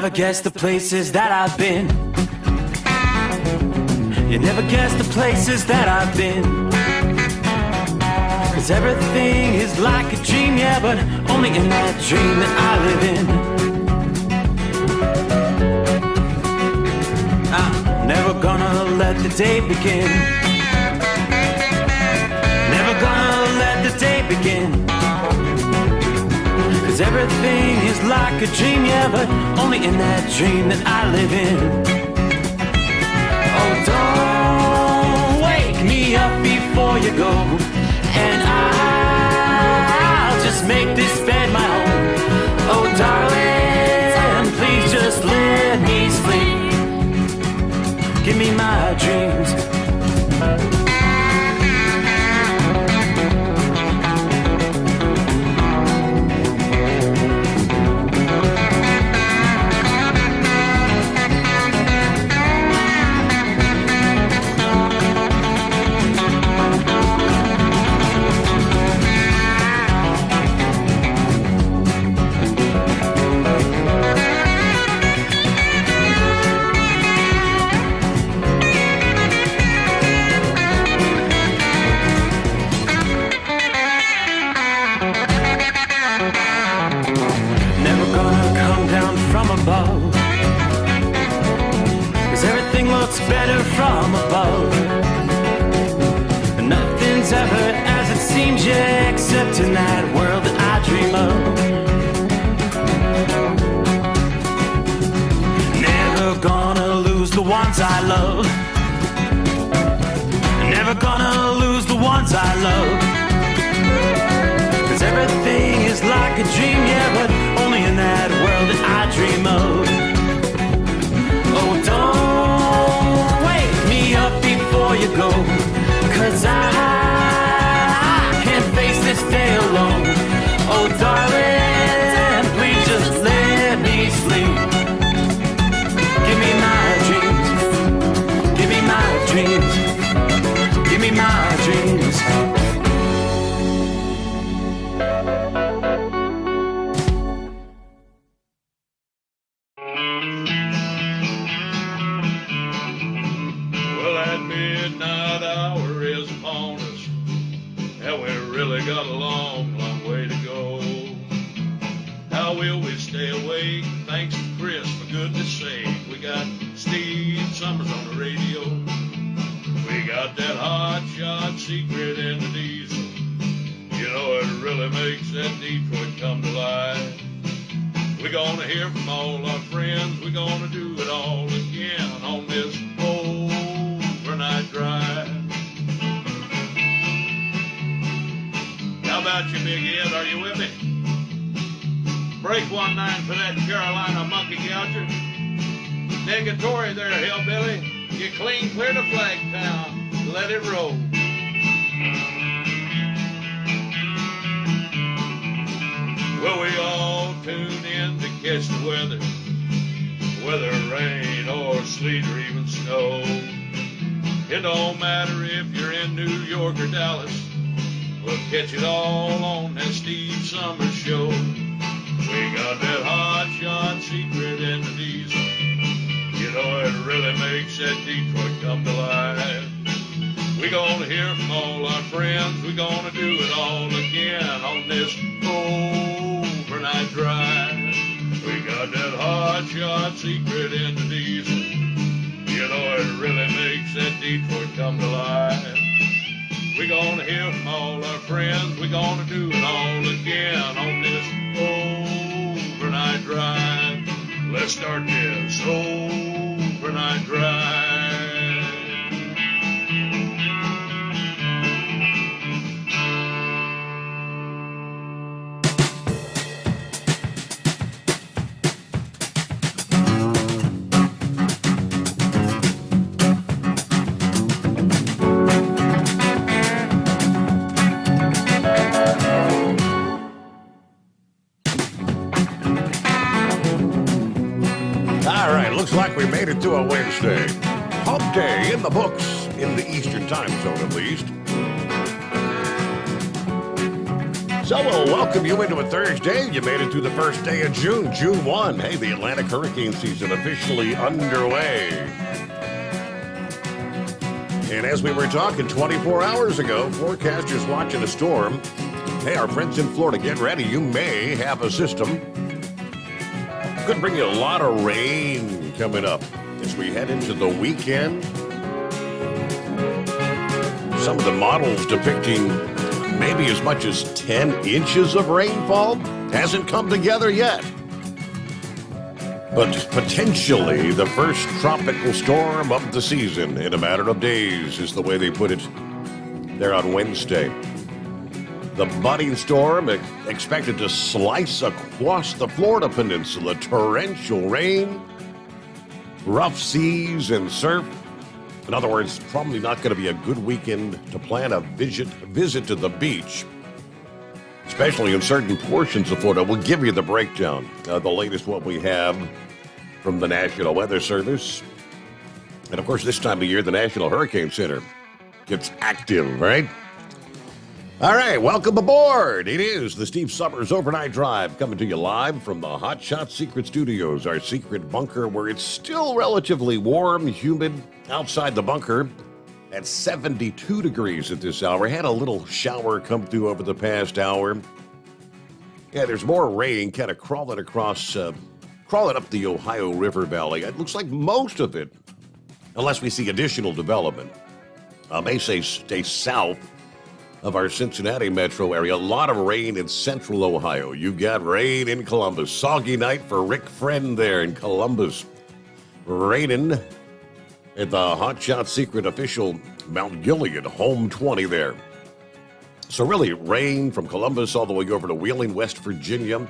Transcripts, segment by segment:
never guess the places that I've been. You never guess the places that I've been. 'Cause everything is like a dream, yeah, but only in that dream that I live in. I'm never gonna let the day begin. Never gonna let the day begin. 'Cause everything is like a dream, yeah, but only in that dream that I live in. Oh, don't wake me up before you go, and I'll just make this bed my home. Oh, darling, please just let me sleep. Give me my dreams. Better from above. Nothing's ever as it seems, yeah, except in that world that I dream of. Never gonna lose the ones I love. Never gonna lose the ones I love. 'Cause everything is like a dream, yeah, but only in that world that I dream of. Oh, don't wake me up before you go, 'cause I can't face this day alone. Oh, darling, please just let me sleep. Give me my dreams. Give me my dreams. Give me my dreams. Sommers on the radio. We got that hot shot secret in the diesel. You know it really makes that Detroit come to life. We're gonna hear from all our friends. We're gonna do it all again on this overnight drive. How about you, Big Ed? Are you with me? Break 1-9 for that Carolina monkey gouger. Negatory there, hillbilly. You clean clear to Flagtown. Let it roll. Well, we all tune in to catch the weather, whether rain or sleet or even snow. It don't matter if you're in New York or Dallas. We'll catch it all on that Steve Sommers show. We got that hot shot secret in the diesel. You know it really makes that Detroit come to life. We're gonna hear from all our friends. We're gonna do it all again on this overnight drive. We got that hot shot secret in the diesel. You know it really makes that Detroit come to life. We're gonna hear from all our friends. We're gonna do it all again on this overnight drive. Let's start this overnight drive. Looks like we made it to a Wednesday. Hump day in the books, in the Eastern time zone at least. So we'll welcome you into a Thursday. You made it through the first day of June, June 1. Hey, the Atlantic hurricane season officially underway. And as we were talking 24 hours ago, forecasters watching a storm. Hey, our friends in Florida, get ready. You may have a system. Could bring you a lot of rain coming up as we head into the weekend. Some of the models depicting maybe as much as 10 inches of rainfall. Hasn't come together yet. But potentially the first tropical storm of the season in a matter of days is the way they put it there on Wednesday. The budding storm expected to slice across the Florida peninsula. Torrential rain, rough seas, and surf. In other words, probably not going to be a good weekend to plan a visit to the beach, especially in certain portions of Florida. We'll give you the breakdown, the latest what we have from the National Weather Service. And of course, this time of year, the National Hurricane Center gets active, right? All right, welcome aboard. It is the Steve Sommers Overnight Drive coming to you live from the Hot Shot Secret Studios, our secret bunker where it's still relatively warm, humid outside the bunker at 72 degrees at this hour. Had a little shower come through over the past hour. Yeah, there's more rain kind of crawling up the Ohio River Valley. It looks like most of it, unless we see additional development, may stay south of our Cincinnati metro area. A lot of rain in central Ohio. You've got rain in Columbus. Soggy night for Rick Friend there in Columbus. Raining at the Hot Shot Secret official Mount Gilead, home 20 there. So really rain from Columbus all the way over to Wheeling, West Virginia.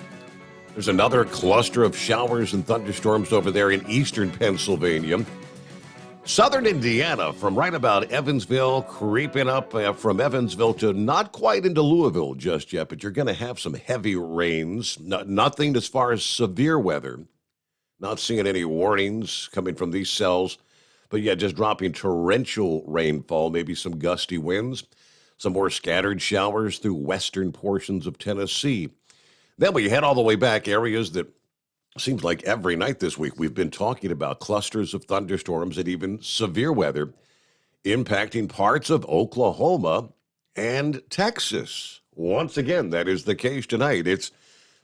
There's another cluster of showers and thunderstorms over there in eastern Pennsylvania. Southern Indiana, from right about Evansville, creeping up from Evansville to not quite into Louisville just yet, but you're going to have some heavy rains. Nothing as far as severe weather. Not seeing any warnings coming from these cells, but yeah, just dropping torrential rainfall, maybe some gusty winds, some more scattered showers through western portions of Tennessee. Then we head all the way back, areas that seems like every night this week we've been talking about clusters of thunderstorms and even severe weather impacting parts of Oklahoma and Texas. Once again, that is the case tonight. It's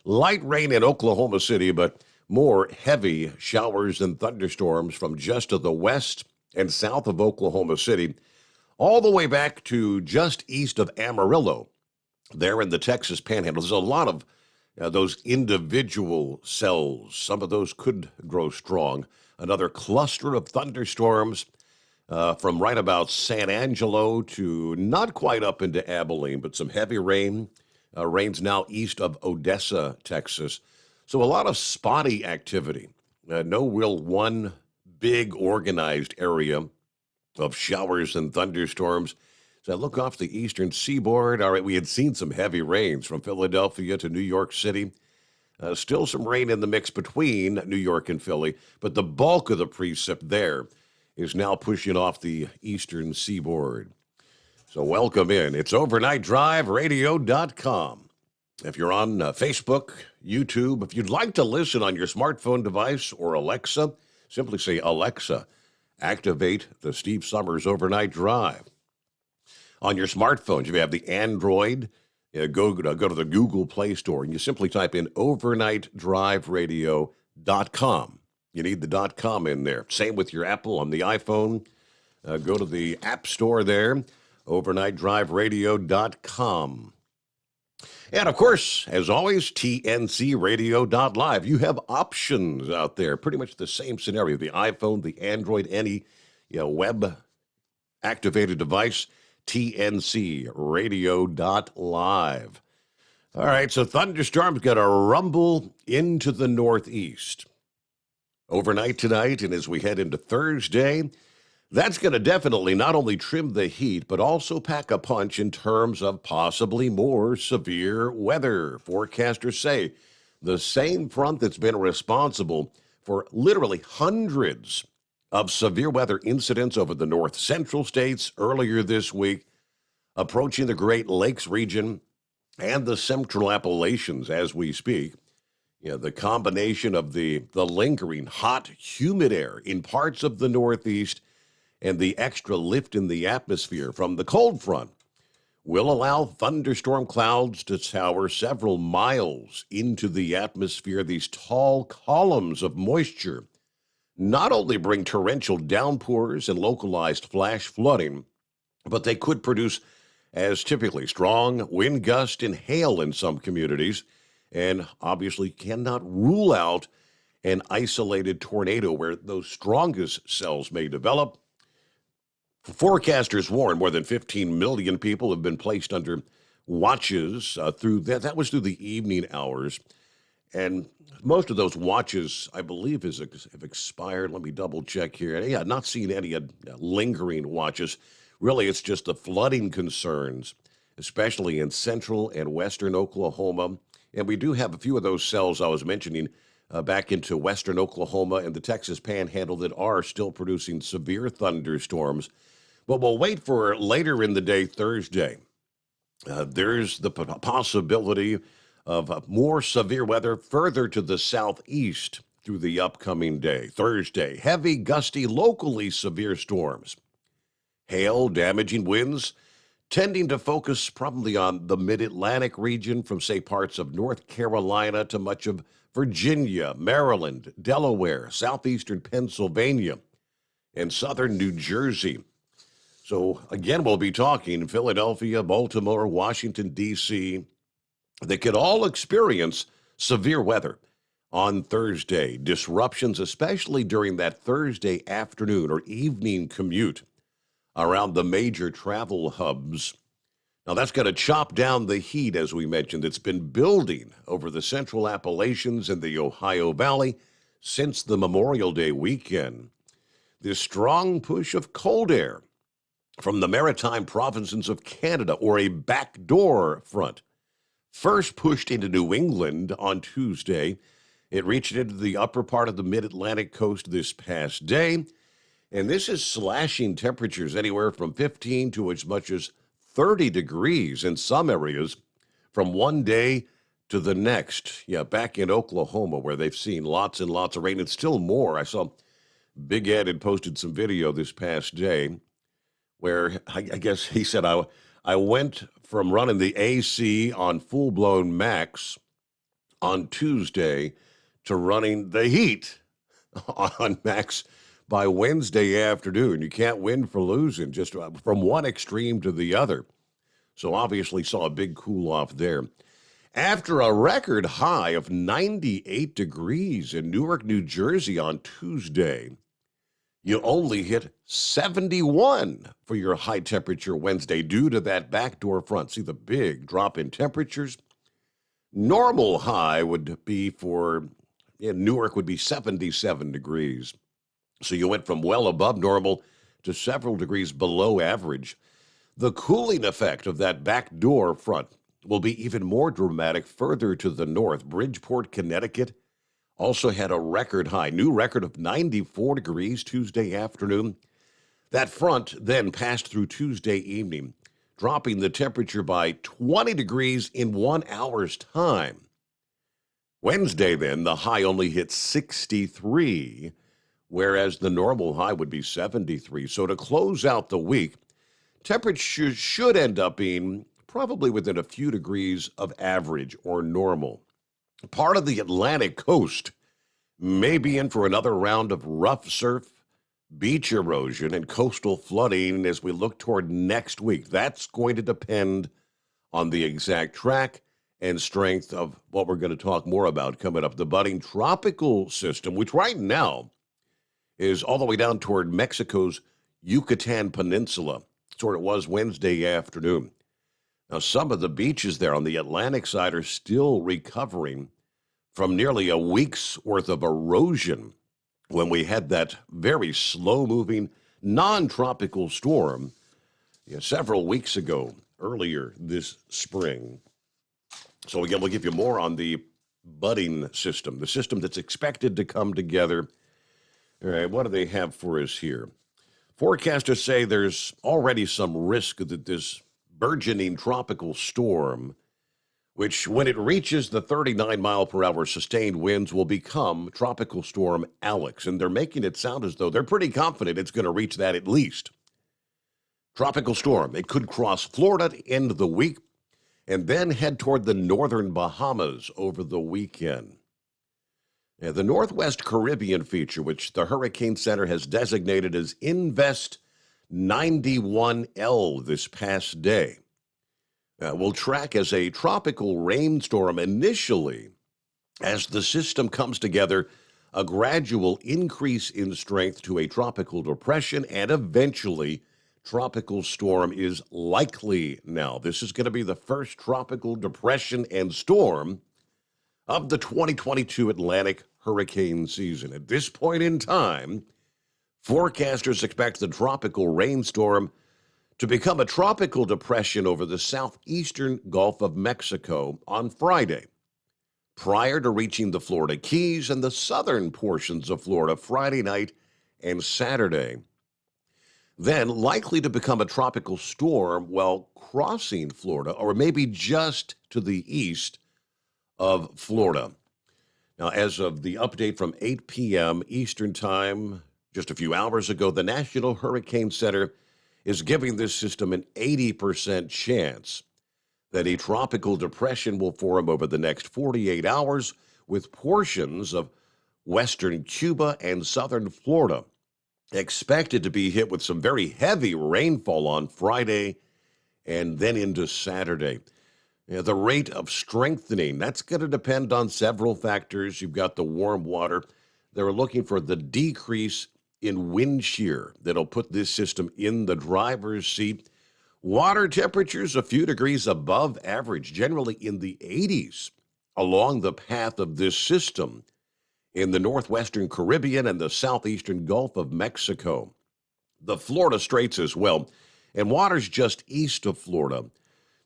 light rain in Oklahoma City, but more heavy showers and thunderstorms from just to the west and south of Oklahoma City, all the way back to just east of Amarillo, there in the Texas Panhandle. There's a lot of those individual cells. Some of those could grow strong. Another cluster of thunderstorms from right about San Angelo to not quite up into Abilene, but some heavy rain. Rain's now east of Odessa, Texas. So a lot of spotty activity. No real one big organized area of showers and thunderstorms. As I look off the eastern seaboard, all right, we had seen some heavy rains from Philadelphia to New York City. Still some rain in the mix between New York and Philly, but the bulk of the precip there is now pushing off the eastern seaboard. So welcome in. It's overnightdriveradio.com. If you're on Facebook, YouTube, if you'd like to listen on your smartphone device or Alexa, simply say, Alexa, activate the Steve Sommers Overnight Drive. On your smartphones, if you have the Android, go to the Google Play Store, and you simply type in overnightdriveradio.com. You need the .com in there. Same with your Apple on the iPhone. Go to the App Store there, overnightdriveradio.com. And, of course, as always, tncradio.live. You have options out there, pretty much the same scenario. The iPhone, the Android, any web-activated device, tncradio.live. All right, so thunderstorms got a rumble into the northeast overnight tonight, and as we head into Thursday, that's going to definitely not only trim the heat, but also pack a punch in terms of possibly more severe weather. Forecasters say the same front that's been responsible for literally hundreds of severe weather incidents over the north central states earlier this week, approaching the Great Lakes region and the central Appalachians as we speak. The combination of the lingering hot, humid air in parts of the Northeast and the extra lift in the atmosphere from the cold front will allow thunderstorm clouds to tower several miles into the atmosphere. These tall columns of moisture not only bring torrential downpours and localized flash flooding, but they could produce, as typically, strong wind gusts and hail in some communities, and obviously cannot rule out an isolated tornado where those strongest cells may develop. Forecasters warn more than 15 million people have been placed under watches through that. That was through the evening hours. And most of those watches, I believe, have expired. Let me double check here. Yeah, not seeing any lingering watches. Really, it's just the flooding concerns, especially in central and western Oklahoma. And we do have a few of those cells I was mentioning back into western Oklahoma and the Texas Panhandle that are still producing severe thunderstorms. But we'll wait for later in the day, Thursday. There's the possibility of more severe weather further to the southeast through the upcoming day. Thursday, heavy, gusty, locally severe storms. Hail, damaging winds, tending to focus probably on the mid-Atlantic region from, say, parts of North Carolina to much of Virginia, Maryland, Delaware, southeastern Pennsylvania, and southern New Jersey. So, again, we'll be talking Philadelphia, Baltimore, Washington, D.C. They could all experience severe weather on Thursday. Disruptions, especially during that Thursday afternoon or evening commute around the major travel hubs. Now, that's going to chop down the heat, as we mentioned, that's been building over the central Appalachians and the Ohio Valley since the Memorial Day weekend. This strong push of cold air from the maritime provinces of Canada, or a backdoor front, first pushed into New England on Tuesday. It reached into the upper part of the mid-Atlantic coast this past day, and this is slashing temperatures anywhere from 15 to as much as 30 degrees in some areas from one day to the next. Yeah, back in Oklahoma, where they've seen lots and lots of rain, and still more. I saw Big Ed had posted some video this past day where I guess he said, I went from running the AC on full-blown max on Tuesday to running the heat on max by Wednesday afternoon. You can't win for losing, just from one extreme to the other. So obviously saw a big cool-off there. After a record high of 98 degrees in Newark, New Jersey on Tuesday, you only hit 71 for your high temperature Wednesday due to that backdoor front. See the big drop in temperatures? Normal high would be Newark would be 77 degrees. So you went from well above normal to several degrees below average. The cooling effect of that backdoor front will be even more dramatic further to the north. Bridgeport, Connecticut, also had a new record of 94 degrees Tuesday afternoon. That front then passed through Tuesday evening, dropping the temperature by 20 degrees in 1 hour's time. Wednesday, then, the high only hit 63, whereas the normal high would be 73. So to close out the week, temperatures should end up being probably within a few degrees of average or normal. Part of the Atlantic coast may be in for another round of rough surf, beach erosion, and coastal flooding as we look toward next week. That's going to depend on the exact track and strength of what we're going to talk more about coming up. The budding tropical system, which right now is all the way down toward Mexico's Yucatan Peninsula. That's where it was Wednesday afternoon. Now, some of the beaches there on the Atlantic side are still recovering from nearly a week's worth of erosion when we had that very slow-moving, non-tropical storm several weeks ago, earlier this spring. So again, we'll give you more on the budding system, the system that's expected to come together. All right, what do they have for us here? Forecasters say there's already some risk that this burgeoning tropical storm which, when it reaches the 39-mile-per-hour sustained winds, will become Tropical Storm Alex. And they're making it sound as though they're pretty confident it's going to reach that at least. Tropical storm, it could cross Florida at the end of the week and then head toward the northern Bahamas over the weekend. Now, the Northwest Caribbean feature, which the Hurricane Center has designated as Invest 91L this past day, will track as a tropical rainstorm initially. As the system comes together, a gradual increase in strength to a tropical depression, and eventually tropical storm is likely now. This is going to be the first tropical depression and storm of the 2022 Atlantic hurricane season. At this point in time, forecasters expect the tropical rainstorm to become a tropical depression over the southeastern Gulf of Mexico on Friday, prior to reaching the Florida Keys and the southern portions of Florida Friday night and Saturday. Then likely to become a tropical storm while crossing Florida, or maybe just to the east of Florida. Now, as of the update from 8 p.m. Eastern Time, just a few hours ago, the National Hurricane Center is giving this system an 80% chance that a tropical depression will form over the next 48 hours, with portions of western Cuba and southern Florida expected to be hit with some very heavy rainfall on Friday and then into Saturday. The rate of strengthening, that's going to depend on several factors. You've got the warm water. They're looking for the decrease in wind shear that'll put this system in the driver's seat. Water temperatures a few degrees above average, generally in the 80s, along the path of this system in the northwestern Caribbean and the southeastern Gulf of Mexico. The Florida Straits as well, and waters just east of Florida.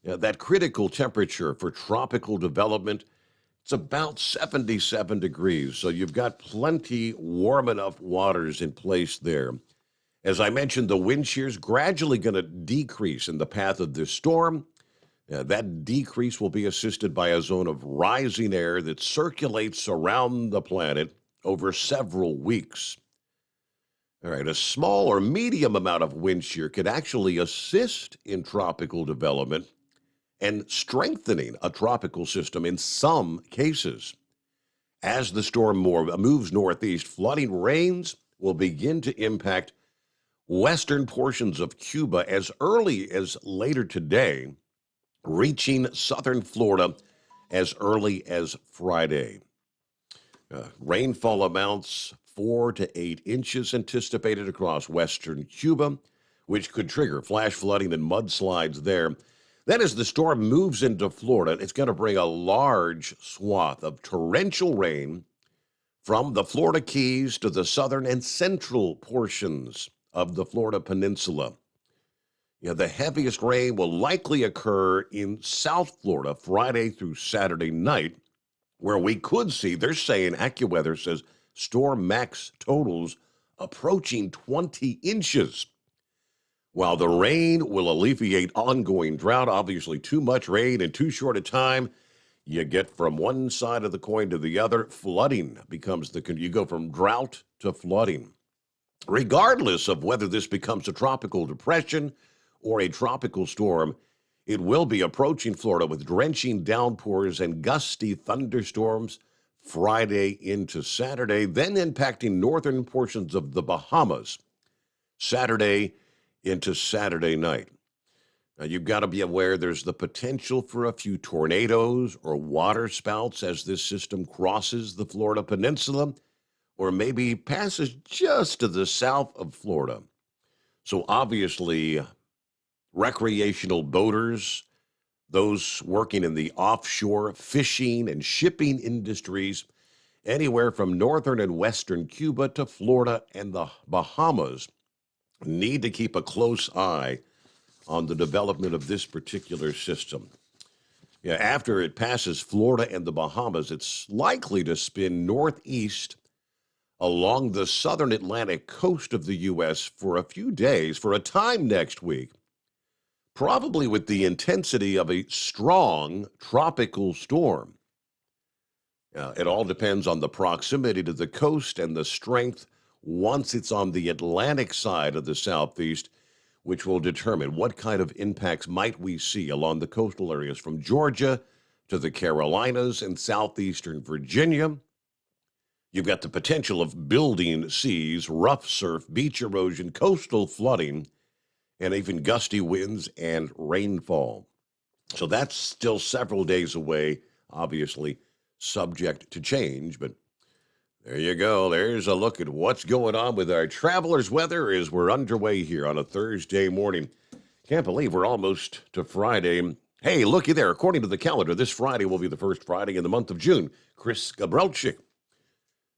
That critical temperature for tropical development, it's about 77 degrees, so you've got plenty warm enough waters in place there. As I mentioned, the wind shear is gradually going to decrease in the path of this storm. That decrease will be assisted by a zone of rising air that circulates around the planet over several weeks. All right, a small or medium amount of wind shear could actually assist in tropical development and strengthening a tropical system in some cases. As the storm moves northeast, flooding rains will begin to impact western portions of Cuba as early as later today, reaching southern Florida as early as Friday. Rainfall amounts 4 to 8 inches anticipated across western Cuba, which could trigger flash flooding and mudslides there. Then as the storm moves into Florida, it's going to bring a large swath of torrential rain from the Florida Keys to the southern and central portions of the Florida Peninsula. The heaviest rain will likely occur in South Florida Friday through Saturday night, where we could see, they're saying, AccuWeather says, storm max totals approaching 20 inches. While the rain will alleviate ongoing drought, obviously too much rain in too short a time, you get from one side of the coin to the other. Flooding becomes you go from drought to flooding. Regardless of whether this becomes a tropical depression or a tropical storm, it will be approaching Florida with drenching downpours and gusty thunderstorms Friday into Saturday, then impacting northern portions of the Bahamas Saturday into Saturday night. Now, you've got to be aware there's the potential for a few tornadoes or water spouts as this system crosses the Florida Peninsula, or maybe passes just to the south of Florida. So obviously, recreational boaters, those working in the offshore fishing and shipping industries, anywhere from northern and western Cuba to Florida and the Bahamas, need to keep a close eye on the development of this particular system. After it passes Florida and the Bahamas, it's likely to spin northeast along the southern Atlantic coast of the U.S. for a few days, for a time next week, probably with the intensity of a strong tropical storm. It all depends on the proximity to the coast and the strength once it's on the Atlantic side of the southeast, which will determine what kind of impacts might we see along the coastal areas from Georgia to the Carolinas and southeastern Virginia. You've got the potential of building seas, rough surf, beach erosion, coastal flooding, and even gusty winds and rainfall. So that's still several days away, obviously subject to change, but there you go. There's a look at what's going on with our travelers' weather as we're underway here on a Thursday morning. Can't believe we're almost to Friday. Hey, looky there. According to the calendar, this Friday will be the first Friday in the month of June. Chris Gabrelchik,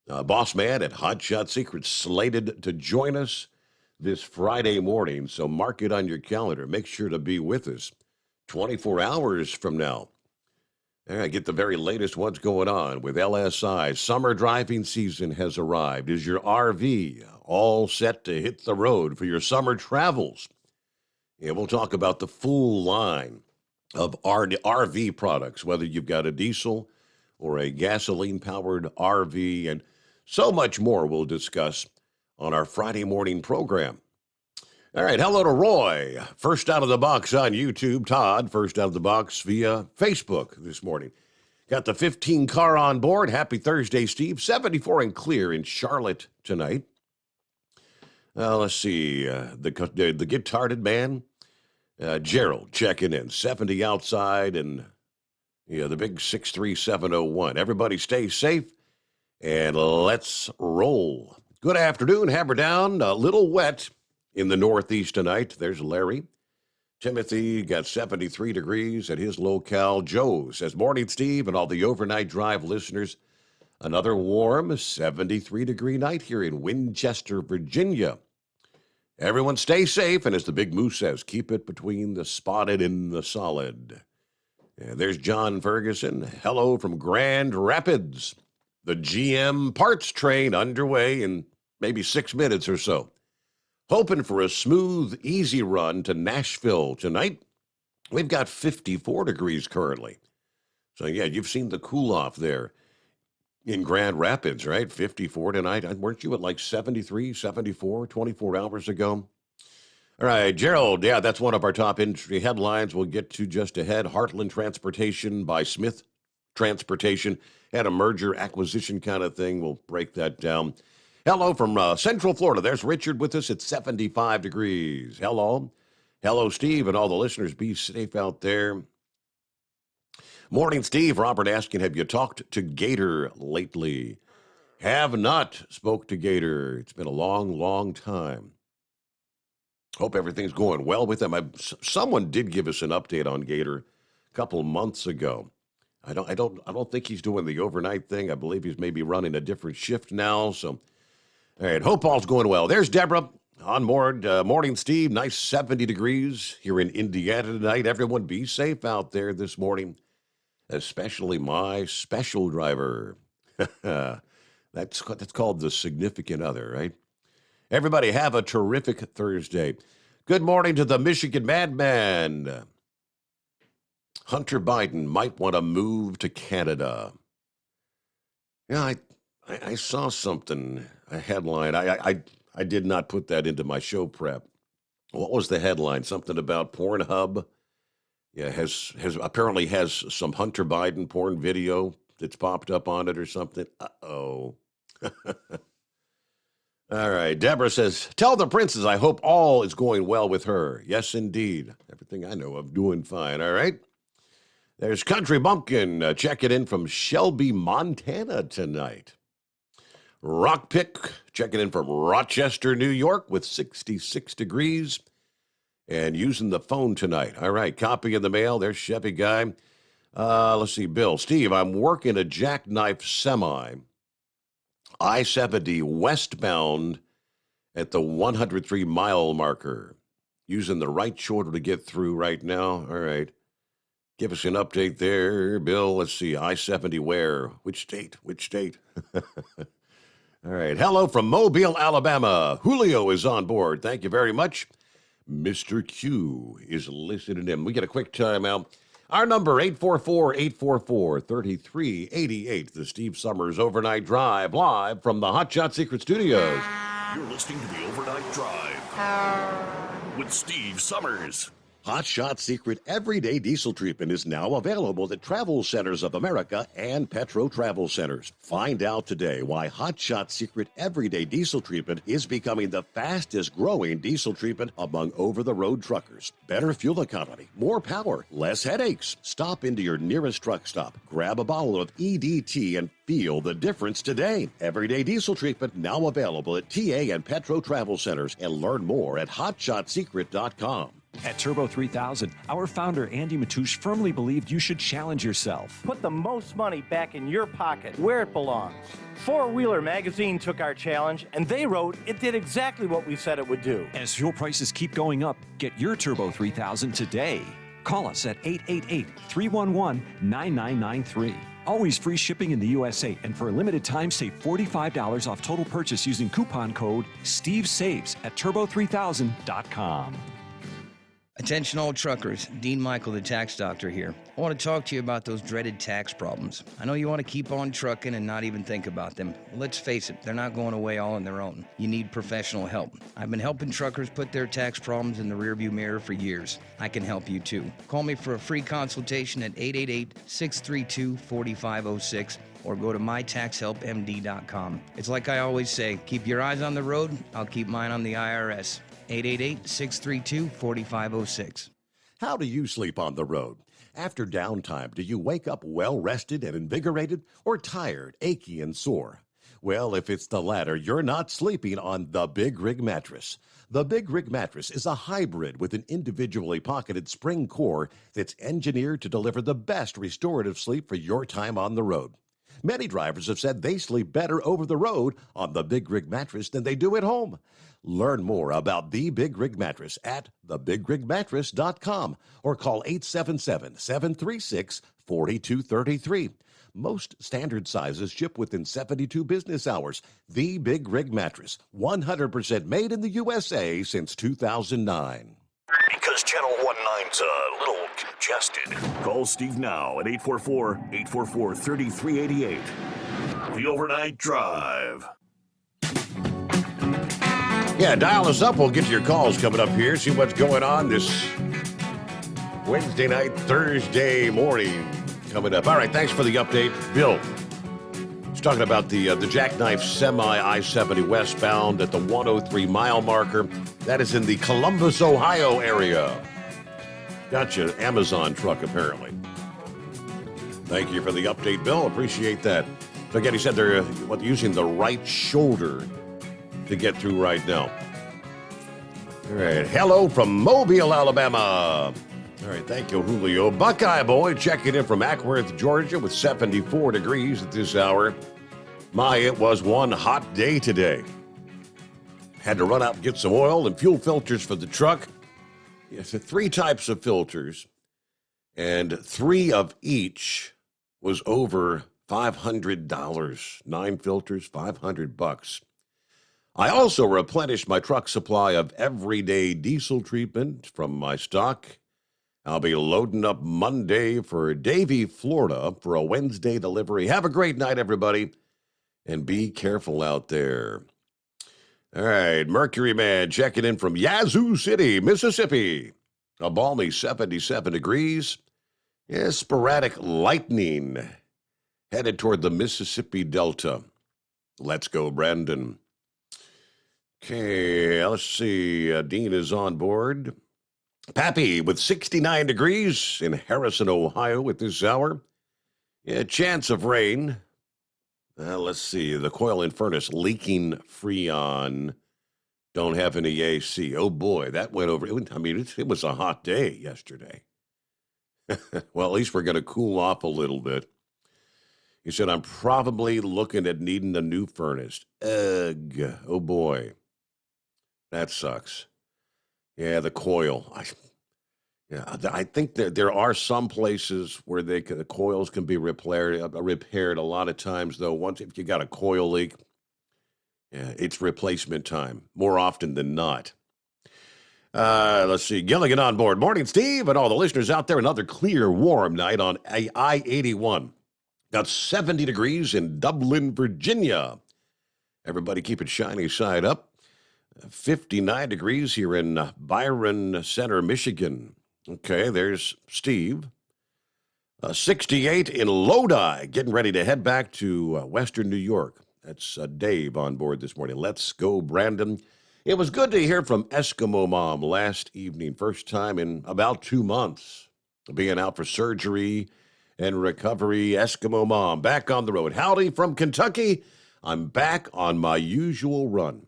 boss man at Hot Shot Secrets, slated to join us this Friday morning. So mark it on your calendar. Make sure to be with us 24 hours from now. I get the very latest what's going on with LSI. Summer driving season has arrived. Is your RV all set to hit the road for your summer travels? Yeah, we'll talk about the full line of RV products, whether you've got a diesel or a gasoline-powered RV, and so much more we'll discuss on our Friday morning program. All right, hello to Roy. First out of the box on YouTube. Todd, first out of the box via Facebook this morning. Got the 15 car on board. Happy Thursday, Steve. 74 and clear in Charlotte tonight. Let's see. The guitar-headed man, Gerald, checking in. 70 outside, and the big 63701. Everybody stay safe, and let's roll. Good afternoon. Hammer down. A little wet in the Northeast tonight. There's Larry. Timothy got 73 degrees at his locale. Joe says, morning, Steve, and all the overnight drive listeners. Another warm 73-degree night here in Winchester, Virginia. Everyone stay safe, and as the Big Moose says, keep it between the spotted and the solid. And there's John Ferguson. Hello from Grand Rapids. The GM parts train underway in maybe 6 minutes or so. Hoping for a smooth, easy run to Nashville tonight. We've got 54 degrees currently. So, yeah, you've seen the cool-off there in Grand Rapids, right? 54 tonight. Weren't you at like 73, 74, 24 hours ago? All right, Gerald, yeah, that's one of our top industry headlines we'll get to just ahead. Heartland Transportation by Smith Transportation had a merger acquisition kind of thing. We'll break that down. Hello from Central Florida. There's Richard with us at 75 degrees. Hello. Hello, Steve, and all the listeners. Be safe out there. Morning, Steve. Robert asking, have you talked to Gator lately? Have not spoke to Gator. It's been a long, long time. Hope everything's going well with him. Someone did give us an update on Gator a couple months ago. I don't think he's doing the overnight thing. I believe he's maybe running a different shift now, so... All right, hope all's going well. There's Deborah on board. Morning, Steve. Nice 70 degrees here in Indiana tonight. Everyone be safe out there this morning, especially my special driver. That's called the significant other, right? Everybody have a terrific Thursday. Good morning to the Michigan Madman. Hunter Biden might want to move to Canada. Yeah, I saw something, a headline. I did not put that into my show prep. What was the headline? Something about Pornhub. Yeah, has apparently has some Hunter Biden porn video that's popped up on it or something. Uh-oh. All right. Deborah says, tell the princess I hope all is going well with her. Yes, indeed. Everything I know of doing fine. All right. There's Country Bumpkin checking in from Shelby, Montana tonight. Rock Pick checking in from Rochester, New York with 66 degrees and using the phone tonight. All right, copy in the mail. There's Chevy Guy. Let's see, Bill. Steve, I'm working a jackknife semi, I-70 westbound at the 103-mile marker. Using the right shoulder to get through right now. All right. Give us an update there, Bill. Let's see, I-70 where? Which state? All right. Hello from Mobile, Alabama. Julio is on board. Thank you very much. Mr. Q is listening in. We get a quick timeout. Our number, 844-844-3388. The Steve Sommers Overnight Drive, live from the Hot Shot Secret Studios. You're listening to the Overnight Drive with Steve Sommers. Hot Shot Secret Everyday Diesel Treatment is now available at Travel Centers of America and Petro Travel Centers. Find out today why Hot Shot Secret Everyday Diesel Treatment is becoming the fastest growing diesel treatment among over-the-road truckers. Better fuel economy, more power, less headaches. Stop into your nearest truck stop, grab a bottle of EDT, and feel the difference today. Everyday Diesel Treatment now available at TA and Petro Travel Centers, and learn more at hotshotsecret.com. At Turbo 3000, our founder Andy Matouche firmly believed you should challenge yourself. Put the most money back in your pocket, where it belongs. Four Wheeler magazine took our challenge, and they wrote it did exactly what we said it would do. As fuel prices keep going up, get your Turbo 3000 today. Call us at 888-311-9993. Always free shipping in the USA, and for a limited time, save $45 off total purchase using coupon code STEVESAVES at turbo3000.com. Attention all truckers, Dean Michael, the tax doctor here. I want to talk to you about those dreaded tax problems. I know you want to keep on trucking and not even think about them. Well, let's face it, they're not going away all on their own. You need professional help. I've been helping truckers put their tax problems in the rearview mirror for years. I can help you too. Call me for a free consultation at 888-632-4506 or go to mytaxhelpmd.com. It's like I always say, keep your eyes on the road, I'll keep mine on the IRS. 888-632-4506. How do you sleep on the road? After downtime, do you wake up well-rested and invigorated, or tired, achy, and sore? Well, if it's the latter, you're not sleeping on the Big Rig Mattress. The Big Rig Mattress is a hybrid with an individually pocketed spring core that's engineered to deliver the best restorative sleep for your time on the road. Many drivers have said they sleep better over the road on the Big Rig Mattress than they do at home. Learn more about the Big Rig Mattress at thebigrigmattress.com or call 877-736-4233. Most standard sizes ship within 72 business hours. The Big Rig Mattress, 100% made in the USA since 2009. Because Channel 19's a little congested. Call Steve now at 844-844-3388. The Overnight Drive. Yeah, dial us up. We'll get to your calls coming up here. See what's going on this Wednesday night, Thursday morning coming up. All right, thanks for the update. Bill, he's talking about the jackknife semi I-70 westbound at the 103-mile marker. That is in the Columbus, Ohio area. Gotcha. Amazon truck, apparently. Thank you for the update, Bill. Appreciate that. So again, he said they're using the right shoulder to get through right now. All right. Hello from Mobile, Alabama. All right. Thank you, Julio. Buckeye Boy checking in from Ackworth, Georgia with 74 degrees at this hour. It was one hot day today. Had to run out and get some oil and fuel filters for the truck. Yes, 3 types of filters, and 3 of each was over $500. 9 filters, $500. I also replenished my truck supply of everyday diesel treatment from my stock. I'll be loading up Monday for Davie, Florida for a Wednesday delivery. Have a great night, everybody, and be careful out there. All right, Mercury Man checking in from Yazoo City, Mississippi. A balmy 77 degrees. Yeah, sporadic lightning headed toward the Mississippi Delta. Let's go, Brandon. Okay, let's see. Dean is on board. Pappy with 69 degrees in Harrison, Ohio at this hour. Yeah, chance of rain. Let's see. The coil and furnace leaking Freon. Don't have any AC. Oh, boy, that went over. It was a hot day yesterday. Well, at least we're going to cool off a little bit. He said, I'm probably looking at needing a new furnace. Ugh. Oh, boy. That sucks. Yeah, the coil. I think that there are some places where the coils can be repaired. A lot of times, though, if you got a coil leak, yeah, it's replacement time more often than not. Let's see. Gilligan on board. Morning, Steve, and all the listeners out there. Another clear, warm night on I-81. Got 70 degrees in Dublin, Virginia. Everybody keep it shiny side up. 59 degrees here in Byron Center, Michigan. Okay, there's Steve. 68 in Lodi, getting ready to head back to Western New York. That's Dave on board this morning. Let's go, Brandon. It was good to hear from Eskimo Mom last evening. First time in about 2 months. Being out for surgery and recovery. Eskimo Mom back on the road. Howdy from Kentucky. I'm back on my usual run.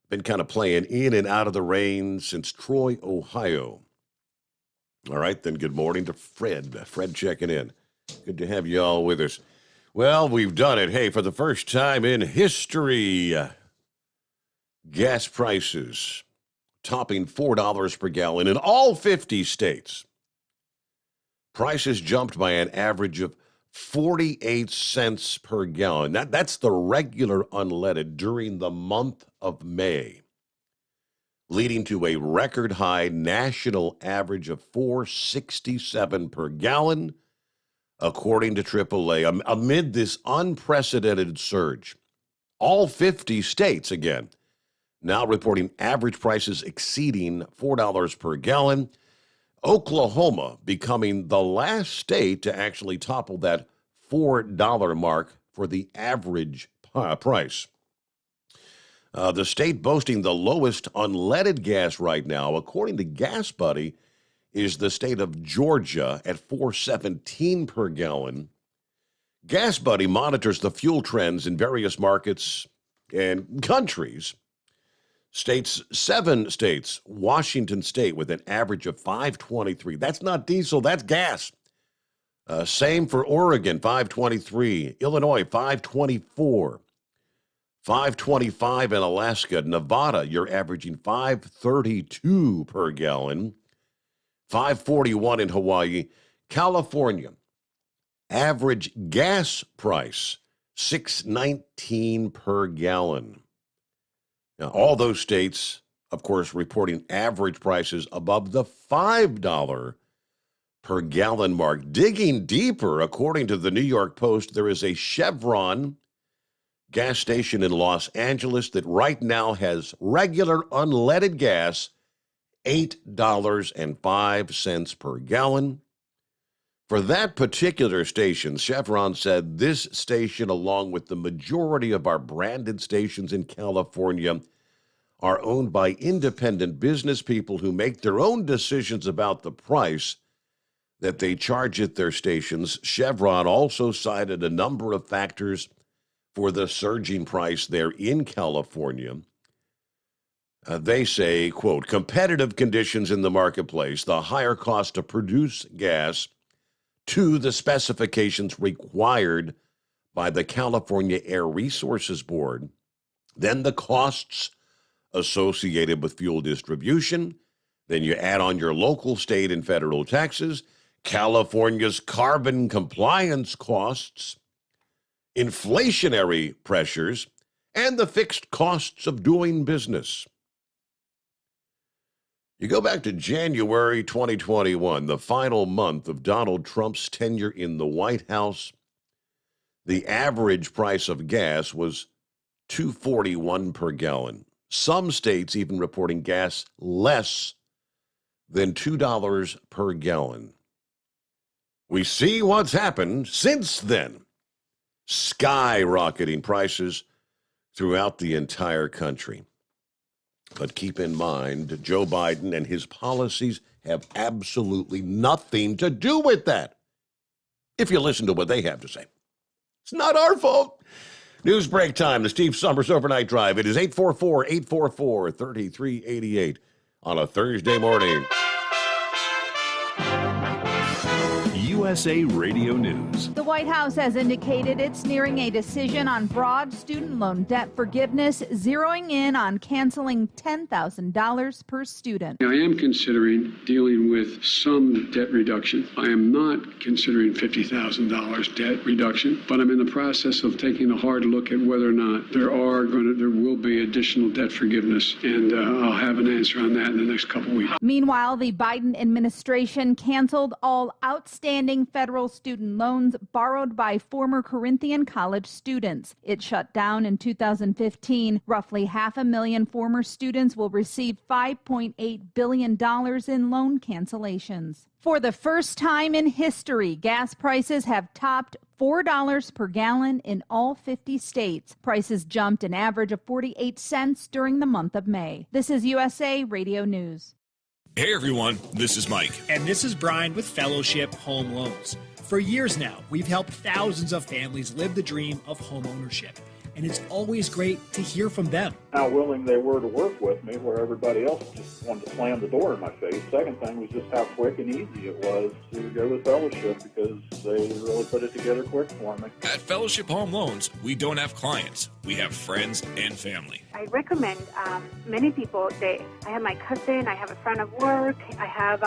Been kind of playing in and out of the rain since Troy, Ohio. All right, then good morning to Fred. Fred checking in. Good to have you all with us. Well, we've done it. Hey, for the first time in history, gas prices topping $4 per gallon in all 50 states. Prices jumped by an average of 48 cents per gallon. That's the regular unleaded during the month of May, leading to a record high national average of $4.67 per gallon, according to AAA, amid this unprecedented surge. All 50 states, again, now reporting average prices exceeding $4 per gallon. Oklahoma becoming the last state to actually topple that $4 mark for the average price. The state boasting the lowest unleaded gas right now, according to Gas Buddy, is the state of Georgia at $4.17 per gallon. Gas Buddy monitors the fuel trends in various markets and countries. 7 states, Washington State with an average of $5.23. That's not diesel, that's gas. Same for Oregon, $5.23. Illinois, $5.24. $5.25 in Alaska. Nevada, you're averaging $5.32 per gallon. $5.41 in Hawaii. California, average gas price, $6.19 per gallon. Now, all those states, of course, reporting average prices above the $5 per gallon mark. Digging deeper, according to the New York Post, there is a Chevron gas station in Los Angeles that right now has regular unleaded gas, $8.05 per gallon. For that particular station, Chevron said this station, along with the majority of our branded stations in California, are owned by independent business people who make their own decisions about the price that they charge at their stations. Chevron also cited a number of factors for the surging price there in California. They say, quote, competitive conditions in the marketplace, the higher cost to produce gas to the specifications required by the California Air Resources Board, then the costs associated with fuel distribution, then you add on your local, state, and federal taxes, California's carbon compliance costs, inflationary pressures, and the fixed costs of doing business. You go back to January 2021, the final month of Donald Trump's tenure in the White House. The average price of gas was $2.41 per gallon. Some states even reporting gas less than $2 per gallon. We see what's happened since then. Skyrocketing prices throughout the entire country. But keep in mind, Joe Biden and his policies have absolutely nothing to do with that. If you listen to what they have to say. It's not our fault. News break time, the Steve Sommers Overnight Drive. It is 844-844-3388 on a Thursday morning. USA Radio News. The White House has indicated it's nearing a decision on broad student loan debt forgiveness, zeroing in on canceling $10,000 per student. I am considering dealing with some debt reduction. I am not considering $50,000 debt reduction, but I'm in the process of taking a hard look at whether or not there will be additional debt forgiveness, and I'll have an answer on that in the next couple weeks. Meanwhile, the Biden administration canceled all outstanding federal student loans borrowed by former Corinthian college students. It shut down in 2015. Roughly 500,000 former students will receive $5.8 billion in loan cancellations. For the first time in history, gas prices have topped $4 per gallon in all 50 states. Prices jumped an average of 48 cents during the month of May. This is USA Radio News. Hey everyone, this is Mike. And this is Brian with Fellowship Home Loans. For years now, we've helped thousands of families live the dream of home ownership. And it's always great to hear from them. How willing they were to work with me, where everybody else just wanted to slam the door in my face. Second thing was just how quick and easy it was to go with Fellowship, because they really put it together quick for me. At Fellowship Home Loans, we don't have clients. We have friends and family. I recommend many people. I have my cousin, I have a friend of work, I have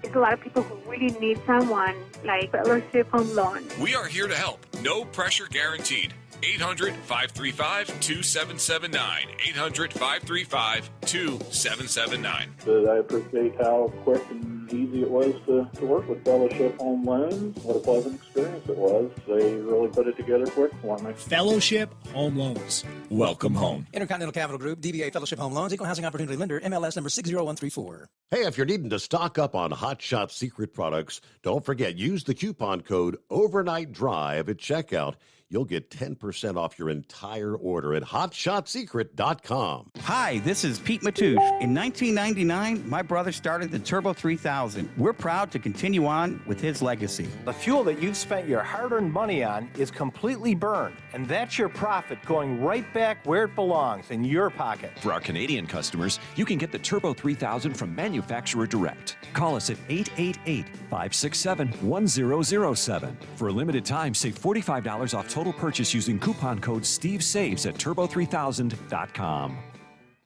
there's a lot of people who really need someone like Fellowship Home Loans. We are here to help. No pressure guaranteed. 800-535-2779. 800-535-2779. I appreciate how quick and easy it was to work with Fellowship Home Loans. What a pleasant experience it was. They really put it together quick for me. Fellowship Home Loans. Welcome home. Intercontinental Capital Group, DBA Fellowship Home Loans, Equal Housing Opportunity Lender, MLS number 60134. Hey, if you're needing to stock up on Hot Shot Secret products, don't forget, use the coupon code Overnight Drive at checkout. You'll get 10% off your entire order at hotshotsecret.com. Hi, this is Pete Matouche. In 1999, my brother started the Turbo 3000. We're proud to continue on with his legacy. The fuel that you've spent your hard-earned money on is completely burned, and that's your profit going right back where it belongs, in your pocket. For our Canadian customers, you can get the Turbo 3000 from manufacturer direct. Call us at 888-567-1007. For a limited time, save $45 off total purchase using coupon code SteveSaves at turbo3000.com.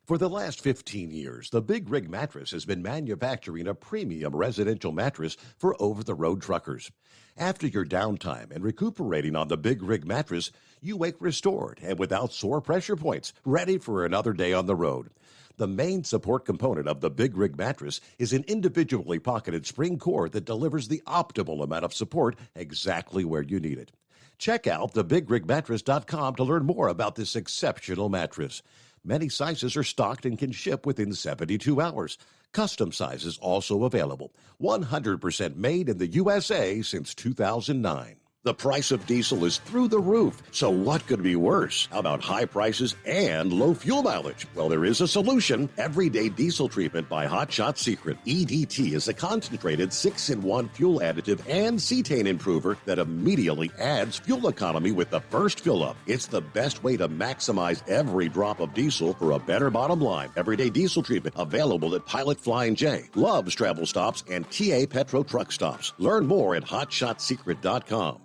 For the last 15 years, the Big Rig Mattress has been manufacturing a premium residential mattress for over-the-road truckers. After your downtime and recuperating on the Big Rig Mattress, you wake restored and without sore pressure points, ready for another day on the road. The main support component of the Big Rig Mattress is an individually pocketed spring core that delivers the optimal amount of support exactly where you need it. Check out thebigrigmattress.com to learn more about this exceptional mattress. Many sizes are stocked and can ship within 72 hours. Custom sizes also available. 100% made in the USA since 2009. The price of diesel is through the roof, so what could be worse? How about high prices and low fuel mileage? Well, there is a solution. Everyday Diesel Treatment by Hot Shot Secret. EDT is a concentrated 6-in-1 fuel additive and cetane improver that immediately adds fuel economy with the first fill-up. It's the best way to maximize every drop of diesel for a better bottom line. Everyday Diesel Treatment available at Pilot Flying J, Love's Travel Stops, and TA Petro Truck Stops. Learn more at hotshotsecret.com.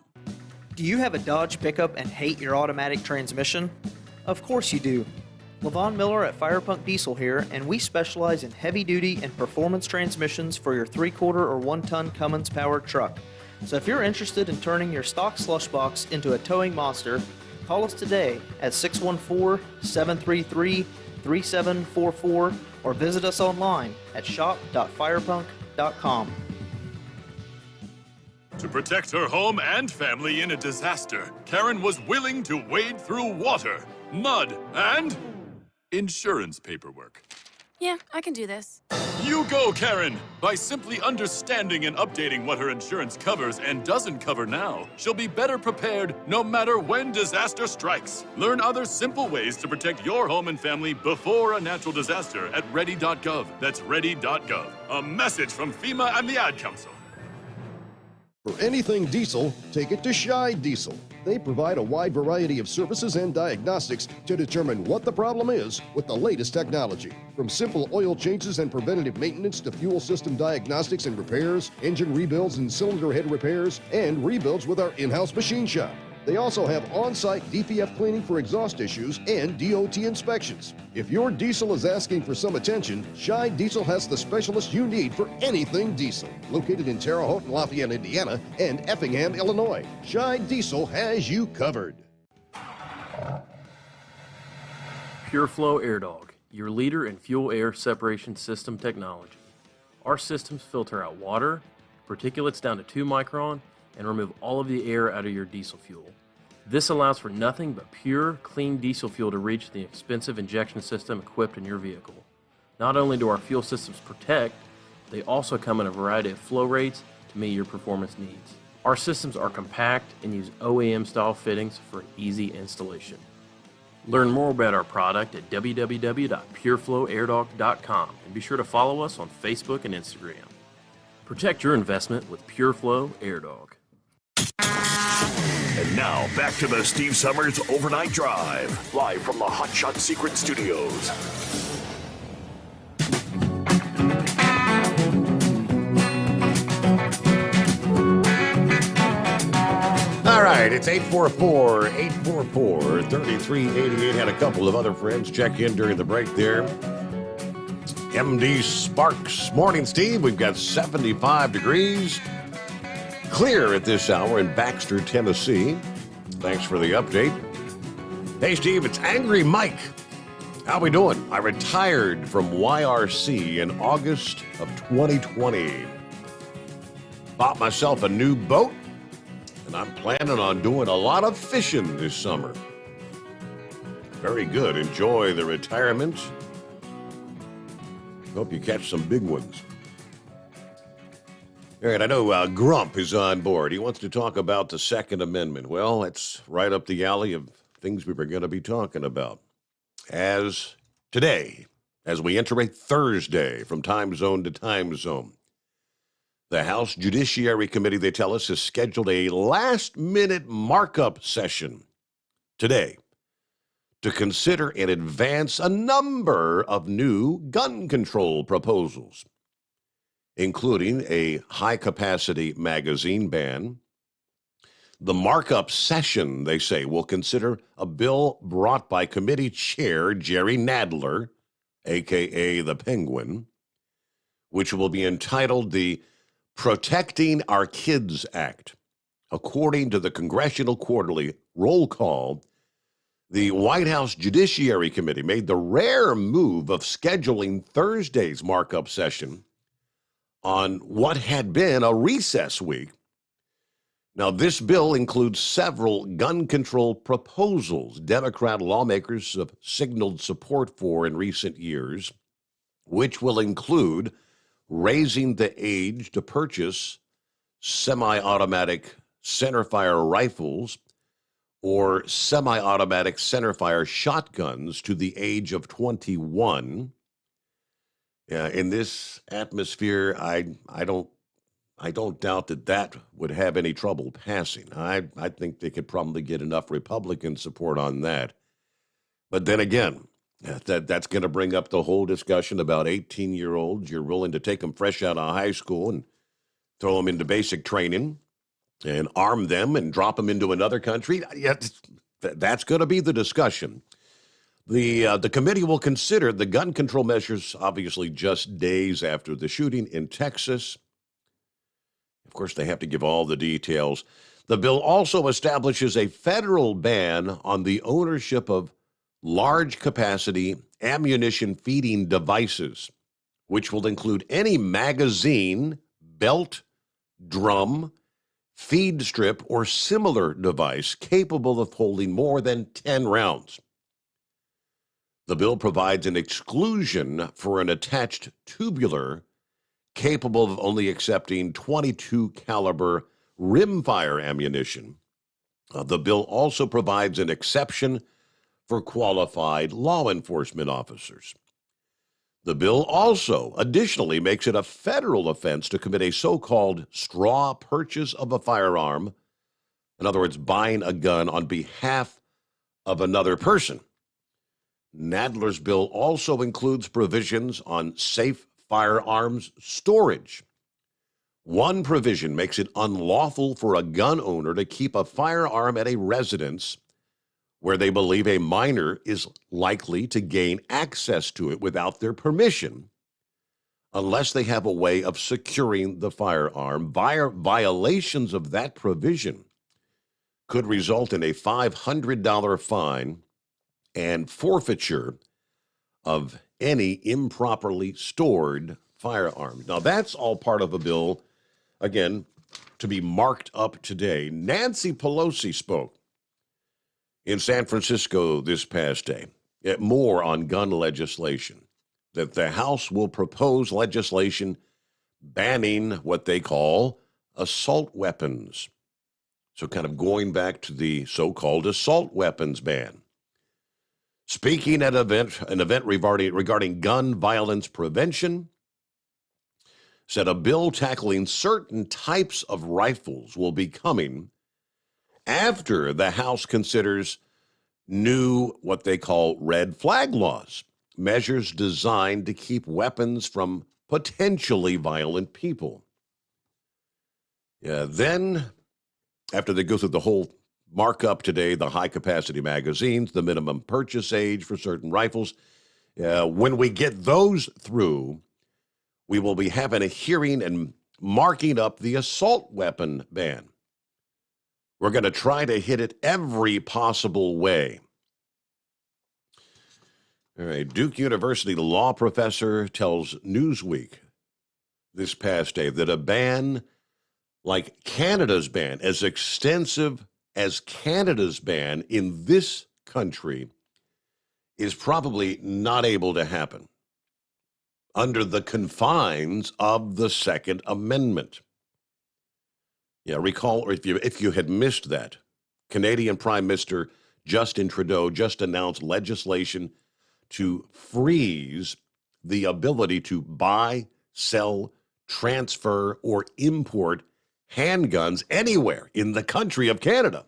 Do you have a Dodge pickup and hate your automatic transmission? Of course you do. LaVon Miller at Firepunk Diesel here, and we specialize in heavy-duty and performance transmissions for your 3/4 or 1-ton Cummins-powered truck. So if you're interested in turning your stock slush box into a towing monster, call us today at 614-733-3744 or visit us online at shop.firepunk.com. To protect her home and family in a disaster, Karen was willing to wade through water, mud, and insurance paperwork. Yeah, I can do this. You go, Karen! By simply understanding and updating what her insurance covers and doesn't cover now, she'll be better prepared no matter when disaster strikes. Learn other simple ways to protect your home and family before a natural disaster at ready.gov. That's ready.gov. A message from FEMA and the Ad Council. For anything diesel, take it to Shy Diesel. They provide a wide variety of services and diagnostics to determine what the problem is with the latest technology. From simple oil changes and preventative maintenance to fuel system diagnostics and repairs, engine rebuilds and cylinder head repairs, and rebuilds with our in-house machine shop. They also have on-site DPF cleaning for exhaust issues and DOT inspections. If your diesel is asking for some attention, Scheid Diesel has the specialist you need for anything diesel. Located in Terre Haute and Lafayette, Indiana, and Effingham, Illinois, Scheid Diesel has you covered. Pure Flow Air Dog, your leader in fuel air separation system technology. Our systems filter out water, particulates down to 2 micron, and remove all of the air out of your diesel fuel. This allows for nothing but pure, clean diesel fuel to reach the expensive injection system equipped in your vehicle. Not only do our fuel systems protect, they also come in a variety of flow rates to meet your performance needs. Our systems are compact and use OEM-style fittings for an easy installation. Learn more about our product at www.pureflowairdog.com and be sure to follow us on Facebook and Instagram. Protect your investment with Pure Flow Air Dog. And now, back to the Steve Sommers Overnight Drive, live from the Hot Shot Secret Studios. All right, it's 844-3388. Had a couple of other friends check in during the break there. MD Sparks. Morning, Steve. We've got 75 degrees. Clear at this hour in Baxter, Tennessee. Thanks for the update. Hey, Steve, it's Angry Mike. How we doing? I retired from YRC in August of 2020. Bought myself a new boat, and I'm planning on doing a lot of fishing this summer. Very good. Enjoy the retirement. Hope you catch some big ones. All right, I know Grump is on board. He wants to talk about the Second Amendment. Well, it's right up the alley of things we were going to be talking about. As today, as we enter a Thursday from time zone to time zone, the House Judiciary Committee, they tell us, has scheduled a last-minute markup session today to consider and advance a number of new gun control proposals, including a high-capacity magazine ban. The markup session, they say, will consider a bill brought by committee chair Jerry Nadler, a.k.a. the Penguin, which will be entitled the Protecting Our Kids Act. According to the Congressional Quarterly Roll Call, the White House Judiciary Committee made the rare move of scheduling Thursday's markup session on what had been a recess week. Now, this bill includes several gun control proposals Democrat lawmakers have signaled support for in recent years, which will include raising the age to purchase semi-automatic centerfire rifles or semi-automatic centerfire shotguns to the age of 21. In this atmosphere, I don't doubt that would have any trouble passing. I think they could probably get enough Republican support on that. But then again, that's going to bring up the whole discussion about 18-year-olds. You're willing to take them fresh out of high school and throw them into basic training and arm them and drop them into another country. Yeah, that's going to be the discussion. The committee will consider the gun control measures, obviously just days after the shooting in Texas. Of course, they have to give all the details. The bill also establishes a federal ban on the ownership of large-capacity ammunition feeding devices, which will include any magazine, belt, drum, feed strip, or similar device capable of holding more than 10 rounds. The bill provides an exclusion for an attached tubular capable of only accepting .22 caliber rimfire ammunition. The bill also provides an exception for qualified law enforcement officers. The bill also additionally makes it a federal offense to commit a so-called straw purchase of a firearm In other words, buying a gun on behalf of another person. Nadler's bill also includes provisions on safe firearms storage. One provision makes it unlawful for a gun owner to keep a firearm at a residence where they believe a minor is likely to gain access to it without their permission, unless they have a way of securing the firearm. Violations of that provision could result in a $500 fine and forfeiture of any improperly stored firearms. Now, that's all part of a bill, again, to be marked up today. Nancy Pelosi spoke in San Francisco this past day. More on gun legislation, that the House will propose legislation banning what they call assault weapons. So kind of going back to the so-called assault weapons ban. Speaking at an event regarding gun violence prevention, said a bill tackling certain types of rifles will be coming after the House considers new, what they call red flag laws, measures designed to keep weapons from potentially violent people. Then, after they go through the whole markup today, the high-capacity magazines, the minimum purchase age for certain rifles, when we get those through, we will be having a hearing and marking up the assault weapon ban. We're going to try to hit it every possible way. All right, Duke University law professor tells Newsweek this past day that a ban like Canada's ban, as extensive as Canada's ban in this country, is probably not able to happen under the confines of the Second Amendment. Yeah, recall, or if you had missed that, Canadian Prime Minister Justin Trudeau just announced legislation to freeze the ability to buy, sell, transfer, or import handguns anywhere in the country of Canada.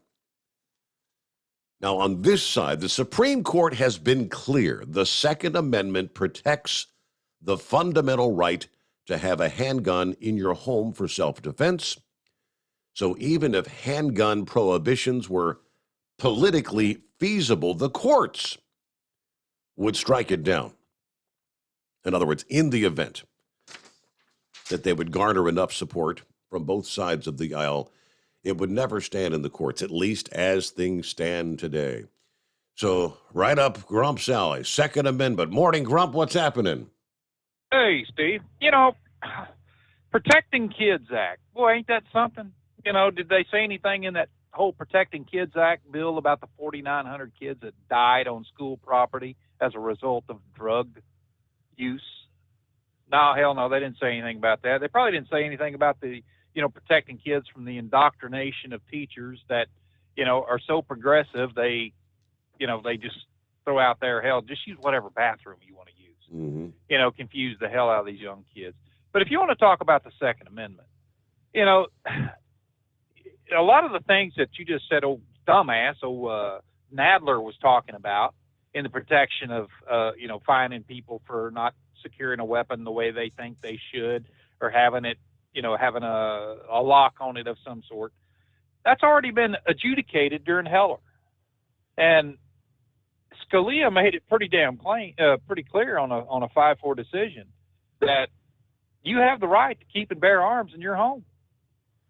Now, on this side, the Supreme Court has been clear. The Second Amendment protects the fundamental right to have a handgun in your home for self-defense. So even if handgun prohibitions were politically feasible, the courts would strike it down. In other words, in the event that they would garner enough support from both sides of the aisle, it would never stand in the courts, at least as things stand today. So right up Grump's alley, Second Amendment. Morning, Grump, what's happening? Hey, Steve. Protecting Kids Act. Boy, ain't that something? Did they say anything in that whole Protecting Kids Act bill about the 4,900 kids that died on school property as a result of drug use? No, hell no, they didn't say anything about that. They probably didn't say anything about the, protecting kids from the indoctrination of teachers that, are so progressive they just throw out there, hell, just use whatever bathroom you want to use. Mm-hmm. Confuse the hell out of these young kids. But if you want to talk about the Second Amendment, a lot of the things that you just said, Nadler was talking about in the protection of, fining people for not securing a weapon the way they think they should, or having it, having a lock on it of some sort. That's already been adjudicated during Heller. And Scalia made it pretty clear on a 5-4 decision that you have the right to keep and bear arms in your home.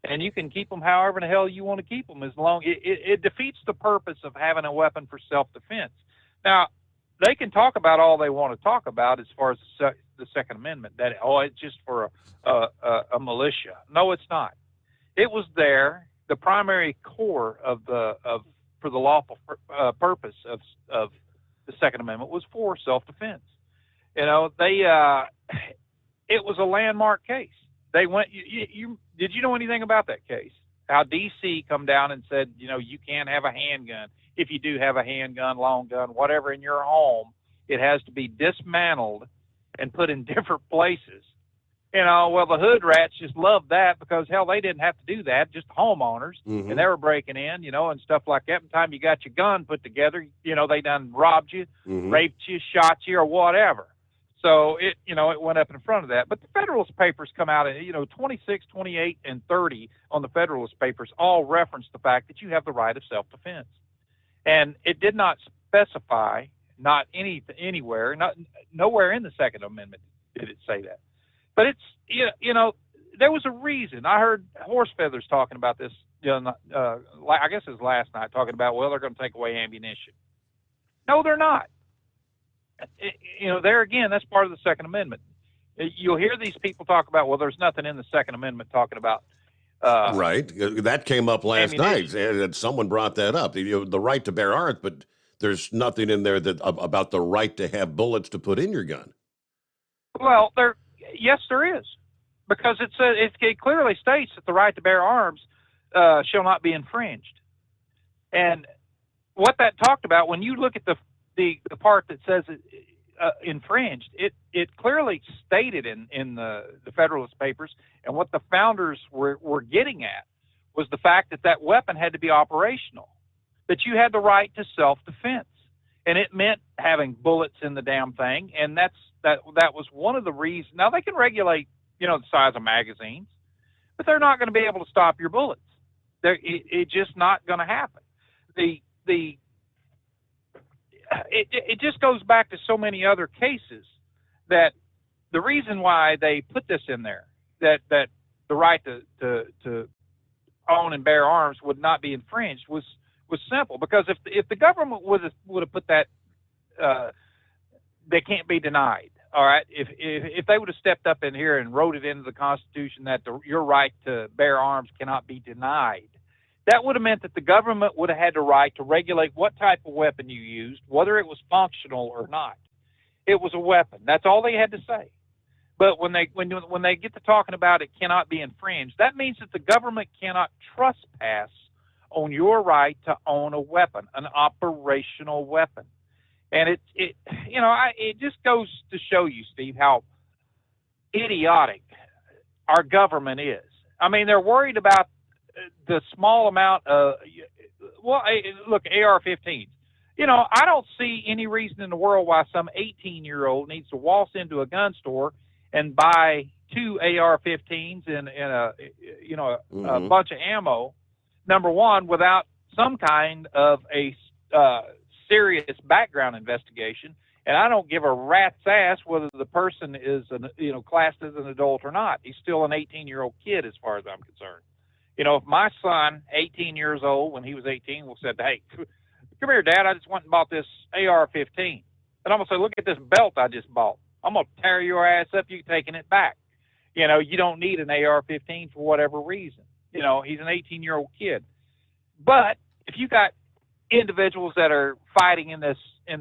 And you can keep them however the hell you want to keep them, as long it defeats the purpose of having a weapon for self-defense. Now, they can talk about all they want to talk about as far as the Second Amendment, that, it's just for a militia. No, it's not. It was there. The primary core for the lawful purpose of the Second Amendment was for self-defense. It was a landmark case. They went. Did you know anything about that case? How D.C. come down and said, you can't have a handgun. If you do have a handgun, long gun, whatever in your home, it has to be dismantled and put in different places Well, the hood rats just loved that because, hell, they didn't have to do that, just homeowners, Mhm. and they were breaking in, and stuff like that. By the time you got your gun put together, they done robbed you, Mhm. raped you, shot you, or whatever. So it went up in front of that. But the Federalist Papers come out, 26, 28, and 30 on the Federalist Papers all reference the fact that you have the right of self-defense. And it did not specify, not anywhere, nowhere in the Second Amendment did it say that. But it's, there was a reason. I heard Horse Feathers talking about this, I guess it was last night, talking about, well, they're going to take away ammunition. No, they're not. There again, that's part of the Second Amendment. You'll hear these people talk about, well, there's nothing in the Second Amendment talking about. Right. That came up last night, ammunition. and someone brought that up. The right to bear arms, but there's nothing in there about the right to have bullets to put in your gun. Well, yes, there is, because it clearly states that the right to bear arms shall not be infringed. And what that talked about, when you look at the part that says infringed, it clearly stated in the Federalist Papers, and what the founders were getting at was the fact that weapon had to be operational, that you had the right to self-defense, and it meant having bullets in the damn thing, and that was one of the reasons. Now they can regulate, the size of magazines, but they're not going to be able to stop your bullets. It's just not going to happen. It just goes back to so many other cases that the reason why they put this in there, that the right to own and bear arms would not be infringed, was simple. Because if the government would have put that, they can't be denied. All right, if they would have stepped up in here and wrote it into the Constitution that your right to bear arms cannot be denied, that would have meant that the government would have had the right to regulate what type of weapon you used, whether it was functional or not. It was a weapon. That's all they had to say. But when they get to talking about it cannot be infringed, that means that the government cannot trespass on your right to own a weapon, an operational weapon. And it just goes to show you, Steve, how idiotic our government is. I mean, they're worried about the small amount of, look, AR-15s. I don't see any reason in the world why some 18-year-old needs to waltz into a gun store and buy 2 AR-15s and a bunch of ammo, number one, without some kind of a serious background investigation. And I don't give a rat's ass whether the person is, classed as an adult or not. He's still an 18-year-old kid as far as I'm concerned. If my son, 18 years old, when he was 18, said, hey, come here, Dad, I just went and bought this AR-15. And I'm going to say, look at this belt I just bought. I'm going to tear your ass up. You're taking it back. You don't need an AR-15 for whatever reason. He's an 18-year-old kid. But if you got individuals that are fighting in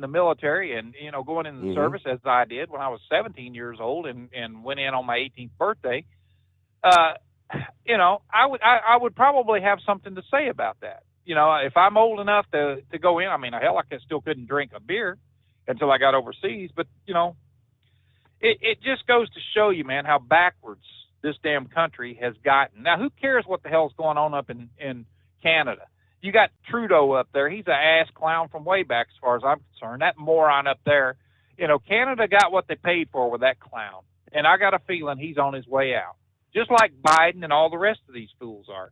the military and, going in the service, as I did when I was 17 years old and went in on my 18th birthday, I would probably have something to say about that. If I'm old enough to go in, I mean, hell, I still couldn't drink a beer until I got overseas. But, it just goes to show you, man, how backwards this damn country has gotten. Now, who cares what the hell's going on up in Canada? You got Trudeau up there. He's an ass clown from way back as far as I'm concerned. That moron up there, Canada got what they paid for with that clown. And I got a feeling he's on his way out, just like Biden and all the rest of these fools are.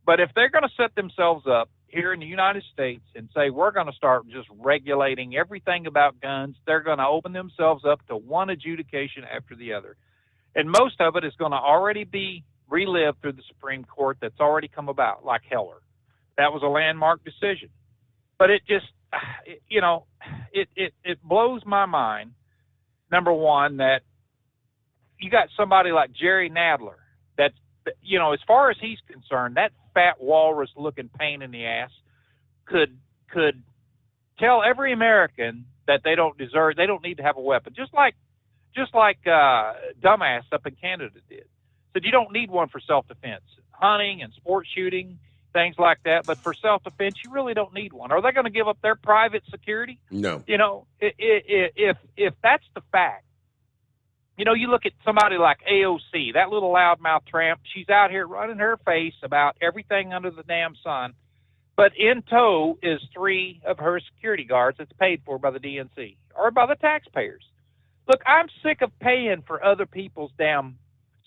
But if they're going to set themselves up here in the United States and say we're going to start just regulating everything about guns, they're going to open themselves up to one adjudication after the other. And most of it is going to already be relived through the Supreme Court that's already come about, like Heller. That was a landmark decision. But it just, it blows my mind, number one, that you got somebody like Jerry Nadler that's, as far as he's concerned, that fat walrus-looking pain in the ass could tell every American that they don't need to have a weapon, just like dumbass up in Canada did. Said you don't need one for self-defense, hunting and sport shooting, things like that. But for self-defense, you really don't need one. Are they going to give up their private security? No. If that's the fact, You look at somebody like AOC, that little loudmouth tramp. She's out here running her face about everything under the damn sun. But in tow is 3 of her security guards that's paid for by the DNC or by the taxpayers. Look, I'm sick of paying for other people's damn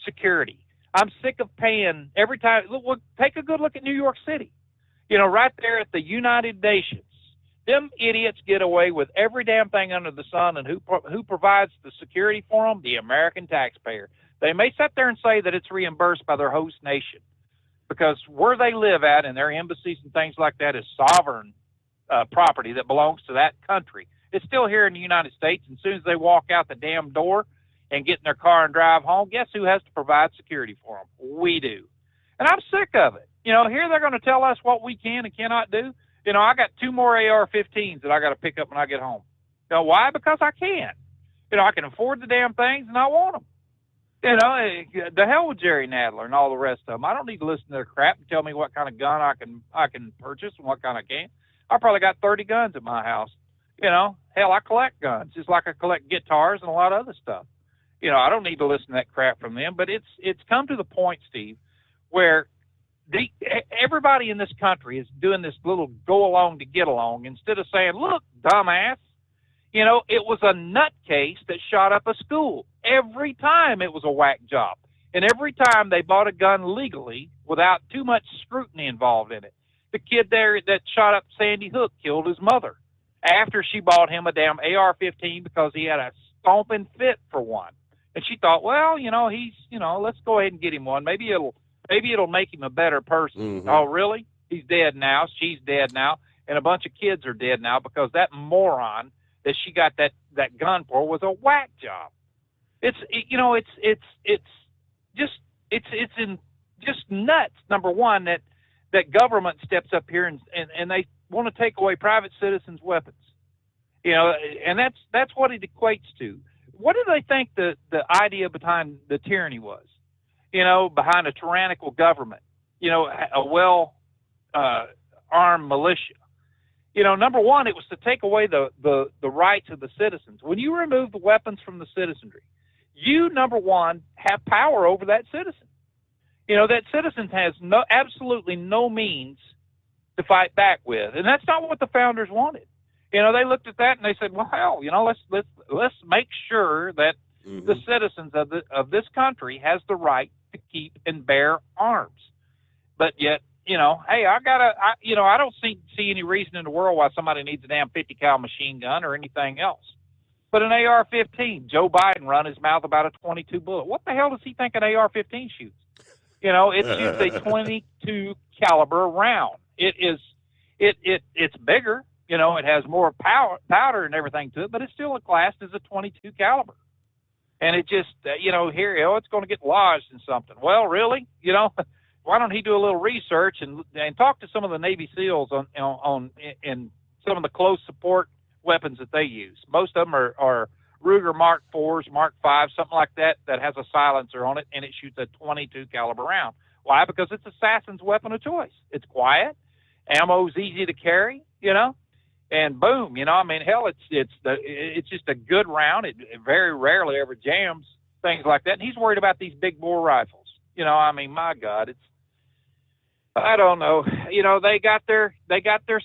security. I'm sick of paying every time. Look, take a good look at New York City. Right there at the United Nations. Them idiots get away with every damn thing under the sun, and who provides the security for them? The American taxpayer. They may sit there and say that it's reimbursed by their host nation, because where they live at and their embassies and things like that is sovereign property that belongs to that country. It's still here in the United States, and as soon as they walk out the damn door and get in their car and drive home, guess who has to provide security for them? We do. And I'm sick of it. Here they're going to tell us what we can and cannot do. I got 2 more AR-15s that I got to pick up when I get home. Why? Because I can. I can afford the damn things and I want them. The hell with Jerry Nadler and all the rest of them. I don't need to listen to their crap and tell me what kind of gun I can purchase and what kind I can't. I probably got 30 guns at my house. Hell, I collect guns just like I collect guitars and a lot of other stuff. I don't need to listen to that crap from them. But it's come to the point, Steve, where everybody in this country is doing this little go along to get along instead of saying, look, dumbass, it was a nutcase that shot up a school. Every time it was a whack job. And every time they bought a gun legally without too much scrutiny involved in it. The kid there that shot up Sandy Hook killed his mother after she bought him a damn AR-15 because he had a stomping fit for one. And she thought, well, he's, let's go ahead and get him one. Maybe it'll make him a better person. Mm-hmm. Oh, really? He's dead now. She's dead now. And a bunch of kids are dead now because that moron that she got that gun for was a whack job. It's just nuts. Number one, that government steps up here and they want to take away private citizens' weapons. And that's what it equates to. What do they think the idea behind the tyranny was? Behind a tyrannical government, a well armed militia. Number one, it was to take away the rights of the citizens. When you remove the weapons from the citizenry, you, number one, have power over that citizen. That citizen has absolutely no means to fight back with, and that's not what the founders wanted. They looked at that and they said, well, hell, let's make sure that the citizens of this country has the right to keep and bear arms. But yet, hey, I don't see any reason in the world why somebody needs a damn 50 cal machine gun or anything else. But an AR-15, Joe Biden run his mouth about a 22 bullet. What the hell does he think an AR-15 shoots? It shoots a 22 caliber round. It's bigger. It has more powder and everything to it, but it's still classed as a 22 caliber. And it just, it's going to get lodged in something. Well, really? Why don't he do a little research and talk to some of the Navy SEALs on some of the close support weapons that they use. Most of them are Ruger Mark 4s, Mark 5s, something like that has a silencer on it, and it shoots a 22 caliber round. Why? Because it's assassin's weapon of choice. It's quiet, ammo's easy to carry, and boom, hell, it's just a good round. It very rarely ever jams, things like that. And he's worried about these big bore rifles. My God, I don't know. They got their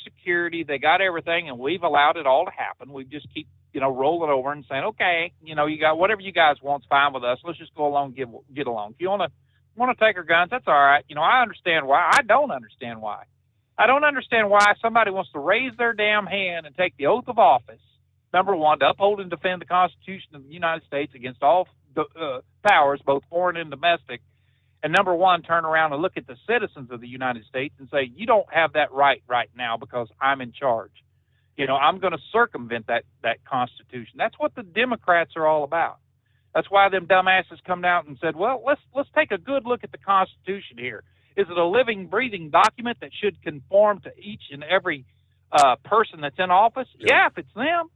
security, they got everything, and we've allowed it all to happen. We just keep, rolling over and saying, okay, you got whatever you guys want's fine with us. Let's just go along, get along. If you want to take our guns, that's all right. I understand why. I don't understand why. I don't understand why somebody wants to raise their damn hand and take the oath of office, number one, to uphold and defend the Constitution of the United States against all powers, both foreign and domestic, and number one, turn around and look at the citizens of the United States and say, you don't have that right now because I'm in charge. I'm going to circumvent that Constitution. That's what the Democrats are all about. That's why them dumbasses come out and said, well, let's take a good look at the Constitution here. Is it a living, breathing document that should conform to each and every person that's in office? Yeah, if it's them,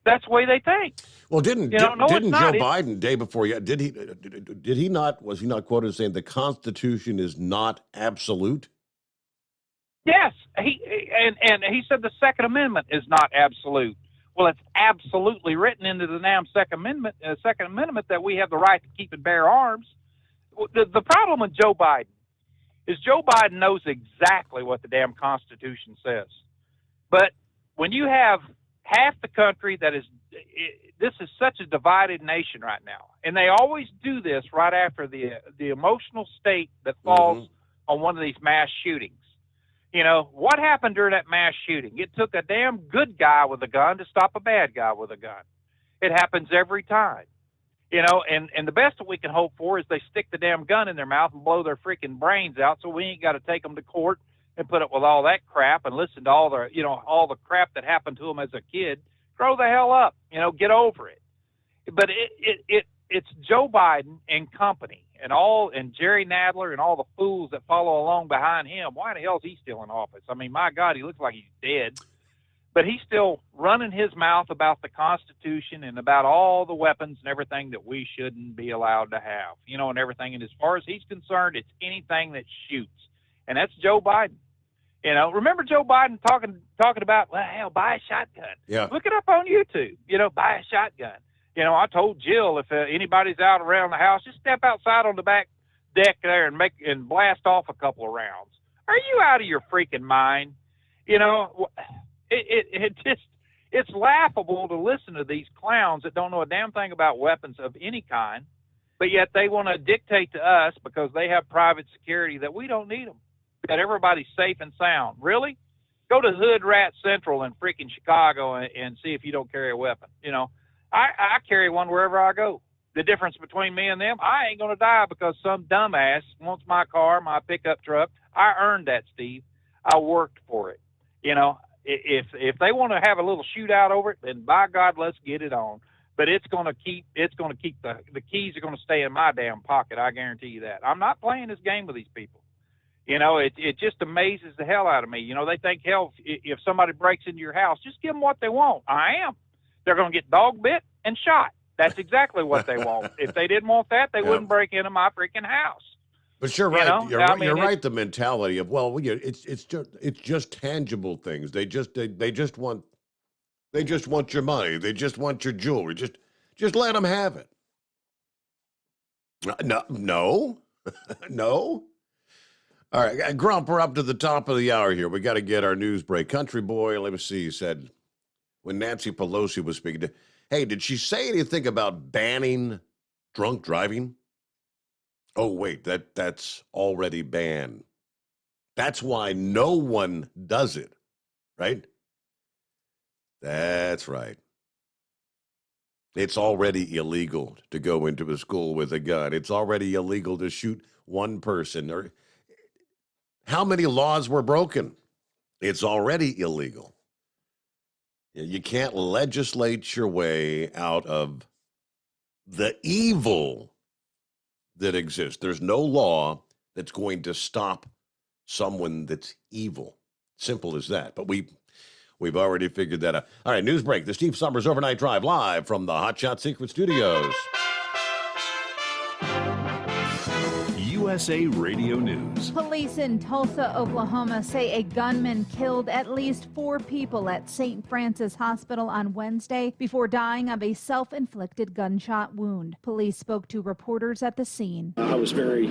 that's the way they think. Well, didn't Joe Biden day before? Was he not quoted as saying the Constitution is not absolute? Yes, he said the Second Amendment is not absolute. Well, it's absolutely written into the damn Second Amendment that we have the right to keep and bear arms. The problem with Joe Biden is Joe Biden knows exactly what the damn Constitution says. But when you have half the country this is such a divided nation right now, and they always do this right after the emotional state that falls on one of these mass shootings. You know, what happened during that mass shooting? It took a damn good guy with a gun to stop a bad guy with a gun. It happens every time. You know, and the best that we can hope for is they stick the damn gun in their mouth and blow their freaking brains out, so we ain't got to take them to court and put up with all that crap and listen to all the crap that happened to them as a kid. Grow the hell up, you know, get over it. But it's Joe Biden and company and Jerry Nadler and all the fools that follow along behind him. Why the hell is he still in office? I mean, my God, he looks like he's dead. But he's still running his mouth about the Constitution and about all the weapons and everything that we shouldn't be allowed to have, you know, and everything. And as far as he's concerned, it's anything that shoots. And that's Joe Biden. You know, remember Joe Biden talking about, well, hell, buy a shotgun. Yeah. Look it up on YouTube, you know, buy a shotgun. You know, I told Jill if anybody's out around the house, just step outside on the back deck there and blast off a couple of rounds. Are you out of your freaking mind? You know, it's laughable to listen to these clowns that don't know a damn thing about weapons of any kind, but yet they want to dictate to us because they have private security that we don't need them, that everybody's safe and sound. Really? Go to Hood Rat Central in freaking Chicago and see if you don't carry a weapon. You know, I carry one wherever I go. The difference between me and them, I ain't going to die because some dumbass wants my car, my pickup truck. I earned that, Steve. I worked for it. You know, if they want to have a little shootout over it, then by God, let's get it on. But it's going to keep the keys are going to stay in my damn pocket. I guarantee you that. I'm not playing this game with these people. You know, it just amazes the hell out of me. You know, they think, hell, if somebody breaks into your house, just give them what they want. I am. They're going to get dog bit and shot. That's exactly what they want. If they didn't want that, they wouldn't break into my freaking house. But you're right. You know? You're right. The mentality of, well, it's just tangible things. They just want your money. They just want your jewelry. Just let them have it. No. No. All right, Grump, we're up to the top of the hour here. We got to get our news break. Country Boy, let me see, said when Nancy Pelosi was speaking, hey, did she say anything about banning drunk driving? Oh, wait, that's already banned. That's why no one does it, right? That's right. It's already illegal to go into a school with a gun. It's already illegal to shoot one person. Or how many laws were broken? It's already illegal. You can't legislate your way out of the evil that exists. There's no law that's going to stop someone that's evil. Simple as that. But we've already figured that out. All right, news break. The Steve Sommers Overnight Drive live from the Hot Shot Secret Studios. USA Radio News. Police in Tulsa, Oklahoma say a gunman killed at least 4 people at St. Francis Hospital on Wednesday before dying of a self-inflicted gunshot wound. Police spoke to reporters at the scene. I was very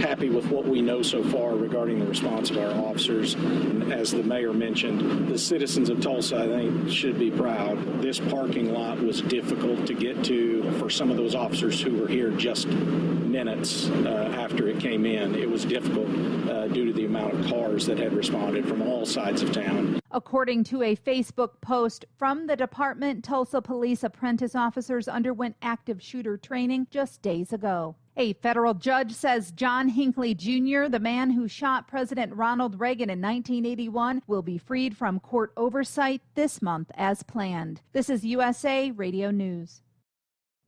happy with what we know so far regarding the response of our officers. And as the mayor mentioned, the citizens of Tulsa, I think, should be proud. This parking lot was difficult to get to for some of those officers who were here just minutes after it came in. It was difficult due to the amount of cars that had responded from all sides of town. According to a Facebook post from the department, Tulsa police apprentice officers underwent active shooter training just days ago. A federal judge says John Hinckley Jr., the man who shot President Ronald Reagan in 1981, will be freed from court oversight this month as planned. This is USA Radio News.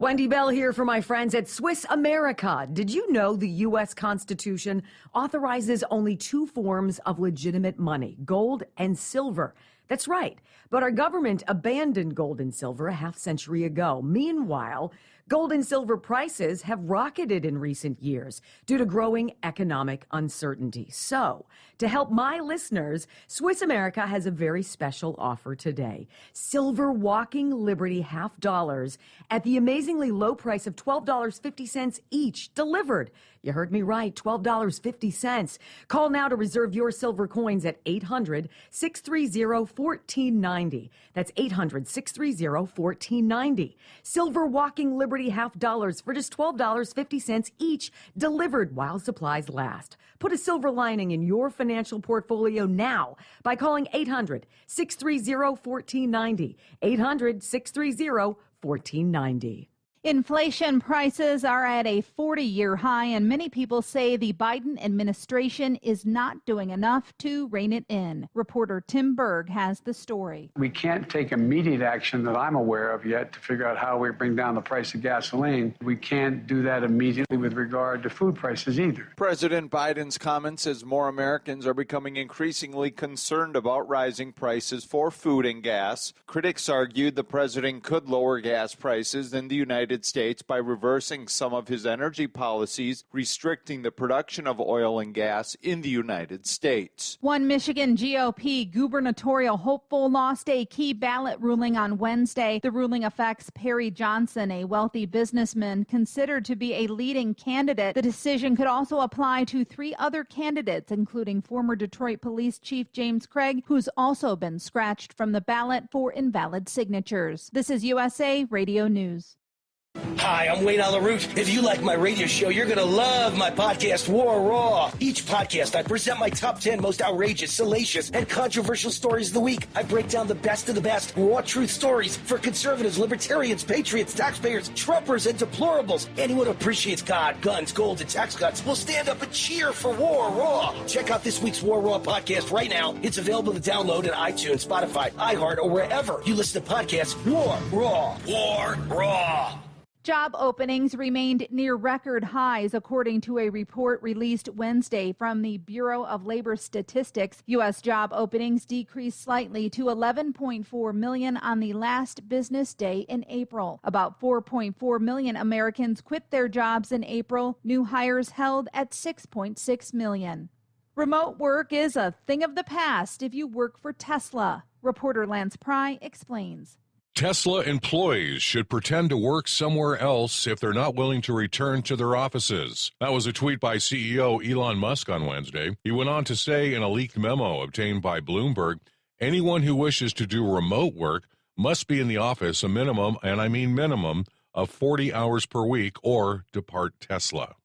Wendy Bell here for my friends at Swiss America. Did you know the U.S. Constitution authorizes only 2 forms of legitimate money, gold and silver? That's right. But our government abandoned gold and silver a half-century ago. Meanwhile, Gold and silver prices have rocketed in recent years due to growing economic uncertainty. So, to help my listeners, Swiss America has a very special offer today. Silver Walking Liberty $50 at the amazingly low price of $12.50 each, delivered. You heard me right, $12.50. Call now to reserve your silver coins at 800-630-1490. That's 800-630-1490. Silver Walking Liberty $50 for just $12.50 each, delivered while supplies last. Put a silver lining in your financial portfolio now by calling 800-630-1490. 800-630-1490. Inflation prices are at a 40-year high, and many people say the Biden administration is not doing enough to rein it in. Reporter Tim Berg has the story. We can't take immediate action that I'm aware of yet to figure out how we bring down the price of gasoline. We can't do that immediately with regard to food prices either. President Biden's comments as more Americans are becoming increasingly concerned about rising prices for food and gas. Critics argued the president could lower gas prices in the United States by reversing some of his energy policies, restricting the production of oil and gas in the United States. One Michigan GOP gubernatorial hopeful lost a key ballot ruling on Wednesday. The ruling affects Perry Johnson, a wealthy businessman considered to be a leading candidate. The decision could also apply to 3 other candidates, including former Detroit Police Chief James Craig, who's also been scratched from the ballot for invalid signatures. This is USA Radio News. Hi, I'm Wayne Alaroot. If you like my radio show, you're going to love my podcast, War Raw. Each podcast, I present my top 10 most outrageous, salacious, and controversial stories of the week. I break down the best of the best raw truth stories for conservatives, libertarians, patriots, taxpayers, Trumpers, and deplorables. Anyone who appreciates God, guns, gold, and tax cuts will stand up and cheer for War Raw. Check out this week's War Raw podcast right now. It's available to download at iTunes, Spotify, iHeart, or wherever you listen to podcasts. War Raw. War Raw. Job openings remained near record highs, according to a report released Wednesday from the Bureau of Labor Statistics. U.S. job openings decreased slightly to 11.4 million on the last business day in April. About 4.4 million Americans quit their jobs in April. New hires held at 6.6 million. Remote work is a thing of the past if you work for Tesla. Reporter Lance Pry explains. Tesla employees should pretend to work somewhere else if they're not willing to return to their offices. That was a tweet by CEO Elon Musk on Wednesday. He went on to say in a leaked memo obtained by Bloomberg, anyone who wishes to do remote work must be in the office a minimum, and I mean minimum, of 40 hours per week or depart Tesla.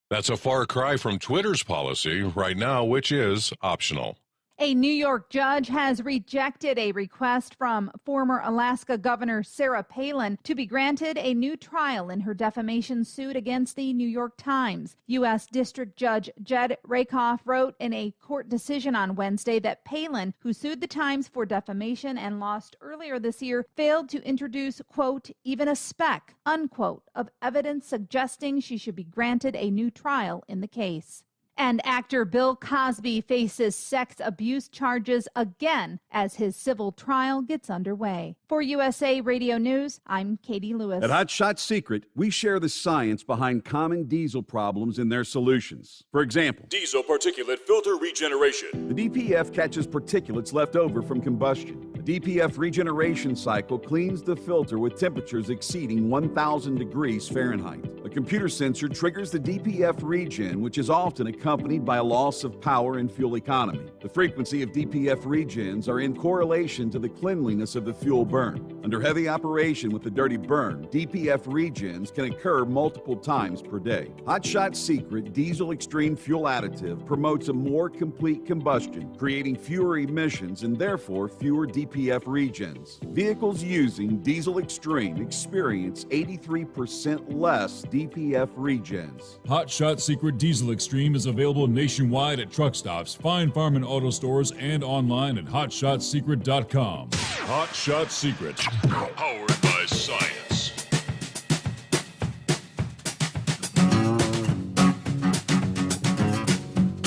That's a far cry from Twitter's policy right now, which is optional. A New York judge has rejected a request from former Alaska Governor Sarah Palin to be granted a new trial in her defamation suit against the New York Times. U.S. District Judge Jed Rakoff wrote in a court decision on Wednesday that Palin, who sued the Times for defamation and lost earlier this year, failed to introduce, quote, even a speck, unquote, of evidence suggesting she should be granted a new trial in the case. And actor Bill Cosby faces sex abuse charges again as his civil trial gets underway. For USA Radio News, I'm Katie Lewis. At Hot Shot Secret, we share the science behind common diesel problems and their solutions. For example, diesel particulate filter regeneration. The DPF catches particulates left over from combustion. The DPF regeneration cycle cleans the filter with temperatures exceeding 1,000 degrees Fahrenheit. A computer sensor triggers the DPF regen, which is often accompanied by a loss of power and fuel economy. The frequency of DPF regens are in correlation to the cleanliness of the fuel burn. Under heavy operation with the dirty burn, DPF regens can occur multiple times per day. Hot Shot Secret Diesel Extreme Fuel Additive promotes a more complete combustion, creating fewer emissions and therefore fewer DPF regens. Vehicles using Diesel Extreme experience 83% less DPF regens. Hot Shot Secret Diesel Extreme is available nationwide at truck stops, Fine Farm and auto stores, and online at hotshotsecret.com. Hot Shot Secret, powered by science.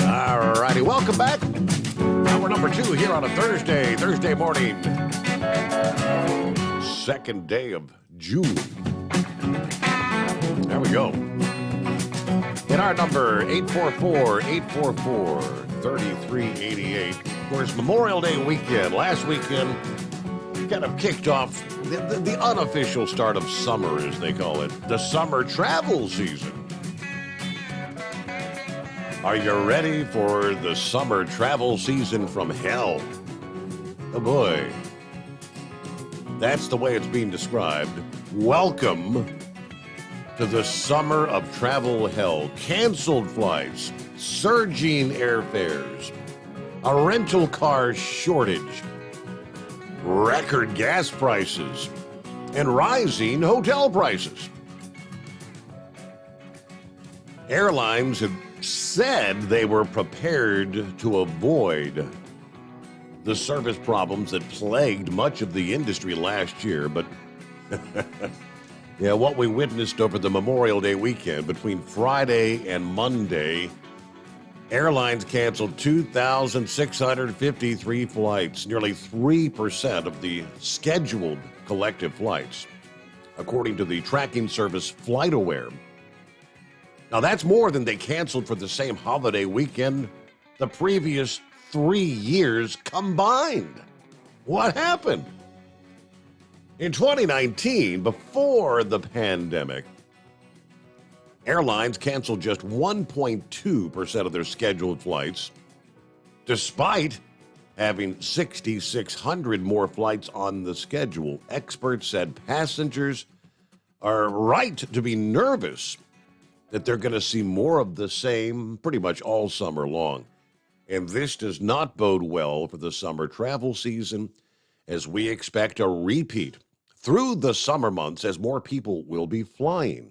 All righty, welcome back. Hour number 2 here on a Thursday morning. Second day of June. There we go. In our number, 844-844-3388. Of course, Memorial Day weekend, last weekend, kind of kicked off the unofficial start of summer, as they call it, the summer travel season. Are you ready for the summer travel season from hell? Oh boy. That's the way it's being described. Welcome to the summer of travel hell. Canceled flights, surging airfares, a rental car shortage, record gas prices, and rising hotel prices. Airlines have said they were prepared to avoid the service problems that plagued much of the industry last year, but yeah, what we witnessed over the Memorial Day weekend between Friday and Monday, airlines canceled 2,653 flights, nearly 3% of the scheduled collective flights, according to the tracking service FlightAware. Now, that's more than they canceled for the same holiday weekend the previous 3 years combined. What happened? In 2019, before the pandemic, airlines canceled just 1.2% of their scheduled flights, despite having 6,600 more flights on the schedule. Experts said passengers are right to be nervous that they're going to see more of the same pretty much all summer long. And this does not bode well for the summer travel season, as we expect a repeat through the summer months as more people will be flying.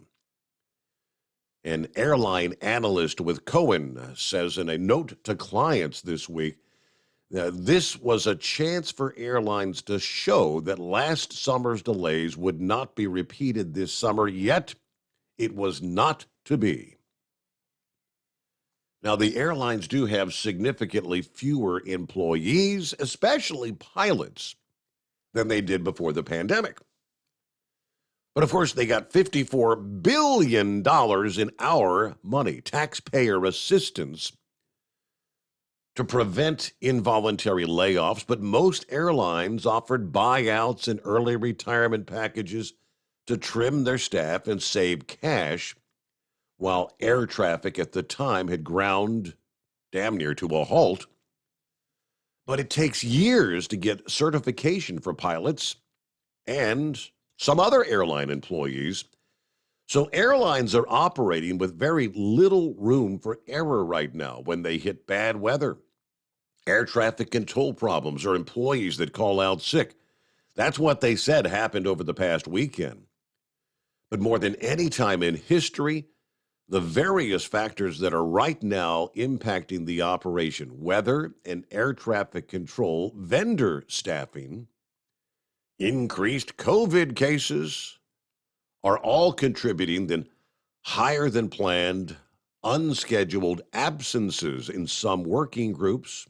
An airline analyst with Cohen says in a note to clients this week that this was a chance for airlines to show that last summer's delays would not be repeated this summer, yet it was not to be. Now, the airlines do have significantly fewer employees, especially pilots, than they did before the pandemic. But of course, they got $54 billion in our money, taxpayer assistance, to prevent involuntary layoffs. But most airlines offered buyouts and early retirement packages to trim their staff and save cash, while air traffic at the time had ground damn near to a halt. But it takes years to get certification for pilots and some other airline employees. So airlines are operating with very little room for error right now when they hit bad weather, air traffic control problems, or employees that call out sick. That's what they said happened over the past weekend. But more than any time in history, the various factors that are right now impacting the operation, weather and air traffic control, vendor staffing, increased COVID cases, are all contributing to higher than planned, unscheduled absences in some working groups.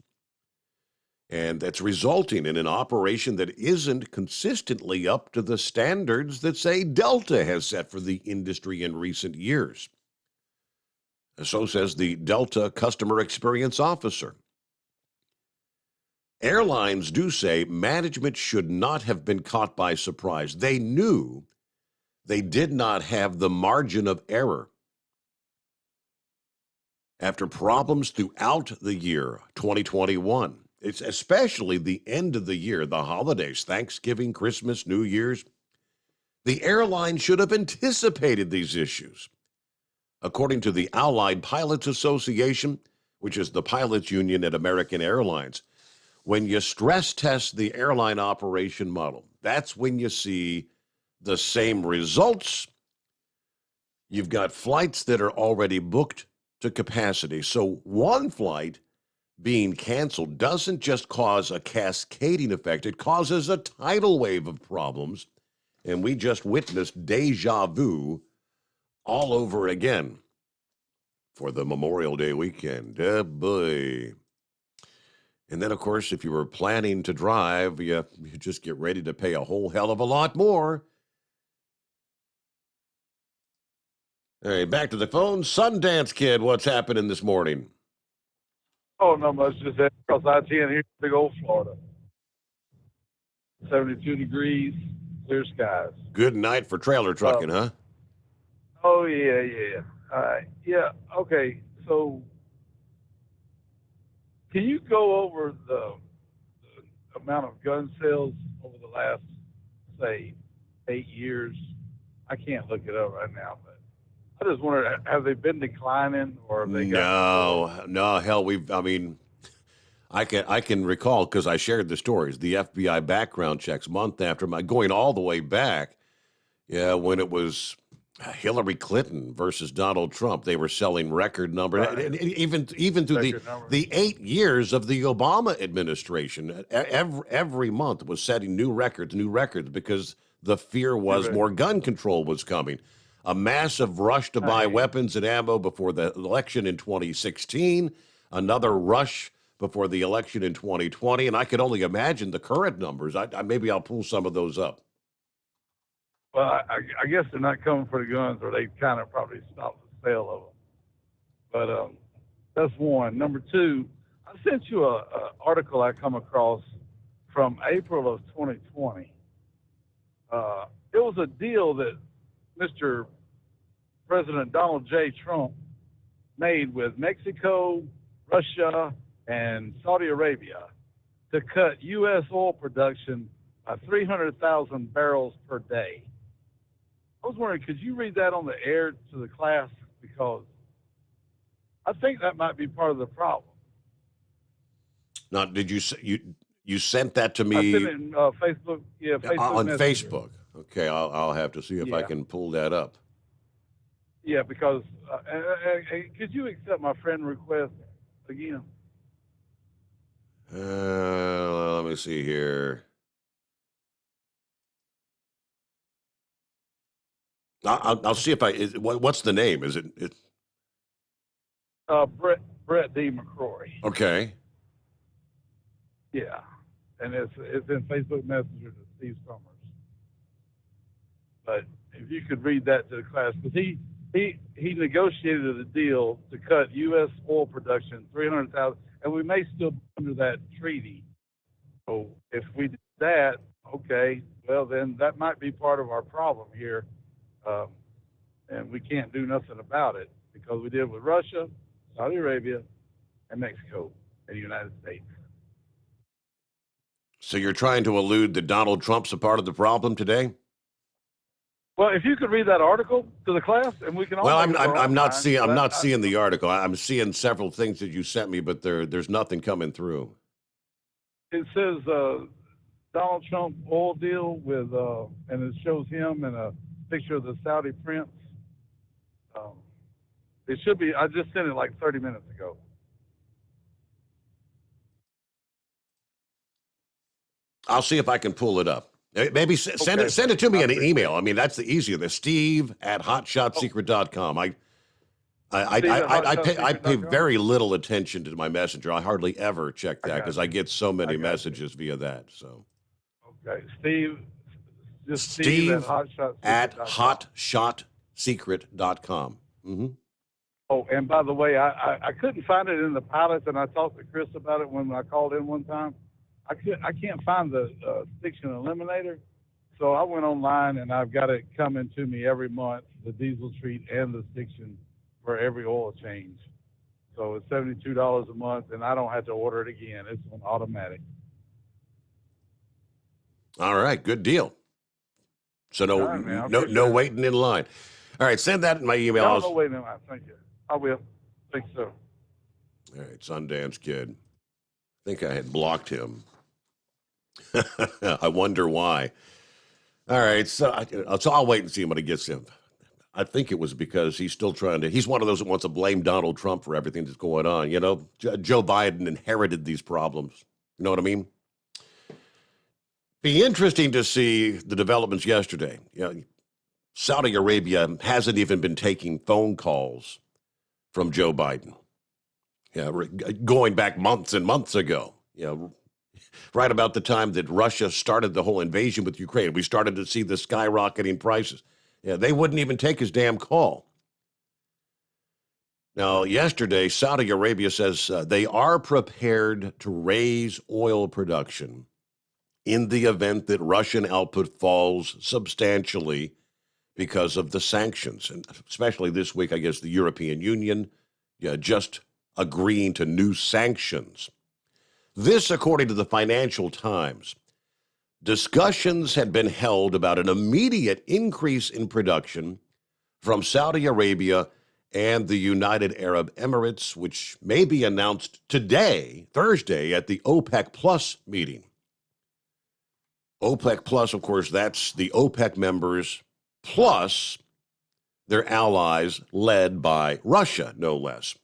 And that's resulting in an operation that isn't consistently up to the standards that, say, Delta has set for the industry in recent years. So says the Delta Customer Experience Officer. Airlines do say management should not have been caught by surprise. They knew they did not have the margin of error. After problems throughout the year 2021, it's especially the end of the year, the holidays, Thanksgiving, Christmas, New Year's, the airline should have anticipated these issues. According to the Allied Pilots Association, which is the pilots union at American Airlines, when you stress test the airline operation model, that's when you see the same results. You've got flights that are already booked to capacity. So one flight being canceled doesn't just cause a cascading effect, it causes a tidal wave of problems. And we just witnessed deja vu all over again for the Memorial Day weekend. Oh boy. And then, of course, if you were planning to drive, you just get ready to pay a whole hell of a lot more. All right, back to the phone. Sundance Kid, what's happening this morning? Oh, not much. Just across I-10 here, big old Florida. 72 degrees, clear skies. Good night for trailer trucking, huh? Oh, yeah. All right. Yeah, okay. So can you go over the amount of gun sales over the last, say, 8 years? I can't look it up right now, but I just wonder, have they been declining or have they No, hell, I can recall because I shared the stories, the FBI background checks month after month, going all the way back. Yeah, when it was Hillary Clinton versus Donald Trump, they were selling record numbers. Right. And even through the 8 years of the Obama administration, every month was setting new records because the fear was more gun control was coming. A massive rush to buy weapons and ammo before the election in 2016, another rush before the election in 2020, and I could only imagine the current numbers. Maybe I'll pull some of those up. Well, I guess they're not coming for the guns, or they kind of probably stopped the sale of them. But that's one. Number two, I sent you a article I come across from April of 2020. It was a deal that Mr. President Donald J. Trump made with Mexico, Russia, and Saudi Arabia to cut U.S. oil production by 300,000 barrels per day. I was wondering, could you read that on the air to the class? Because I think that might be part of the problem. Now, did you sent that to me? I sent it in Facebook. Yeah, Facebook on Messenger. Facebook. Okay, I'll have to see if I can pull that up. Yeah, because could you accept my friend request again? Let me see here. I'll see if what's the name? Is it? Brett D. McCrory. Okay. Yeah, and it's in Facebook Messenger to Steve Sommers. But if you could read that to the class, because he negotiated a deal to cut U.S. oil production 300,000, and we may still be under that treaty. So if we did that, okay, well then that might be part of our problem here, and we can't do nothing about it because we did with Russia, Saudi Arabia, and Mexico, and the United States. So you're trying to allude that Donald Trump's a part of the problem today? Well, if you could read that article to the class, and we can all. Well, I'm not seeing the article. I'm seeing several things that you sent me, but there's nothing coming through. It says Donald Trump oil deal with, and it shows him and a picture of the Saudi prince. It should be. I just sent it like 30 minutes ago. I'll see if I can pull it up. Maybe send it to me in an email. I mean, that's the easier. Steve at hotshotsecret.com. I pay very little attention to my messenger. I hardly ever check that because I get so many messages via that. So, okay, Steve at hotshotsecret.com. Mm-hmm. Oh, and by the way, I couldn't find it in the pilots, and I talked to Chris about it when I called in one time. I can't find the stiction eliminator, so I went online and I've got it coming to me every month, the diesel treat and the stiction for every oil change. So it's $72 a month, and I don't have to order it again. It's on automatic. All right, good deal. So no waiting in line. All right, send that in my email. No waiting in line. Thank you. I will. Think so. All right, Sundance Kid. I think I had blocked him. I wonder why. All right, so I'll wait and see when he gets him. I think it was because he's still he's one of those that wants to blame Donald Trump for everything that's going on. You know, Joe Biden inherited these problems. You know what I mean? Be interesting to see the developments yesterday. You know, Saudi Arabia hasn't even been taking phone calls from Joe Biden. Yeah, going back months and months ago. You know, right about the time that Russia started the whole invasion with Ukraine, we started to see the skyrocketing prices. Yeah, they wouldn't even take his damn call. Now, yesterday, Saudi Arabia says they are prepared to raise oil production in the event that Russian output falls substantially because of the sanctions. And especially this week, I guess the European Union just agreeing to new sanctions. This, according to the Financial Times. Discussions had been held about an immediate increase in production from Saudi Arabia and the United Arab Emirates, which may be announced today, Thursday, at the OPEC Plus meeting. OPEC Plus, of course, that's the OPEC members plus their allies led by Russia, no less.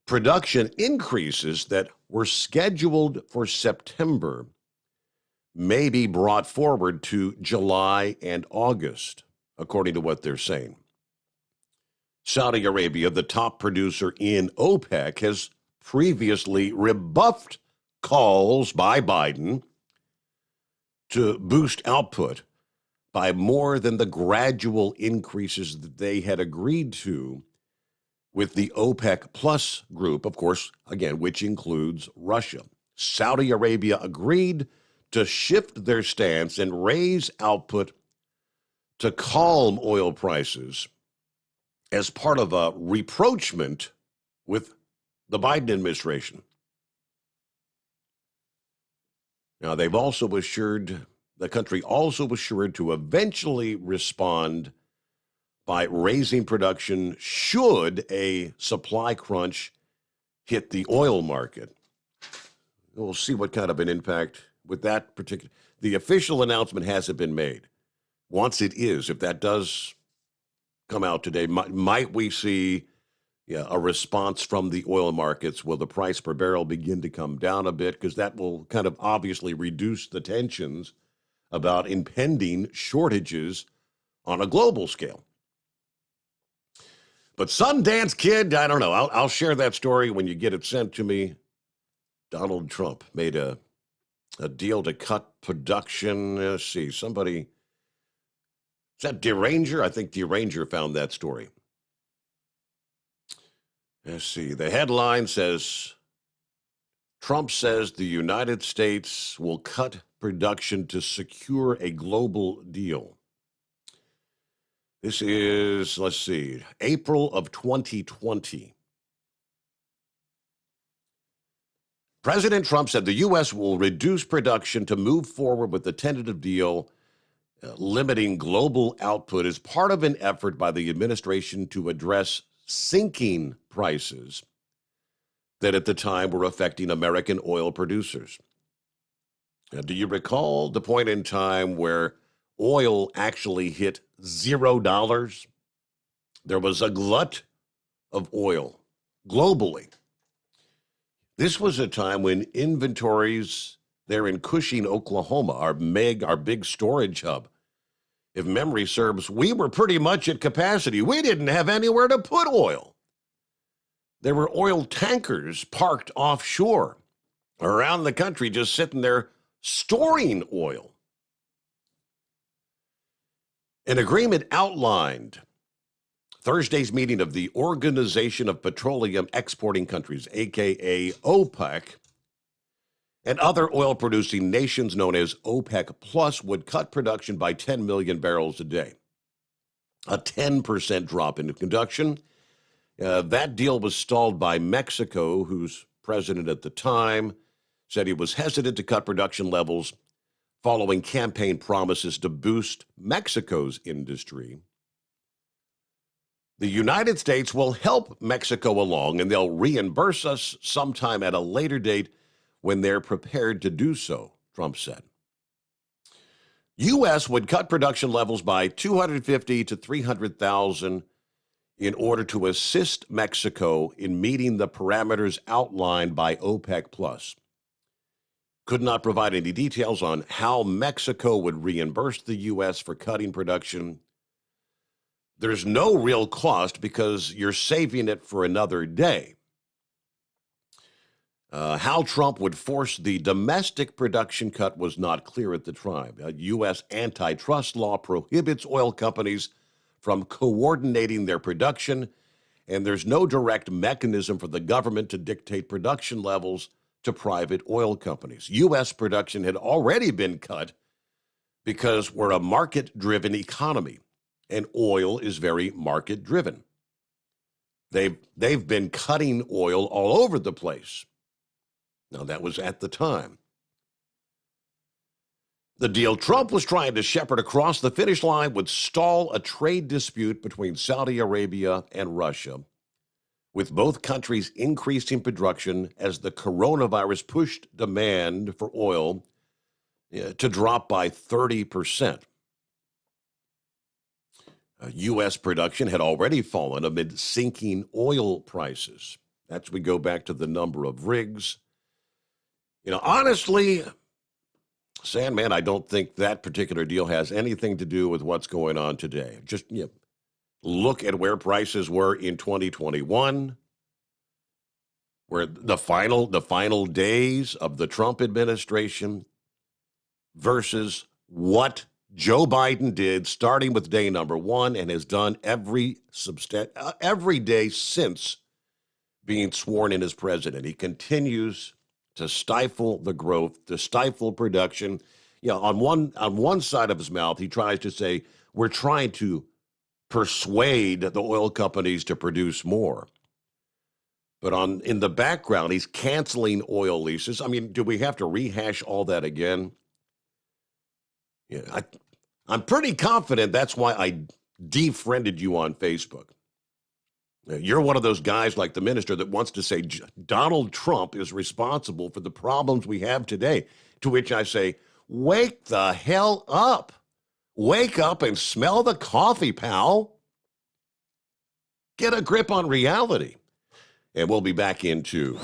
Production increases that were scheduled for September may be brought forward to July and August, according to what they're saying. Saudi Arabia, the top producer in OPEC, has previously rebuffed calls by Biden to boost output by more than the gradual increases that they had agreed to with the OPEC Plus group, of course, again, which includes Russia. Saudi Arabia agreed to shift their stance and raise output to calm oil prices as part of a rapprochement with the Biden administration. Now, they've also assured, the country also assured to eventually respond by raising production should a supply crunch hit the oil market. We'll see what kind of an impact with that particular. The official announcement hasn't been made. Once it is, if that does come out today, might we see a response from the oil markets? Will the price per barrel begin to come down a bit? Because that will kind of obviously reduce the tensions about impending shortages on a global scale. But Sundance Kid, I don't know. I'll share that story when you get it sent to me. Donald Trump made a deal to cut production. Let's see, somebody, is that Deranger? I think Deranger found that story. Let's see, the headline says, Trump says the United States will cut production to secure a global deal. This is, let's see, April of 2020. President Trump said the U.S. will reduce production to move forward with the tentative deal limiting global output as part of an effort by the administration to address sinking prices that at the time were affecting American oil producers. Now, do you recall the point in time where oil actually hit $0? There was a glut of oil globally. This was a time when inventories there in Cushing, Oklahoma, our big storage hub, if memory serves, we were pretty much at capacity. We didn't have anywhere to put oil. There were oil tankers parked offshore around the country just sitting there storing oil. An agreement outlined Thursday's meeting of the Organization of Petroleum Exporting Countries, a.k.a. OPEC, and other oil-producing nations known as OPEC Plus would cut production by 10 million barrels a day, a 10% drop in production. That deal was stalled by Mexico, whose president at the time said he was hesitant to cut production levels following campaign promises to boost Mexico's industry. The United States will help Mexico along, and they'll reimburse us sometime at a later date when they're prepared to do so, Trump said. U.S. would cut production levels by 250 to 300,000 in order to assist Mexico in meeting the parameters outlined by OPEC Plus. Could not provide any details on how Mexico would reimburse the U.S. for cutting production. There's no real cost because you're saving it for another day. How Trump would force the domestic production cut was not clear at the time. U.S. antitrust law prohibits oil companies from coordinating their production and there's no direct mechanism for the government to dictate production levels to private oil companies. U.S. production had already been cut because we're a market-driven economy, and oil is very market-driven. They've been cutting oil all over the place. Now, that was at the time. The deal Trump was trying to shepherd across the finish line would stall a trade dispute between Saudi Arabia and Russia, with both countries increasing production as the coronavirus pushed demand for oil to drop by 30%. U.S. production had already fallen amid sinking oil prices. That's we go back to the number of rigs. Honestly, Sandman, I don't think that particular deal has anything to do with what's going on today. Just look at where prices were in 2021, where the final days of the Trump administration versus what Joe Biden did starting with day number one and has done every day since being sworn in as president. He continues to stifle the growth, to stifle production. On one side of his mouth, he tries to say, we're trying to persuade the oil companies to produce more. But in the background, he's canceling oil leases. I mean, do we have to rehash all that again? I'm pretty confident that's why I defriended you on Facebook. You're one of those guys like the minister that wants to say Donald Trump is responsible for the problems we have today, to which I say, wake the hell up. Wake up and smell the coffee, pal. Get a grip on reality. And we'll be back into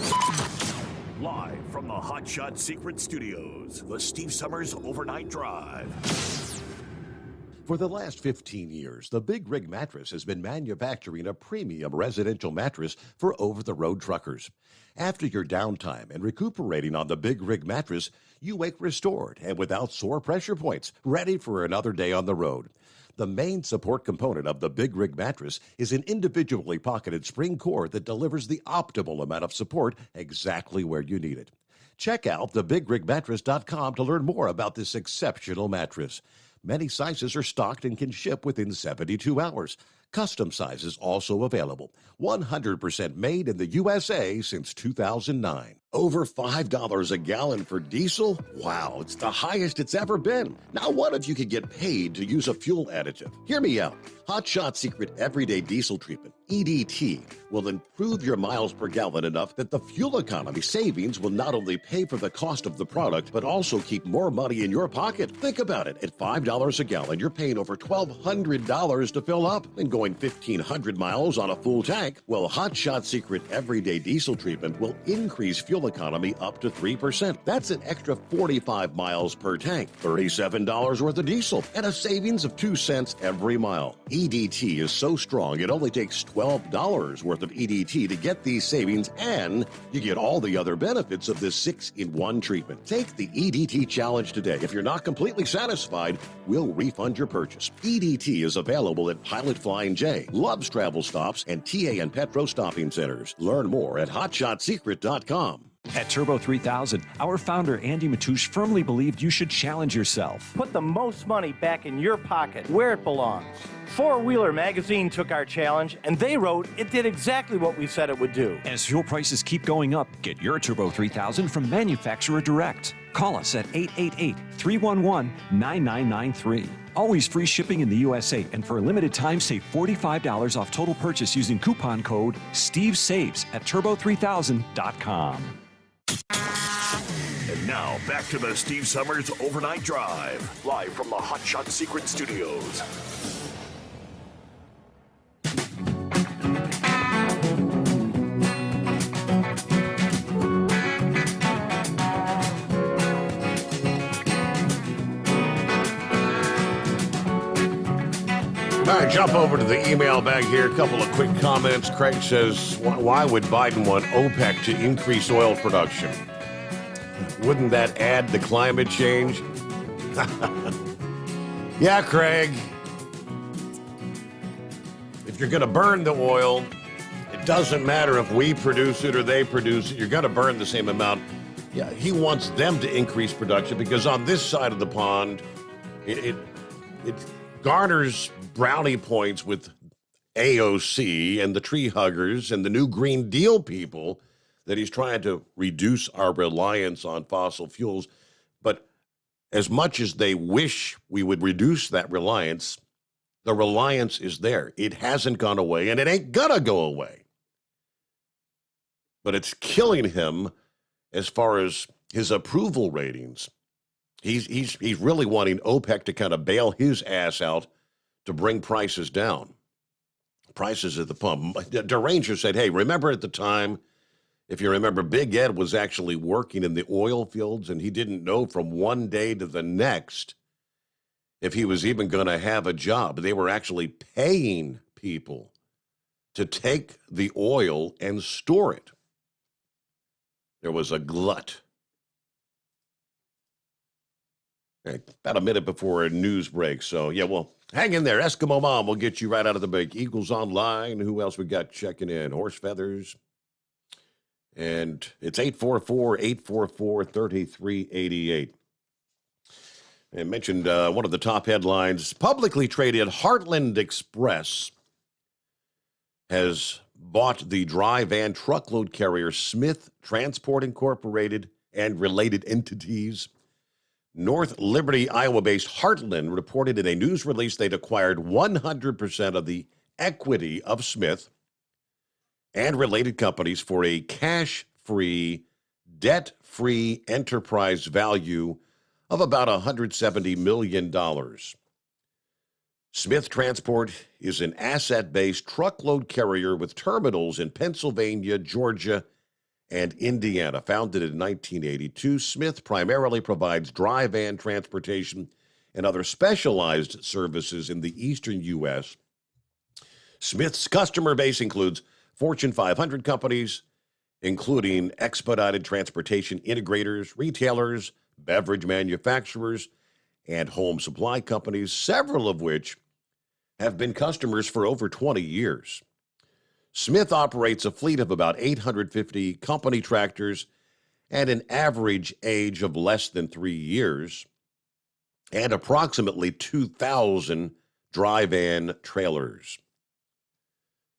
Live from the Hot Shot Secret Studios, the Steve Summers Overnight Drive. For the last 15 years, the Big Rig Mattress has been manufacturing a premium residential mattress for over-the-road truckers. After your downtime and recuperating on the Big Rig Mattress, you wake restored and without sore pressure points, ready for another day on the road. The main support component of the Big Rig Mattress is an individually pocketed spring cord that delivers the optimal amount of support exactly where you need it. Check out thebigrigmattress.com to learn more about this exceptional mattress. Many sizes are stocked and can ship within 72 hours. Custom sizes also available. 100% made in the USA since 2009. Over $5 a gallon for diesel? Wow, it's the highest it's ever been. Now what if you could get paid to use a fuel additive? Hear me out. Hot Shot Secret Everyday Diesel Treatment, EDT, will improve your miles per gallon enough that the fuel economy savings will not only pay for the cost of the product, but also keep more money in your pocket. Think about it. At $5 a gallon, you're paying over $1,200 to fill up and going 1,500 miles on a full tank. Well, Hot Shot Secret Everyday Diesel Treatment will increase fuel economy up to 3%. That's an extra 45 miles per tank, $37 worth of diesel, and a savings of 2 cents every mile. EDT is so strong, it only takes $12 worth of EDT to get these savings, and you get all the other benefits of this 6-in-1 treatment. Take the EDT challenge today. If you're not completely satisfied, we'll refund your purchase. EDT is available at Pilot Flying J, Love's Travel Stops, and TA and Petro Stopping Centers. Learn more at hotshotsecret.com. At Turbo 3000, our founder Andy Matouche firmly believed you should challenge yourself. Put the most money back in your pocket, where it belongs. Four Wheeler magazine took our challenge, and they wrote it did exactly what we said it would do. As fuel prices keep going up, get your Turbo 3000 from manufacturer direct. Call us at 888-311-9993. Always free shipping in the USA, and for a limited time, save $45 off total purchase using coupon code STEVESAVES at turbo3000.com. And now, back to the Steve Summers Overnight Drive, live from the Hot Shot Secret Studios. All right, jump over to the email bag here. A couple of quick comments. Craig says, why would Biden want OPEC to increase oil production? Wouldn't that add to climate change? Yeah, Craig. If you're going to burn the oil, doesn't matter if we produce it or they produce it. You're going to burn the same amount. Yeah, he wants them to increase production because on this side of the pond, it garners brownie points with AOC and the tree huggers and the new Green Deal people that he's trying to reduce our reliance on fossil fuels. But as much as they wish we would reduce that reliance, the reliance is there. It hasn't gone away, and it ain't gonna go away. But it's killing him as far as his approval ratings. He's really wanting OPEC to kind of bail his ass out to bring prices down. Prices at the pump. Deranger said, hey, remember at the time, if you remember, Big Ed was actually working in the oil fields, and he didn't know from one day to the next if he was even going to have a job. They were actually paying people to take the oil and store it. There was a glut. Okay, about a minute before a news break. So, yeah, well, hang in there. Eskimo Mom will get you right out of the break. Eagles Online. Who else we got checking in? Horse Feathers. And it's 844-844-3388. I mentioned one of the top headlines. Publicly traded Heartland Express has bought the dry van truckload carrier Smith Transport Incorporated and related entities. North Liberty, Iowa-based Heartland reported in a news release they'd acquired 100% of the equity of Smith and related companies for a cash-free, debt-free enterprise value of about $170 million. Smith Transport is an asset-based truckload carrier with terminals in Pennsylvania, Georgia, and Indiana. Founded in 1982, Smith primarily provides dry van transportation and other specialized services in the eastern U.S. Smith's customer base includes Fortune 500 companies, including expedited transportation integrators, retailers, beverage manufacturers, and home supply companies, several of which have been customers for over 20 years. Smith operates a fleet of about 850 company tractors and an average age of less than 3 years, and approximately 2,000 dry van trailers.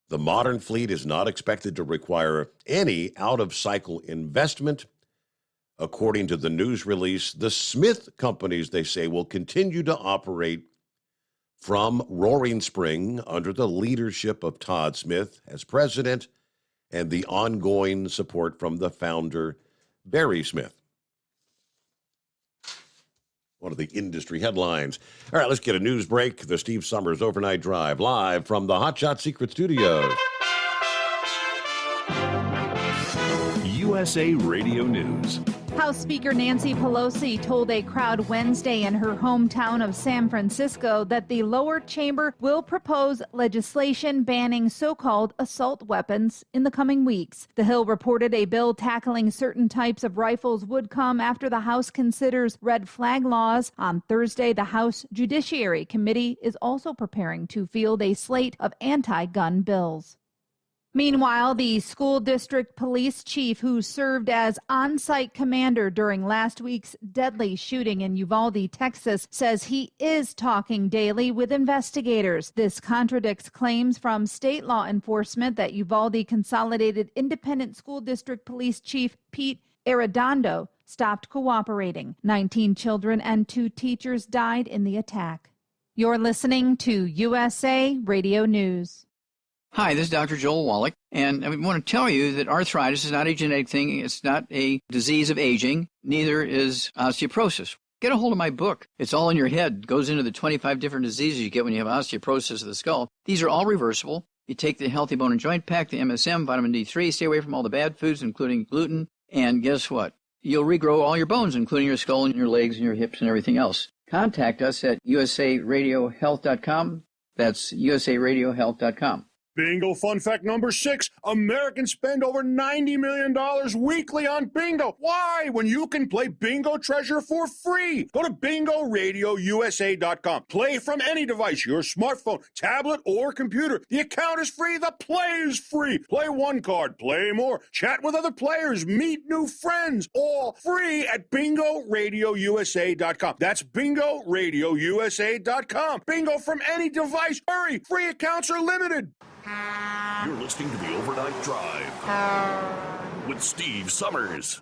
The modern fleet is not expected to require any out-of-cycle investment. According to the news release, the Smith companies, they say, will continue to operate from Roaring Spring under the leadership of Todd Smith as president and the ongoing support from the founder, Barry Smith. One of the industry headlines. All right, let's get a news break. The Steve Sommers Overnight Drive, live from the Hot Shot Secret Studios. USA Radio News. House Speaker Nancy Pelosi told a crowd Wednesday in her hometown of San Francisco that the lower chamber will propose legislation banning so-called assault weapons in the coming weeks. The Hill reported a bill tackling certain types of rifles would come after the House considers red flag laws. On Thursday, the House Judiciary Committee is also preparing to field a slate of anti-gun bills. Meanwhile, the school district police chief who served as on-site commander during last week's deadly shooting in Uvalde, Texas, says he is talking daily with investigators. This contradicts claims from state law enforcement that Uvalde Consolidated Independent School District Police Chief Pete Arredondo stopped cooperating. 19 children and 2 teachers died in the attack. You're listening to USA Radio News. Hi, this is Dr. Joel Wallach, and I want to tell you that arthritis is not a genetic thing. It's not a disease of aging. Neither is osteoporosis. Get a hold of my book. It's all in your head. It goes into the 25 different diseases you get when you have osteoporosis of the skull. These are all reversible. You take the Healthy Bone and Joint Pack, the MSM, vitamin D3, stay away from all the bad foods, including gluten, and guess what? You'll regrow all your bones, including your skull and your legs and your hips and everything else. Contact us at usaradiohealth.com. That's usaradiohealth.com. Bingo fun fact number 6. Americans spend over $90 million weekly on bingo. Why? When you can play Bingo Treasure for free. Go to bingoRadioUSA.com. Play from any device, your smartphone, tablet, or computer. The account is free. The play is free. Play one card. Play more. Chat with other players. Meet new friends. All free at bingoRadioUSA.com. That's bingoRadioUSA.com. Bingo from any device. Hurry. Free accounts are limited. You're listening to the Overnight Drive with Steve Summers.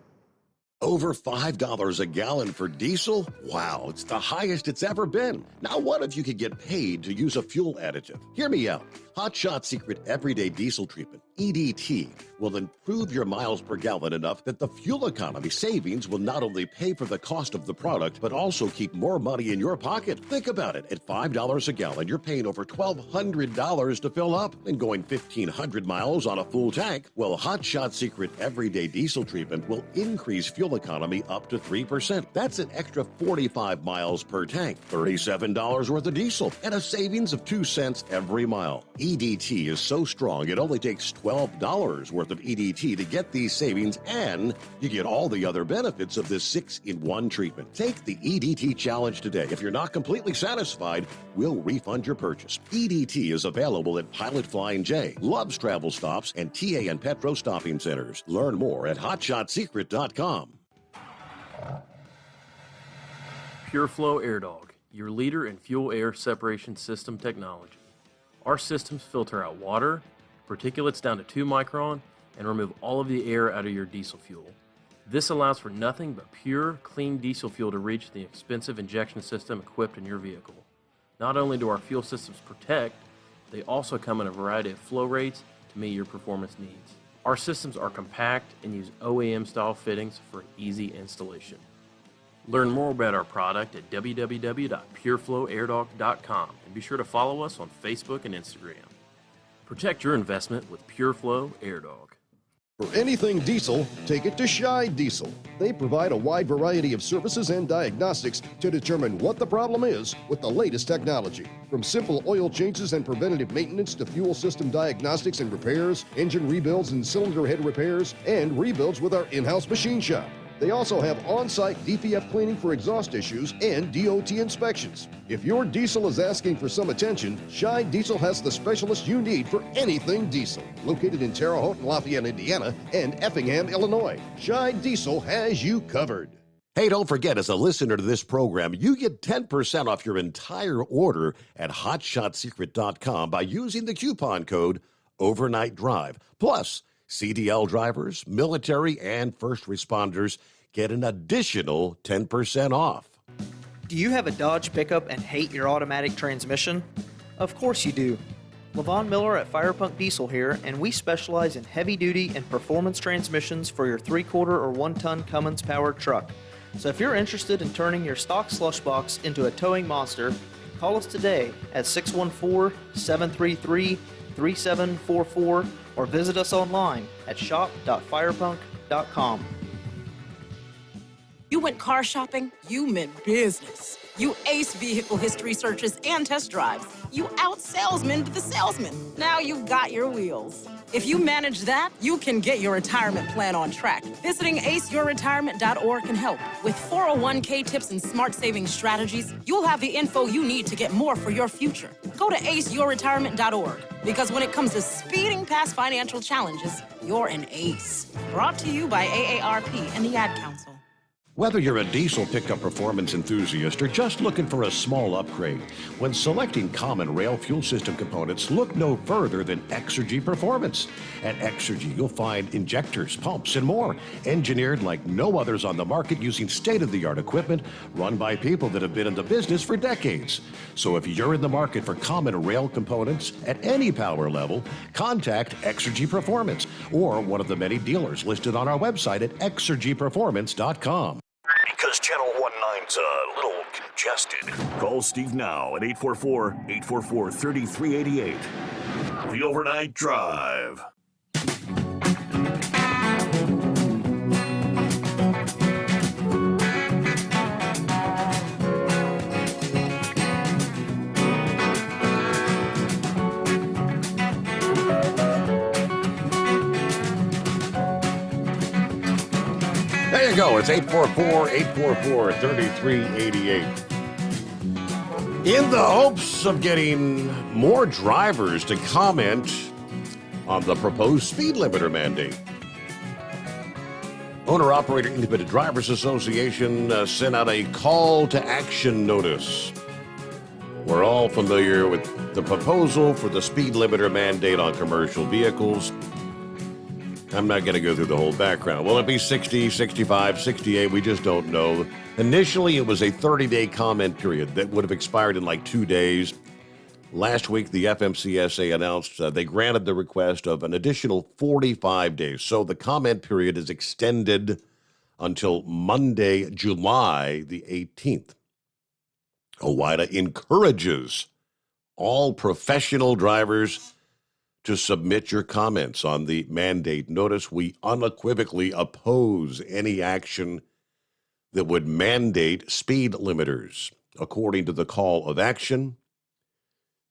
Over $5 a gallon for diesel? Wow, it's the highest it's ever been. Now, what if you could get paid to use a fuel additive? Hear me out. Hot Shot Secret Everyday Diesel Treatment, EDT, will improve your miles per gallon enough that the fuel economy savings will not only pay for the cost of the product, but also keep more money in your pocket. Think about it. At $5 a gallon, you're paying over $1,200 to fill up and going 1,500 miles on a full tank. Well, Hot Shot Secret Everyday Diesel Treatment will increase fuel economy up to 3%. That's an extra 45 miles per tank, $37 worth of diesel, and a savings of 2 cents every mile. EDT is so strong, it only takes $12 worth of EDT to get these savings, and you get all the other benefits of this 6-in-1 treatment. Take the EDT challenge today. If you're not completely satisfied, we'll refund your purchase. EDT is available at Pilot Flying J, Love's Travel Stops, and TA and Petro Stopping Centers. Learn more at hotshotsecret.com. PureFlow Air Dog, your leader in fuel air separation system technology. Our systems filter out water, particulates down to 2 micron, and remove all of the air out of your diesel fuel. This allows for nothing but pure, clean diesel fuel to reach the expensive injection system equipped in your vehicle. Not only do our fuel systems protect, they also come in a variety of flow rates to meet your performance needs. Our systems are compact and use OEM-style fittings for an easy installation. Learn more about our product at www.pureflowairdog.com and be sure to follow us on Facebook and Instagram. Protect your investment with PureFlow Air Dog. For anything diesel, take it to Scheid Diesel. They provide a wide variety of services and diagnostics to determine what the problem is with the latest technology. From simple oil changes and preventative maintenance to fuel system diagnostics and repairs, engine rebuilds and cylinder head repairs, and rebuilds with our in-house machine shop. They also have on-site DPF cleaning for exhaust issues and DOT inspections. If your diesel is asking for some attention, Scheid Diesel has the specialist you need for anything diesel. Located in Terre Haute and Lafayette, Indiana, and Effingham, Illinois, Scheid Diesel has you covered. Hey, don't forget, as a listener to this program, you get 10% off your entire order at hotshotsecret.com by using the coupon code Overnight Drive. Plus, CDL drivers, military, and first responders get an additional 10% off. Do you have a Dodge pickup and hate your automatic transmission? Of course you do. LaVon Miller at Firepunk Diesel here, and we specialize in heavy-duty and performance transmissions for your 3/4 or 1-ton Cummins-powered truck. So if you're interested in turning your stock slush box into a towing monster, call us today at 614-733-3744 or visit us online at shop.firepunk.com. You went car shopping, you meant business. You ace vehicle history searches and test drives. You out-salesmaned the salesman. Now you've got your wheels. If you manage that, you can get your retirement plan on track. Visiting aceyourretirement.org can help. With 401k tips and smart savings strategies, you'll have the info you need to get more for your future. Go to aceyourretirement.org, because when it comes to speeding past financial challenges, you're an ace. Brought to you by AARP and the Ad Council. Whether you're a diesel pickup performance enthusiast or just looking for a small upgrade, when selecting common rail fuel system components, look no further than Exergy Performance. At Exergy, you'll find injectors, pumps, and more, engineered like no others on the market using state-of-the-art equipment run by people that have been in the business for decades. So if you're in the market for common rail components at any power level, contact Exergy Performance or one of the many dealers listed on our website at exergyperformance.com. Because Channel 19's a little congested. Call Steve now at 844-844-3388. The Overnight Drive. There you go. It's 844-844-3388. In the hopes of getting more drivers to comment on the proposed speed limiter mandate, Owner-Operator Independent Drivers Association sent out a call to action notice. We're all familiar with the proposal for the speed limiter mandate on commercial vehicles. I'm not going to go through the whole background. Will it be 60, 65, 68? We just don't know. Initially, it was a 30-day comment period that would have expired in like 2 days. Last week, the FMCSA announced they granted the request of an additional 45 days. So the comment period is extended until Monday, July the 18th. OWIDA encourages all professional drivers to submit your comments on the mandate. Notice we unequivocally oppose any action that would mandate speed limiters, according to the call of action.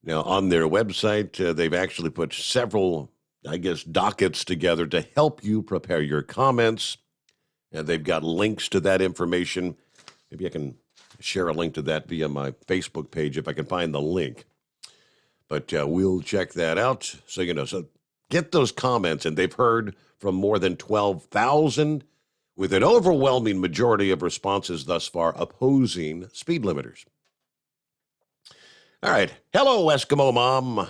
Now, on their website, they've actually put several, dockets together to help you prepare your comments. And they've got links to that information. Maybe I can share a link to that via my Facebook page if I can find the link. But we'll check that out. So get those comments. And they've heard from more than 12,000, with an overwhelming majority of responses thus far opposing speed limiters. All right. Hello, Eskimo Mom.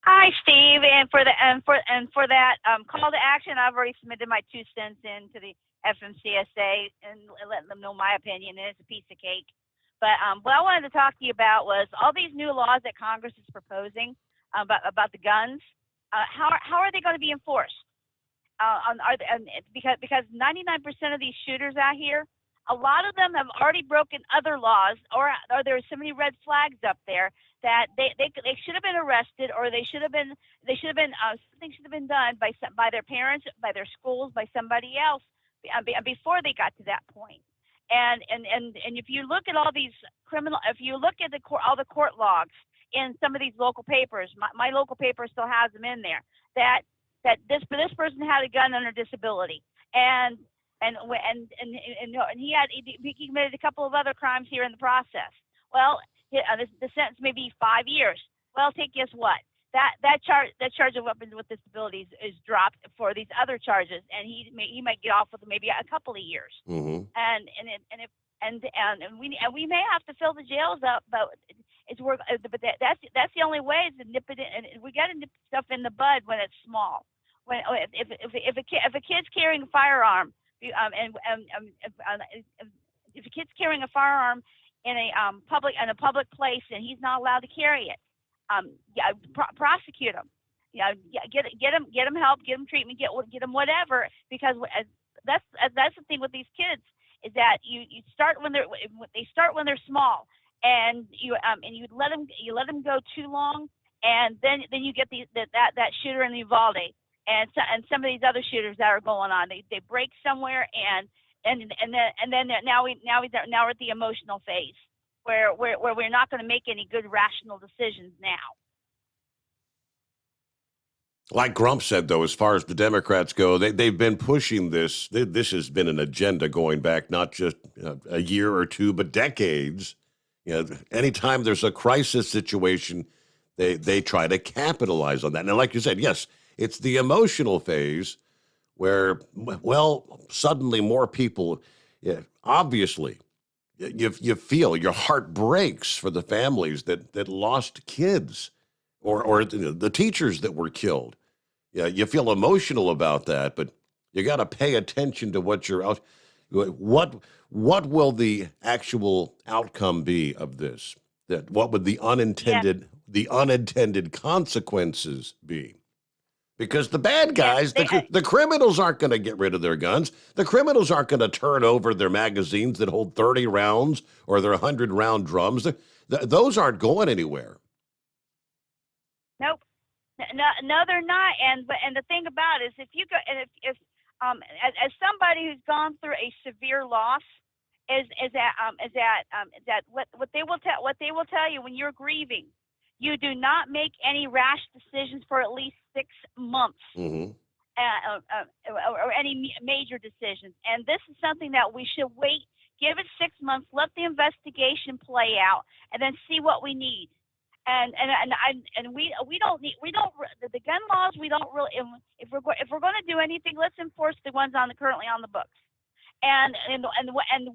Hi, Steve. And for that call to action, I've already submitted my 2 cents in to the FMCSA and letting them know my opinion. And it's a piece of cake. But what I wanted to talk to you about was all these new laws that Congress is proposing about the guns. How are they going to be enforced? Because 99% of these shooters out here, a lot of them have already broken other laws, or there are so many red flags up there that they should have been arrested, or something should have been done by their parents, by their schools, by somebody else before they got to that point. And if you look at all these if you look at all the court logs in some of these local papers, my local paper still has them in there, that this person had a gun under disability, and he committed a couple of other crimes here in the process. Well, the sentence may be 5 years. Well, guess what? That charge of weapons with disabilities is dropped for these other charges, and he might get off with maybe a couple of years. Mm-hmm. And we may have to fill the jails up, but that's the only way is to nip it in, and we got to nip stuff in the bud when it's small. When if a kid's carrying a firearm, if a kid's carrying a firearm in a public place and he's not allowed to carry it, prosecute him. Get him help, get him treatment, get him whatever. Because that's the thing with these kids is that you start when they're small, and you let them go too long, and then you get that shooter in Uvalde. And some of these other shooters that are going on, they break somewhere, and then now we're at the emotional phase where we're not going to make any good rational decisions now. Like Grump said, though, as far as the Democrats go, they've been pushing this. This has been an agenda going back not just a year or two, but decades. Anytime there's a crisis situation, they try to capitalize on that. Now, like you said, yes, it's the emotional phase where, well, suddenly more people, obviously, you feel your heart breaks for the families that lost kids or the teachers that were killed. Yeah, you feel emotional about that, but you got to pay attention to what you're out. What will the actual outcome be of this? What would the unintended consequences be? Because the bad guys, the criminals aren't going to get rid of their guns. The criminals aren't going to turn over their magazines that hold 30 rounds or their 100-round drums. Those aren't going anywhere. Nope. No, they're not. And the thing about it is, if you go, and if as somebody who's gone through a severe loss, is that what they will tell you when you're grieving, you do not make any rash decisions for at least 6 months. Mm-hmm. or any major decisions. And this is something that we should wait, give it 6 months, let the investigation play out, and then see what we need. And we don't need, the gun laws, we don't really, if we're going to do anything, let's enforce the ones currently on the books. And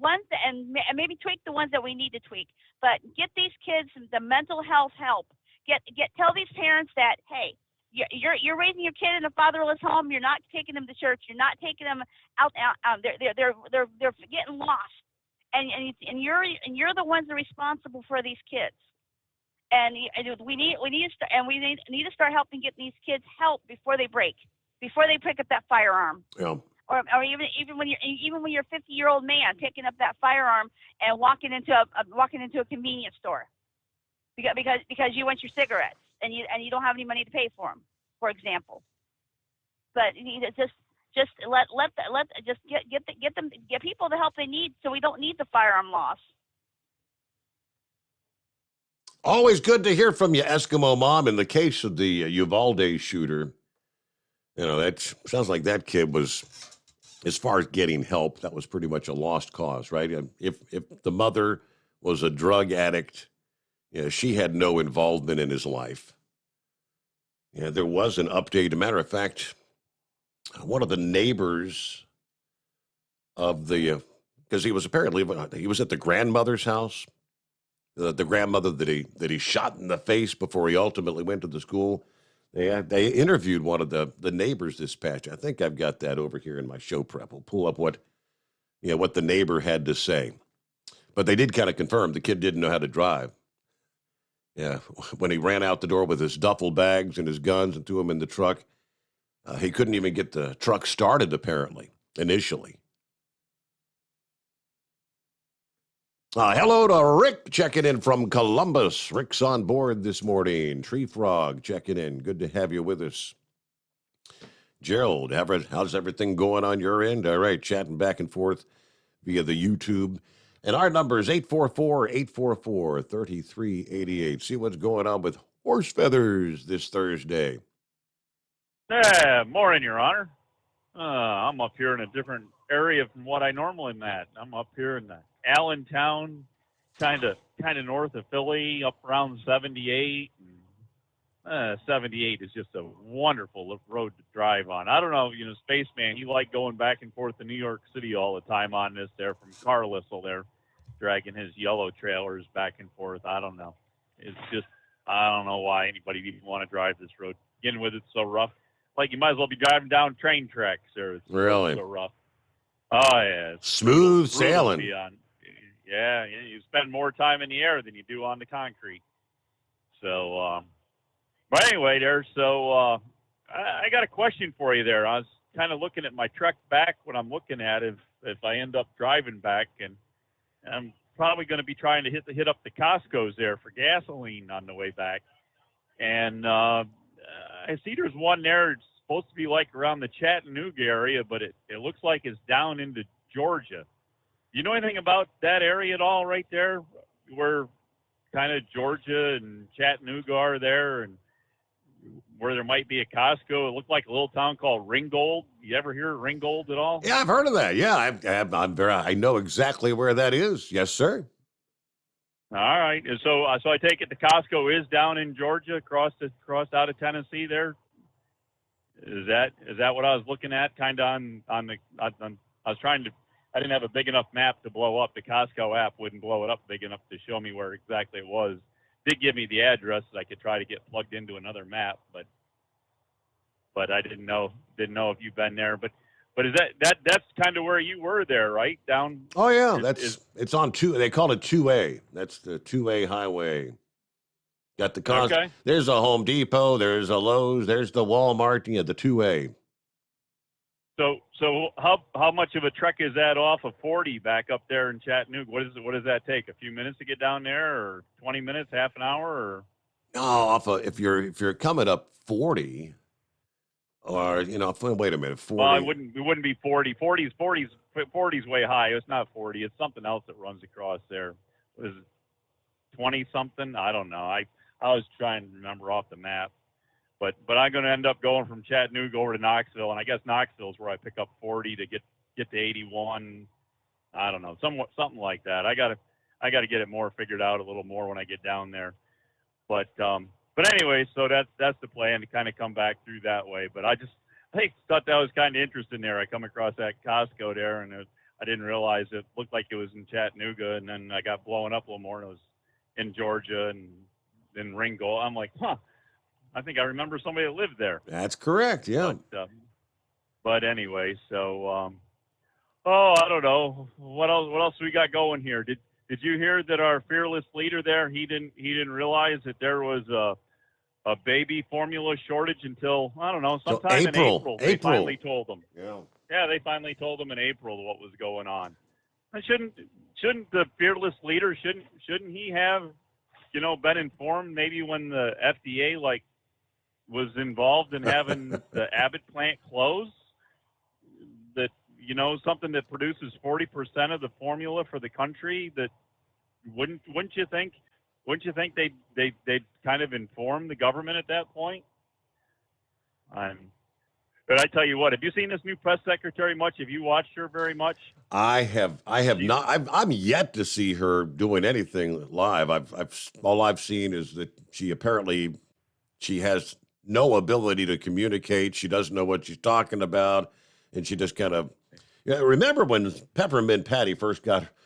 ones and maybe tweak the ones that we need to tweak, but get these kids the mental health help. Tell these parents that, hey, you're raising your kid in a fatherless home. You're not taking them to church. You're not taking them out. They're getting lost, and you're the ones that are responsible for these kids. And we need to start helping get these kids help before they pick up that firearm. Yeah. Or even when you're a 50-year-old man picking up that firearm and walking into a convenience store because you want your cigarettes and you don't have any money to pay for them, for example. But you need to just get people the help they need, so we don't need the firearm laws. Always good to hear from you, Eskimo Mom. In the case of the Uvalde shooter, that sounds like that kid was, as far as getting help, that was pretty much a lost cause, right? If the mother was a drug addict, she had no involvement in his life. There was an update. As a matter of fact, one of the neighbors of because he was at the grandmother's house, the grandmother that he shot in the face before he ultimately went to the school. They interviewed one of the neighbors dispatch. I think I've got that over here in my show prep. We'll pull up what the neighbor had to say. But they did kind of confirm the kid didn't know how to drive. Yeah, when he ran out the door with his duffel bags and his guns and threw them in the truck, he couldn't even get the truck started, apparently, initially. Hello to Rick checking in from Columbus. Rick's on board this morning. Tree Frog checking in. Good to have you with us. Gerald, how's everything going on your end? All right, chatting back and forth via the YouTube. And our number is 844-844-3388. See what's going on with horse feathers this Thursday. Morning, Your Honor. I'm up here in a different area from what I normally am at. I'm up here in the Allentown, kind of north of Philly, up around 78. 78 is just a wonderful road to drive on. I don't know, Spaceman, you like going back and forth to New York City all the time on this there from Carlisle there, dragging his yellow trailers back and forth. I don't know. It's just, I don't know why anybody would even want to drive this road. Begin with, it's so rough. Like you might as well be driving down train tracks there. It's really so rough. Oh, yeah. Smooth sailing. Yeah, you spend more time in the air than you do on the concrete. So, but anyway, I got a question for you there. I was kind of looking at my truck back when I'm looking at if I end up driving back, and I'm probably going to be trying to hit up the Costco's there for gasoline on the way back. And I see there's one there. It's supposed to be like around the Chattanooga area, but it looks like it's down into Georgia. Do you know anything about that area at all right there where kind of Georgia and Chattanooga are there, and where there might be a Costco? It looked like a little town called Ringgold. You ever hear of Ringgold at all? Yeah, I've heard of that. Yeah, I know exactly where that is. Yes, sir. All right. So I take it the Costco is down in Georgia, across out of Tennessee there. Is that what I was looking at? Kind of on the. I was trying to. I didn't have a big enough map to blow up. The Costco app wouldn't blow it up big enough to show me where exactly it was. Did give me the address so I could try to get plugged into another map, but I didn't know if you've been there. But is that's kind of where you were there, right? Down. Oh yeah, it's on 2. They call it 2A. That's the 2A highway. Got the Costco. Okay. There's a Home Depot. There's a Lowe's. There's the Walmart. Yeah, the 2A. So how much of a trek is that off of 40 back up there in Chattanooga? What does that take? A few minutes to get down there, or 20 minutes, half an hour, or? No, if you're coming up 40, or wait a minute, 40. Well, it wouldn't be 40. 40's way high. It's not 40. It's something else that runs across there. What is it, 20 something? I don't know. I was trying to remember off the map. But I'm going to end up going from Chattanooga over to Knoxville, and I guess Knoxville is where I pick up 40 to get to 81. I don't know, something like that. I got to get it more figured out a little more when I get down there. But anyway, so that's the plan, to kind of come back through that way. But I thought that was kind of interesting there. I come across that Costco there, and I didn't realize it looked like it was in Chattanooga, and then I got blowing up a little more, and it was in Georgia and in Ringgold. I'm like, I think I remember somebody that lived there. That's correct, yeah. But anyway, so I don't know what else we got going here. Did you hear that our fearless leader there? He didn't realize that there was a baby formula shortage until, I don't know, sometime in April. They finally told them. Yeah, they finally told them in April what was going on. And shouldn't the fearless leader shouldn't he have, been informed maybe when the FDA was involved in having the Abbott plant close, that something that produces 40% of the formula for the country, that wouldn't you think they'd kind of inform the government at that point? But I tell you what, have you seen this new press secretary much? Have you watched her very much? I have not. I'm yet to see her doing anything live. All I've seen is that she has no ability to communicate. She doesn't know what she's talking about, and she just kind of. Remember when Peppermint Patty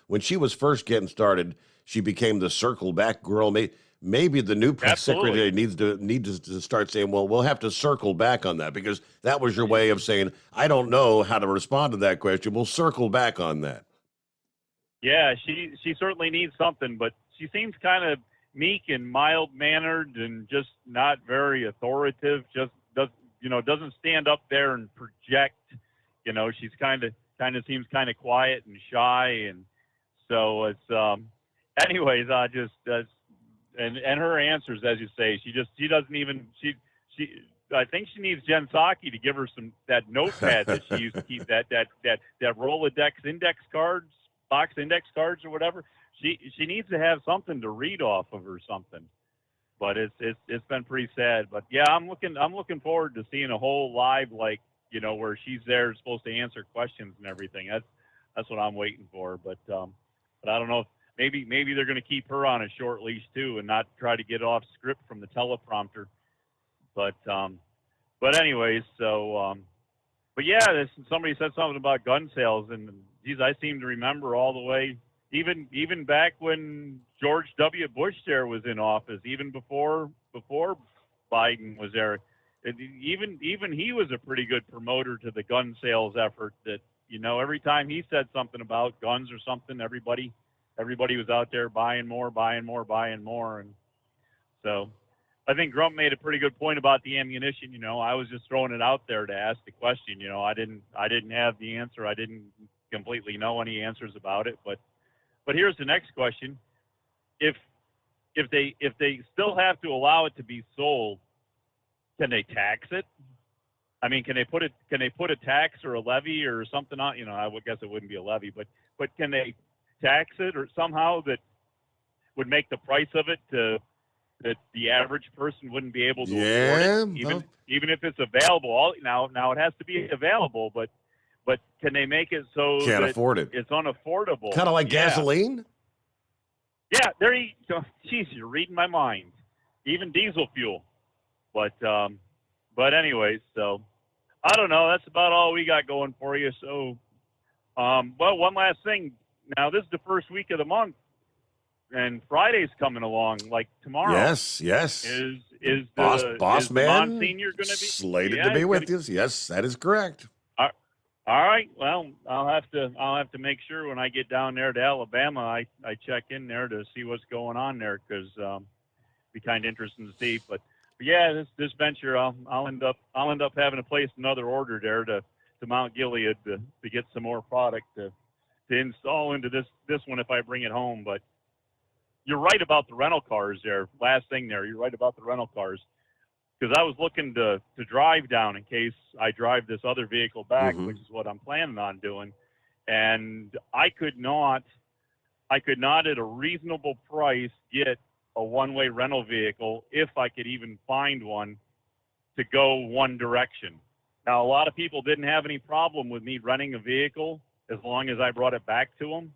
when she was first getting started, she became the circle back girl. Maybe the new press secretary needs to start saying, well, we'll have to circle back on that, because that was your way of saying, I don't know how to respond to that question. We'll circle back on that. Yeah, she certainly needs something, but she seems kind of meek and mild-mannered and just not very authoritative. Just doesn't stand up there and project. She's kind of seems kind of quiet and shy, and so it's. Anyways, I just and her answers, as you say, she doesn't even I think she needs Jen Psaki to give her that notepad that she used to keep that Rolodex index cards, box index cards or whatever. She needs to have something to read off of or something. But it's been pretty sad. But yeah, I'm looking forward to seeing a whole live, where she's there supposed to answer questions and everything. That's what I'm waiting for. But I don't know. Maybe they're going to keep her on a short leash too, and not try to get off script from the teleprompter. But anyways, so but yeah, somebody said something about gun sales, and geez, I seem to remember all the way, even back when George W. Bush there was in office, even before Biden was there. Even he was a pretty good promoter to the gun sales effort. That every time he said something about guns or something, everybody was out there buying more, and so I think Grump made a pretty good point about the ammunition. I was just throwing it out there to ask the question. I didn't have the answer. I didn't completely know any answers about it. But here's the next question: if they still have to allow it to be sold, can they tax it? I mean, can they put a tax or a levy or something on? I would guess it wouldn't be a levy, but can they tax it or somehow that would make the price of it that the average person wouldn't be able to afford it, even if it's available. Now it has to be available, but can they make it so can't that afford it? It's unaffordable, kind of like gasoline. Yeah, there you go. Jeez, you're reading my mind. Even diesel fuel, but anyways, so I don't know. That's about all we got going for you. So, well, one last thing. Now, this is the first week of the month, and Friday's coming along, like tomorrow. Yes. Is Boss Man Monsignor going to be slated to be with us? Yes, that is correct. All right. Well, I'll have to make sure when I get down there to Alabama, I check in there to see what's going on there, because be kind of interesting to see. But yeah, this venture, I'll end up having to place another order there to Mount Gilead to get some more product to install into this one if I bring it home. But you're right about the rental cars there. Last thing there, you're right about the rental cars, because I was looking to drive down in case I drive this other vehicle back, which is what I'm planning on doing, and I could not at a reasonable price get a one-way rental vehicle, if I could even find one, to go one direction. Now, a lot of people didn't have any problem with me renting a vehicle as long as I brought it back to them.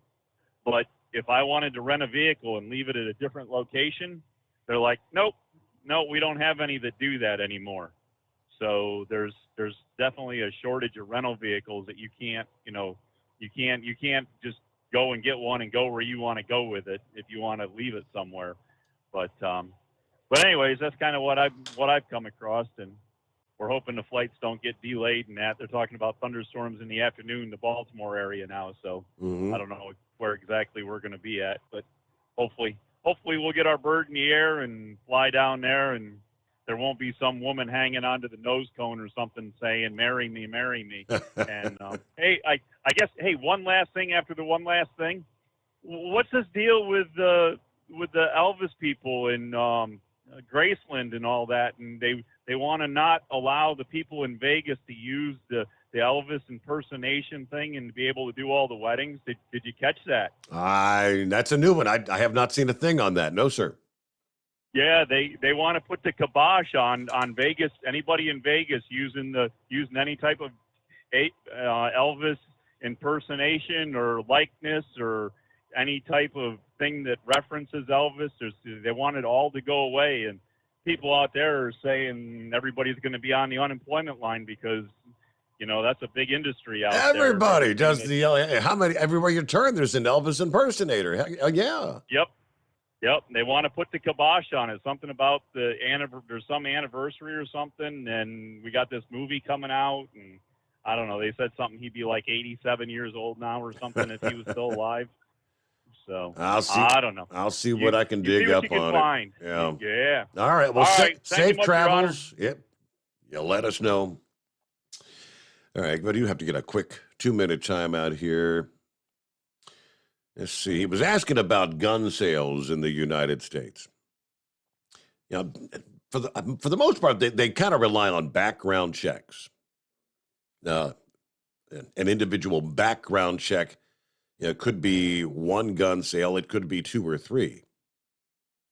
But if I wanted to rent a vehicle and leave it at a different location, they're like, nope, no, we don't have any that do that anymore. So there's definitely a shortage of rental vehicles that you can't just go and get one and go where you want to go with it if you want to leave it somewhere. But anyways, that's kind of what I've come across, and we're hoping the flights don't get delayed and that. They're talking about thunderstorms in the afternoon in the Baltimore area now, so I don't know where exactly we're going to be at, but hopefully we'll get our bird in the air and fly down there, and there won't be some woman hanging onto the nose cone or something saying, marry me, marry me. And hey, I guess, one last thing after the one last thing. What's this deal with the Elvis people in Graceland and all that? And they want to not allow the people in Vegas to use the Elvis impersonation thing and to be able to do all the weddings. Did you catch that? That's a new one. I have not seen a thing on that. No, sir. Yeah, they want to put the kibosh on Vegas. Anybody in Vegas using any type of Elvis impersonation or likeness or any type of thing that references Elvis, they want it all to go away. And people out there are saying everybody's going to be on the unemployment line because that's a big industry out there. Everybody does how many? Everywhere you turn, there's an Elvis impersonator. Yeah. Yep, they want to put the kibosh on it. Something about there's some anniversary or something, and we got this movie coming out, and I don't know. They said something he'd be like 87 years old now or something if he was still alive. So I don't know. I'll see what I can dig up on find. it. Yeah. Yeah. All right. Well, safe travels. Yep. You'll let us know. All right, but you have to get a quick 2-minute time out here. Let's see. He was asking about gun sales in the United States. For the most part, they kind of rely on background checks. An individual background check could be one gun sale. It could be 2 or 3.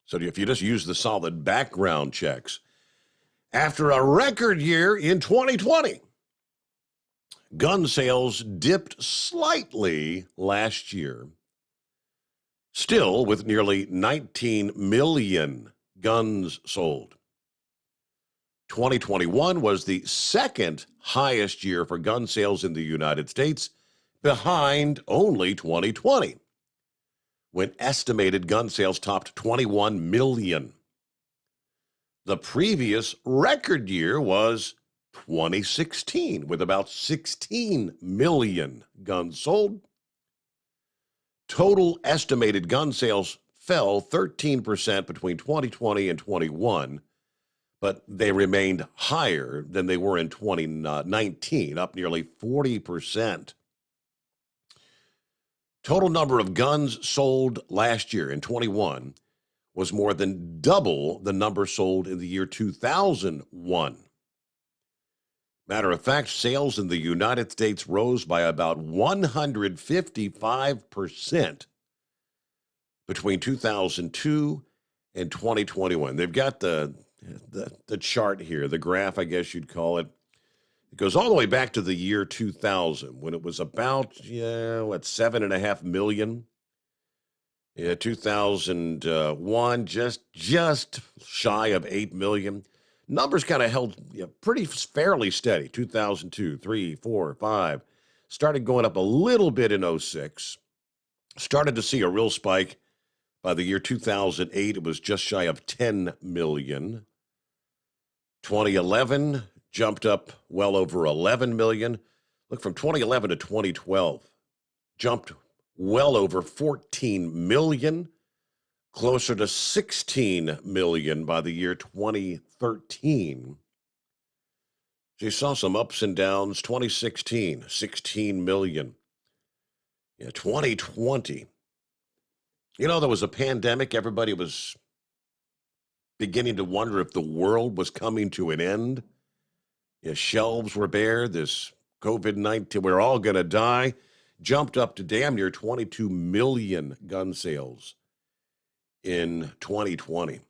So if you just use the solid background checks, after a record year in 2020, gun sales dipped slightly last year. Still, with nearly 19 million guns sold. 2021 was the second highest year for gun sales in the United States, behind only 2020, when estimated gun sales topped 21 million. The previous record year was 2016, with about 16 million guns sold. Total estimated gun sales fell 13% between 2020 and 21, but they remained higher than they were in 2019, up nearly 40%. Total number of guns sold last year in 21 was more than double the number sold in the year 2001. Matter of fact, sales in the United States rose by about 155% between 2002 and 2021. They've got the chart here, the graph, I guess you'd call it. It goes all the way back to the year 2000, when it was about, 7.5 million. 2001, just shy of 8 million. Numbers kind of held pretty fairly steady. 2002, 3, 4, 5. Started going up a little bit in 06. Started to see a real spike. By the year 2008, it was just shy of 10 million. 2011 jumped up well over 11 million. Look, from 2011 to 2012, jumped well over 14 million. Closer to 16 million by the year 2013. So you saw some ups and downs. 2016, 16 million. 2020. There was a pandemic. Everybody was beginning to wonder if the world was coming to an end. Shelves were bare. This COVID-19, we're all going to die. Jumped up to damn near 22 million gun sales in 2020.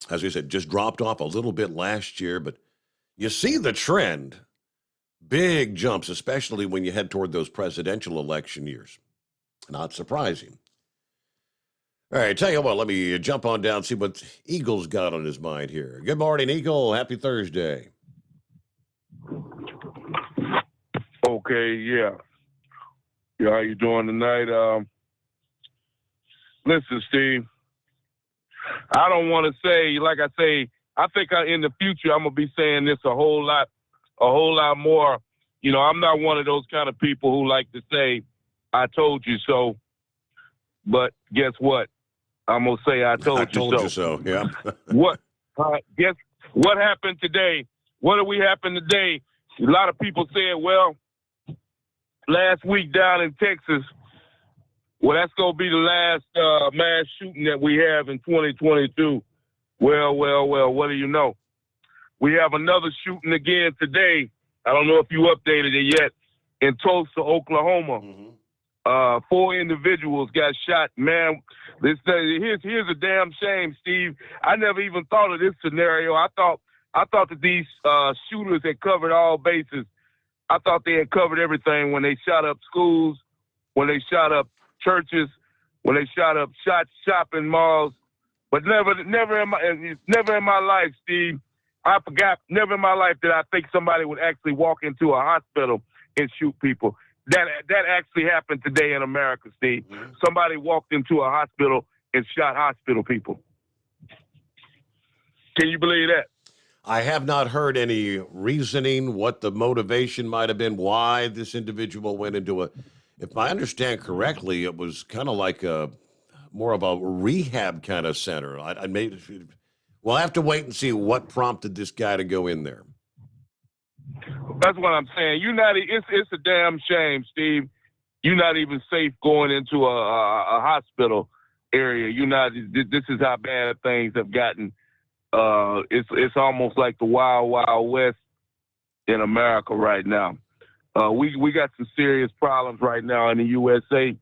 As we said, just dropped off a little bit last year, but You see the trend. Big jumps, especially when you head toward those presidential election years. Not surprising. All right, tell you what, let me jump on down, see what Eagle's got on his mind here. Good morning, Eagle. Happy Thursday. Okay, yeah. Yeah, how you doing tonight? Listen, Steve, I don't want to say, like I say, I think in the future I'm going to be saying this a whole lot more. You know, I'm not one of those kind of people who like to say, I told you so. But guess what? I'm going to say I told you so. Yeah. Guess what happened today? What did we happen today? A lot of people said, well, last week down in Texas, well, that's going to be the last mass shooting that we have in 2022. Well, what do you know? We have another shooting again today. I don't know if you updated it yet, in Tulsa, Oklahoma. 4 individuals got shot. Man, here's a damn shame, Steve. I never even thought of this scenario. I thought that these shooters had covered all bases. I thought they had covered everything when they shot up schools, when they shot up churches, when they shot up shopping malls. But never in my life, Steve, I forgot, never in my life did I think somebody would actually walk into a hospital and shoot people. That actually happened today in America, Steve. Somebody walked into a hospital and shot hospital people. Can you believe that? I have not heard any reasoning, what the motivation might have been, why this individual went into if I understand correctly, it was kind of like more of a rehab kind of center. We'll have to wait and see what prompted this guy to go in there. That's what I'm saying. It's a damn shame, Steve. You're not even safe going into a hospital area. This is how bad things have gotten. It's almost like the Wild Wild West in America right now. We got some serious problems right now in the USA, and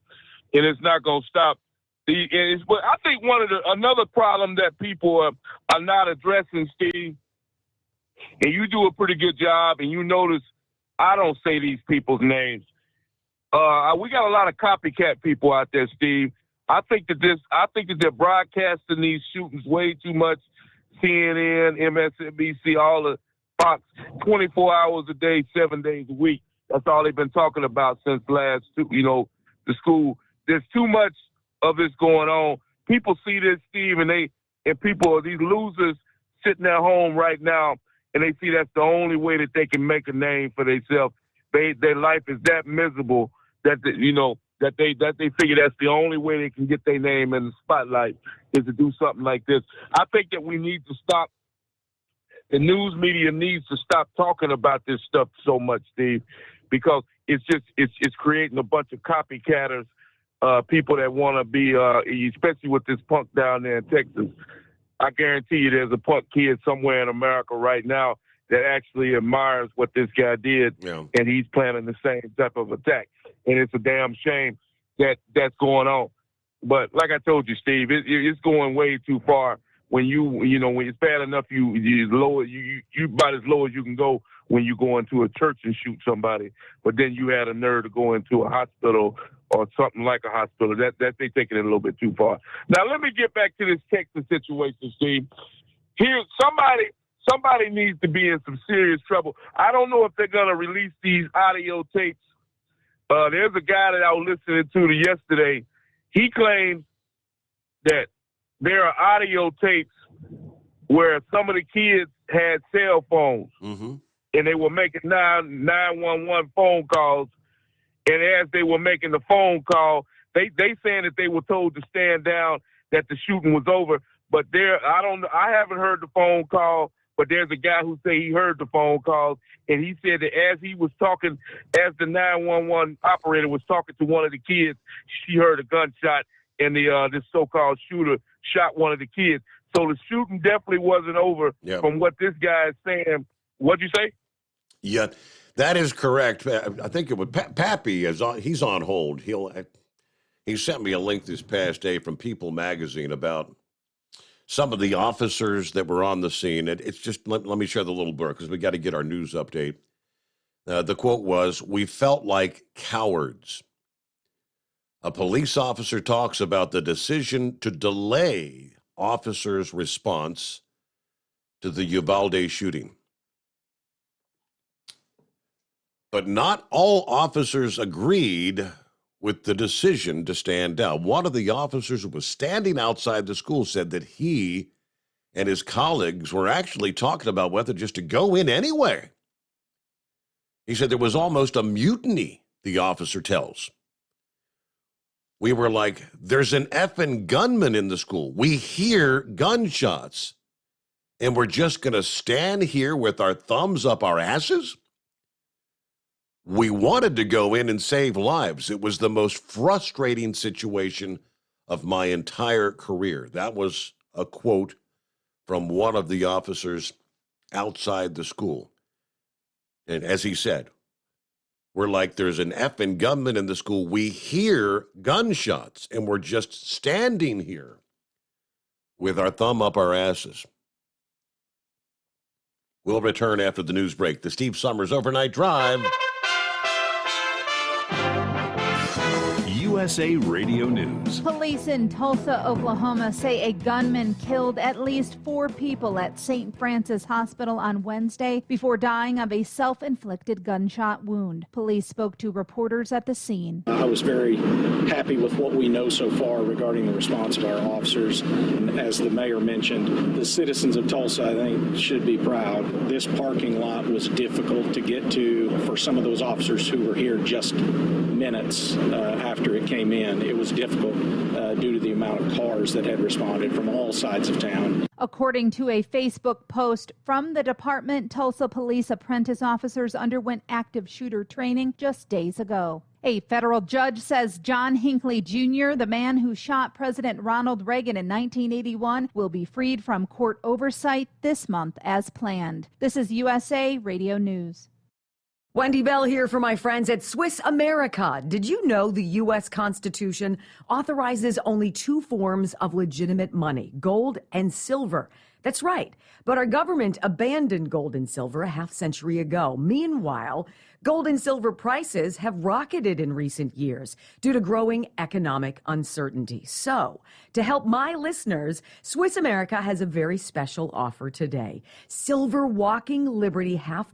it's not going to stop. But I think another problem that people are not addressing, Steve, and you do a pretty good job, and you notice I don't say these people's names. We got a lot of copycat people out there, Steve. I think that they're broadcasting these shootings way too much. CNN, MSNBC, all the Fox, 24 hours a day, 7 days a week. That's all they've been talking about since the school. There's too much of this going on. People see this, Steve, and these losers sitting at home right now, and they see that's the only way that they can make a name for themselves. Their life is that miserable that they figure that's the only way they can get their name in the spotlight is to do something like this. I think that we need to stop. The news media needs to stop talking about this stuff so much, Steve, because it's creating a bunch of copycatters, people that want to be, especially with this punk down there in Texas. I guarantee you there's a punk kid somewhere in America right now that actually admires what this guy did, and he's planning the same type of attack. And it's a damn shame that that's going on. But like I told you, Steve, it's going way too far. When when it's bad enough, you about as low as you can go when you go into a church and shoot somebody. But then you had a nerve to go into a hospital or something like a hospital. That they taking it a little bit too far. Now let me get back to this Texas situation, Steve. Here, somebody needs to be in some serious trouble. I don't know if they're gonna release these audio tapes. There's a guy that I was listening to yesterday. He claims that there are audio tapes where some of the kids had cell phones, and they were making 911 phone calls. And as they were making the phone call, they saying that they were told to stand down, that the shooting was over. But I haven't heard the phone call, but there's a guy who said he heard the phone calls, and he said that as he was talking, as the 911 operator was talking to one of the kids, she heard a gunshot, and this so-called shooter shot one of the kids. So the shooting definitely wasn't over from what this guy is saying. What'd you say? Yeah, that is correct. I think it would. Pappy he's on hold. He sent me a link this past day from People magazine about some of the officers that were on the scene. It's just, let me share the little blurb because we got to get our news update. The quote was, "We felt like cowards." A police officer talks about the decision to delay officers' response to the Uvalde shooting. But not all officers agreed with the decision to stand down. One of the officers who was standing outside the school said that he and his colleagues were actually talking about whether just to go in anyway. He said there was almost a mutiny, the officer tells. "We were like, there's an effing gunman in the school. We hear gunshots, and we're just going to stand here with our thumbs up our asses? We wanted to go in and save lives. It was the most frustrating situation of my entire career." That was a quote from one of the officers outside the school. And as he said, we're like, there's an effing gunman in the school. We hear gunshots, and we're just standing here with our thumb up our asses. We'll return after the news break. The Steve Sommers Overnight Drive. USA Radio News. Police in Tulsa, Oklahoma say a gunman killed at least 4 people at St. Francis Hospital on Wednesday before dying of a self-inflicted gunshot wound. Police spoke to reporters at the scene. I was very happy with what we know so far regarding the response of our officers. And as the mayor mentioned, the citizens of Tulsa, I think, should be proud. This parking lot was difficult to get to for some of those officers who were here just minutes after it came in. It was difficult due to the amount of cars that had responded from all sides of town. According to a Facebook post from the department, Tulsa police apprentice officers underwent active shooter training just days ago. A federal judge says John Hinckley Jr., the man who shot President Ronald Reagan in 1981, will be freed from court oversight this month as planned. This is USA Radio News. Wendy Bell here for my friends at Swiss America. Did you know the U.S. Constitution authorizes only 2 forms of legitimate money, gold and silver? That's right. But our government abandoned gold and silver a half-century ago. Meanwhile, gold and silver prices have rocketed in recent years due to growing economic uncertainty. So, to help my listeners, Swiss America has a very special offer today. Silver Walking Liberty $half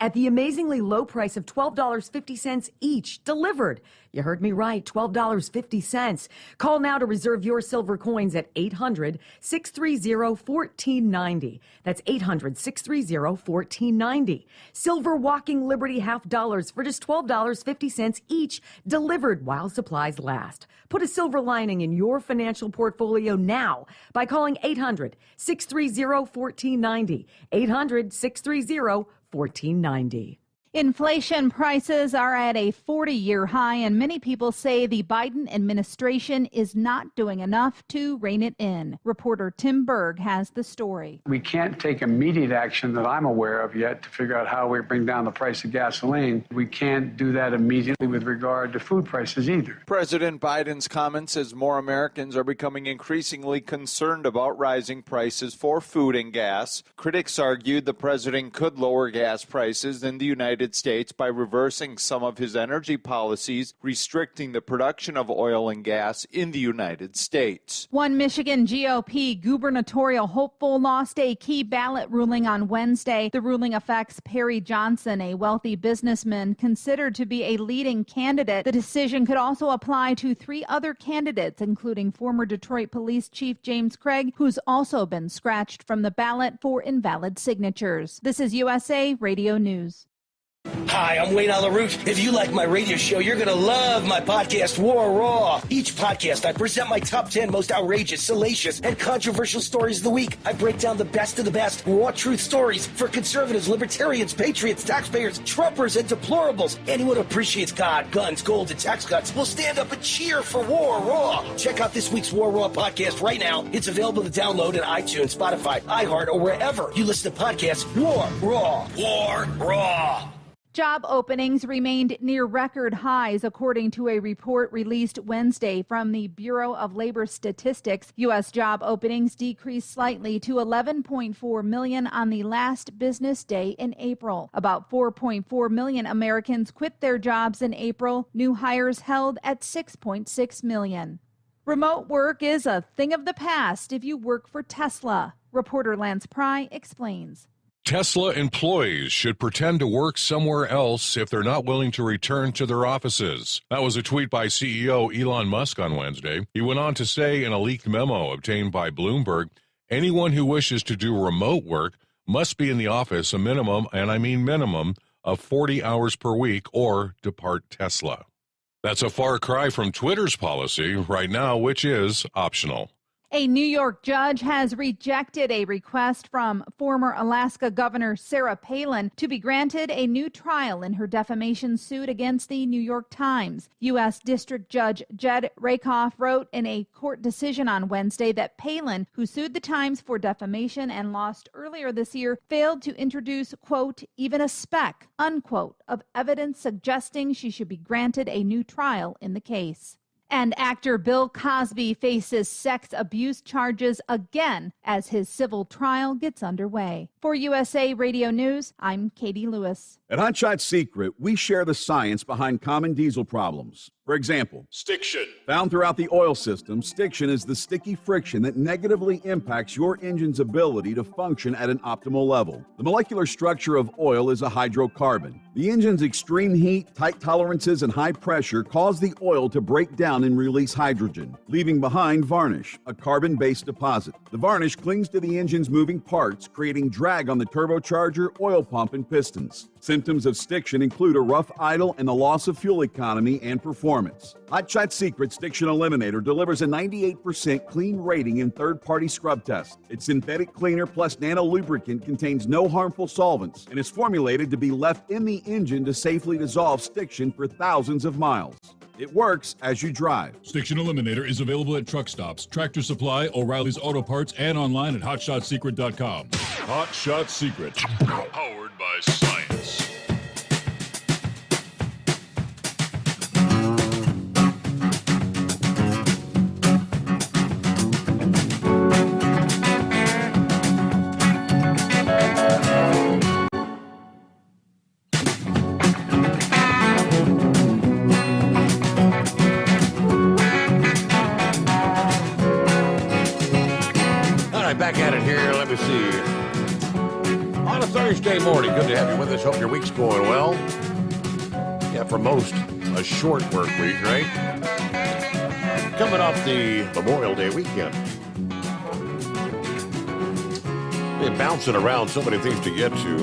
at the amazingly low price of $12.50 each, delivered. You heard me right, $12.50. Call now to reserve your silver coins at 800-630-1490. That's 800-630-1490. Silver Walking Liberty $half for just $12.50 each, delivered while supplies last. Put a silver lining in your financial portfolio now by calling 800-630-1490. 800-630-1490. Inflation prices are at a 40-year high, and many people say the Biden administration is not doing enough to rein it in. Reporter Tim Berg has the story. We can't take immediate action that I'm aware of yet to figure out how we bring down the price of gasoline. We can't do that immediately with regard to food prices either. President Biden's comments as more Americans are becoming increasingly concerned about rising prices for food and gas. Critics argued the president could lower gas prices in the United States by reversing some of his energy policies, restricting the production of oil and gas in the United States. One Michigan GOP gubernatorial hopeful lost a key ballot ruling on Wednesday. The ruling affects Perry Johnson, a wealthy businessman considered to be a leading candidate. The decision could also apply to 3 other candidates, including former Detroit Police Chief James Craig, who's also been scratched from the ballot for invalid signatures. This is USA Radio News. Hi, I'm Wayne LaRouche. If you like my radio show, you're going to love my podcast, War Raw. Each podcast, I present my top 10 most outrageous, salacious, and controversial stories of the week. I break down the best of the best, raw truth stories for conservatives, libertarians, patriots, taxpayers, Trumpers, and deplorables. Anyone who appreciates God, guns, gold, and tax cuts will stand up and cheer for War Raw. Check out this week's War Raw podcast right now. It's available to download on iTunes, Spotify, iHeart, or wherever you listen to podcasts. War Raw. War Raw. Job openings remained near record highs, according to a report released Wednesday from the Bureau of Labor Statistics. U.S. job openings decreased slightly to 11.4 million on the last business day in April. About 4.4 million Americans quit their jobs in April. New hires held at 6.6 million. Remote work is a thing of the past if you work for Tesla. Reporter Lance Pry explains. Tesla employees should pretend to work somewhere else if they're not willing to return to their offices. That was a tweet by CEO Elon Musk on Wednesday. He went on to say in a leaked memo obtained by Bloomberg, anyone who wishes to do remote work must be in the office a minimum, and I mean minimum, of 40 hours per week or depart Tesla. That's a far cry from Twitter's policy right now, which is optional. A New York judge has rejected a request from former Alaska Governor Sarah Palin to be granted a new trial in her defamation suit against the New York Times. U.S. District Judge Jed Rakoff wrote in a court decision on Wednesday that Palin, who sued the Times for defamation and lost earlier this year, failed to introduce, quote, even a speck, unquote, of evidence suggesting she should be granted a new trial in the case. And actor Bill Cosby faces sex abuse charges again as his civil trial gets underway. For USA Radio News, I'm Katie Lewis. At Hotshot Secret, we share the science behind common diesel problems. For example, Stiction. Found throughout the oil system, stiction is the sticky friction that negatively impacts your engine's ability to function at an optimal level. The molecular structure of oil is a hydrocarbon. The engine's extreme heat, tight tolerances, and high pressure cause the oil to break down and release hydrogen, leaving behind varnish, a carbon-based deposit. The varnish clings to the engine's moving parts, creating drag on the turbocharger, oil pump, and pistons. Symptoms of stiction include a rough idle and the loss of fuel economy and performance. Hotshot Secret Stiction Eliminator delivers a 98% clean rating in third-party scrub tests. Its synthetic cleaner plus nano lubricant contains no harmful solvents and is formulated to be left in the engine to safely dissolve stiction for thousands of miles. It works as you drive. Stiction Eliminator is available at truck stops, Tractor Supply, O'Reilly's Auto Parts, and online at HotShotSecret.com. Hot Shot Secret. Powered by science. Back at it here. Let me see. On a Thursday morning, good to have you with us. Hope your week's going well. Yeah, for most, a short work week, right? Coming off the Memorial Day weekend. Been bouncing around, so many things to get to.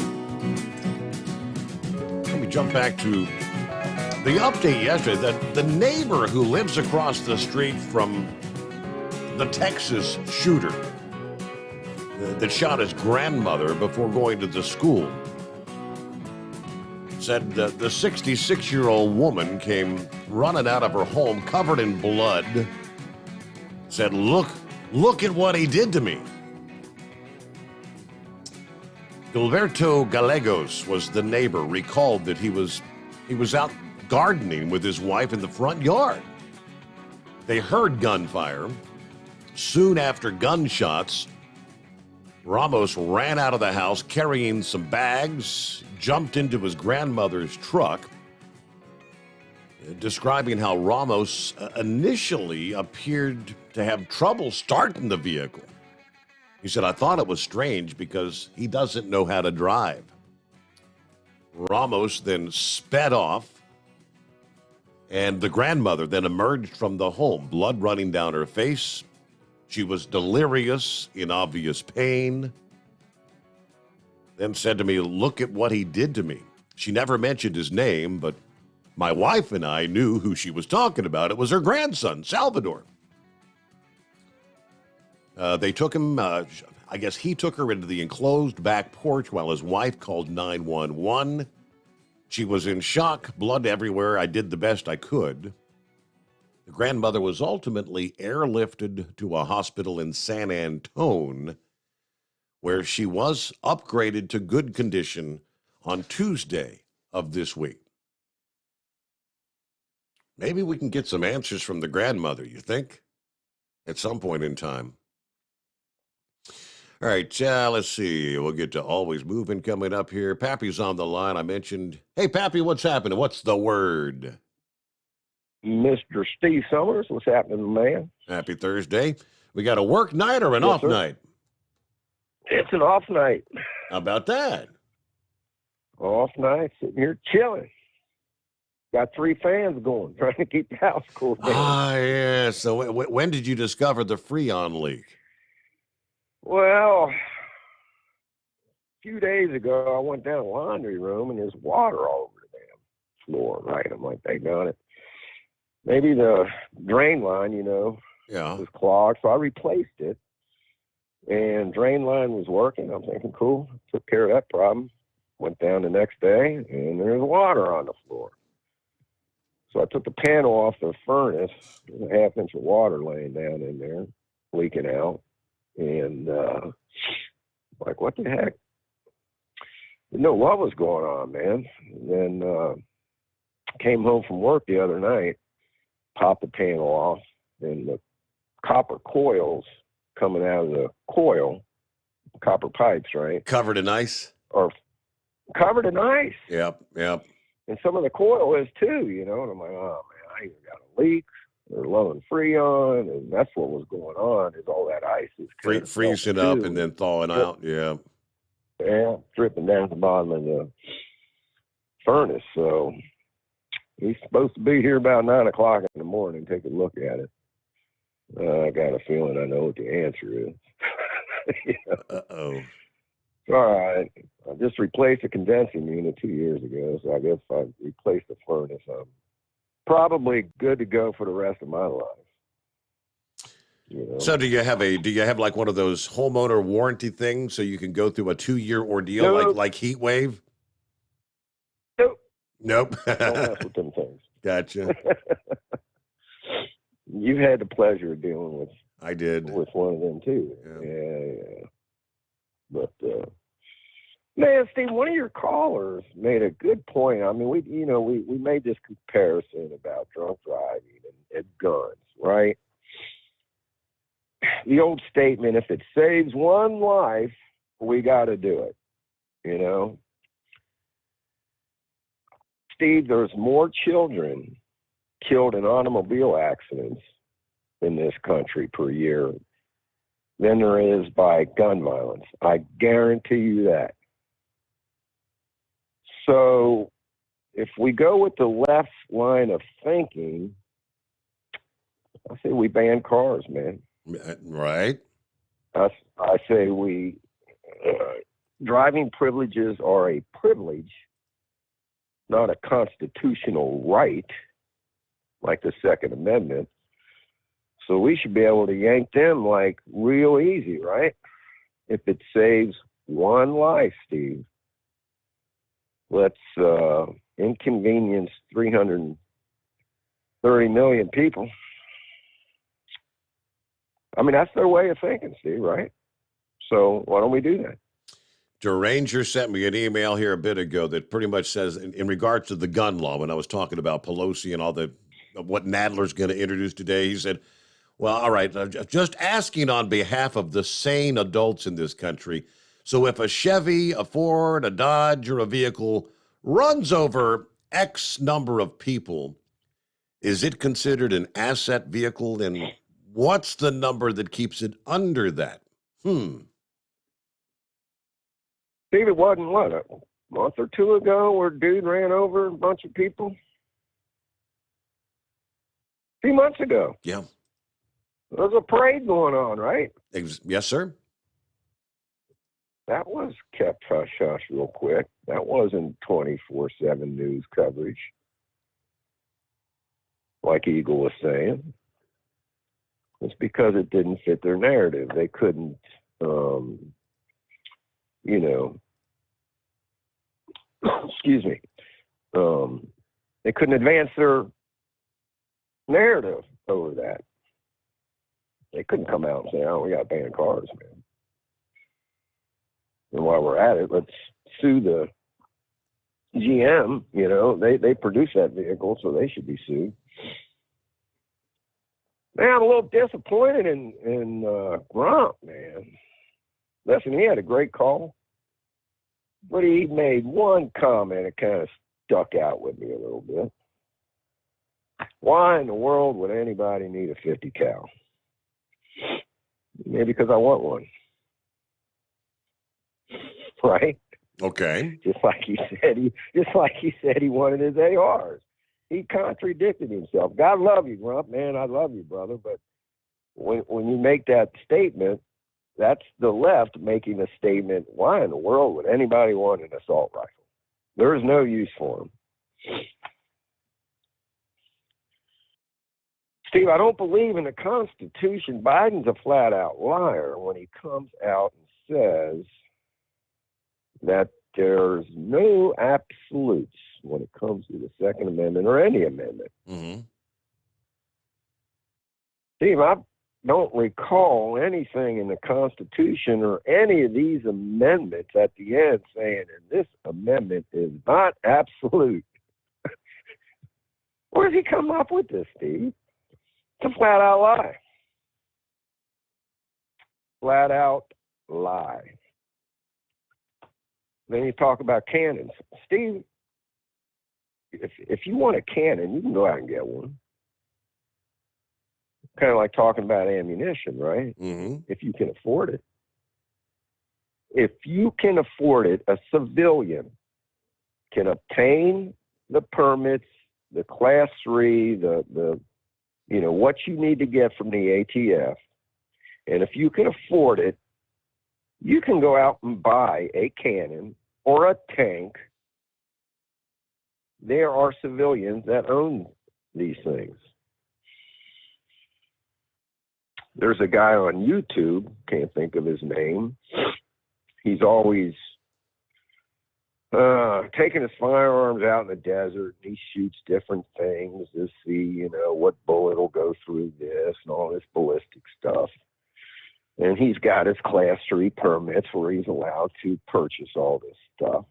Let me jump back to the update yesterday. The neighbor who lives across the street from the Texas shooter that shot his grandmother before going to the school said the 66-year-old woman came running out of her home covered in blood, said, look at what he did to me. Gilberto Gallegos was the neighbor, recalled that he was out gardening with his wife in the front yard. They heard gunfire. Soon after gunshots, Ramos ran out of the house carrying some bags, jumped into his grandmother's truck, describing how Ramos initially appeared to have trouble starting the vehicle. He said, I thought it was strange because he doesn't know how to drive. Ramos then sped off, and the grandmother then emerged from the home, blood running down her face. She was delirious, in obvious pain. Then said to me, look at what he did to me. She never mentioned his name, but my wife and I knew who she was talking about. It was her grandson, Salvador. They took him, I guess he took her into the enclosed back porch while his wife called 911. She was in shock, blood everywhere. I did the best I could. The grandmother was ultimately airlifted to a hospital in San Antone, where she was upgraded to good condition on Tuesday. of this week? Maybe we can get some answers from the grandmother, you think? At some point in time. All right, let's see. We'll get to Always Moving coming up here. Pappy's on the line. I mentioned, hey, Pappy, what's happening? What's the word? Mr. Steve Sommers, what's happening, man? Happy Thursday. We got a work night or an off night? It's an off night. How about that? Off night, sitting here chilling. Got 3 fans going, trying to keep the house cool. Yeah. So when did you discover the Freon leak? Well, a few days ago, I went down to the laundry room, and there's water all over the damn floor, right? I'm like, they got it. Maybe the drain line, was clogged, so I replaced it. And drain line was working. I'm thinking, cool, took care of that problem. Went down the next day, and there's water on the floor. So I took the panel off the furnace, a half inch of water laying down in there, leaking out. And like, what the heck? Didn't know what was going on, man. And then came home from work the other night, popped the panel off, and the copper coils coming out of the coil, copper pipes, right? Covered in ice? Or covered in ice. Yep. And some of the coil is too, and I'm like, oh, man, I either got a leak, they're low in Freon, and that's what was going on, is all that ice is freezing up and then thawing out, yeah. Yeah, dripping down the bottom of the furnace. So he's supposed to be here about 9 o'clock in the morning, take a look at it. I got a feeling I know what the answer is. Uh-oh. All right. I just replaced a condensing unit 2 years ago, so I guess if I replaced the furnace, I'm probably good to go for the rest of my life. So do you have like one of those homeowner warranty things so you can go through a 2-year ordeal like Heat Wave? Nope. Don't mess with them things. Gotcha. You've had the pleasure of dealing with. I did. With one of them too. Yeah. But man, Steve, one of your callers made a good point. I mean, we made this comparison about drunk driving and guns, right? The old statement, if it saves one life, we got to do it, Steve, there's more children killed in automobile accidents in this country per year than there is by gun violence. I guarantee you that. So if we go with the left line of thinking, I say we ban cars, man. Right. I say driving privileges are a privilege, not a constitutional right, like the Second Amendment. So we should be able to yank them like real easy, right? If it saves one life, Steve, let's inconvenience 330 million people. I mean, that's their way of thinking, Steve, right? So why don't we do that? Deranger sent me an email here a bit ago that pretty much says, in regards to the gun law, when I was talking about Pelosi and all what Nadler's going to introduce today, he said, well, all right, just asking on behalf of the sane adults in this country. So if a Chevy, a Ford, a Dodge, or a vehicle runs over X number of people, is it considered an asset vehicle? And what's the number that keeps it under that? Steve, it wasn't, a month or two ago where a dude ran over a bunch of people? A few months ago. Yeah. There was a parade going on, right? Yes, sir. That was kept hush-hush real quick. That wasn't 24/7 news coverage, like Eagle was saying. It's because it didn't fit their narrative. They couldn't, excuse me, they couldn't advance their narrative over that. They couldn't come out and say, oh, we got to ban cars, man. And while we're at it, let's sue the GM, they produce that vehicle, so they should be sued. Man, I'm a little disappointed in Grump, man. Listen, he had a great call, but he made one comment that kind of stuck out with me a little bit. Why in the world would anybody need a 50 cal? Maybe because I want one. Right? Okay. Just like he said he wanted his ARs. He contradicted himself. God love you, Grump, man. I love you, brother. But when you make that statement, that's the left making a statement. Why in the world would anybody want an assault rifle? There is no use for them. Steve, I don't believe in the Constitution. Biden's a flat-out liar when he comes out and says that there's no absolutes when it comes to the Second Amendment or any amendment. Mm-hmm. Steve, I don't recall anything in the Constitution or any of these amendments at the end saying, and this amendment is not absolute. Where does he come up with this, Steve? It's a flat-out lie. Flat-out lie. Then you talk about cannons. Steve, if you want a cannon, you can go out and get one. Kind of like talking about ammunition, right? Mm-hmm. If you can afford it. If you can afford it, a civilian can obtain the permits, the Class 3, the what you need to get from the ATF. And if you can afford it, you can go out and buy a cannon or a tank. There are civilians that own these things. There's a guy on YouTube, can't think of his name. He's always taking his firearms out in the desert. He shoots different things to see, what bullet will go through this and all this ballistic stuff. And he's got his Class 3 permits where he's allowed to purchase all this stuff.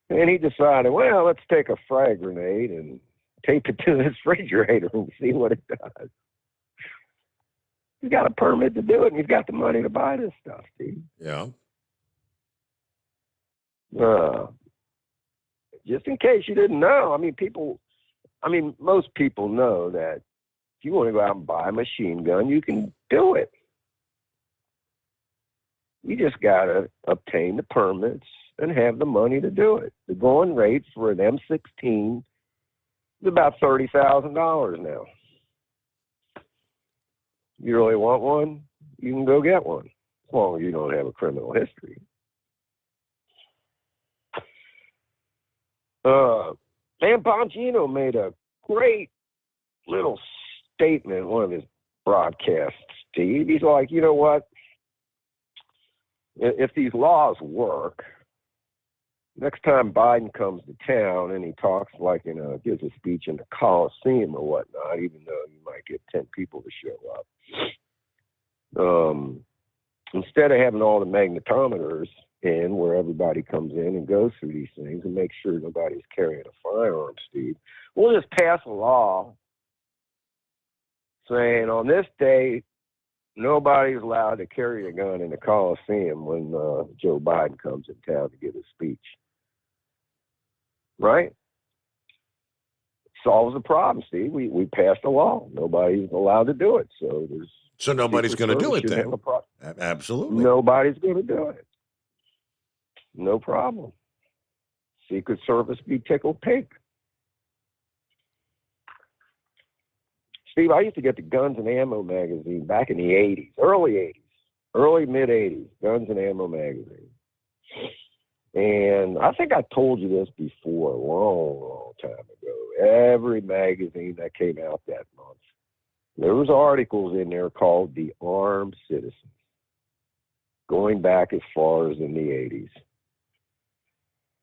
And he decided, well, let's take a frag grenade and tape it to the refrigerator and see what it does. He's got a permit to do it, and he's got the money to buy this stuff, Steve. Yeah. Just in case you didn't know, most people know that if you want to go out and buy a machine gun, you can do it. You just got to obtain the permits and have the money to do it. The going rate for an M16 is about $30,000 now. You really want one, you can go get one, as long as you don't have a criminal history. Dan Bongino made a great little statement in one of his broadcasts, Steve. He's like, you know what? If these laws work, next time Biden comes to town and he talks gives a speech in the Coliseum or whatnot, even though you might get 10 people to show up. Instead of having all the magnetometers in where everybody comes in and goes through these things and make sure nobody's carrying a firearm, Steve, we'll just pass a law saying on this day, nobody's allowed to carry a gun in the Coliseum when Joe Biden comes in town to give a speech. Right? Solves the problem, Steve. We passed a law. Nobody's allowed to do it. So nobody's going to do it then. Absolutely. Nobody's going to do it. No problem. Secret Service be tickled pink. Steve, I used to get the Guns and Ammo magazine back in the 80s, early mid-80s, Guns and Ammo magazine. And I think I told you this before, a long, long time ago. Every magazine that came out that month, there was articles in there called The Armed Citizen, going back as far as in the 80s.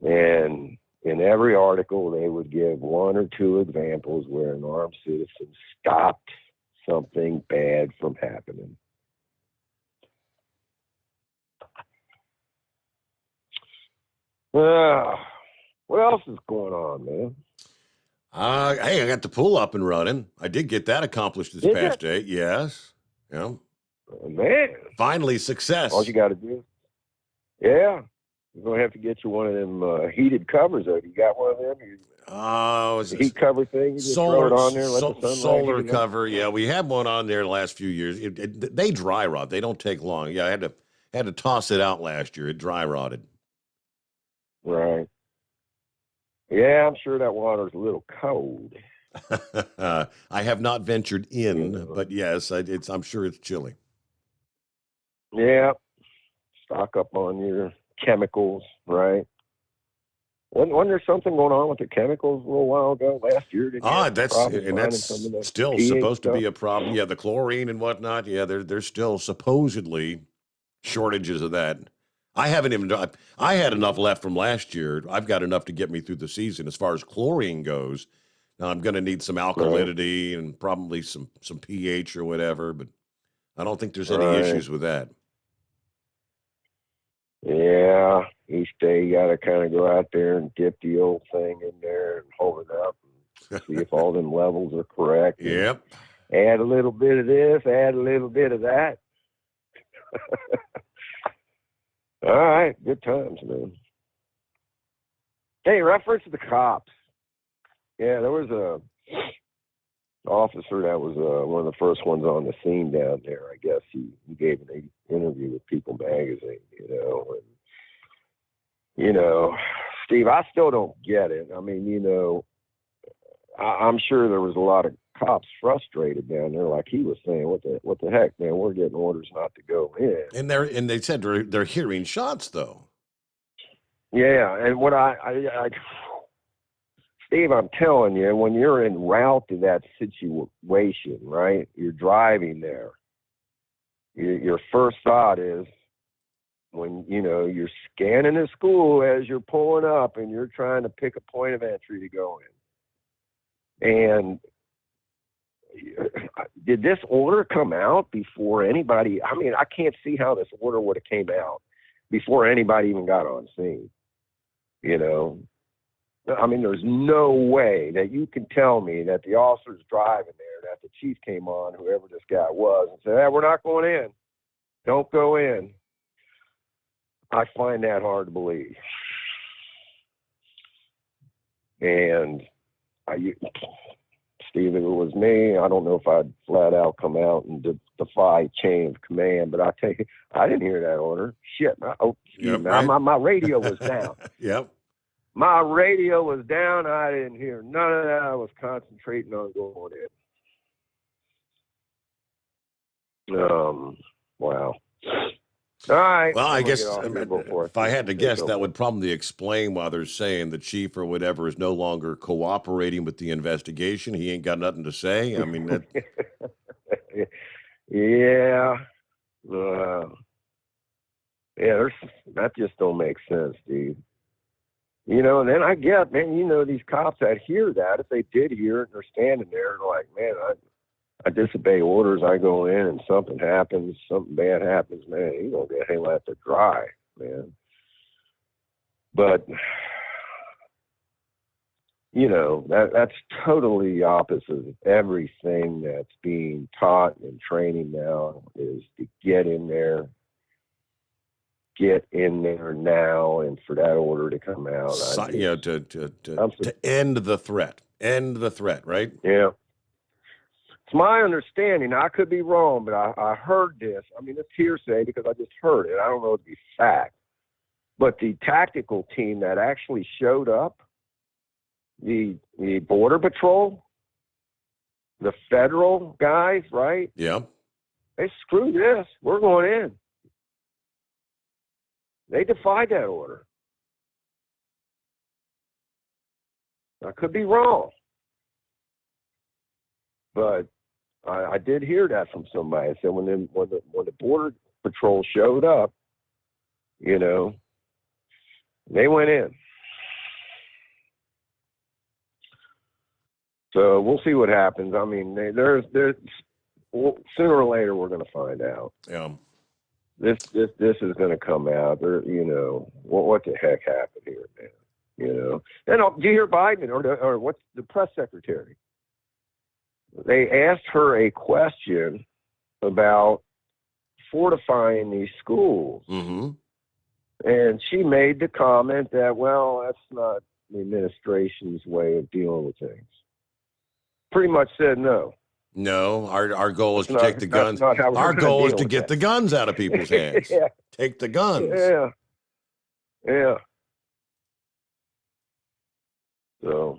And in every article, they would give one or two examples where an armed citizen stopped something bad from happening. What else is going on, man? Hey, I got the pool up and running. I did get that accomplished this past day. Yes. Yeah. Oh, man. Finally, success. All you got to do. Yeah. You're going to have to get you one of them heated covers. You got one of them? The heat cover thing? You just throw it on there, let the sun solar cover. Yeah, we had one on there the last few years. They dry rot. They don't take long. Yeah, I had to toss it out last year. It dry rotted. Right. Yeah, I'm sure that water's a little cold. I have not ventured in, but yes, I'm sure it's chilly. Yeah. Stock up on your chemicals, right? Wasn't there something going on with the chemicals a little while ago, last year? That's still supposed to be a problem. Yeah, the chlorine and whatnot. Yeah, there's still supposedly shortages of that. I haven't even. I had enough left from last year. I've got enough to get me through the season as far as chlorine goes. Now I'm going to need some alkalinity and probably some pH or whatever, but I don't think there's any issues with that. Yeah, each day you got to kind of go out there and dip the old thing in there and hold it up and see if all them levels are correct. Yep. Add a little bit of this, add a little bit of that. All right, good times, man. Hey, reference to the cops. Yeah, there was a officer that was one of the first ones on the scene down there. I guess he gave an interview with People Magazine, and Steve, I still don't get it. I mean, I'm sure there was a lot of cops frustrated down there, like he was saying, what the heck, man, we're getting orders not to go in. And they said they're hearing shots though. Yeah, and what I Steve, I'm telling you, when you're en route to that situation, right? You're driving there. Your first thought is when you're scanning the school as you're pulling up and you're trying to pick a point of entry to go in. And did this order come out before anybody? I mean, I can't see how this order would have came out before anybody even got on scene. I mean, there's no way that you can tell me that the officer's driving there, that the chief came on, whoever this guy was, and said, hey, we're not going in. Don't go in. I find that hard to believe. And Steve, if it was me, I don't know if I'd flat out come out and defy chain of command, but I tell you, I didn't hear that order. Shit. My radio was down. Yep. My radio was down. I didn't hear none of that. I was concentrating on going in. Wow. All right. Well, I guess if I had to guess, that would probably explain why they're saying the chief or whatever is no longer cooperating with the investigation. He ain't got nothing to say. I mean, yeah. That just don't make sense, Steve. And then I get, man, these cops that hear that, if they did hear it and they're standing there, they're like, man, I disobey orders, I go in and something happens, something bad happens, man, you're going to get hang out to dry, man. But, that's totally opposite of everything that's being taught in training now is to get in there now, and for that order to come out. To end the threat. End the threat, right? Yeah. It's my understanding. I could be wrong, but I heard this. I mean, it's hearsay because I just heard it. I don't know if it's fact. But the tactical team that actually showed up, the Border Patrol, the federal guys, right? Yeah. Hey, screw this. We're going in. They defied that order. I could be wrong, but I did hear that from somebody. I said when the Border Patrol showed up, they went in. So we'll see what happens. I mean, there's sooner or later we're going to find out. Yeah. This is going to come out. What the heck happened here, man? And do you hear Biden or what's the press secretary? They asked her a question about fortifying these schools. Mm-hmm. And she made the comment that, well, that's not the administration's way of dealing with things. Pretty much said no. No, our goal is to Not- take the guns. that's not how we're Our gonna goal is deal to with get that. the guns out of people's hands. Yeah. Take the guns. Yeah. So,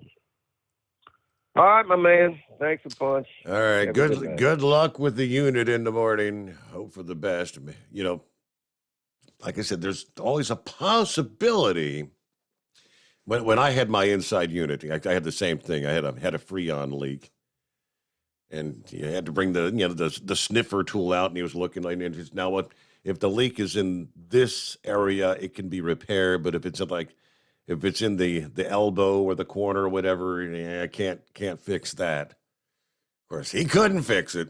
all right, my man. Thanks a bunch. All right. Have a good night. Good luck with the unit in the morning. Hope for the best. Like I said, there's always a possibility. When I had my inside unit, I had the same thing. I had a Freon leak, and you had to bring the sniffer tool out, and he was looking. And it's now what if the leak is in this area, it can be repaired, but if it's in the elbow or the corner or whatever, I can't fix that. Of course, he couldn't fix it.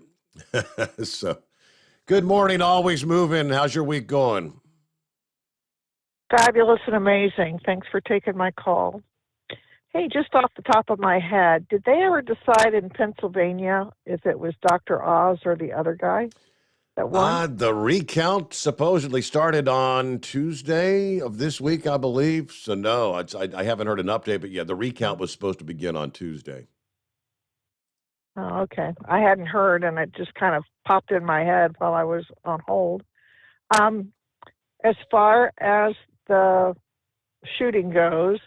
So, good morning, always moving. How's your week going? Fabulous and amazing. Thanks for taking my call. Hey, just off the top of my head, did they ever decide in Pennsylvania if it was Dr. Oz or the other guy that won? The recount supposedly started on Tuesday of this week, I believe. So, no, I haven't heard an update, but yeah, the recount was supposed to begin on Tuesday. Oh, okay. I hadn't heard, and it just kind of popped in my head while I was on hold. As far as the shooting goes,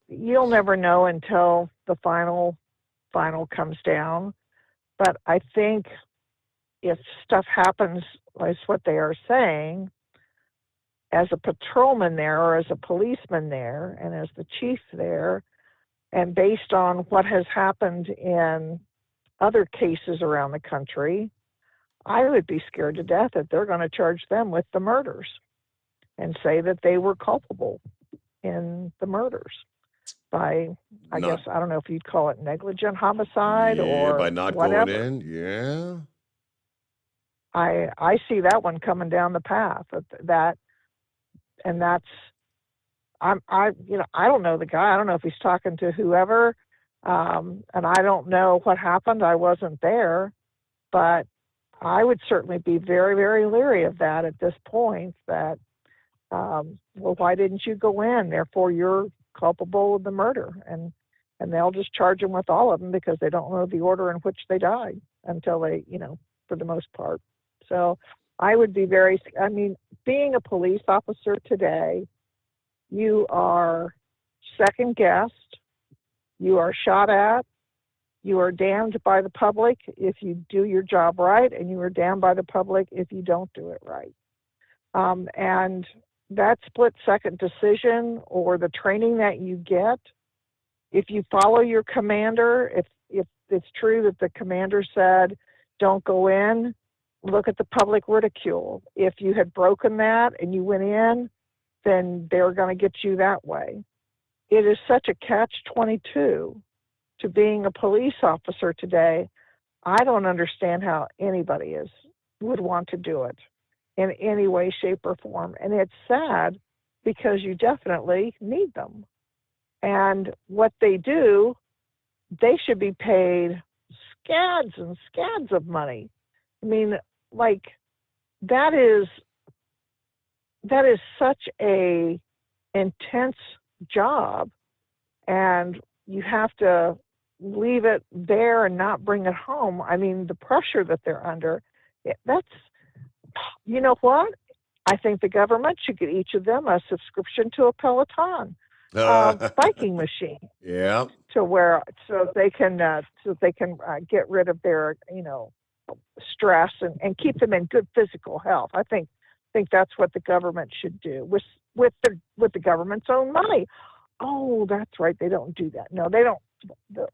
you'll never know until the final comes down. But I think if stuff happens, like what they are saying, as a patrolman there or as a policeman there and as the chief there, and based on what has happened in other cases around the country, I would be scared to death that they're going to charge them with the murders and say that they were culpable in the murders by, I guess, I don't know if you'd call it negligent homicide or by not whatever. going in. Yeah. I see that one coming down the path. And that's, I don't know the guy. I don't know if he's talking to whoever, and I don't know what happened. I wasn't there, but I would certainly be very, very leery of that at this point. That, well, why didn't you go in? Therefore, you're culpable of the murder, and they'll just charge them with all of them because they don't know the order in which they died until they, for the most part. So I would be being a police officer today, you are second guessed, you are shot at, you are damned by the public if you do your job right, and you are damned by the public if you don't do it right. And that split-second decision or the training that you get, if you follow your commander, if it's true that the commander said, don't go in, look at the public ridicule. If you had broken that and you went in, then they're going to get you that way. It is such a catch-22 to being a police officer today. I don't understand how anybody would want to do it in any way, shape, or form. And it's sad because you definitely need them. And what they do, they should be paid scads and scads of money. I mean, that is such a intense job, and you have to leave it there and not bring it home. I mean, the pressure that they're under, you know what? I think the government should get each of them a subscription to a Peloton biking machine. Yeah. So they can get rid of their, stress and keep them in good physical health. I think that's what the government should do with the government's own money. Oh, that's right. They don't do that. No, they don't. The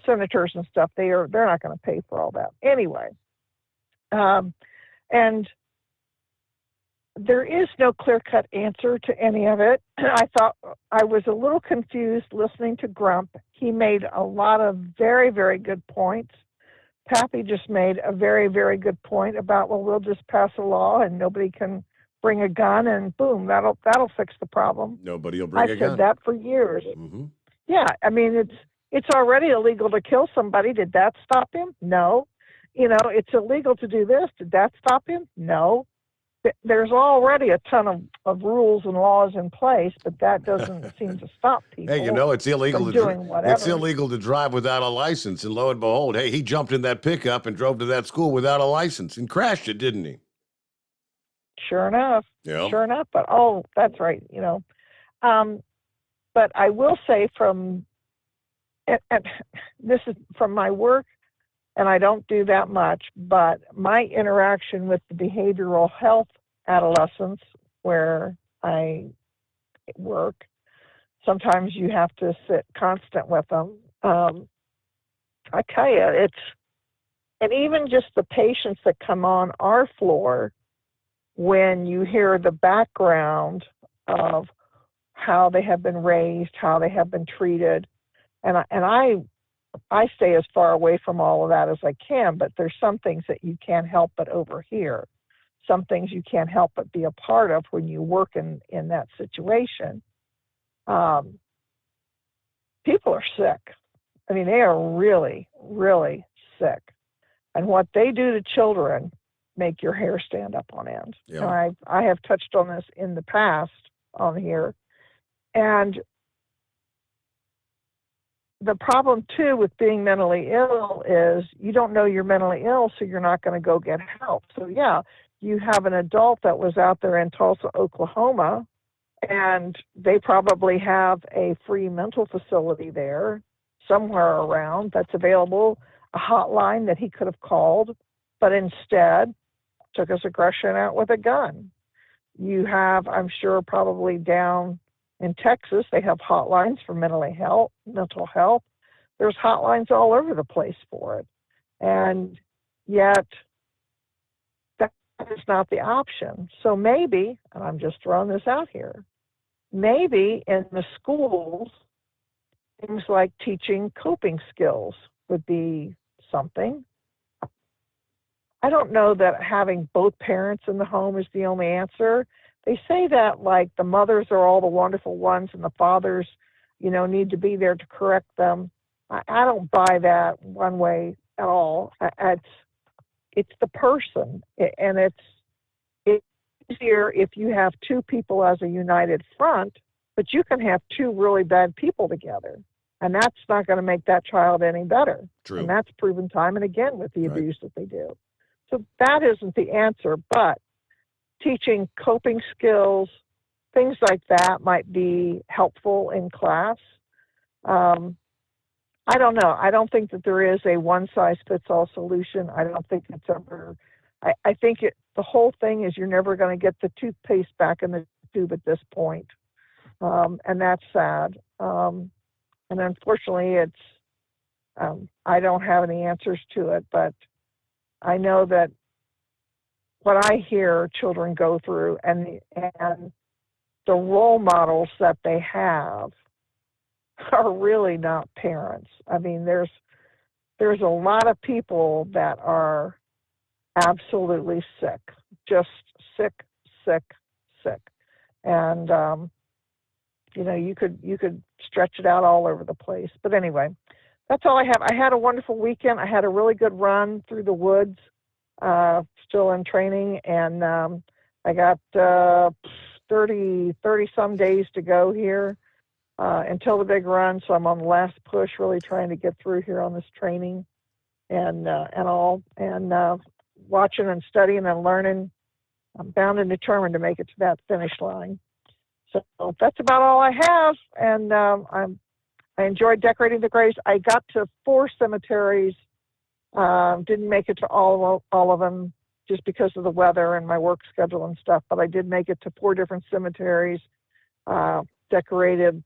senators and stuff, they're not going to pay for all that anyway. And there is no clear-cut answer to any of it. I thought I was a little confused listening to Grump. He made a lot of very, very good points. Pappy just made a very, very good point about, well, we'll just pass a law and nobody can bring a gun and boom, that'll fix the problem. Nobody will bring I've a gun. said that for years. Mm-hmm. Yeah, I mean it's already illegal to kill somebody. Did that stop him? No. It's illegal to do this. Did that stop him? No. There's already a ton of rules and laws in place, but that doesn't seem to stop people. Hey, it's illegal from to doing whatever. It's illegal to drive without a license, and lo and behold, hey, he jumped in that pickup and drove to that school without a license and crashed it, didn't he? Sure enough. Yeah. Sure enough. But that's right. But I will say and this is from my work, and I don't do that much, but my interaction with the behavioral health adolescents where I work, sometimes you have to sit constant with them. I tell you, and even just the patients that come on our floor, when you hear the background of how they have been raised, how they have been treated, and I stay as far away from all of that as I can, but there's some things that you can't help but overhear. Some things you can't help but be a part of when you work in that situation. People are sick. I mean, they are really, really sick. And what they do to children make your hair stand up on end. Yeah. And I have touched on this in the past on here. And the problem, too, with being mentally ill is you don't know you're mentally ill, so you're not going to go get help. So, yeah, you have an adult that was out there in Tulsa, Oklahoma, and they probably have a free mental facility there somewhere around that's available, a hotline that he could have called, but instead took his aggression out with a gun. You have, I'm sure, probably down in Texas, they have hotlines for mental health. There's hotlines all over the place for it. And yet, that is not the option. So maybe, and I'm just throwing this out here, maybe in the schools, things like teaching coping skills would be something. I don't know that having both parents in the home is the only answer. They say that like the mothers are all the wonderful ones and the fathers, need to be there to correct them. I don't buy that one way at all. It's the person, and it's easier if you have two people as a united front, but you can have two really bad people together, and that's not going to make that child any better. True. And that's proven time and again with the abuse that they do. So that isn't the answer, but teaching coping skills, things like that might be helpful in class. I don't know. I don't think that there is a one-size-fits-all solution. I don't think it's ever. I think the whole thing is you're never going to get the toothpaste back in the tube at this point, and that's sad. And unfortunately, I don't have any answers to it, but I know that what I hear children go through and the role models that they have are really not parents. I mean, there's a lot of people that are absolutely sick, just sick. And, you could stretch it out all over the place. But anyway, that's all I have. I had a wonderful weekend. I had a really good run through the woods, still in training, and I got 30 some days to go here until the big run. So I'm on the last push, really trying to get through here on this training and watching and studying and learning. I'm bound and determined to make it to that finish line. So that's about all I have, and I enjoyed decorating the graves. I got to 4 cemeteries. Didn't make it to all of them just because of the weather and my work schedule and stuff, but I did make it to 4 different cemeteries, decorated,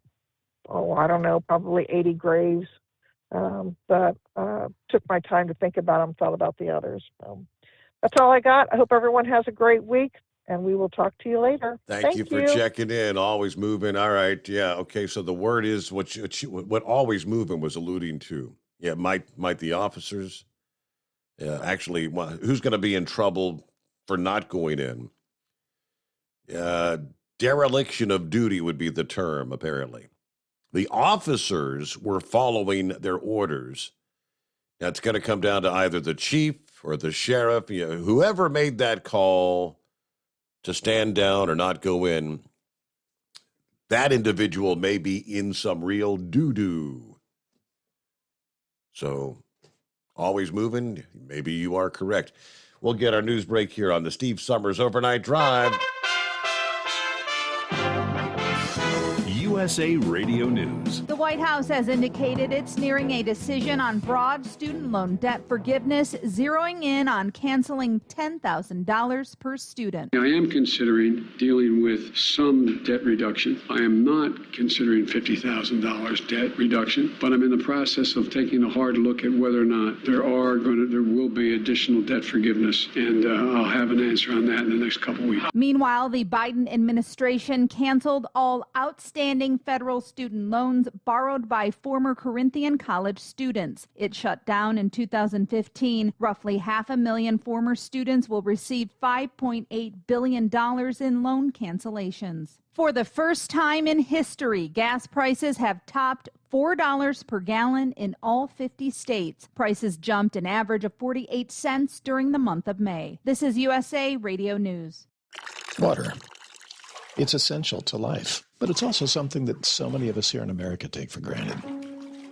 I don't know, probably 80 graves, but took my time to think about them, thought about the others. So that's all I got. I hope everyone has a great week, and we will talk to you later. Thank you for checking in. Always moving. All right. Yeah. Okay. So the word is what always moving was alluding to. Yeah. Might the officers actually, who's going to be in trouble for not going in? Dereliction of duty would be the term, apparently. The officers were following their orders. That's going to come down to either the chief or the sheriff, whoever made that call to stand down or not go in. That individual may be in some real doo-doo. So, always moving? Maybe you are correct. We'll get our news break here on the Steve Summers Overnight Drive. USA Radio News. The White House has indicated it's nearing a decision on broad student loan debt forgiveness, zeroing in on canceling $10,000 per student. I am considering dealing with some debt reduction. I am not considering $50,000 debt reduction, but I'm in the process of taking a hard look at whether or not there will be additional debt forgiveness, and I'll have an answer on that in the next couple weeks. Meanwhile, the Biden administration canceled all outstanding federal student loans borrowed by former Corinthian college students. It shut down in 2015. Roughly 500,000 former students will receive $5.8 billion in loan cancellations. For the first time in history, gas prices have topped $4 per gallon in all 50 states. Prices jumped an average of 48 cents during the month of May. This is USA Radio News. Water. It's essential to life, but it's also something that so many of us here in America take for granted.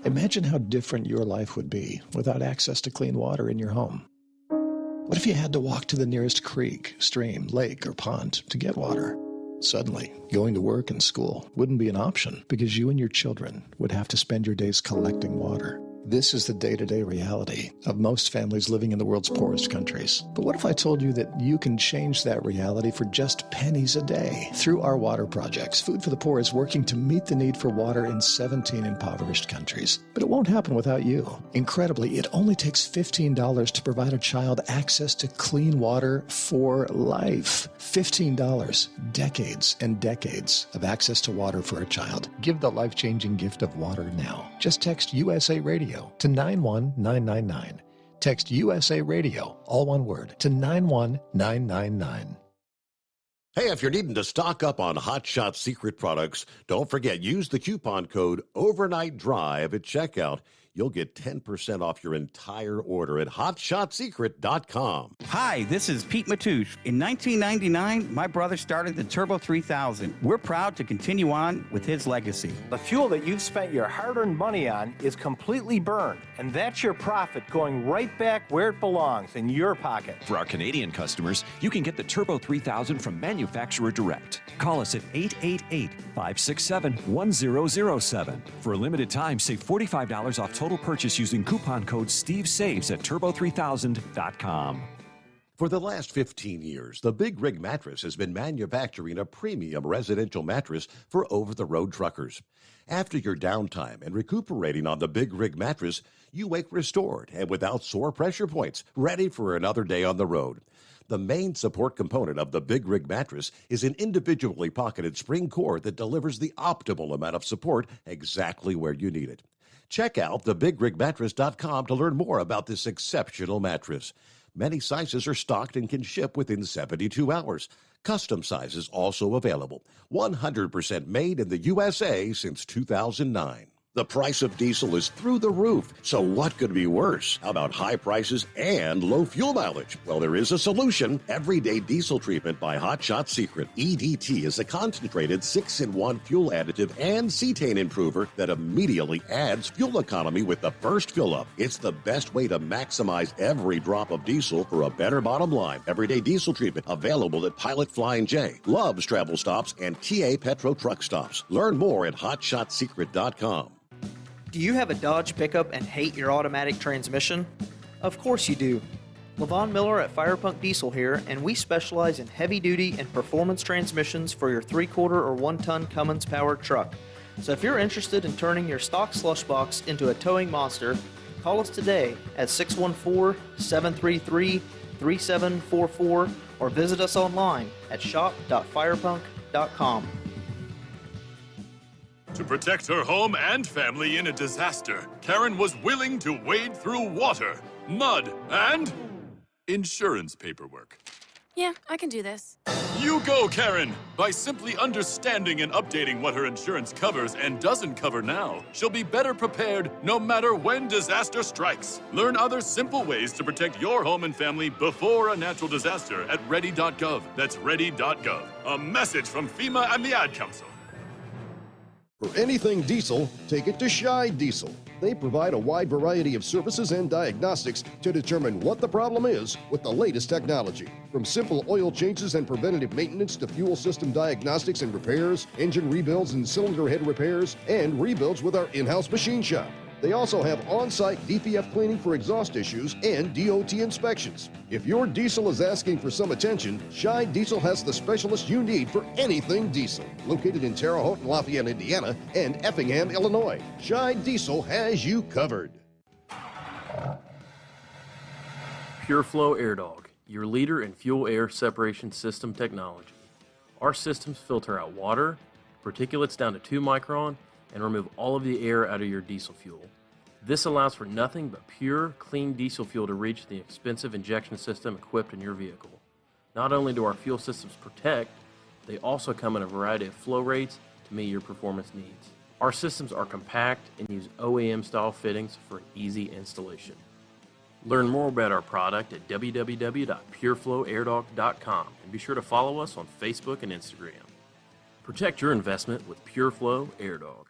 Imagine how different your life would be without access to clean water in your home. What if you had to walk to the nearest creek, stream, lake, or pond to get water? Suddenly, going to work and school wouldn't be an option because you and your children would have to spend your days collecting water. This is the day-to-day reality of most families living in the world's poorest countries. But what if I told you that you can change that reality for just pennies a day? Through our water projects, Food for the Poor is working to meet the need for water in 17 impoverished countries. But it won't happen without you. Incredibly, it only takes $15 to provide a child access to clean water for life. $15. Decades and decades of access to water for a child. Give the life-changing gift of water now. Just text USA Radio to 91999. Text USA Radio, all one word, to 91999. Hey, if you're needing to stock up on Hot Shot Secret products, don't forget, use the coupon code Overnight Drive at checkout. You'll get 10% off your entire order at hotshotsecret.com. Hi, this is Pete Matouche. In 1999, my brother started the Turbo 3000. We're proud to continue on with his legacy. The fuel that you've spent your hard-earned money on is completely burned, and that's your profit going right back where it belongs, in your pocket. For our Canadian customers, you can get the Turbo 3000 from manufacturer direct. Call us at 888-567-1007. For a limited time, save $45 off total purchase using coupon code SteveSaves at turbo3000.com. For the last 15 years, the Big Rig Mattress has been manufacturing a premium residential mattress for over-the-road truckers. After your downtime and recuperating on the Big Rig Mattress, you wake restored and without sore pressure points, ready for another day on the road. The main support component of the Big Rig Mattress is an individually pocketed spring core that delivers the optimal amount of support exactly where you need it. Check out thebigrigmattress.com to learn more about this exceptional mattress. Many sizes are stocked and can ship within 72 hours. Custom sizes also available. 100% made in the USA since 2009. The price of diesel is through the roof, so what could be worse? How about high prices and low fuel mileage? Well, there is a solution. Everyday Diesel Treatment by Hot Shot Secret. EDT is a concentrated 6-in-1 fuel additive and cetane improver that immediately adds fuel economy with the first fill-up. It's the best way to maximize every drop of diesel for a better bottom line. Everyday Diesel Treatment, available at Pilot Flying J, Love's Travel Stops, and TA Petro Truck Stops. Learn more at hotshotsecret.com. Do you have a Dodge pickup and hate your automatic transmission? Of course you do. Levon Miller at Firepunk Diesel here, and we specialize in heavy-duty and performance transmissions for your 3/4 or 1-ton Cummins-powered truck. So if you're interested in turning your stock slush box into a towing monster, call us today at 614-733-3744 or visit us online at shop.firepunk.com. To protect her home and family in a disaster, Karen was willing to wade through water, mud, and insurance paperwork. Yeah, I can do this. You go, Karen! By simply understanding and updating what her insurance covers and doesn't cover now, she'll be better prepared no matter when disaster strikes. Learn other simple ways to protect your home and family before a natural disaster at ready.gov. That's ready.gov. A message from FEMA and the Ad Council. For anything diesel, take it to Scheid Diesel. They provide a wide variety of services and diagnostics to determine what the problem is with the latest technology. From simple oil changes and preventative maintenance to fuel system diagnostics and repairs, engine rebuilds and cylinder head repairs, and rebuilds with our in-house machine shop. They also have on-site DPF cleaning for exhaust issues and DOT inspections. If your diesel is asking for some attention, Scheid Diesel has the specialist you need for anything diesel. Located in Terre Haute and Lafayette, Indiana, and Effingham, Illinois, Scheid Diesel has you covered. PureFlow Air Dog, your leader in fuel air separation system technology. Our systems filter out water, particulates down to 2 micron, and remove all of the air out of your diesel fuel. This allows for nothing but pure, clean diesel fuel to reach the expensive injection system equipped in your vehicle. Not only do our fuel systems protect, they also come in a variety of flow rates to meet your performance needs. Our systems are compact and use OEM-style fittings for easy installation. Learn more about our product at www.pureflowairdog.com and be sure to follow us on Facebook and Instagram. Protect your investment with PureFlow Air Dog.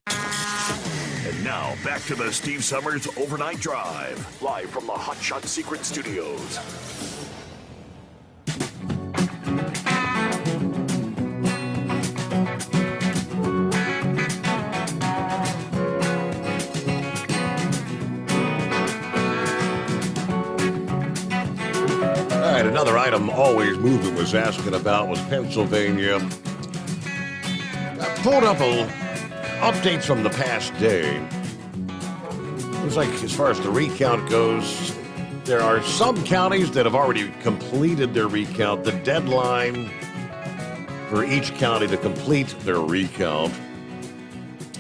And now, back to the Steve Summers Overnight Drive, live from the Hot Shot Secret Studios. All right, another item Always Moving was asking about was Pennsylvania. I pulled up updates from the past day. Looks like as far as the recount goes, there are some counties that have already completed their recount. The deadline for each county to complete their recount,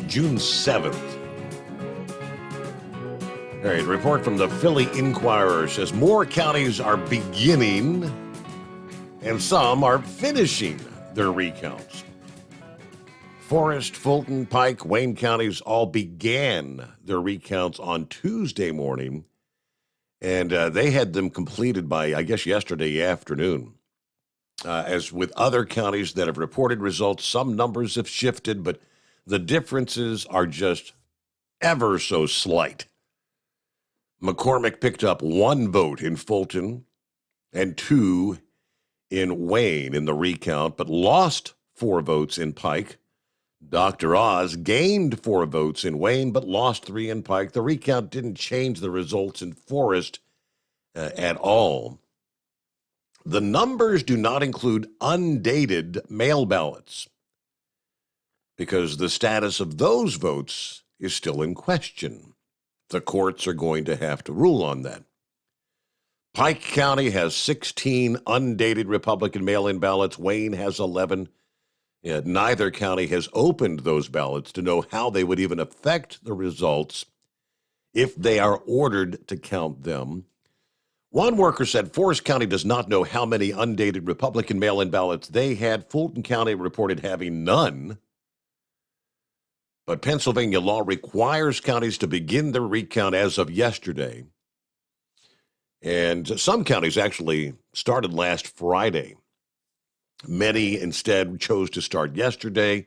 June 7th. All right, report from the Philly Inquirer says more counties are beginning and some are finishing their recounts. Forest, Fulton, Pike, Wayne counties all began their recounts on Tuesday morning, and they had them completed by, I guess, yesterday afternoon. As with other counties that have reported results, some numbers have shifted, but the differences are just ever so slight. McCormick picked up 1 vote in Fulton and 2 in Wayne in the recount, but lost 4 votes in Pike. Dr. Oz gained 4 votes in Wayne, but lost 3 in Pike. The recount didn't change the results in Forest at all. The numbers do not include undated mail ballots because the status of those votes is still in question. The courts are going to have to rule on that. Pike County has 16 undated Republican mail-in ballots. Wayne has 11. Neither county has opened those ballots to know how they would even affect the results if they are ordered to count them. One worker said Forest County does not know how many undated Republican mail-in ballots they had. Fulton County reported having none. But Pennsylvania law requires counties to begin their recount as of yesterday. And some counties actually started last Friday. Many instead chose to start yesterday.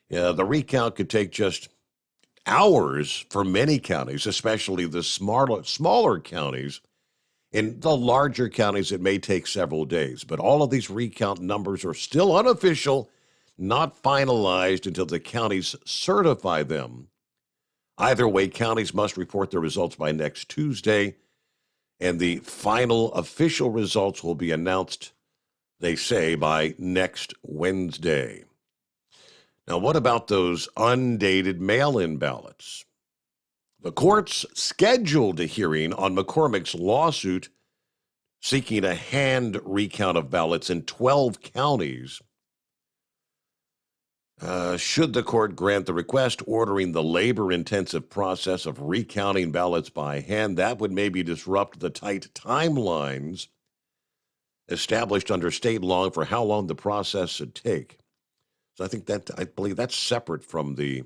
The recount could take just hours for many counties, especially the smaller counties. In the larger counties, it may take several days. But all of these recount numbers are still unofficial, not finalized until the counties certify them. Either way, counties must report their results by next Tuesday, and the final official results will be announced, they say, by next Wednesday. Now, what about those undated mail-in ballots? The courts scheduled a hearing on McCormick's lawsuit seeking a hand recount of ballots in 12 counties. Should the court grant the request ordering the labor-intensive process of recounting ballots by hand, that would maybe disrupt the tight timelines established under state law for how long the process should take. So I believe that's separate from the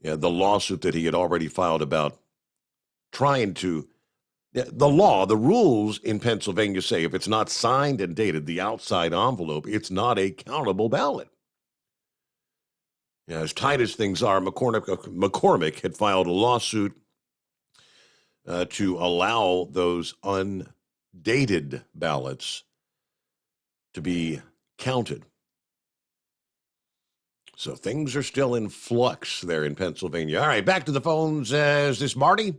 lawsuit that he had already filed about trying to. The rules in Pennsylvania say if it's not signed and dated, the outside envelope, it's not a countable ballot. As tight as things are, McCormick had filed a lawsuit to allow those undated ballots to be counted. So things are still in flux there in Pennsylvania. All right, back to the phones. Is this Marty?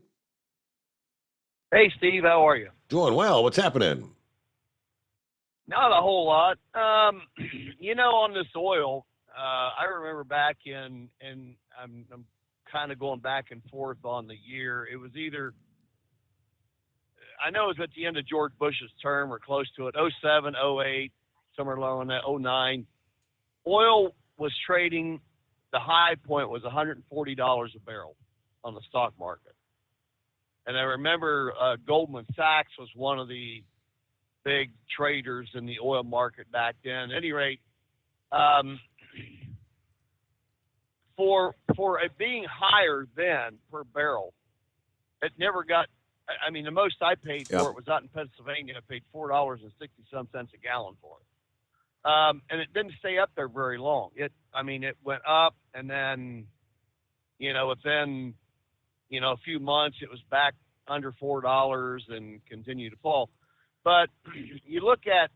Hey, Steve, how are you? Doing well. What's happening? Not a whole lot. On this oil, I remember back and I'm kind of going back and forth on the year. It was either, I know it was at the end of George Bush's term or close to it, 07, 08, somewhere along that, 09. Oil was trading, the high point was $140 a barrel on the stock market. And I remember Goldman Sachs was one of the big traders in the oil market back then. At any rate, for it being higher then per barrel, it never got, I mean, the most I paid for it was out in Pennsylvania. I paid $4.60-some a gallon for it. And it didn't stay up there very long. It went up, and then, within, a few months, it was back under $4 and continued to fall. But you look at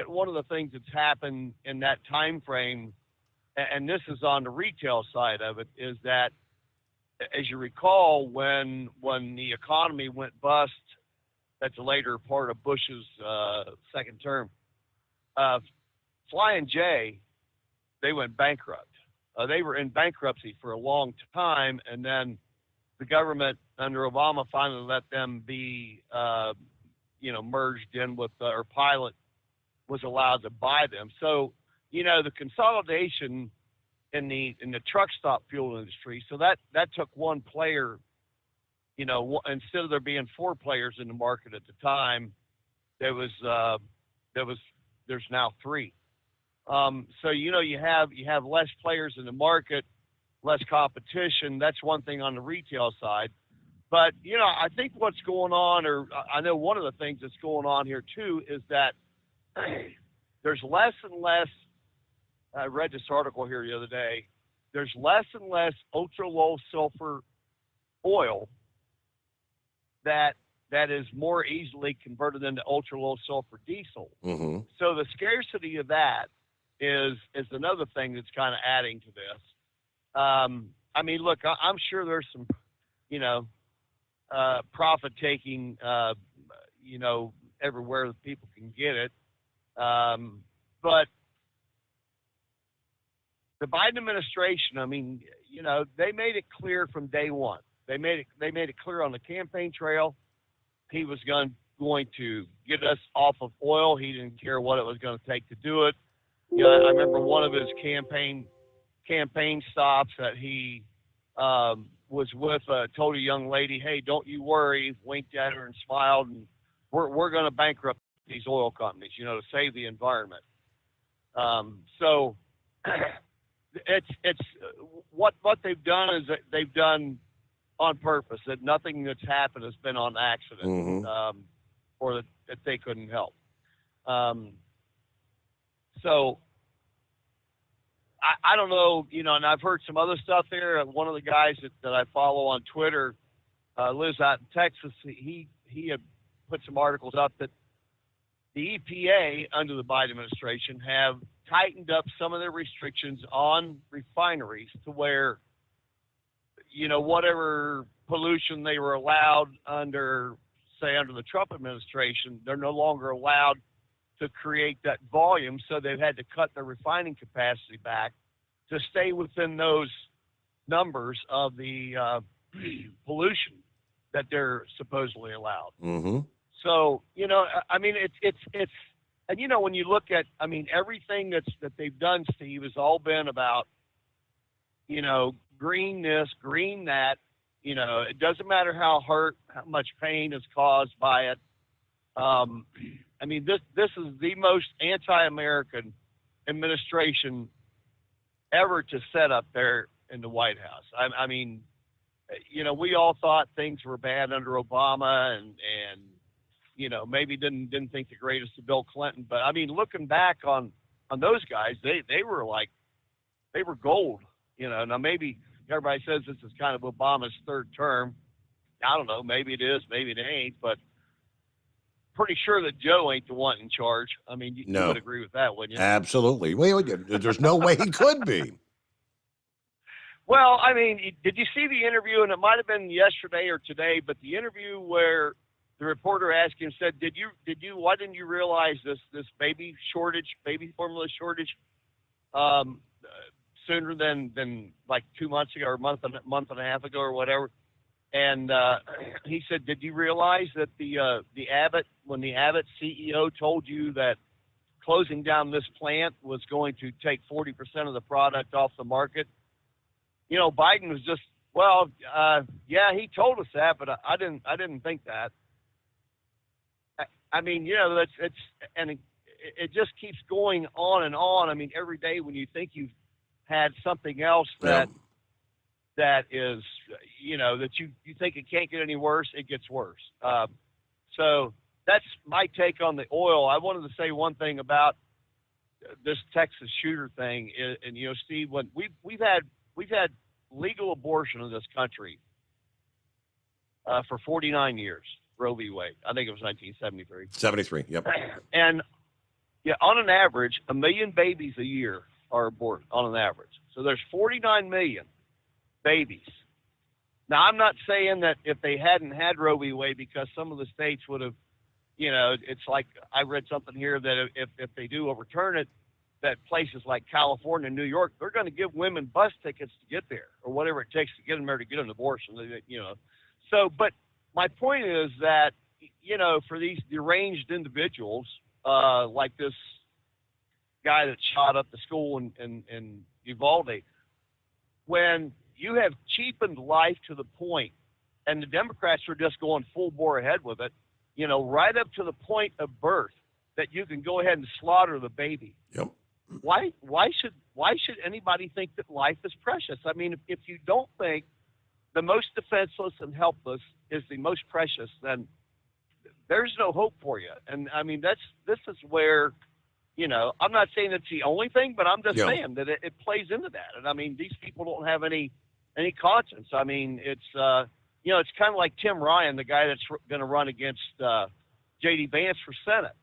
one of the things that's happened in that time frame, and this is on the retail side of it, is that, as you recall, when the economy went bust at the later part of Bush's second term, Flying J, they went bankrupt. They were in bankruptcy for a long time, and then the government under Obama finally let them be, merged in with, or Pilot was allowed to buy them. So, the consolidation in the truck stop fuel industry. So that took one player, instead of there being four players in the market at the time, there's now three. So, you have less players in the market, less competition. That's one thing on the retail side. But, I think what's going on, or I know one of the things that's going on here too, is that there's less and less, I read this article here the other day, there's less and less ultra low sulfur oil that is more easily converted into ultra low sulfur diesel. Mm-hmm. So the scarcity of that is another thing that's kind of adding to this. Look, I'm sure there's some, profit taking, everywhere that people can get it. But the Biden administration, they made it clear from day one. They made it clear on the campaign trail. He was going to get us off of oil. He didn't care what it was going to take to do it. I remember one of his campaign stops that he was with, told a young lady, "Hey, don't you worry," winked at her and smiled, and we're going to bankrupt these oil companies, to save the environment. So it's what they've done is that they've done on purpose. That nothing that's happened has been on accident, Mm-hmm. Or that they couldn't help. So I don't know, and I've heard some other stuff there. One of the guys that I follow on Twitter lives out in Texas. He had put some articles up that the EPA under the Biden administration have tightened up some of their restrictions on refineries to where, whatever pollution they were allowed under the Trump administration, they're no longer allowed to create that volume. So they've had to cut their refining capacity back to stay within those numbers of the pollution that they're supposedly allowed. Mm-hmm. So, it's, and when you look at, everything that they've done, Steve, has all been about, green this, green that. It doesn't matter how much pain is caused by it. I mean, this is the most anti-American administration ever to set up there in the White House. I mean, you know, we all thought things were bad under Obama, and you know, maybe didn't think the greatest of Bill Clinton. But I mean, looking back on those guys, they were gold. You know, now maybe everybody says this is kind of Obama's third term. I don't know. Maybe it is. Maybe it ain't. But pretty sure that Joe ain't the one in charge. I mean, you would agree with that, wouldn't you? Absolutely. There's no way he could be. Well, I mean, did you see the interview? And it might have been yesterday or today, but the interview where the reporter asked him, said, why didn't you realize this baby formula shortage sooner than like 2 months ago or a month and a half ago or whatever? And he said, did you realize that when the Abbott CEO told you that closing down this plant was going to take 40% of the product off the market? You know, Biden was just, yeah, he told us that, but I didn't think that. I mean, you know, it just keeps going on and on. I mean, every day when you think you've had something else that is, you know, that you think it can't get any worse, it gets worse. So that's my take on the oil. I wanted to say one thing about this Texas shooter thing, and you know, Steve, when we've had legal abortion in this country for 49 years. Roe v. Wade. I think it was 1973. 73. Yep. And yeah, on an average, 1 million babies a year are aborted on an average. So there's 49 million babies. Now, I'm not saying that if they hadn't had Roe v. Wade, because some of the states would have, you know, it's like I read something here that if they do overturn it, that places like California and New York, they're going to give women bus tickets to get there or whatever it takes to get them there to get an abortion, you know. So, but my point is that, you know, for these deranged individuals, like this guy that shot up the school in Uvalde, when you have cheapened life to the point, and the Democrats are just going full bore ahead with it, you know, right up to the point of birth, that you can go ahead and slaughter the baby. Yep. Why should anybody think that life is precious? I mean, if you don't think the most defenseless and helpless is the most precious, then there's no hope for you. And I mean, this is where, you know, I'm not saying it's the only thing, but I'm just saying that it plays into that. And I mean, these people don't have any conscience. I mean, it's, you know, it's kind of like Tim Ryan, the guy that's going to run against J.D. Vance for Senate.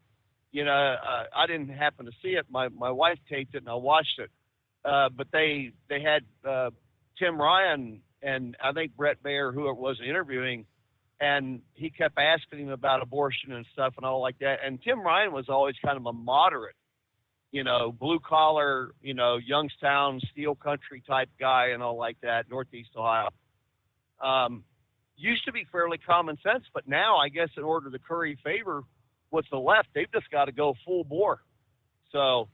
You know, I didn't happen to see it. My wife taped it and I watched it. But they had Tim Ryan and I think Brett Baer, who it was interviewing, and he kept asking him about abortion and stuff and all like that. And Tim Ryan was always kind of a moderate, you know, blue collar, you know, Youngstown, steel country type guy and all like that, Northeast Ohio. Used to be fairly common sense, but now I guess in order to curry favor with the left, they've just got to go full bore. So,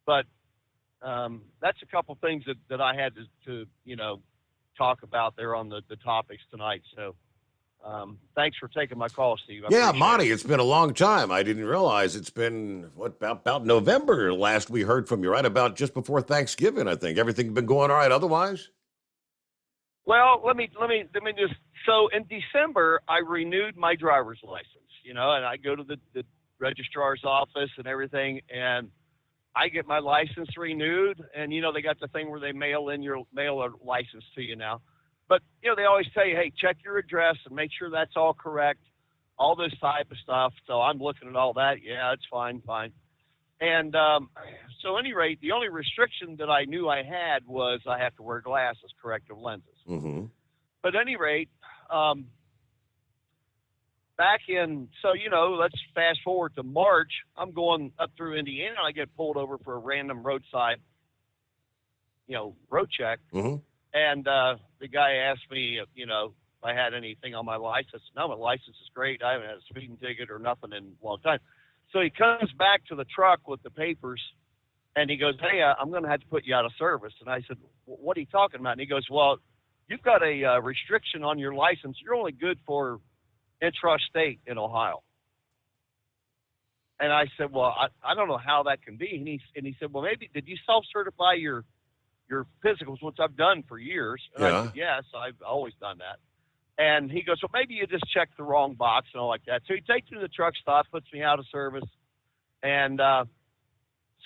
but that's a couple things that I had to you know, talk about there on the topics tonight. So thanks for taking my call, Steve. Monty, it's been a long time. I didn't realize it's been about November last we heard from you, right about just before Thanksgiving. I think everything been going all right otherwise. Well, let me just, so in December I renewed my driver's license, you know, and I go to the registrar's office and everything, and I get my license renewed, and, you know, they got the thing where they mail a license to you now. But, you know, they always tell you, hey, check your address and make sure that's all correct, all this type of stuff. So I'm looking at all that. Yeah, it's fine. And so at any rate, the only restriction that I knew I had was I have to wear glasses, corrective lenses. Mm-hmm. But at any rate, back in, so, you know, let's fast forward to March. I'm going up through Indiana. I get pulled over for a random roadside, you know, road check. Mm-hmm. And the guy asked me, you know, if I had anything on my license. No, my license is great. I haven't had a speeding ticket or nothing in a long time. So he comes back to the truck with the papers, and he goes, hey, I'm going to have to put you out of service. And I said, what are you talking about? And he goes, well, you've got a restriction on your license. You're only good for intrastate in Ohio. And I said, well, I don't know how that can be. And he said, well, maybe, did you self-certify your physicals, which I've done for years? And I said, yes, I've always done that. And he goes, well, maybe you just checked the wrong box and all like that. So he takes me to the truck stop, puts me out of service. And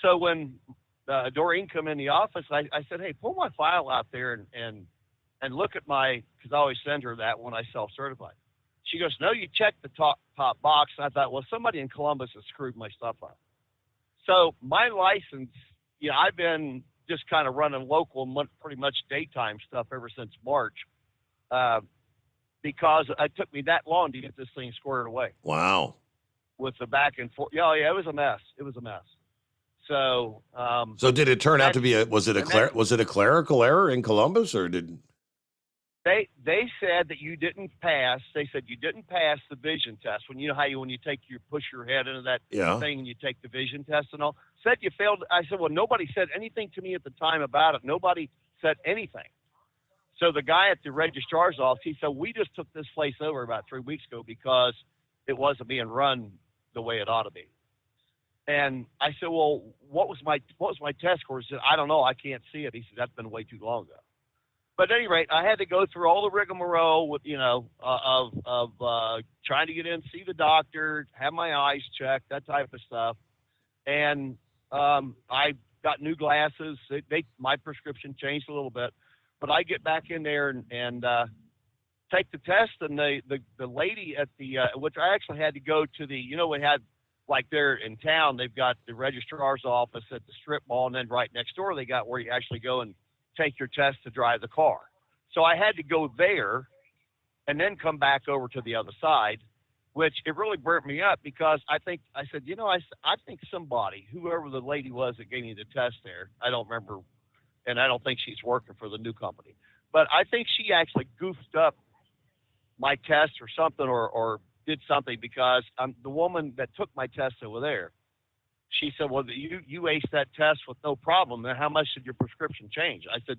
so when Doreen come in the office, I said, hey, pull my file out there and look at because I always send her that when I self-certify. She goes, no, you checked the top box. And I thought, well, somebody in Columbus has screwed my stuff up. So my license, I've been just kind of running local, pretty much daytime stuff ever since March, because it took me that long to get this thing squared away. Wow. With the back and forth. Yeah, it was a mess. It was a mess. So, so did it turn out to be was it a clerical error in Columbus, or did they said that you didn't pass? They said you didn't pass the vision test. When you push your head into that thing and you take the vision test and all. Said you failed. I said, well, nobody said anything to me at the time about it. Nobody said anything. So the guy at the registrar's office, he said, we just took this place over about 3 weeks ago because it wasn't being run the way it ought to be. And I said, well, what was my test score? He said, I don't know. I can't see it. He said, that's been way too long ago. But at any rate, I had to go through all the rigmarole with, of trying to get in, see the doctor, have my eyes checked, that type of stuff. And I got new glasses. My prescription changed a little bit. But I get back in there and take the test, and the lady at the which I actually had to go to we had, like, there in town, they've got the registrar's office at the strip mall, and then right next door they got where you actually go and take your test to drive the car. So I had to go there and then come back over to the other side, which it really burnt me up because I think somebody, whoever the lady was that gave me the test there, I don't remember, and I don't think she's working for the new company, but I think she actually goofed up my test or something, or did something, because the woman that took my test over there, she said, well, you aced that test with no problem. Then how much did your prescription change? I said,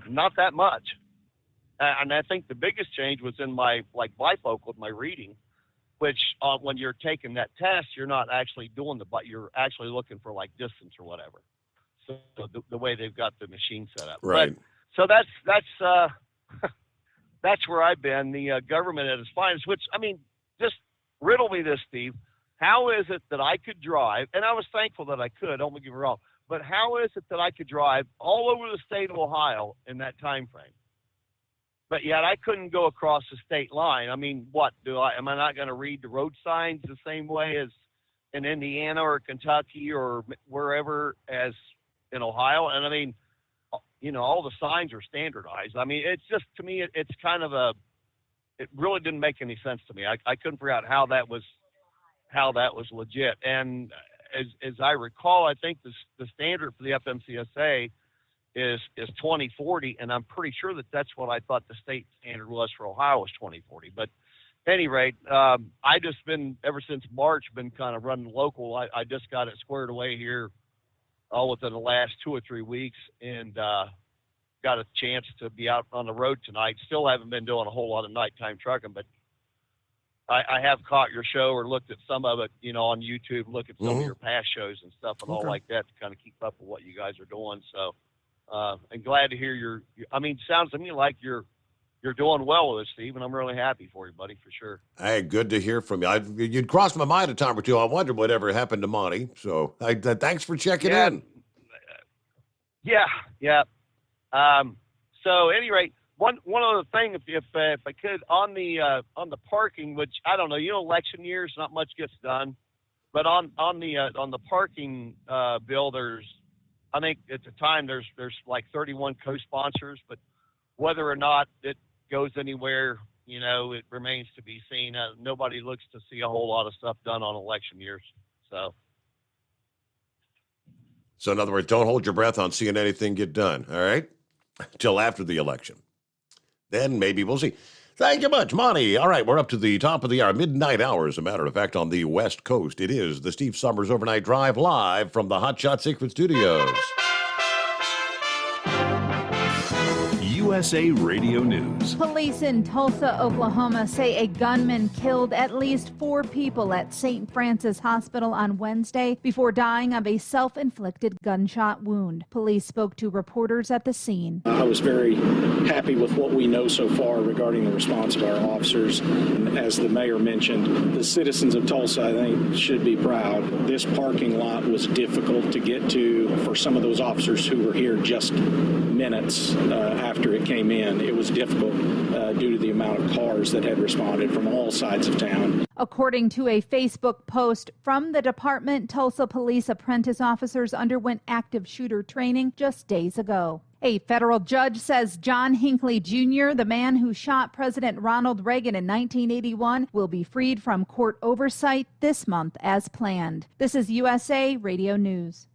not that much. And I think the biggest change was in my bifocal, my reading, which when you're taking that test, you're not actually doing but you're actually looking for like distance or whatever. So the way they've got the machine set up. Right. So that's where I've been. The government at its finest, which, I mean, just riddle me this, Steve. How is it that I could drive, and I was thankful that I could, don't get me wrong, but how is it that I could drive all over the state of Ohio in that time frame? But yet I couldn't go across the state line. I mean, am I not going to read the road signs the same way as in Indiana or Kentucky or wherever as in Ohio? And I mean, all the signs are standardized. I mean, it's just, to me, it's kind of it really didn't make any sense to me. I couldn't figure out how that was legit. And as I recall, I think the standard for the FMCSA is 2040, and I'm pretty sure that's what I thought the state standard was for Ohio was 2040. But at any rate, I just been, ever since March, been kind of running local. I just got it squared away here all within the last 2 or 3 weeks, and got a chance to be out on the road tonight. Still haven't been doing a whole lot of nighttime trucking, but I have caught your show or looked at some of it, on YouTube, look at some of your past shows and stuff and all like that to kind of keep up with what you guys are doing. So, I'm glad to hear sounds to me like you're doing well with it, Steve, and I'm really happy for you, buddy, for sure. Hey, good to hear from you. You'd crossed my mind a time or two. I wondered whatever happened to Monty. So thanks for checking in. Yeah. So at any rate, one other thing, if I could, on the parking, which I don't know, election years, not much gets done, but on the parking bill, I think at the time there's like 31 co-sponsors, but whether or not it goes anywhere, it remains to be seen. Nobody looks to see a whole lot of stuff done on election years. So in other words, don't hold your breath on seeing anything get done. All right. Till after the election. Then maybe we'll see. Thank you much, Monty. All right, we're up to the top of the hour, midnight hour, as a matter of fact, on the West Coast. It is the Steve Sommers Overnight Drive, live from the Hot Shot Secret Studios. USA Radio News. Police in Tulsa, Oklahoma say a gunman killed at least 4 people at St. Francis Hospital on Wednesday before dying of a self-inflicted gunshot wound. Police spoke to reporters at the scene. I was very happy with what we know so far regarding the response of our officers. And as the mayor mentioned, the citizens of Tulsa, I think, should be proud. This parking lot was difficult to get to for some of those officers who were here just minutes after it came in. It was difficult due to the amount of cars that had responded from all sides of town. According to a Facebook post from the department, Tulsa police apprentice officers underwent active shooter training just days ago. A federal judge says John Hinckley Jr., the man who shot President Ronald Reagan in 1981, will be freed from court oversight this month as planned. This is USA Radio News.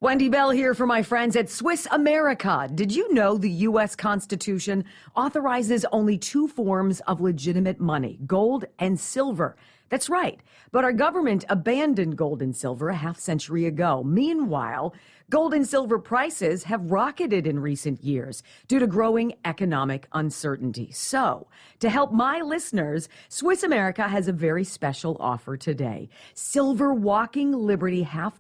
Wendy Bell here for my friends at Swiss America. Did you know the U.S. Constitution authorizes only 2 forms of legitimate money, gold and silver? That's right. But our government abandoned gold and silver a half-century ago. Meanwhile, gold and silver prices have rocketed in recent years due to growing economic uncertainty. So, to help my listeners, Swiss America has a very special offer today. Silver Walking Liberty $half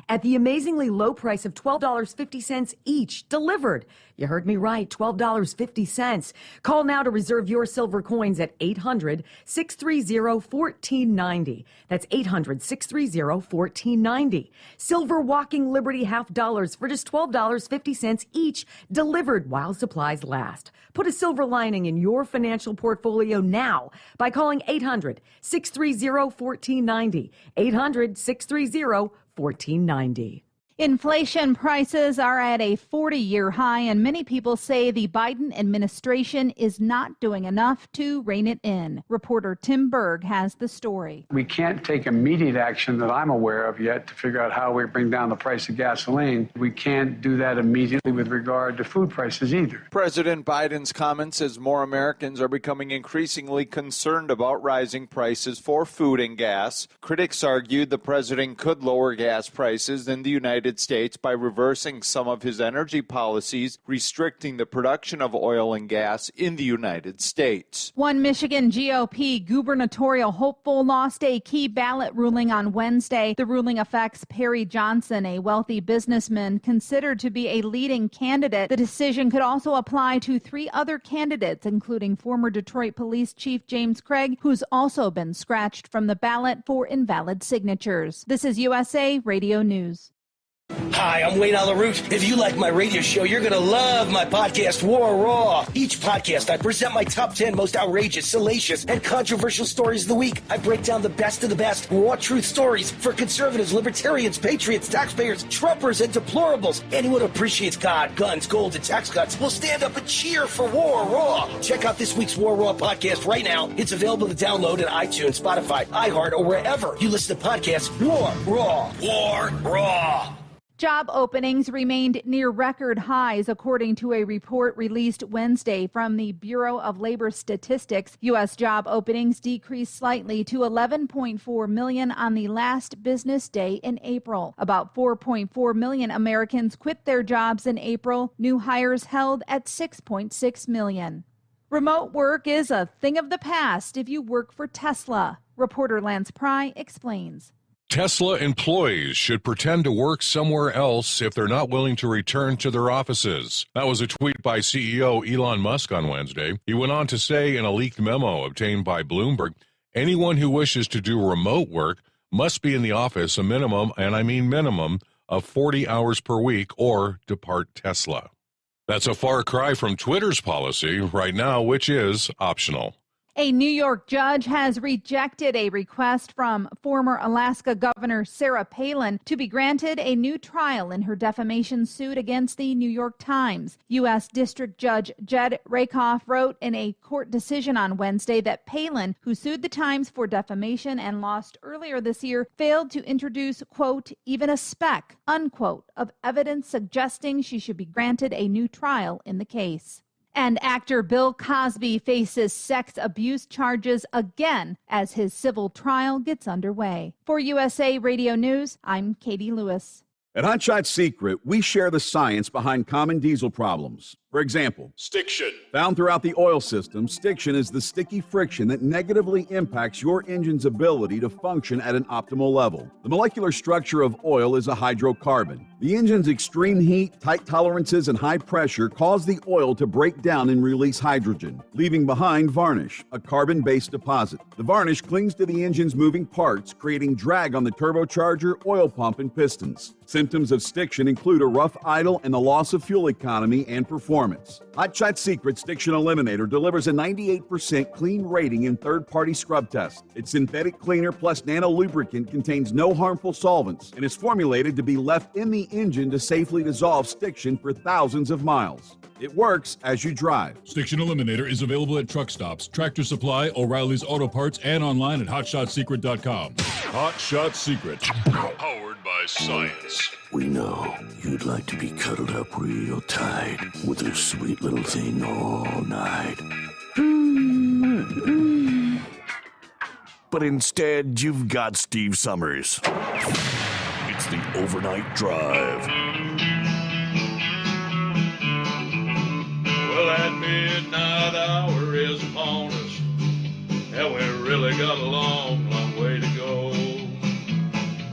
at the amazingly low price of $12.50 each, delivered. You heard me right, $12.50. Call now to reserve your silver coins at 800-630-1490. That's 800-630-1490. Silver Walking Liberty $half for just $12.50 each, delivered while supplies last. Put a silver lining in your financial portfolio now by calling 800-630-1490. 800-630-1490. Inflation prices are at a 40-year high, and many people say the Biden administration is not doing enough to rein it in. Reporter Tim Berg has the story. We can't take immediate action that I'm aware of yet to figure out how we bring down the price of gasoline. We can't do that immediately with regard to food prices either. President Biden's comments as more Americans are becoming increasingly concerned about rising prices for food and gas. Critics argued the president could lower gas prices in the United States by reversing some of his energy policies, restricting the production of oil and gas in the United States. One Michigan GOP gubernatorial hopeful lost a key ballot ruling on Wednesday. The ruling affects Perry Johnson, a wealthy businessman considered to be a leading candidate. The decision could also apply to 3 other candidates, including former Detroit Police Chief James Craig, who's also been scratched from the ballot for invalid signatures. This is USA Radio News. Hi, I'm Wayne Alaroot. If you like my radio show, you're going to love my podcast, War Raw. Each podcast, I present my top 10 most outrageous, salacious, and controversial stories of the week. I break down the best of the best, raw truth stories for conservatives, libertarians, patriots, taxpayers, Trumpers, and deplorables. Anyone who appreciates God, guns, gold, and tax cuts will stand up and cheer for War Raw. Check out this week's War Raw podcast right now. It's available to download at iTunes, Spotify, iHeart, or wherever you listen to podcasts. War Raw. War Raw. Job openings remained near record highs, according to a report released Wednesday from the Bureau of Labor Statistics. U.S. job openings decreased slightly to 11.4 million on the last business day in April. About 4.4 million Americans quit their jobs in April. New hires held at 6.6 million. Remote work is a thing of the past if you work for Tesla. Reporter Lance Pry explains. Tesla employees should pretend to work somewhere else if they're not willing to return to their offices. That was a tweet by CEO Elon Musk on Wednesday. He went on to say in a leaked memo obtained by Bloomberg, anyone who wishes to do remote work must be in the office a minimum, and I mean minimum, of 40 hours per week or depart Tesla. That's a far cry from Twitter's policy right now, which is optional. A New York judge has rejected a request from former Alaska Governor Sarah Palin to be granted a new trial in her defamation suit against the New York Times. U.S. District Judge Jed Rakoff wrote in a court decision on Wednesday that Palin, who sued the Times for defamation and lost earlier this year, failed to introduce, quote, even a speck, unquote, of evidence suggesting she should be granted a new trial in the case. And actor Bill Cosby faces sex abuse charges again as his civil trial gets underway. For USA Radio News, I'm Katie Lewis. At Hot Shot Secret, we share the science behind common diesel problems. For example, Stiction. found throughout the oil system, stiction is the sticky friction that negatively impacts your engine's ability to function at an optimal level. The molecular structure of oil is a hydrocarbon. The engine's extreme heat, tight tolerances, and high pressure cause the oil to break down and release hydrogen, leaving behind varnish, a carbon-based deposit. The varnish clings to the engine's moving parts, creating drag on the turbocharger, oil pump, and pistons. Symptoms of stiction include a rough idle and the loss of fuel economy and performance. Hot Shot Secret Stiction Eliminator delivers a 98% clean rating in third-party scrub tests. Its synthetic cleaner plus nano lubricant contains no harmful solvents and is formulated to be left in the engine to safely dissolve stiction for thousands of miles. It works as you drive. Stiction Eliminator is available at truck stops, Tractor Supply, O'Reilly's Auto Parts, and online at HotShotSecret.com. Hot Shot Secret. Powered by science. We know you'd like to be cuddled up real tight with a sweet little thing all night. But instead, you've got Steve Summers. It's the Overnight Drive. Well, that midnight hour is upon us, and we really got a long, long way to go.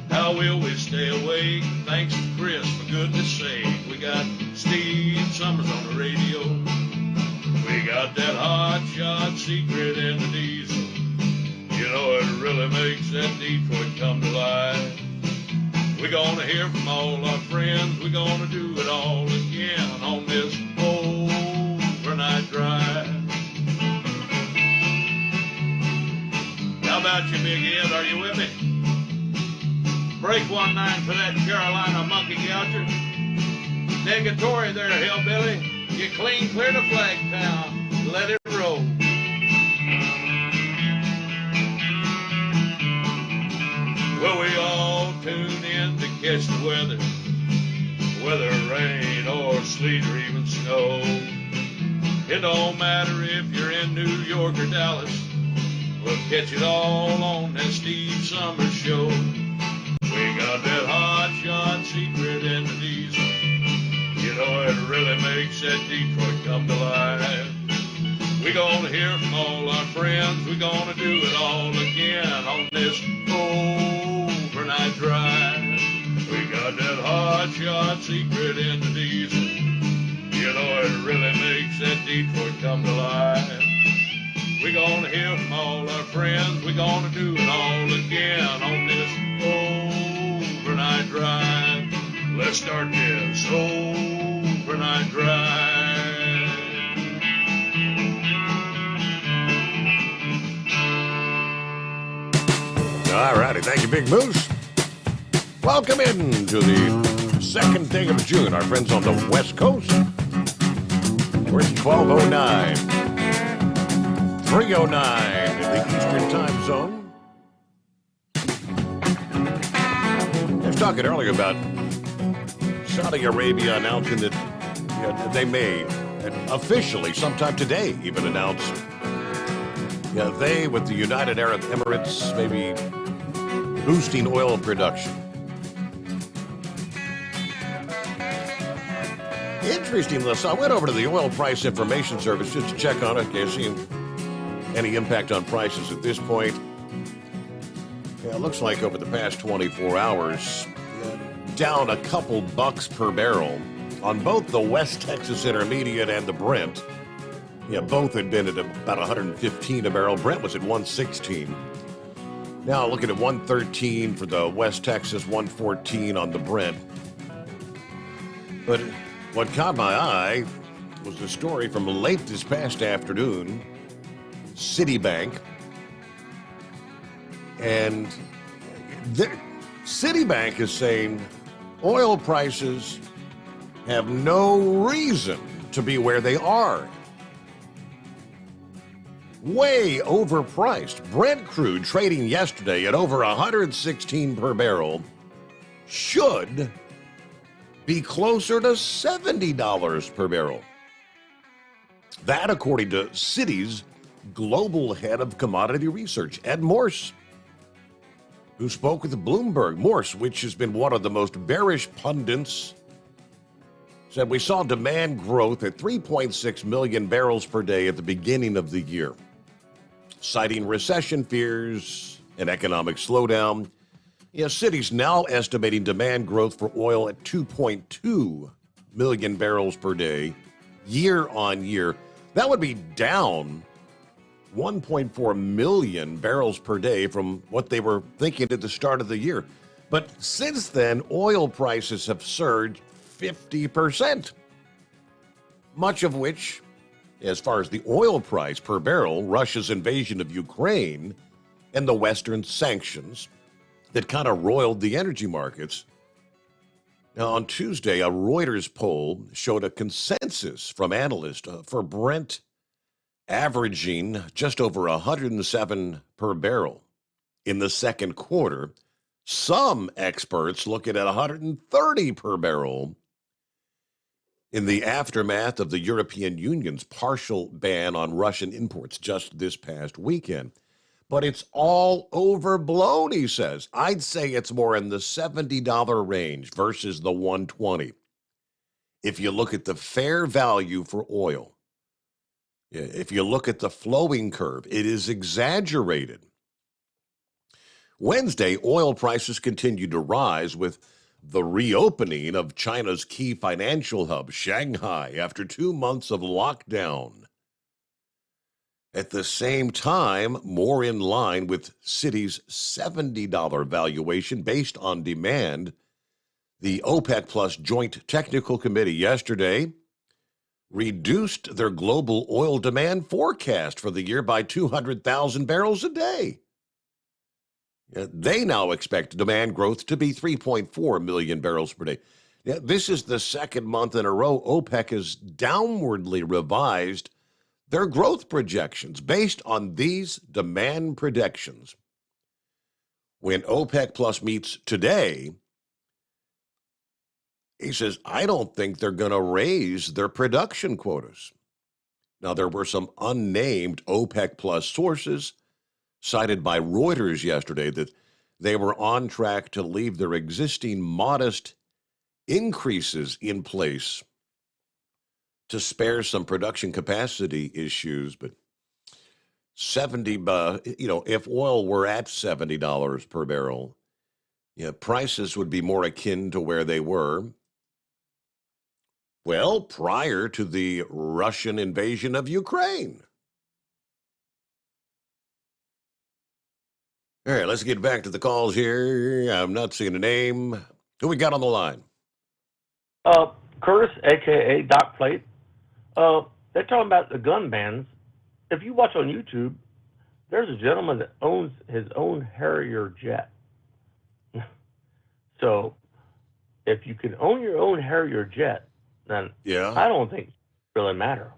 How will we stay awake? Thanks to Chris, for goodness sake. We got Steve Summers on the radio. We got that hot shot secret in the diesel. You know, it really makes that Detroit come to life. We're gonna hear from all our friends. We're gonna do it all again on this overnight drive. How about you, Big Ed? Are you with me? Break 1-9 for that Carolina monkey gouger. Negatory there, hillbilly. You clean clear to Flagtown. Let it roll. Well, we all tune in to catch the weather, whether rain or sleet or even snow. It don't matter if you're in New York or Dallas. We'll catch it all on that Steve Summers show. We got that hot shot secret in the diesel. You know, it really makes that Detroit come to life. We're gonna hear from all our friends. We're gonna do it all again on this overnight drive. We got that hot shot secret in the diesel. You know, it really makes that Detroit come to life. We're gonna hear from all our friends. We're gonna do it all again on this overnight drive. Let's start this overnight drive. All righty, thank you, Big Moose. Welcome in to the second day of June, our friends on the West Coast. We're at 12:09, 3:09 in the Eastern Time Zone. I was talking earlier about Saudi Arabia announcing that they may officially, sometime today, even announce they, with the United Arab Emirates, may be boosting oil production. Interesting, so I went over to the Oil Price Information Service just to check on it, in case any impact on prices at this point. Yeah, it looks like over the past 24 hours, down a couple bucks per barrel on both the West Texas Intermediate and the Brent. Yeah, both had been at about 115 a barrel. Brent was at 116. Now looking at 113 for the West Texas, 114 on the Brent. But what caught my eye was a story from late this past afternoon, Citibank. And Citibank is saying oil prices have no reason to be where they are. Way overpriced. Brent crude trading yesterday at over 116 per barrel should be closer to $70 per barrel. That, according to Citi's global head of commodity research, Ed Morse, who spoke with Bloomberg. Morse, which has been one of the most bearish pundits said we saw demand growth at 3.6 million barrels per day at the beginning of the year. Citing recession fears and economic slowdown, cities now estimating demand growth for oil at 2.2 million barrels per day year on year. That would be down 1.4 million barrels per day from what they were thinking at the start of the year. But since then, oil prices have surged 50%, much of which, as far as the oil price per barrel, Russia's invasion of Ukraine and the Western sanctions that kind of roiled the energy markets. Now, on Tuesday, a Reuters poll showed a consensus from analysts for Brent averaging just over 107 per barrel in the second quarter. Some experts look at 130 per barrel in the aftermath of the European Union's partial ban on Russian imports just this past weekend. But it's all overblown, he says. I'd say it's more in the $70 range versus the $120. If you look at the fair value for oil, if you look at the flowing curve, it is exaggerated. Wednesday, oil prices continued to rise with the reopening of China's key financial hub, Shanghai, after 2 months of lockdown. At the same time, more in line with Citi's $70 valuation based on demand, the OPEC Plus Joint Technical Committee yesterday reduced their global oil demand forecast for the year by 200,000 barrels a day. They now expect demand growth to be 3.4 million barrels per day. This is the second month in a row OPEC has downwardly revised their growth projections based on these demand predictions. When OPEC Plus meets today, he says, I don't think they're going to raise their production quotas. Now, there were some unnamed OPEC Plus sources cited by Reuters yesterday that they were on track to leave their existing modest increases in place to spare some production capacity issues. But if oil were at $70 per barrel, prices would be more akin to where they were, well, prior to the Russian invasion of Ukraine. All right, let's get back to the calls here. I'm not seeing a name. Who we got on the line? Curtis, a.k.a. Doc Plate. They're talking about the gun bans. If you watch on YouTube, there's a gentleman that owns his own Harrier jet. So if you can own your own Harrier jet, then I don't think it really matter.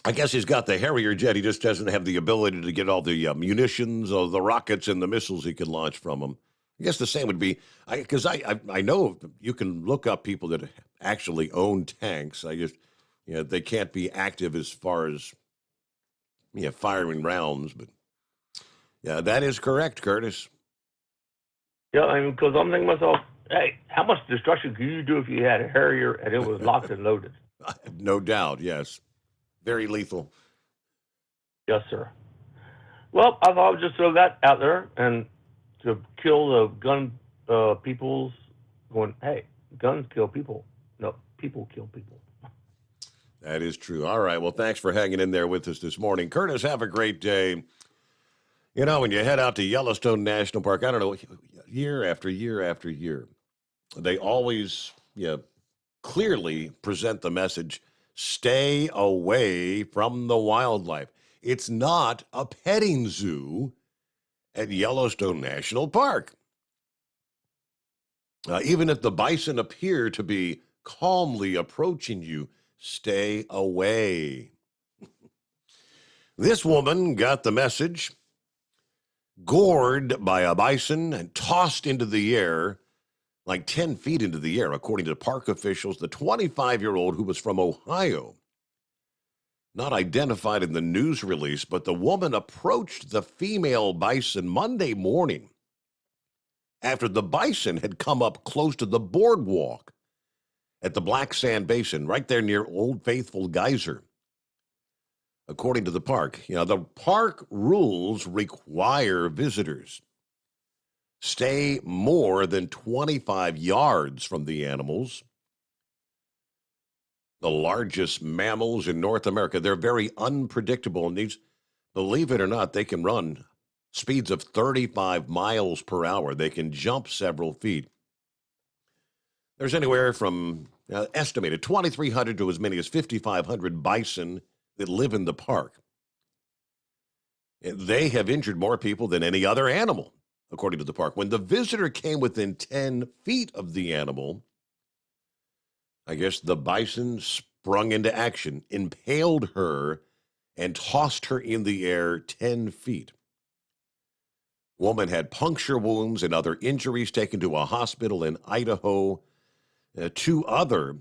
I guess he's got the Harrier jet. He just doesn't have the ability to get all the munitions or the rockets and the missiles he can launch from them. I guess the same would be, because I know you can look up people that actually own tanks. They can't be active as far as firing rounds. But that is correct, Curtis. Yeah, because I'm thinking to myself, hey, how much destruction could you do if you had a Harrier and it was locked and loaded? No doubt, yes. Very lethal. Yes, sir. Well, I thought I'd just throw that out there and to kill the gun peoples going, hey, guns kill people. No, people kill people. That is true. All right. Well, thanks for hanging in there with us this morning. Curtis, have a great day. When you head out to Yellowstone National Park, I don't know, year after year after year, they always clearly present the message, stay away from the wildlife. It's not a petting zoo at Yellowstone National Park. Even if the bison appear to be calmly approaching you, stay away. This woman got the message, gored by a bison and tossed into the air, like 10 feet into the air, according to park officials. The 25-year-old who was from Ohio, not identified in the news release, but the woman approached the female bison Monday morning after the bison had come up close to the boardwalk at the Black Sand Basin, right there near Old Faithful Geyser. According to the park, the park rules require visitors stay more than 25 yards from the animals. The largest mammals in North America, they're very unpredictable. And these, believe it or not, they can run speeds of 35 miles per hour. They can jump several feet. There's anywhere from estimated 2,300 to as many as 5,500 bison that live in the park. They have injured more people than any other animal, according to the park. When the visitor came within 10 feet of the animal, I guess the bison sprung into action, impaled her, and tossed her in the air 10 feet. Woman had puncture wounds and other injuries, taken to a hospital in Idaho. Two other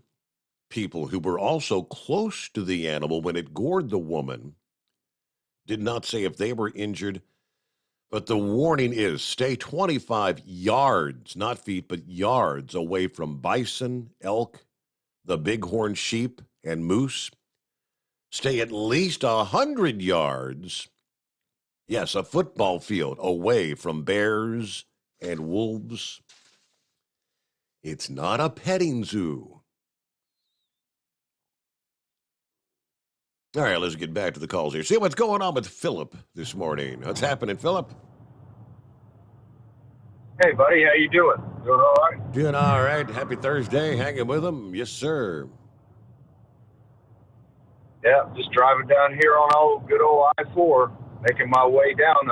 people who were also close to the animal when it gored the woman did not say if they were injured, but the warning is stay 25 yards, not feet, but yards away from bison, elk, the bighorn sheep, and moose. Stay at least 100 yards, yes, a football field, away from bears and wolves. It's not a petting zoo. All right, let's get back to the calls here. See what's going on with Philip this morning. What's happening, Philip? Hey, buddy, how you doing? Doing all right? Doing all right. Happy Thursday. Hanging with them. Yes, sir. Yeah, just driving down here on good old I-4, making my way down.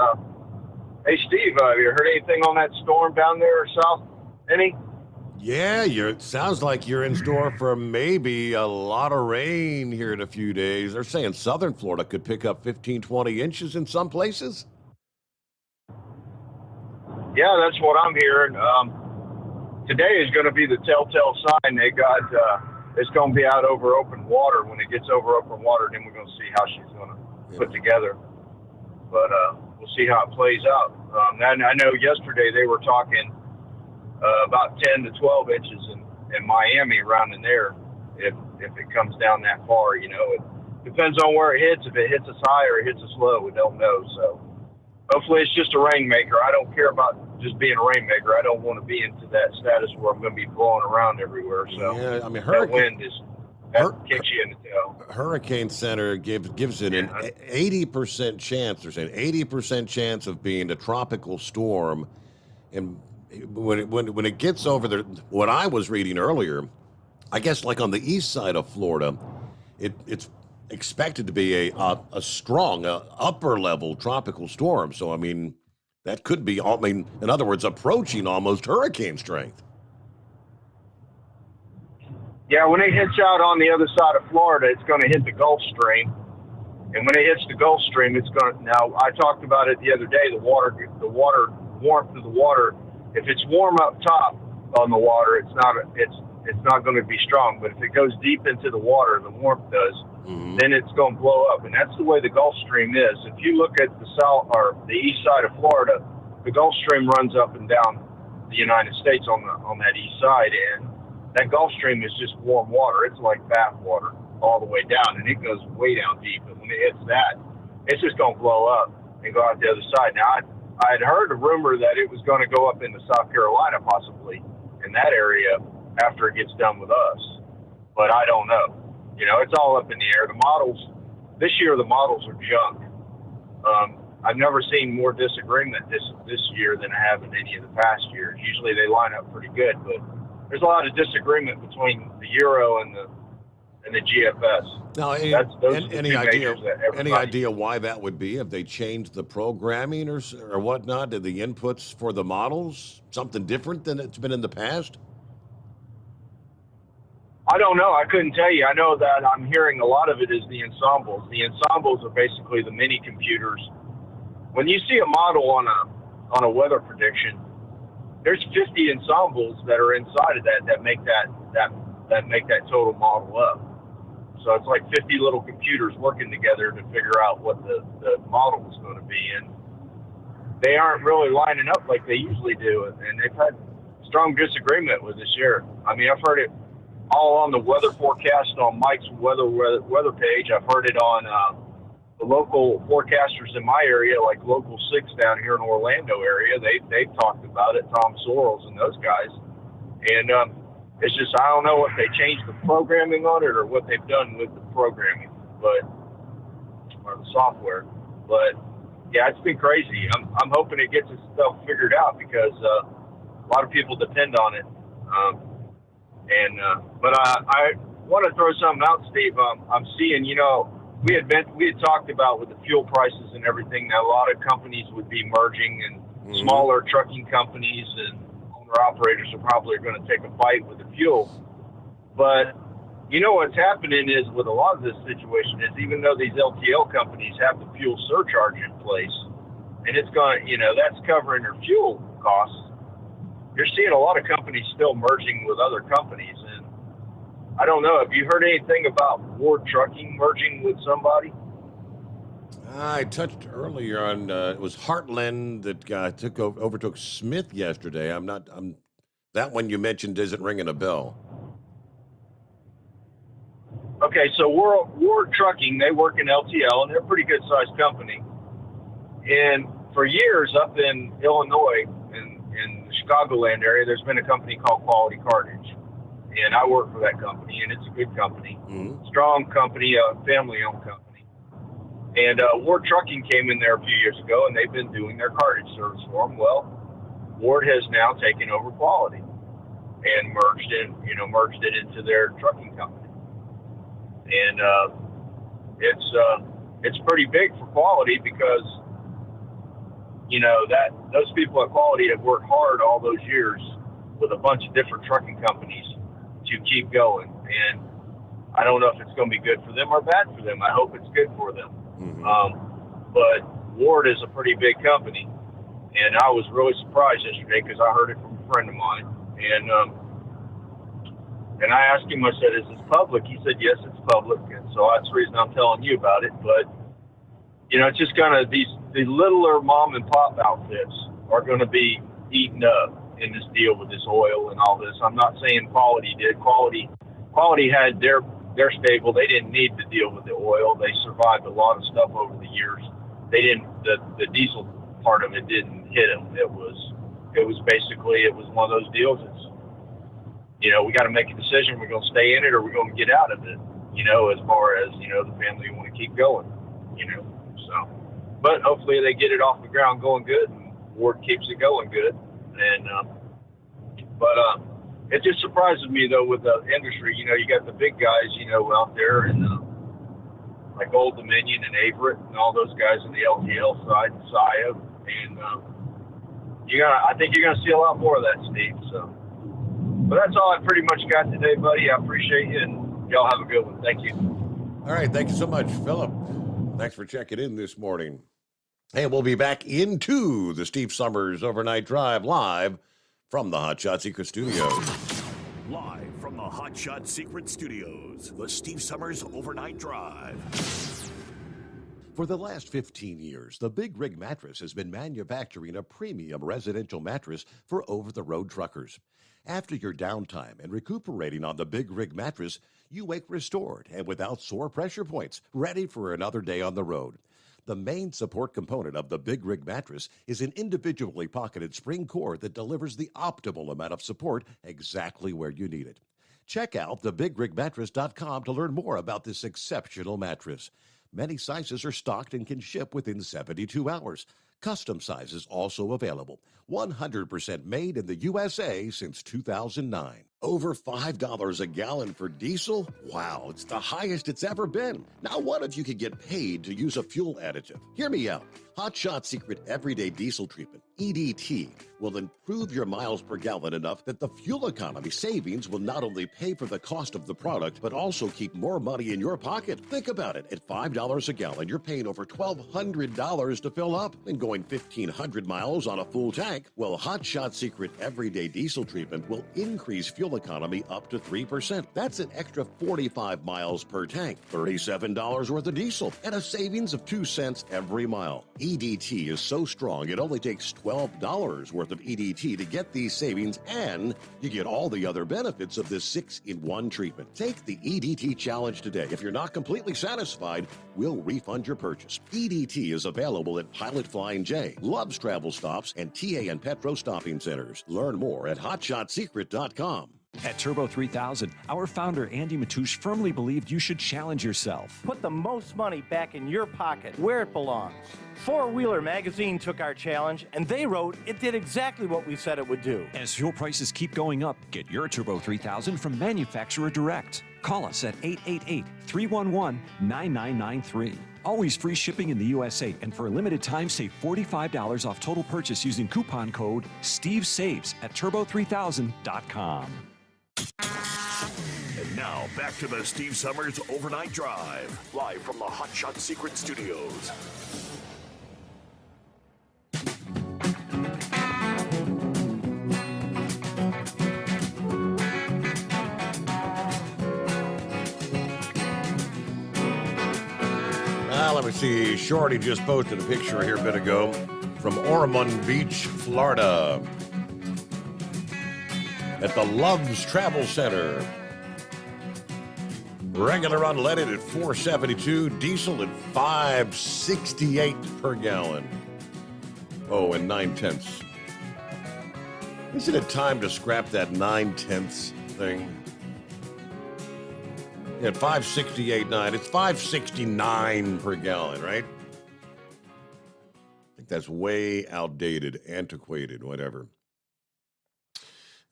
Hey, Steve, have you heard anything on that storm down there south? Any? Yeah, it sounds like you're in store for maybe a lot of rain here in a few days. They're saying southern Florida could pick up 15, 20 inches in some places. Yeah, that's what I'm hearing. Today is going to be the telltale sign. They got it's going to be out over open water. When it gets over open water, then we're going to see how she's going to put together. But we'll see how it plays out. And I know yesterday they were talking about 10 to 12 inches in Miami, around in there, if it comes down that far. It depends on where it hits. If it hits us high or it hits us low, we don't know. So hopefully it's just a rainmaker. I don't care about just being a rainmaker. I don't want to be into that status where I'm going to be blowing around everywhere. So yeah, I mean, that wind kicks you in the tail. Hurricane Center gives it an 80% chance. There's an 80% chance of being a tropical storm, and when it gets over there, what I was reading earlier, I guess like on the east side of Florida, it's expected to be a strong upper level tropical storm. So I mean, that could be, in other words, approaching almost hurricane strength. Yeah, when it hits out on the other side of Florida, it's going to hit the Gulf Stream, and when it hits the Gulf Stream, it's going to. Now I talked about it the other day. The warmth of the water. If it's warm up top on the water, it's not going to be strong. But if it goes deep into the water, the warmth does, then it's going to blow up. And that's the way the Gulf Stream is. If you look at the south or the east side of Florida, the Gulf Stream runs up and down the United States on that east side, and that Gulf Stream is just warm water. It's like bath water all the way down, and it goes way down deep. And when it hits that, it's just going to blow up and go out the other side. Now, I had heard a rumor that it was going to go up into South Carolina, possibly in that area, after it gets done with us. But I don't know. It's all up in the air. The models, this year, the models are junk. I've never seen more disagreement this year than I have in any of the past years. Usually they line up pretty good, but there's a lot of disagreement between the Euro and the GFS. Now, any idea why that would be? Have they changed the programming or whatnot? Did the inputs for the models something different than it's been in the past? I don't know. I couldn't tell you. I know that I'm hearing a lot of it is the ensembles. The ensembles are basically the mini computers. When you see a model on a weather prediction, there's 50 ensembles that are inside of that make that total model up. So it's like 50 little computers working together to figure out what the model is going to be. And they aren't really lining up like they usually do, and they've had strong disagreement with this year. I mean, I've heard it all on the weather forecast on Mike's weather page. I've heard it on the local forecasters in my area, like Local 6 down here in Orlando area. They've talked about it, Tom Sorrells and those guys. And it's just, I don't know if they changed the programming on it or what they've done with the programming, or the software. But yeah, it's been crazy. I'm hoping it gets its stuff figured out because a lot of people depend on it. But I want to throw something out, Steve. I'm seeing, we had talked about with the fuel prices and everything that a lot of companies would be merging, and smaller trucking companies and owner-operators are probably going to take a bite with the fuel. But what's happening is with a lot of this situation is even though these LTL companies have the fuel surcharge in place, and it's going to, that's covering their fuel costs, you're seeing a lot of companies still merging with other companies. And I don't know, have you heard anything about Ward Trucking merging with somebody? I touched earlier on it was Heartland that overtook Smith yesterday. That one you mentioned isn't ringing a bell. Okay, so Ward Trucking, they work in LTL, and they're a pretty good-sized company. And for years up in Illinois, in the Chicagoland area, there's been a company called Quality Cartage. And I work for that company, and it's a good company. Strong company, a family-owned company. And Ward Trucking came in there a few years ago, and they've been doing their cartage service for them. Well, Ward has now taken over Quality and merged it into their trucking company. And it's pretty big for Quality because that those people at Quality have worked hard all those years with a bunch of different trucking companies to keep going. And I don't know if it's going to be good for them or bad for them. I hope it's good for them. But Ward is a pretty big company, and I was really surprised yesterday because I heard it from a friend of mine. And I asked him, I said, is this public? He said, yes, it's public. And so that's the reason I'm telling you about it. But, it's just kind of the littler mom and pop outfits are going to be eaten up in this deal with this oil and all this. I'm not saying Quality did. Quality had their stable. They didn't need to deal with the oil. They survived a lot of stuff over the years. They didn't, the diesel part of it didn't hit them. It was one of those deals. It's, we got to make a decision. We're going to stay in it or we're going to get out of it, as far as, the family want to keep going, so, but hopefully they get it off the ground going good and Ward keeps it going good. And, it just surprises me, though, with the industry. You got the big guys, out there, and like Old Dominion and Averett and all those guys on the LTL side, and Saia. And I think you're going to see a lot more of that, Steve. So, but that's all I pretty much got today, buddy. I appreciate you, and y'all have a good one. Thank you. All right. Thank you so much, Philip. Thanks for checking in this morning. Hey, we'll be back into the Steve Summers Overnight Drive live from the Hot Shot Secret Studios. Live from the Hot Shot Secret Studios, the Steve Summers Overnight Drive. For the last 15 years, the Big Rig Mattress has been manufacturing a premium residential mattress for over-the-road truckers. After your downtime and recuperating on the Big Rig Mattress, you wake restored and without sore pressure points, ready for another day on the road. The main support component of the Big Rig Mattress is an individually pocketed spring core that delivers the optimal amount of support exactly where you need it. Check out thebigrigmattress.com to learn more about this exceptional mattress. Many sizes are stocked and can ship within 72 hours. Custom sizes also available. 100% made in the USA since 2009. Over $5 a gallon for diesel? Wow, it's the highest it's ever been. Now what if you could get paid to use a fuel additive? Hear me out. Hot Shot Secret Everyday Diesel Treatment EDT will improve your miles per gallon enough that the fuel economy savings will not only pay for the cost of the product, but also keep more money in your pocket. Think about it. At $5 a gallon, you're paying over $1,200 to fill up and going 1,500 miles on a full tank. Well, Hot Shot Secret Everyday Diesel Treatment will increase fuel economy up to 3%. That's an extra 45 miles per tank, $37 worth of diesel, and a savings of 2 cents every mile. EDT is so strong, it only takes $12 worth of EDT to get these savings, and you get all the other benefits of this 6-in-1 treatment. Take the EDT challenge today. If you're not completely satisfied, we'll refund your purchase. EDT is available at Pilot Flying J, Love's Travel Stops, and TA and Petro Stopping Centers. Learn more at hotshotsecret.com. At Turbo 3000, our founder Andy Matouche firmly believed you should challenge yourself. Put the most money back in your pocket, where it belongs. Four Wheeler magazine took our challenge, and they wrote it did exactly what we said it would do. As fuel prices keep going up, get your Turbo 3000 from manufacturer direct. Call us at 888-311-9993. Always free shipping in the USA, and for a limited time, save $45 off total purchase using coupon code STEVESAVES at turbo3000.com. And now, back to the Steve Summers Overnight Drive, live from the Hot Shot Secret Studios. Let me see. Shorty just posted a picture here a bit ago from Ormond Beach, Florida, at the Love's Travel Center. Regular unleaded at $4.72, diesel at $5.68 per gallon. Oh, and 9/10. Isn't it time to scrap that 9/10 thing? At 5.68.9, it's 5.69 per gallon, right? I think that's way outdated, antiquated, whatever.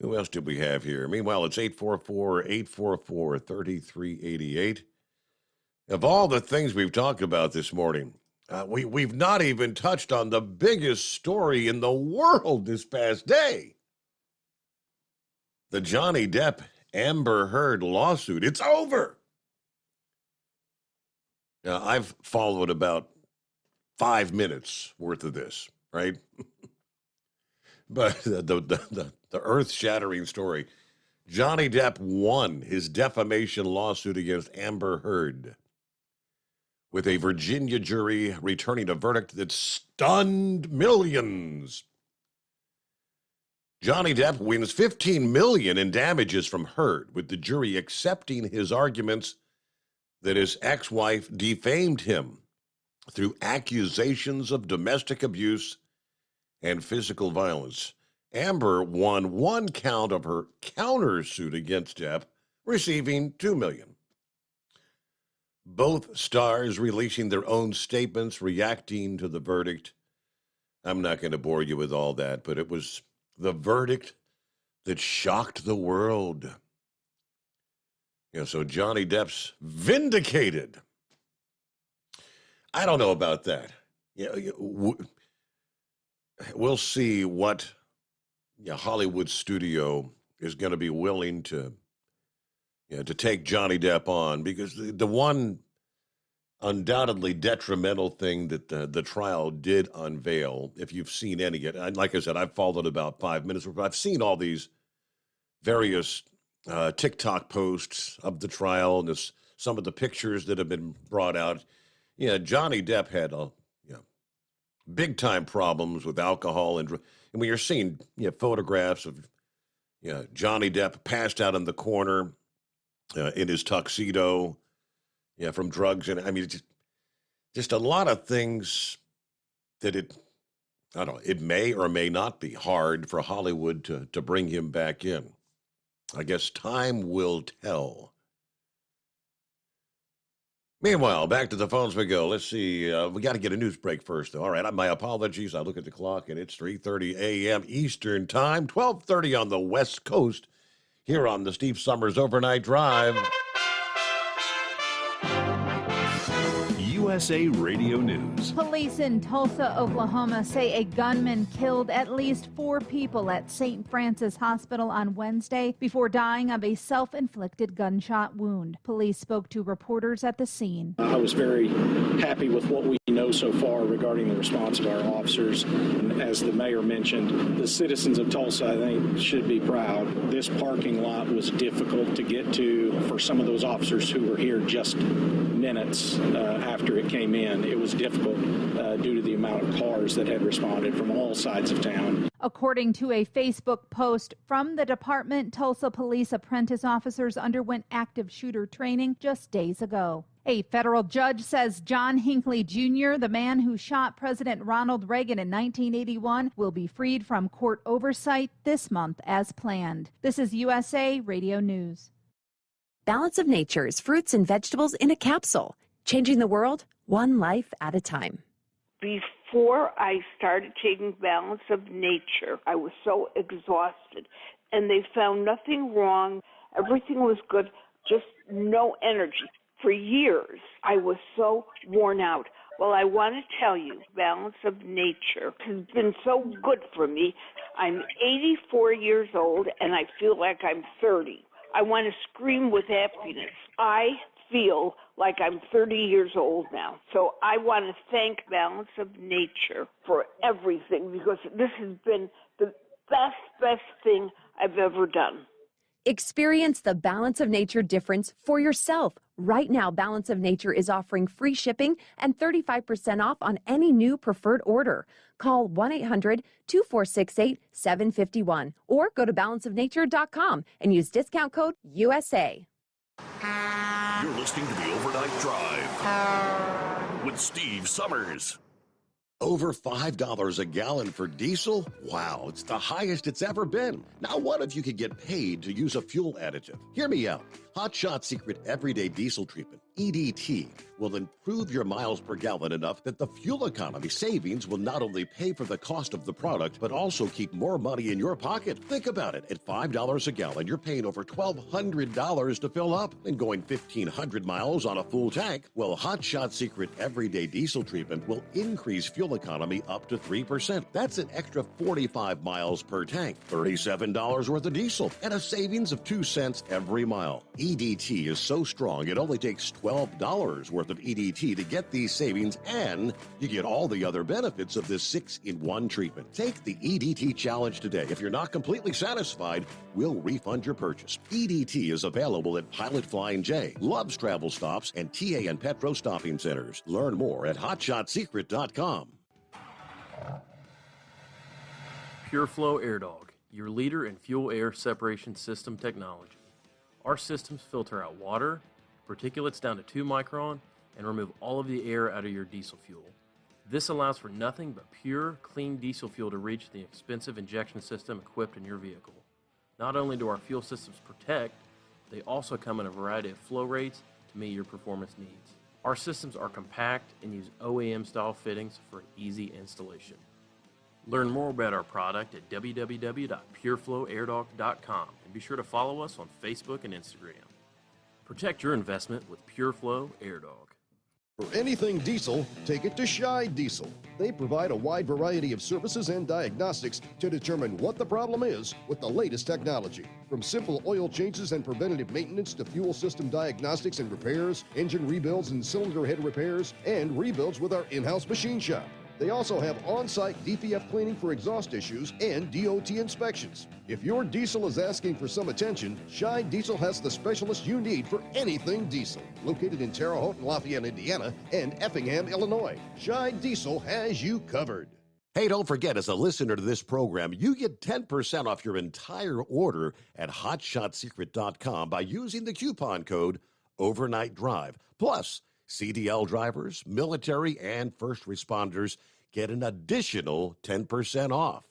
Who else did we have here? Meanwhile, it's 844-844-3388. Of all the things we've talked about this morning, we've not even touched on the biggest story in the world this past day. The Johnny Depp Amber Heard lawsuit. It's over. Now, I've followed about 5 minutes worth of this, right? But the earth-shattering story. Johnny Depp won his defamation lawsuit against Amber Heard, with a Virginia jury returning a verdict that stunned millions. Johnny Depp wins $15 million in damages from Heard, with the jury accepting his arguments that his ex-wife defamed him through accusations of domestic abuse and physical violence. Amber won one count of her countersuit against Depp, receiving $2 million. Both stars releasing their own statements reacting to the verdict. I'm not going to bore you with all that, but it was the verdict that shocked the world. Yeah, so Johnny Depp's vindicated. I don't know about that. Yeah, we'll see what Hollywood studio is going to be willing to take Johnny Depp on, because the one undoubtedly detrimental thing that the trial did unveil, if you've seen any of it, like I said, I've followed about 5 minutes, but I've seen all these various TikTok posts of the trial and some of the pictures that have been brought out. Yeah, Johnny Depp had big time problems with alcohol, and when you're seeing photographs of Johnny Depp passed out in the corner in his tuxedo, from drugs, and I mean just a lot of things that it may or may not be hard for Hollywood to bring him back in. I guess time will tell. Meanwhile, back to the phones we go. Let's see. We got to get a news break first, though. All right, my apologies. I look at the clock, and it's 3:30 a.m. Eastern Time, 12:30 on the West Coast, here on the Steve Summers Overnight Drive. USA Radio News. Police in Tulsa, Oklahoma say a gunman killed at least 4 people at St. Francis Hospital on Wednesday before dying of a self-inflicted gunshot wound. Police spoke to reporters at the scene. I was very happy with what we know so far regarding the response of our officers. And as the mayor mentioned, the citizens of Tulsa, I think, should be proud. This parking lot was difficult to get to for some of those officers who were here just minutes after it came in. It was difficult due to the amount of cars that had responded from all sides of town. According to a Facebook post from the department, Tulsa police apprentice officers underwent active shooter training just days ago. A federal judge says John Hinckley Jr., the man who shot President Ronald Reagan in 1981, will be freed from court oversight this month as planned. This is USA Radio News. Balance of Nature's fruits and vegetables in a capsule, changing the world one life at a time. Before I started taking Balance of Nature, I was so exhausted, and they found nothing wrong. Everything was good, just no energy. For years, I was so worn out. Well, I want to tell you, Balance of Nature has been so good for me. I'm 84 years old, and I feel like I'm 30. I want to scream with happiness. I feel like I'm 30 years old now. So I want to thank Balance of Nature for everything, because this has been the best thing I've ever done. Experience the Balance of Nature difference for yourself. Right now, Balance of Nature is offering free shipping and 35% off on any new preferred order. Call 1-800-2468-751 or go to balanceofnature.com and use discount code USA. You're listening to the Overnight Drive with Steve Summers. Over $5 a gallon for diesel? Wow, it's the highest it's ever been. Now what if you could get paid to use a fuel additive? Hear me out. Hot Shot Secret Everyday Diesel Treatment, EDT, will improve your miles per gallon enough that the fuel economy savings will not only pay for the cost of the product, but also keep more money in your pocket. Think about it. At $5 a gallon, you're paying over $1,200 to fill up and going 1,500 miles on a full tank. Well, Hot Shot Secret Everyday Diesel Treatment will increase fuel economy up to 3%. That's an extra 45 miles per tank, $37 worth of diesel, and a savings of 2 cents every mile. EDT is so strong, it only takes $12 worth of EDT to get these savings, and you get all the other benefits of this 6-in-1 treatment. Take the EDT challenge today. If you're not completely satisfied, we'll refund your purchase. EDT is available at Pilot Flying J, Love's Travel Stops, and TA and Petro Stopping Centers. Learn more at hotshotsecret.com. PureFlow Air Dog, your leader in fuel air separation system technology. Our systems filter out water, particulates down to 2 micron, and remove all of the air out of your diesel fuel. This allows for nothing but pure, clean diesel fuel to reach the expensive injection system equipped in your vehicle. Not only do our fuel systems protect, they also come in a variety of flow rates to meet your performance needs. Our systems are compact and use OEM-style fittings for easy installation. Learn more about our product at www.pureflowairdog.com and be sure to follow us on Facebook and Instagram. Protect your investment with PureFlow Air Dog. For anything diesel, take it to Scheid Diesel. They provide a wide variety of services and diagnostics to determine what the problem is with the latest technology. From simple oil changes and preventative maintenance to fuel system diagnostics and repairs, engine rebuilds and cylinder head repairs, and rebuilds with our in-house machine shop. They also have on-site DPF cleaning for exhaust issues and DOT inspections. If your diesel is asking for some attention, Scheid Diesel has the specialist you need for anything diesel. Located in Terre Haute and Lafayette, Indiana, and Effingham, Illinois, Scheid Diesel has you covered. Hey, don't forget, as a listener to this program, you get 10% off your entire order at hotshotsecret.com by using the coupon code Overnight Drive. Plus, CDL drivers, military, and first responders get an additional 10% off.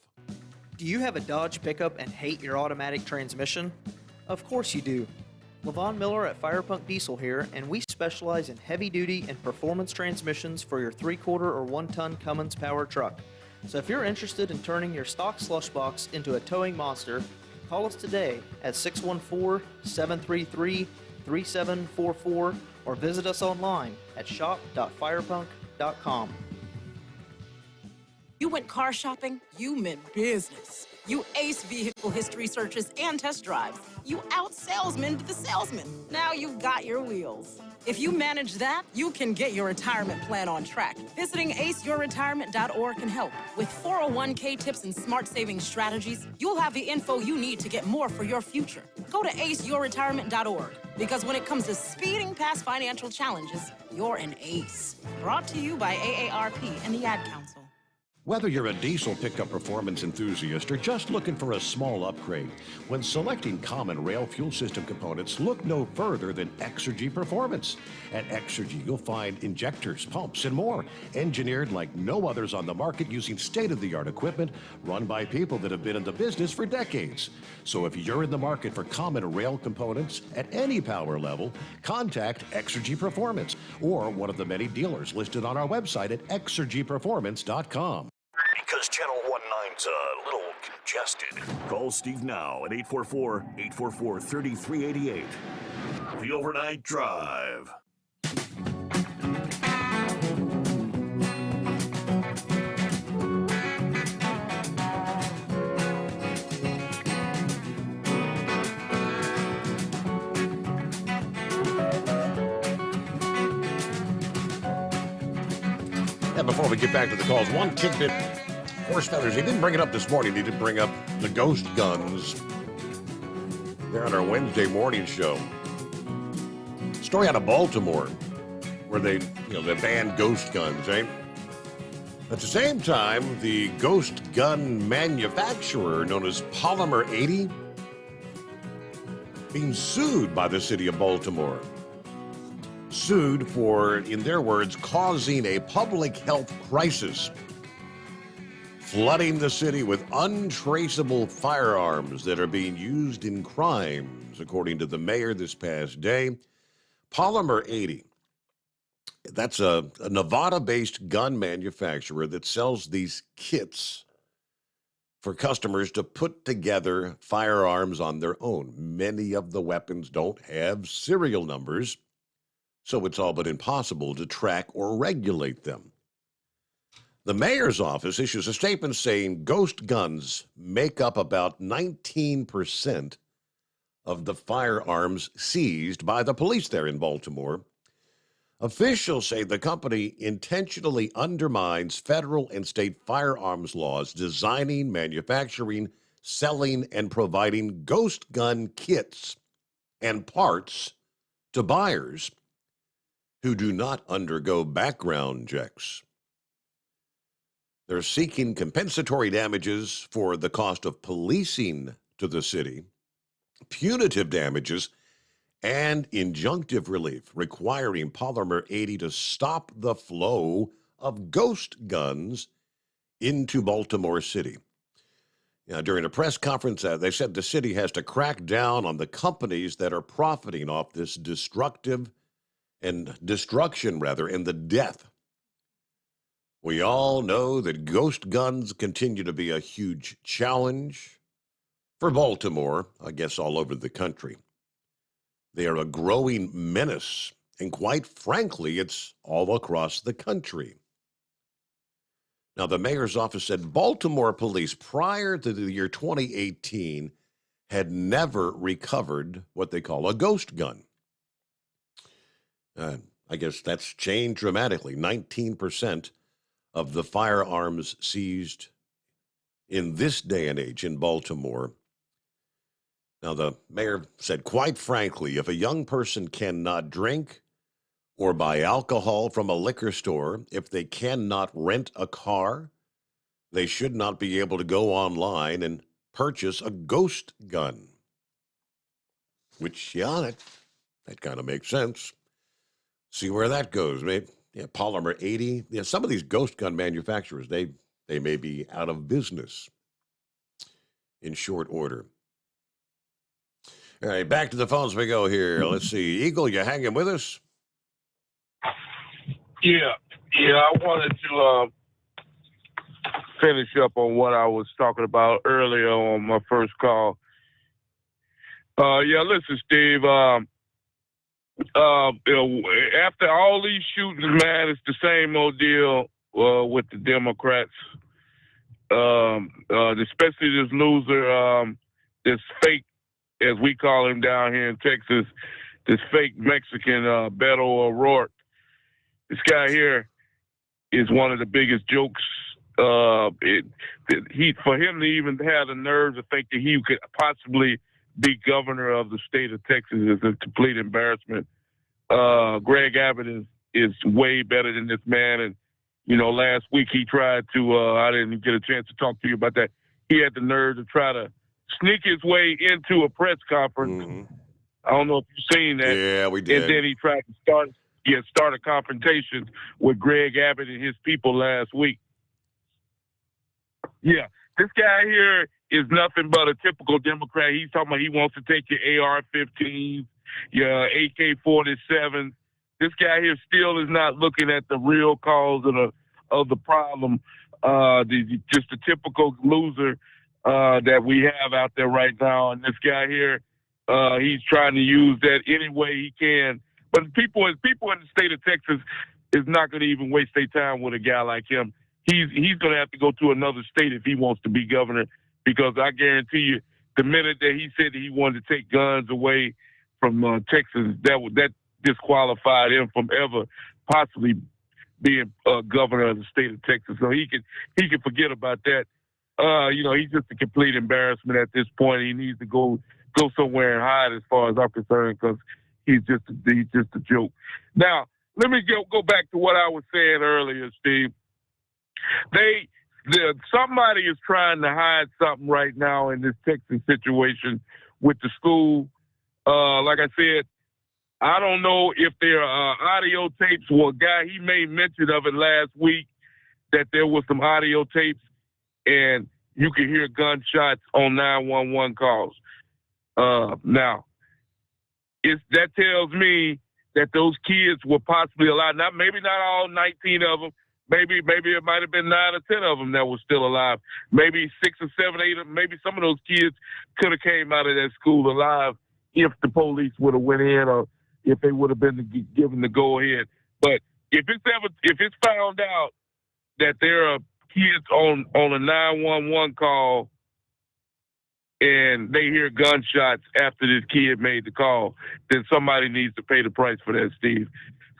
Do you have a Dodge pickup and hate your automatic transmission? Of course you do. Levon Miller at Firepunk Diesel here, and we specialize in heavy-duty and performance transmissions for your 3-quarter or 1-ton Cummins power truck. So if you're interested in turning your stock slush box into a towing monster, call us today at 614-733-3744 or visit us online at shop.firepunk.com. You went car shopping, you meant business. You ace vehicle history searches and test drives. You out-salesmaned the salesman. Now you've got your wheels. If you manage that, you can get your retirement plan on track. Visiting aceyourretirement.org can help. With 401k tips and smart saving strategies, you'll have the info you need to get more for your future. Go to aceyourretirement.org, because when it comes to speeding past financial challenges, you're an ace. Brought to you by AARP and the Ad Council. Whether you're a diesel pickup performance enthusiast or just looking for a small upgrade, when selecting common rail fuel system components, look no further than Exergy Performance. At Exergy, you'll find injectors, pumps, and more, engineered like no others on the market using state-of-the-art equipment run by people that have been in the business for decades. So if you're in the market for common rail components at any power level, contact Exergy Performance or one of the many dealers listed on our website at exergyperformance.com. Because Channel 19's a little congested. Call Steve now at 844-844-3388. The Overnight Drive. And before we get back to the calls, one tidbit. Horse feathers. He didn't bring it up this morning. He did bring up the ghost guns. They're on our Wednesday morning show. Story out of Baltimore, where they banned ghost guns, eh? At the same time, the ghost gun manufacturer known as Polymer 80 being sued by the city of Baltimore. Sued for, in their words, causing a public health crisis, flooding the city with untraceable firearms that are being used in crimes, according to the mayor this past day. Polymer 80, that's a Nevada-based gun manufacturer that sells these kits for customers to put together firearms on their own. Many of the weapons don't have serial numbers, so it's all but impossible to track or regulate them. The mayor's office issues a statement saying ghost guns make up about 19% of the firearms seized by the police there in Baltimore. Officials say the company intentionally undermines federal and state firearms laws, designing, manufacturing, selling, and providing ghost gun kits and parts to buyers who do not undergo background checks. They're seeking compensatory damages for the cost of policing to the city, punitive damages, and injunctive relief, requiring Polymer 80 to stop the flow of ghost guns into Baltimore City. During a press conference, they said the city has to crack down on the companies that are profiting off this destruction, and the death. We all know that ghost guns continue to be a huge challenge for Baltimore, I guess all over the country. They are a growing menace, and quite frankly, it's all across the country. Now, the mayor's office said Baltimore police, prior to the year 2018, had never recovered what they call a ghost gun. I guess that's changed dramatically. 19% of the firearms seized in this day and age in Baltimore. Now, the mayor said, quite frankly, if a young person cannot drink or buy alcohol from a liquor store, if they cannot rent a car, they should not be able to go online and purchase a ghost gun. Which, that kind of makes sense. See where that goes, maybe. Polymer 80. Some of these ghost gun manufacturers, they may be out of business in short order. All right, back to the phones we go here. Let's see. Eagle, you hanging with us? Yeah. I wanted to finish up on what I was talking about earlier on my first call. Listen, Steve, after all these shootings, man, it's the same old deal with the Democrats. Especially this loser, this fake, as we call him down here in Texas, this fake Mexican Beto O'Rourke. This guy here is one of the biggest jokes. For him to even have the nerve to think that he could possibly be governor of the state of Texas is a complete embarrassment. Greg Abbott is way better than this man. And, last week he tried to, I didn't get a chance to talk to you about that. He had the nerve to try to sneak his way into a press conference. Mm-hmm. I don't know if you've seen that. Yeah, we did. And then he tried to start a confrontation with Greg Abbott and his people last week. Yeah, this guy here is nothing but a typical Democrat. He's talking about he wants to take your AR-15s, your AK-47s. This guy here still is not looking at the real cause of the problem. Just a typical loser that we have out there right now. And this guy here, he's trying to use that any way he can. But people in the state of Texas is not going to even waste their time with a guy like him. He's going to have to go to another state if he wants to be governor, because I guarantee you, the minute that he said that he wanted to take guns away from Texas, that disqualified him from ever possibly being governor of the state of Texas. So he can forget about that. He's just a complete embarrassment at this point. He needs to go somewhere and hide, as far as I'm concerned, because he's just a joke. Now, let me go back to what I was saying earlier, Steve. Somebody is trying to hide something right now in this Texas situation with the school. Like I said, I don't know if there are audio tapes. Well, guy, he made mention of it last week, that there was some audio tapes and you could hear gunshots on 911 calls. Now, that tells me that those kids were possibly alive. Maybe not all 19 of them. Maybe it might have been 9 or 10 of them that were still alive. Maybe 6 or 7, 8 of them. Maybe some of those kids could have came out of that school alive if the police would have went in, or if they would have been given the go ahead. But if it's found out that there are kids on a 911 call and they hear gunshots after this kid made the call, then somebody needs to pay the price for that, Steve.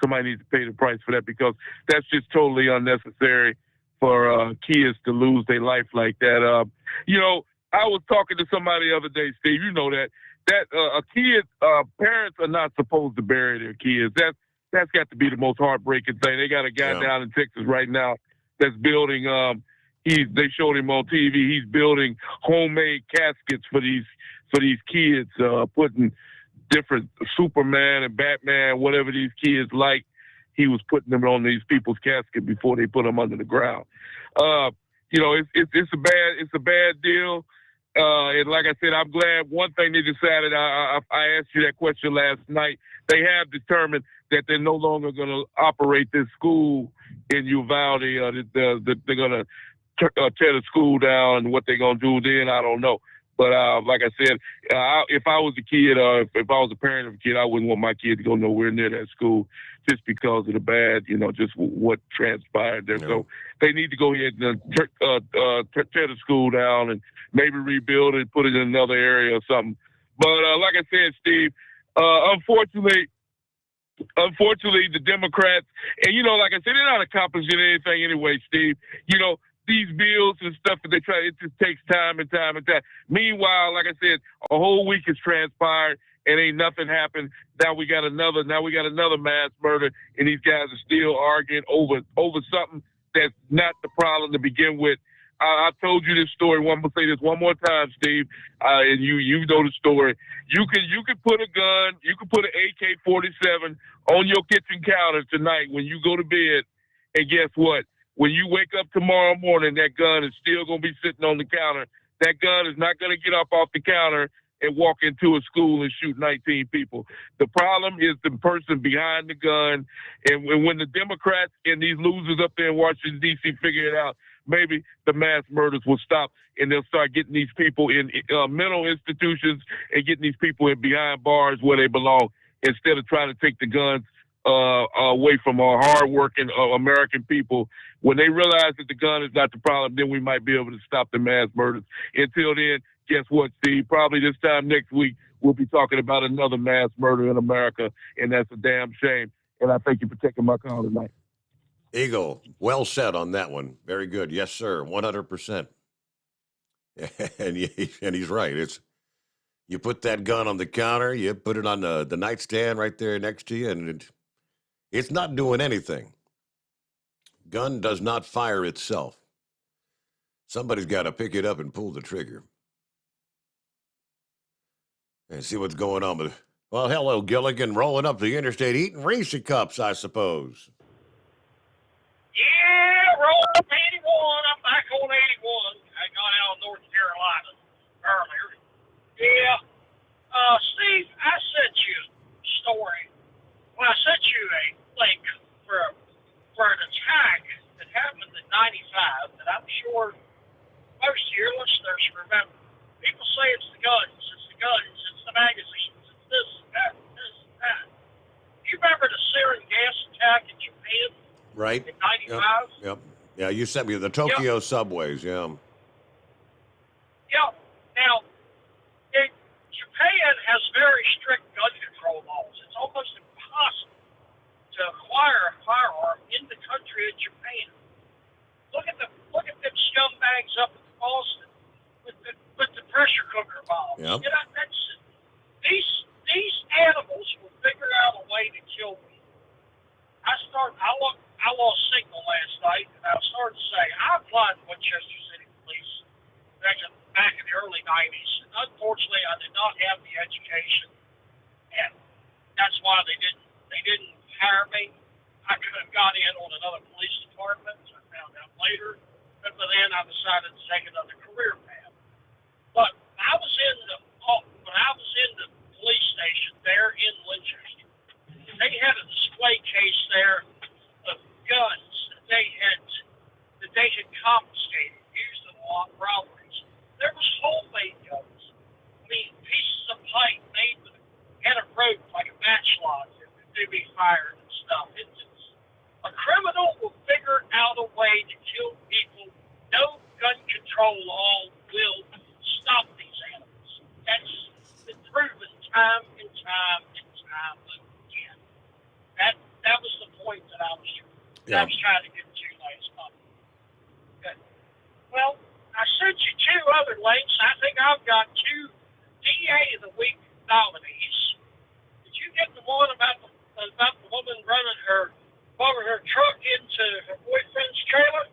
Somebody needs to pay the price for that, because that's just totally unnecessary for kids to lose their life like that. I was talking to somebody the other day, Steve. You know that a kid, parents are not supposed to bury their kids. That's got to be the most heartbreaking thing. They got a guy down in Texas right now that's building. They showed him on TV. He's building homemade caskets for these kids, putting different Superman and Batman, whatever these kids like. He was putting them on these people's casket before they put them under the ground. It's a bad deal. And like I said, I'm glad one thing they decided. I asked you that question last night. They have determined that they're no longer going to operate this school in Uvalde. They're going to tear the school down. And what they're going to do then, I don't know. But like I said, if I was a kid, or if I was a parent of a kid, I wouldn't want my kid to go nowhere near that school, just because of the bad, just what transpired there. Yeah. So they need to go ahead and tear the school down and maybe rebuild it, put it in another area or something. But like I said, Steve, unfortunately, the Democrats, and like I said, they're not accomplishing anything anyway, Steve. These bills and stuff that they try, it just takes time and time and time. Meanwhile, like I said, a whole week has transpired and ain't nothing happened. Now we got another mass murder, and these guys are still arguing over something that's not the problem to begin with. I told you this story. I'm gonna say this one more time, Steve, and you know the story. You can put a gun, you can put an AK-47 on your kitchen counter tonight when you go to bed, and guess what? When you wake up tomorrow morning, that gun is still going to be sitting on the counter. That gun is not going to get up off the counter and walk into a school and shoot 19 people. The problem is the person behind the gun. And when the Democrats and these losers up there in Washington, D.C. figure it out, maybe the mass murders will stop, and they'll start getting these people in mental institutions and getting these people in behind bars where they belong. instead of trying to take the guns away from our hardworking American people. When they realize that the gun is not the problem, then we might be able to stop the mass murders. Until then, guess what, Steve? Probably this time next week, we'll be talking about another mass murder in America, and that's a damn shame. And I thank you for taking my call tonight. Eagle, well said on that one. Very good. Yes, sir. 100%. And he's right. It's you put that gun on the counter, you put it on the nightstand right there next to you, and it's not doing anything. Gun does not fire itself. Somebody's got to pick it up and pull the trigger. And see what's going on with. Well, hello, Gilligan, rolling up the interstate, eating Reese cups, I suppose. Yeah, roll up 81. I'm back on 81. I got out of North Carolina earlier. Yeah. Steve, I sent you a story. Well, I sent you a link for an attack that happened in 95 that I'm sure most of your listeners remember. People say it's the guns, it's the magazines, it's this, that. You remember the sarin gas attack in Japan? Right. In 95? Yep. Yeah, you sent me the Tokyo subways, yeah. Yep. Now, Japan has very strict gun control laws. It's almost impossible to acquire a firearm in the country of Japan. Look at them scumbags up in Boston with the pressure cooker bombs. Yep. You know, these animals will figure out a way to kill me. I lost signal last night, and I started to say I applied to Winchester City Police back in the early 90s. And unfortunately, I did not have the education, and that's why they didn't hire me. I could have got in on another police department. I found out later, but then I decided to take another career path. But when I was in the police station there in Winchester, they had a display case there of guns that they had confiscated, used in robberies. There was homemade guns. I mean, pieces of pipe made with had a rope like a matchlock that could be fired and stuff. A criminal will figure out a way to kill people. No gun control law will stop these animals. That's been proven time and time and time again. That was the point that I was trying to get to last month. Okay. Well, I sent you two other links. I think I've got two DA of the Week nominees. Did you get the one about the woman running her truck into her boyfriend's trailer?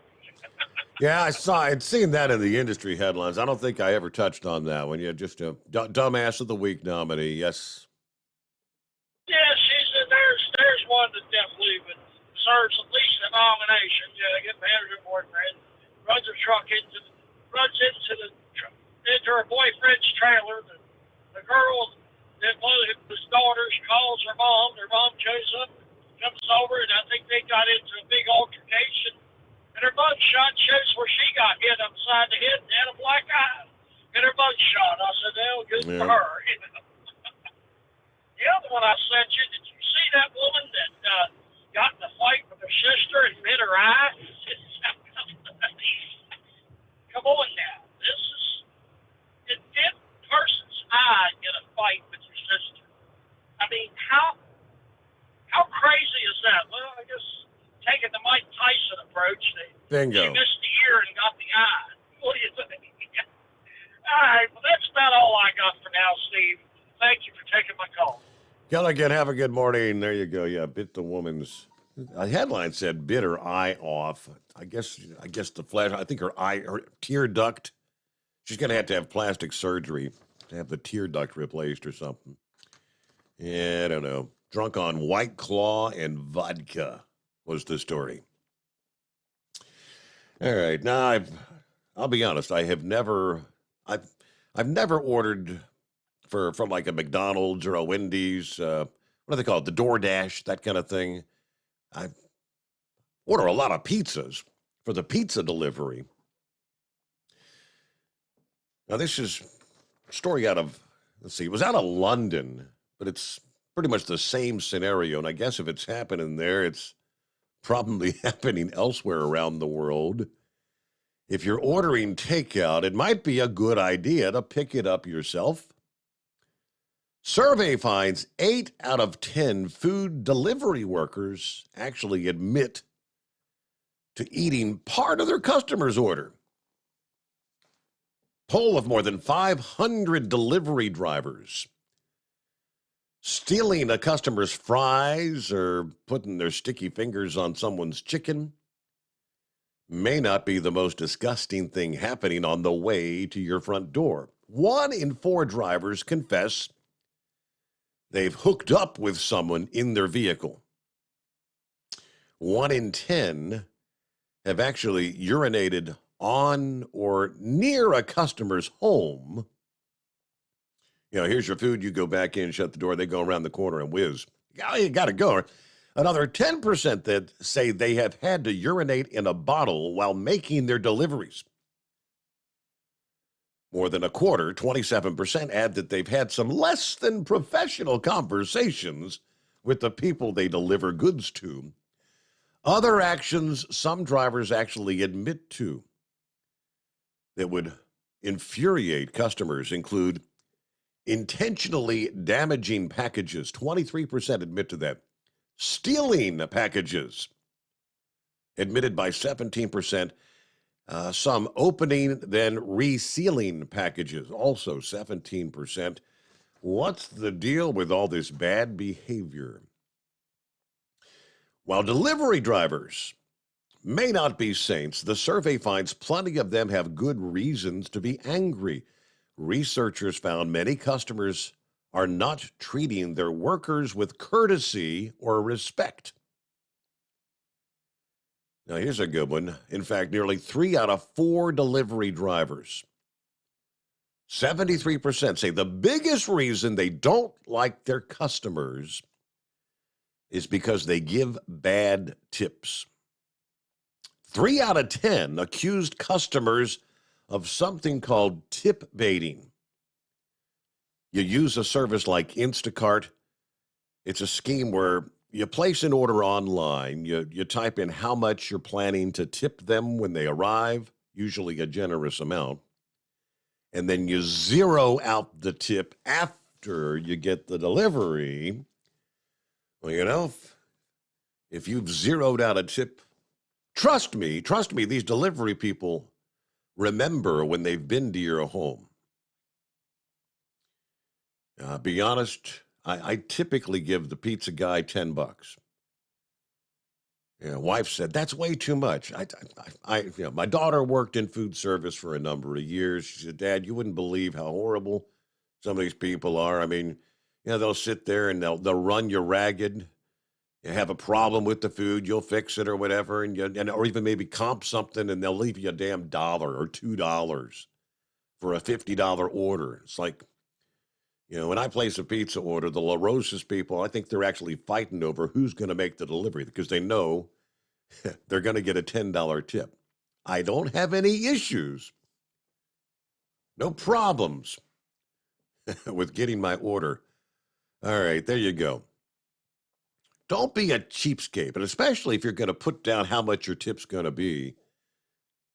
Yeah, I'd seen that in the industry headlines. I don't think I ever touched on that one. Yeah, just a dumbass of the week nominee. Yes. Yeah, there's one that definitely deserves at least a nomination. Yeah, get mad at her boyfriend, runs her truck into her boyfriend's trailer. The girl that one of his daughters calls her mom. Their mom shows up, comes over, and I think they got into a big altercation. And her mugshot shows where she got hit upside the head and had a black eye. And her mugshot. I said, well, good for her. The other one I sent you, did you see that woman that got in a fight with her sister and hit her eye? Come on now. Did a person's eye get a fight with your sister? I mean, how crazy is that? Well, I guess taking the Mike Tyson approach, Bingo. She missed the ear and got the eye. What do you think? All right, well, that's about all I got for now, Steve. Thank you for taking my call. Gilligan, have a good morning. There you go. Yeah, bit the woman's. A headline said bit her eye off. I guess the flash. I think her tear duct. She's gonna have to have plastic surgery to have the tear duct replaced or something. Yeah, I don't know. Drunk on White Claw and vodka was the story. All right, now I'll be honest. I've never ordered from like a McDonald's or a Wendy's. What do they call it? The DoorDash, that kind of thing. I order a lot of pizzas for the pizza delivery. Now, this is a story out of, it was out of London, but it's pretty much the same scenario. And I guess if it's happening there, it's probably happening elsewhere around the world. If you're ordering takeout, it might be a good idea to pick it up yourself. Survey finds 8 out of 10 food delivery workers actually admit to eating part of their customer's order. Poll of more than 500 delivery drivers. Stealing a customer's fries or putting their sticky fingers on someone's chicken may not be the most disgusting thing happening on the way to your front door. 1 in 4 drivers confess they've hooked up with someone in their vehicle. 1 in 10 have actually urinated on or near a customer's home. You know, here's your food, you go back in, shut the door, they go around the corner and whiz. Oh, you got to go. Another 10% that say they have had to urinate in a bottle while making their deliveries. More than a quarter, 27%, add that they've had some less than professional conversations with the people they deliver goods to. Other actions some drivers actually admit to that would infuriate customers include intentionally damaging packages. 23% admit to that. Stealing packages, admitted by 17%. Some opening, then resealing packages, also 17%. What's the deal with all this bad behavior? While delivery drivers may not be saints, the survey finds plenty of them have good reasons to be angry. Researchers found many customers are not treating their workers with courtesy or respect. Now, here's a good one. In fact, nearly 3 out of 4 delivery drivers, 73%, say the biggest reason they don't like their customers is because they give bad tips. 3 out of 10 accused customers of something called tip baiting. You use a service like Instacart. It's a scheme where you place an order online, you type in how much you're planning to tip them when they arrive, usually a generous amount, and then you zero out the tip after you get the delivery. Well, you know, if you've zeroed out a tip, trust me, these delivery people remember when they've been to your home. Be honest, I typically give the pizza guy $10. Wife said, that's way too much. My daughter worked in food service for a number of years. She said, Dad, you wouldn't believe how horrible some of these people are. I mean, they'll sit there and they'll run you ragged. You have a problem with the food, you'll fix it or whatever, or even maybe comp something, and they'll leave you a damn $1 or $2 for a $50 order. It's like, when I place a pizza order, the La Rosa's people, I think they're actually fighting over who's going to make the delivery because they know they're going to get a $10 tip. I don't have any issues, no problems with getting my order. All right, there you go. Don't be a cheapskate, and especially if you're going to put down how much your tip's going to be.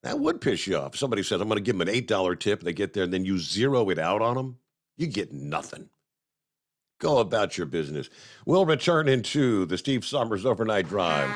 That would piss you off. Somebody says, I'm going to give them an $8 tip, and they get there, and then you zero it out on them. You get nothing. Go about your business. We'll return into the Steve Sommers Overnight Drive.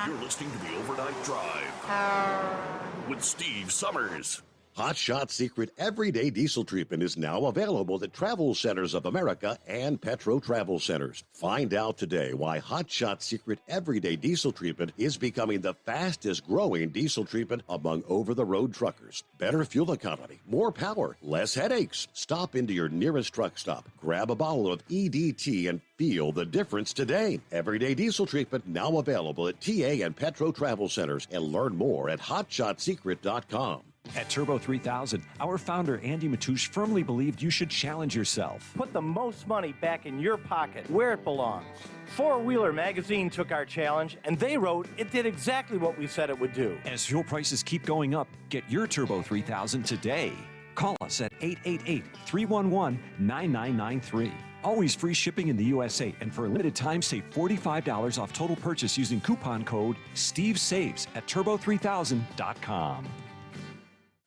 You're listening to the Overnight Drive with Steve Sommers. Hot Shot Secret Everyday Diesel Treatment is now available at Travel Centers of America and Petro Travel Centers. Find out today why Hot Shot Secret Everyday Diesel Treatment is becoming the fastest growing diesel treatment among over-the-road truckers. Better fuel economy, more power, less headaches. Stop into your nearest truck stop, grab a bottle of EDT, and feel the difference today. Everyday Diesel Treatment now available at TA and Petro Travel Centers, and learn more at hotshotsecret.com. At Turbo 3000, our founder Andy Matouche firmly believed you should challenge yourself. Put the most money back in your pocket, where it belongs. Four Wheeler Magazine took our challenge, and they wrote it did exactly what we said it would do. As fuel prices keep going up, get your Turbo 3000 today. Call us at 888-311-9993. Always free shipping in the USA, and for a limited time, save $45 off total purchase using coupon code SteveSaves at turbo3000.com.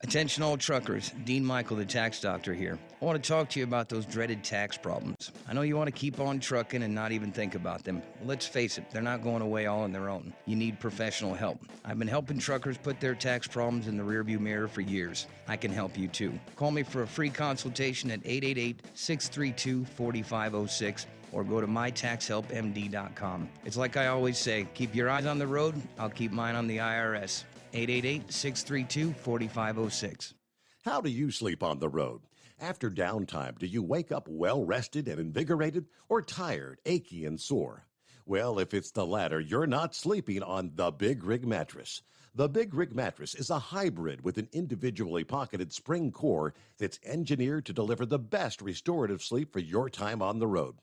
Attention all truckers, Dean Michael, the tax doctor here. I want to talk to you about those dreaded tax problems. I know you want to keep on trucking and not even think about them. Well, let's face it, they're not going away all on their own. You need professional help. I've been helping truckers put their tax problems in the rearview mirror for years. I can help you too. Call me for a free consultation at 888-632-4506 or go to mytaxhelpmd.com. It's like I always say, keep your eyes on the road, I'll keep mine on the IRS. 888-632-4506. How do you sleep on the road? After downtime, do you wake up well-rested and invigorated or tired, achy, and sore? Well, if it's the latter, you're not sleeping on the Big Rig Mattress. The Big Rig Mattress is a hybrid with an individually pocketed spring core that's engineered to deliver the best restorative sleep for your time on the road.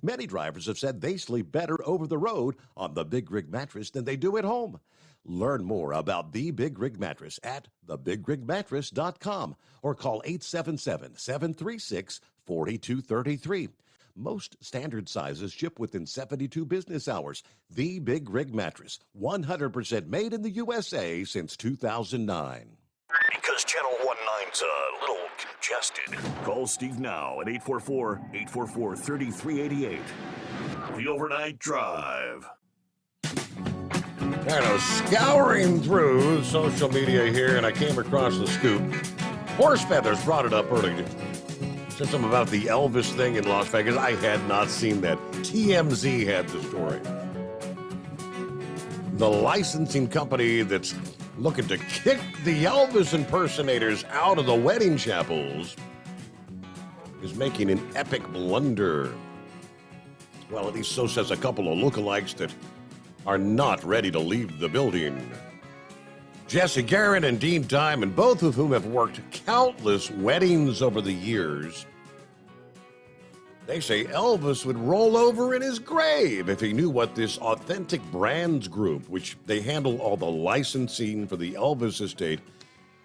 Many drivers have said they sleep better over the road on the Big Rig Mattress than they do at home. Learn more about the Big Rig Mattress at thebigrigmattress.com or call 877-736-4233. Most standard sizes ship within 72 business hours. The Big Rig Mattress, 100% made in the USA since 2009. Because Channel 19's a little congested. Call Steve now at 844-844-3388. The Overnight Drive. I was scouring through social media here, and I came across the scoop. Horse Feathers brought it up earlier. Said something about the Elvis thing in Las Vegas. I had not seen that. TMZ had the story. The licensing company that's looking to kick the Elvis impersonators out of the wedding chapels is making an epic blunder. Well, at least so says a couple of lookalikes that are not ready to leave the building. Jesse Garrett and Dean Diamond, both of whom have worked countless weddings over the years. They say Elvis would roll over in his grave if he knew what this Authentic Brands Group, which they handle all the licensing for the Elvis estate,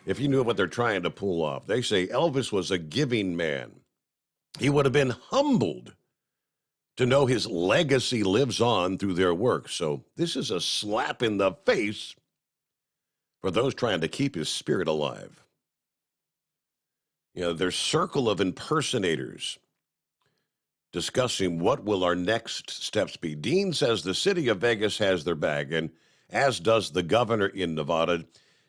if he knew what they're trying to pull off. They say Elvis was a giving man. He would have been humbled to know his legacy lives on through their work. So this is a slap in the face for those trying to keep his spirit alive. You know, their circle of impersonators discussing what will our next steps be. Dean says the city of Vegas has their bag, and as does the governor in Nevada.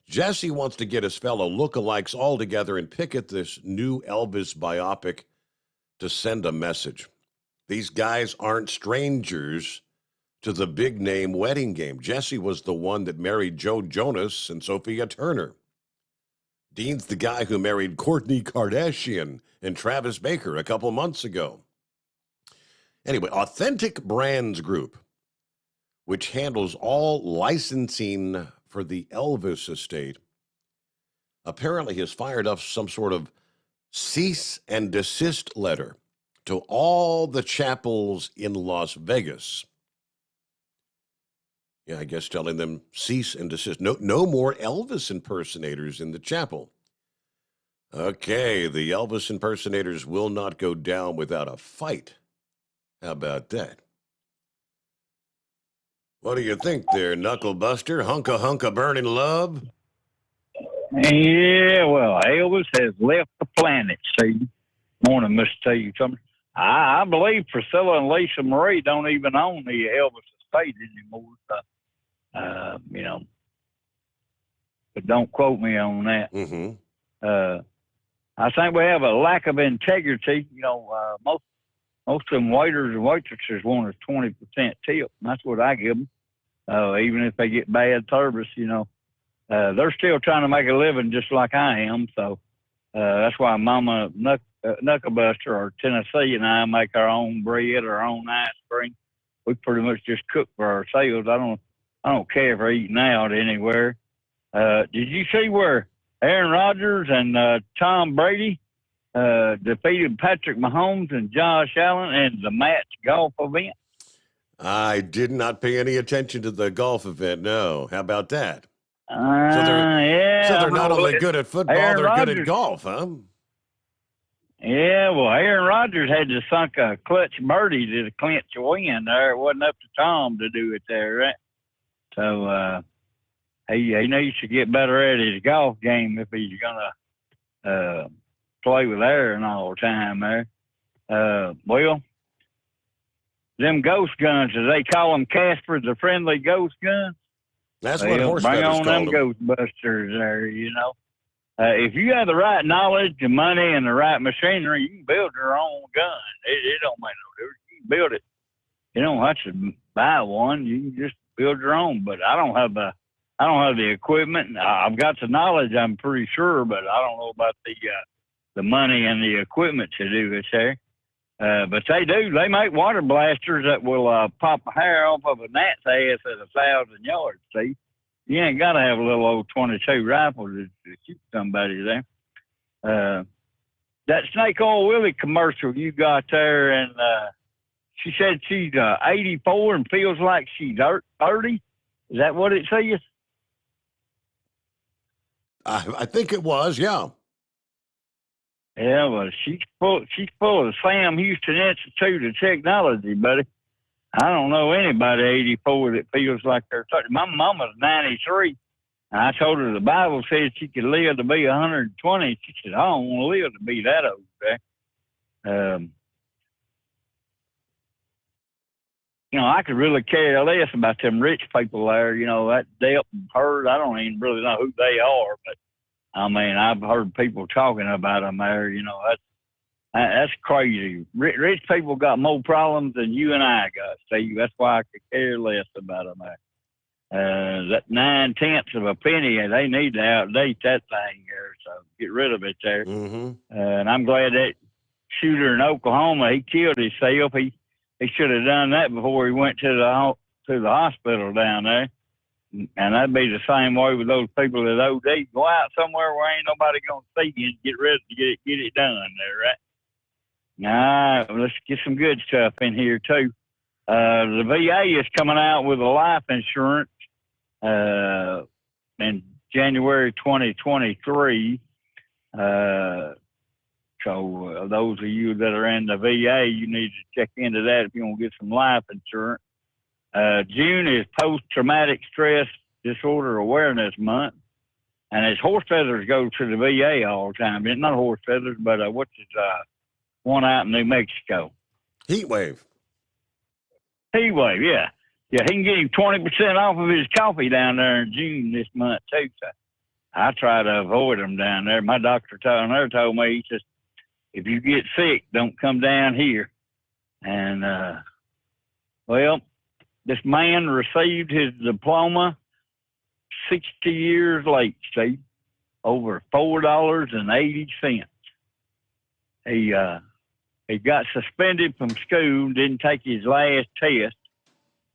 Jesse wants to get his fellow lookalikes all together and picket this new Elvis biopic to send a message. These guys aren't strangers to the big-name wedding game. Jesse was the one that married Joe Jonas and Sophia Turner. Dean's the guy who married Kourtney Kardashian and Travis Baker a couple months ago. Anyway, Authentic Brands Group, which handles all licensing for the Elvis estate, apparently has fired off some sort of cease and desist letter to all the chapels in Las Vegas. Yeah, I guess telling them cease and desist. No more Elvis impersonators in the chapel. Okay, the Elvis impersonators will not go down without a fight. How about that? What do you think there, Knucklebuster? Hunka burning love? Yeah, well, Elvis has left the planet, see. Morning, Mr. T. Summers. I believe Priscilla and Lisa Marie don't even own the Elvis estate anymore. You know, but don't quote me on that. Mm-hmm. I think we have a lack of integrity. You know, most of them waiters and waitresses want a 20% tip, and that's what I give them. Even if they get bad service, you know, they're still trying to make a living just like I am. So that's why Mama Knucklebuster or Tennessee and I make our own bread, our own ice cream. We pretty much just cook for ourselves. I don't care if we're eating out anywhere. Did you see where Aaron Rodgers and Tom Brady defeated Patrick Mahomes and Josh Allen in the match golf event? I did not pay any attention to the golf event, no. How about that? Yeah. So they're not only good at football, Aaron they're Rodgers, good at golf, huh? Yeah, well, Aaron Rodgers had to sunk a clutch birdie to clinch a win there. It wasn't up to Tom to do it there, right? So he needs to get better at his golf game if he's gonna play with Aaron all the time there. Well, them ghost guns, as they call them, Casper, the friendly ghost guns. That's what horse bring feathers on call them Ghostbusters there, you know. If you have the right knowledge, the money, and the right machinery, you can build your own gun. It don't make no difference. You can build it. You don't have to buy one. You can just build your own. But I don't have the equipment. I've got the knowledge, I'm pretty sure, but I don't know about the money and the equipment to do it there. But they do. They make water blasters that will pop a hair off of a gnat's ass at 1,000 yards. See, you ain't got to have a little old .22 rifle to shoot somebody there. That Snake Oil Willie commercial you got there, and she said she's 84 and feels like she's 30. Is that what it says? I think it was, yeah. Yeah, well, she's full of Sam Houston Institute of Technology, buddy. I don't know anybody 84 that feels like they're 30. My mama's 93, and I told her the Bible says she could live to be 120. She said, I don't want to live to be that old, okay? You know, I could really care less about them rich people there. You know, that Depp and Heard, I don't even really know who they are, but I mean, I've heard people talking about them there. You know, that's crazy. Rich people got more problems than you and I got, Steve. That's why I could care less about them there. That 9/10 of a penny, they need to outdate that thing there, so get rid of it there. Mm-hmm. And I'm glad that shooter in Oklahoma, he killed himself. He should have done that before he went to the hospital down there. And that'd be the same way with those people that OD. Go out somewhere where ain't nobody gonna see you and get ready to get it done there, right? Now, let's get some good stuff in here too. The VA is coming out with a life insurance in January 2023. So those of you that are in the VA, you need to check into that if you want to get some life insurance. June is Post-Traumatic Stress Disorder Awareness Month, and it's horse feathers go to the VA all the time. It's not horse feathers, but what's his one out in New Mexico? Heat wave. Heat wave, yeah. Yeah, he can get him 20% off of his coffee down there in June this month, too. So I try to avoid them down there. My doctor told me, he says, if you get sick, don't come down here. And, well, this man received his diploma 60 years late, Steve, over $4.80. He got suspended from school, didn't take his last test,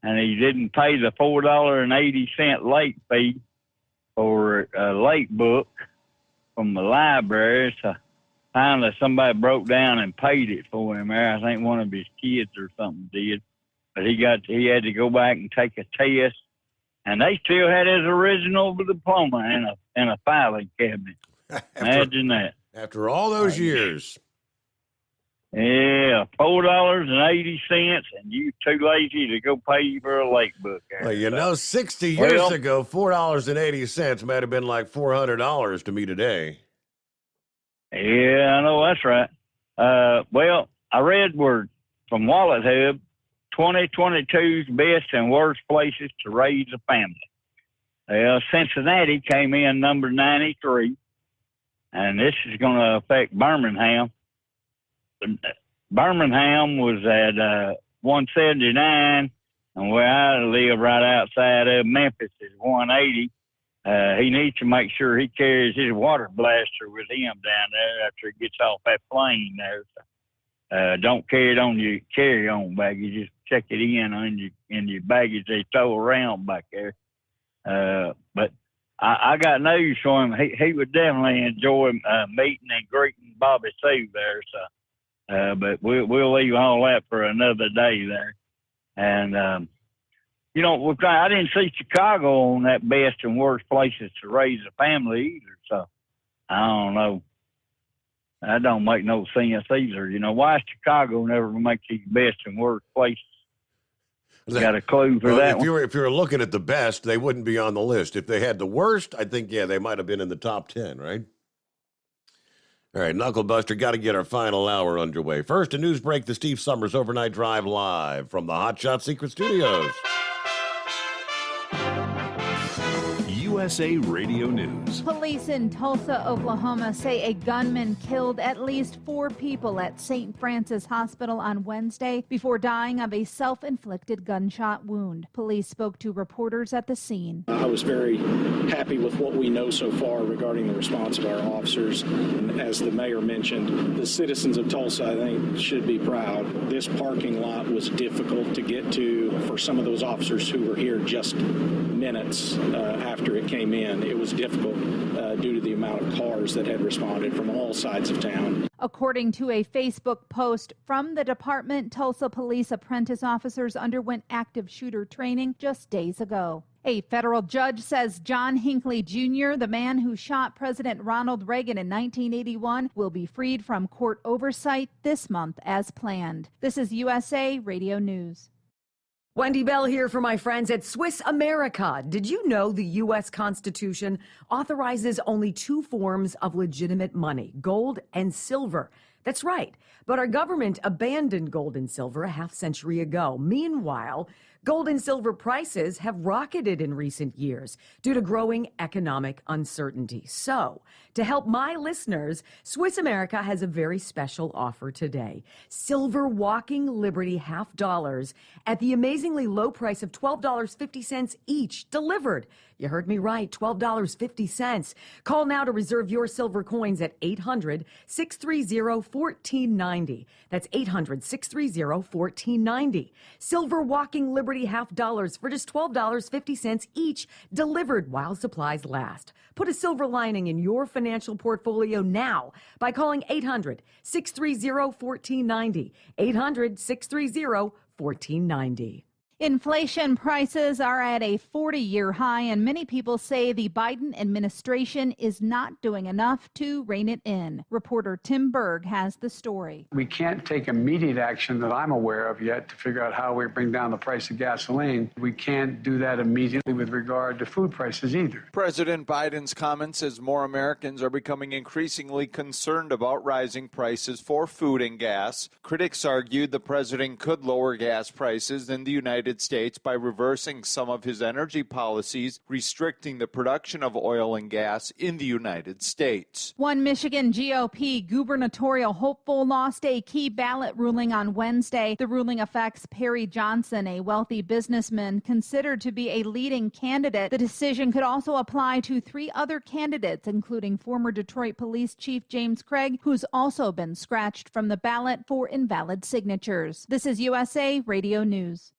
and he didn't pay the $4.80 late fee for a late book from the library. So finally somebody broke down and paid it for him there. I think one of his kids or something did. But he had to go back and take a test, and they still had his original diploma in a filing cabinet. Imagine that. After all those years. Yeah, $4.80, and you too lazy to go pay for a late book. Well, you know, 60 years ago, $4.80 might have been like $400 to me today. Yeah, I know that's right. Well, I read word from Wallet Hub, 2022's best and worst places to raise a family. Well, Cincinnati came in number 93, and this is going to affect Birmingham. Birmingham was at 179, and where I live right outside of Memphis is 180. He needs to make sure he carries his water blaster with him down there after he gets off that plane there. So, don't carry it on your carry-on baggage. Just check it in your baggage they throw around back there. But I got news for him. He would definitely enjoy meeting and greeting Bobby Sue there. So, but we'll leave all that for another day there. And you know, I didn't see Chicago on that best and worst places to raise a family either. So I don't know. That don't make no sense either. You know, why is Chicago never make these best and worst places? Got a clue for that one? If you were looking at the best, they wouldn't be on the list. If they had the worst, I think, they might have been in the top 10, right? All right, Knucklebuster, got to get our final hour underway. First, a news break, the Steve Summers Overnight Drive live from the Hot Shot Secret Studios. USA Radio News. Police in Tulsa, Oklahoma say a gunman killed at least 4 people at St. Francis Hospital on Wednesday before dying of a self-inflicted gunshot wound. Police spoke to reporters at the scene. I was very happy with what we know so far regarding the response of our officers. And as the mayor mentioned, the citizens of Tulsa, I think, should be proud. This parking lot was difficult to get to for some of those officers who were here just minutes after it came in. It was difficult due to the amount of cars that had responded from all sides of town. According to a Facebook post from the department, Tulsa police apprentice officers underwent active shooter training just days ago. A federal judge says John Hinckley Jr., the man who shot President Ronald Reagan in 1981, will be freed from court oversight this month as planned. This is USA Radio News. Wendy Bell here for my friends at Swiss America. Did you know the U.S. Constitution authorizes only 2 forms of legitimate money, gold and silver? That's right. But our government abandoned gold and silver a half-century ago. Meanwhile, gold and silver prices have rocketed in recent years due to growing economic uncertainty. So, to help my listeners, Swiss America has a very special offer today. Silver Walking Liberty $half at the amazingly low price of $12.50 each, delivered. You heard me right, $12.50. Call now to reserve your silver coins at 800-630-1490. That's 800-630-1490. Silver Walking Liberty $half for just $12.50 each, delivered while supplies last. Put a silver lining in your financial portfolio now by calling 800-630-1490. 800-630-1490. Inflation prices are at a 40-year high, and many people say the Biden administration is not doing enough to rein it in. Reporter Tim Berg has the story. We can't take immediate action that I'm aware of yet to figure out how we bring down the price of gasoline. We can't do that immediately with regard to food prices either. President Biden's comments as more Americans are becoming increasingly concerned about rising prices for food and gas. Critics argued the president could lower gas prices in the United States by reversing some of his energy policies, restricting the production of oil and gas in the United States. One Michigan GOP gubernatorial hopeful lost a key ballot ruling on Wednesday. The ruling affects Perry Johnson, a wealthy businessman considered to be a leading candidate. The decision could also apply to 3 other candidates, including former Detroit Police Chief James Craig, who's also been scratched from the ballot for invalid signatures. This is USA Radio News.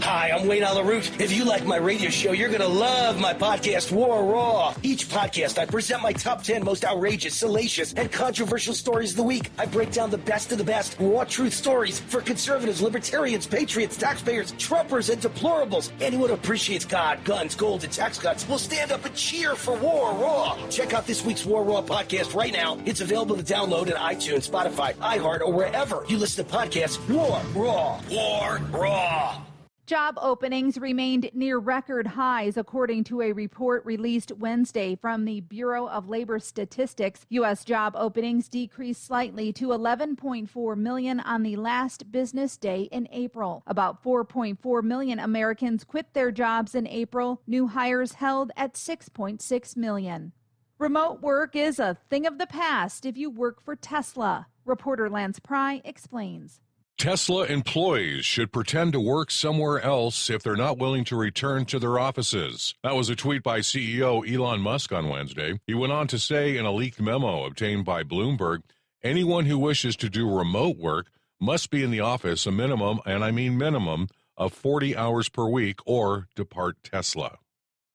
Hi, I'm Wayne Alaroot. If you like my radio show, you're going to love my podcast, War Raw. Each podcast, I present my top 10 most outrageous, salacious, and controversial stories of the week. I break down the best of the best raw truth stories for conservatives, libertarians, patriots, taxpayers, Trumpers, and deplorables. Anyone who appreciates God, guns, gold, and tax cuts will stand up and cheer for War Raw. Check out this week's War Raw podcast right now. It's available to download at iTunes, Spotify, iHeart, or wherever you listen to podcasts. War Raw. War Raw. Job openings remained near record highs, according to a report released Wednesday from the Bureau of Labor Statistics. U.S. job openings decreased slightly to 11.4 million on the last business day in April. About 4.4 million Americans quit their jobs in April. New hires held at 6.6 million. Remote work is a thing of the past if you work for Tesla. Reporter Lance Pry explains. Tesla employees should pretend to work somewhere else if they're not willing to return to their offices. That was a tweet by CEO Elon Musk on Wednesday. He went on to say in a leaked memo obtained by Bloomberg, anyone who wishes to do remote work must be in the office a minimum, and I mean minimum, of 40 hours per week or depart Tesla.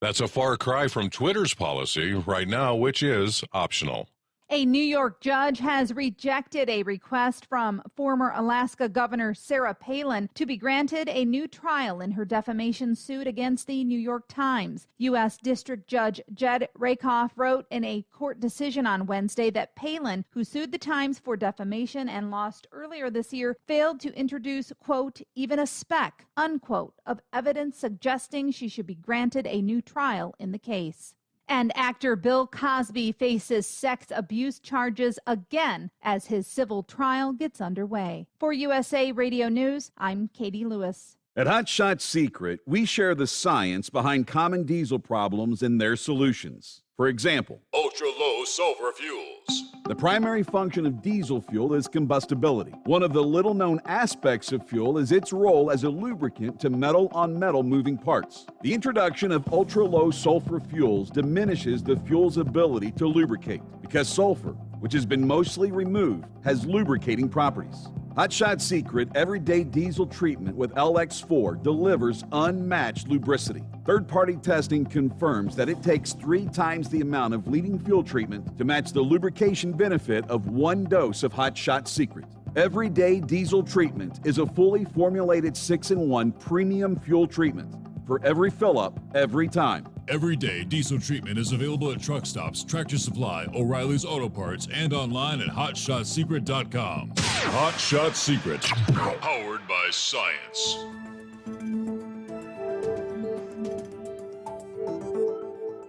That's a far cry from Twitter's policy right now, which is optional. A New York judge has rejected a request from former Alaska Governor Sarah Palin to be granted a new trial in her defamation suit against the New York Times. U.S. District Judge Jed Rakoff wrote in a court decision on Wednesday that Palin, who sued the Times for defamation and lost earlier this year, failed to introduce, quote, even a speck, unquote, of evidence suggesting she should be granted a new trial in the case. And actor Bill Cosby faces sex abuse charges again as his civil trial gets underway. For USA Radio News, I'm Katie Lewis. At Hot Shot Secret, we share the science behind common diesel problems and their solutions. For example, Ultra-low sulfur fuels. the primary function of diesel fuel is combustibility. One of the little-known aspects of fuel is its role as a lubricant to metal-on-metal moving parts. The introduction of ultra-low sulfur fuels diminishes the fuel's ability to lubricate because sulfur, which has been mostly removed, has lubricating properties. Hot Shot Secret Everyday Diesel Treatment with LX4 delivers unmatched lubricity. Third-party testing confirms that it takes 3 times the amount of leading fuel treatment to match the lubrication benefit of 1 dose of Hot Shot Secret. Everyday Diesel Treatment is a fully formulated 6-in-1 premium fuel treatment for every fill-up, every time. Everyday diesel treatment is available at truck stops, Tractor Supply, O'Reilly's Auto Parts, and online at HotShotSecret.com. Hot Shot Secret, powered by science.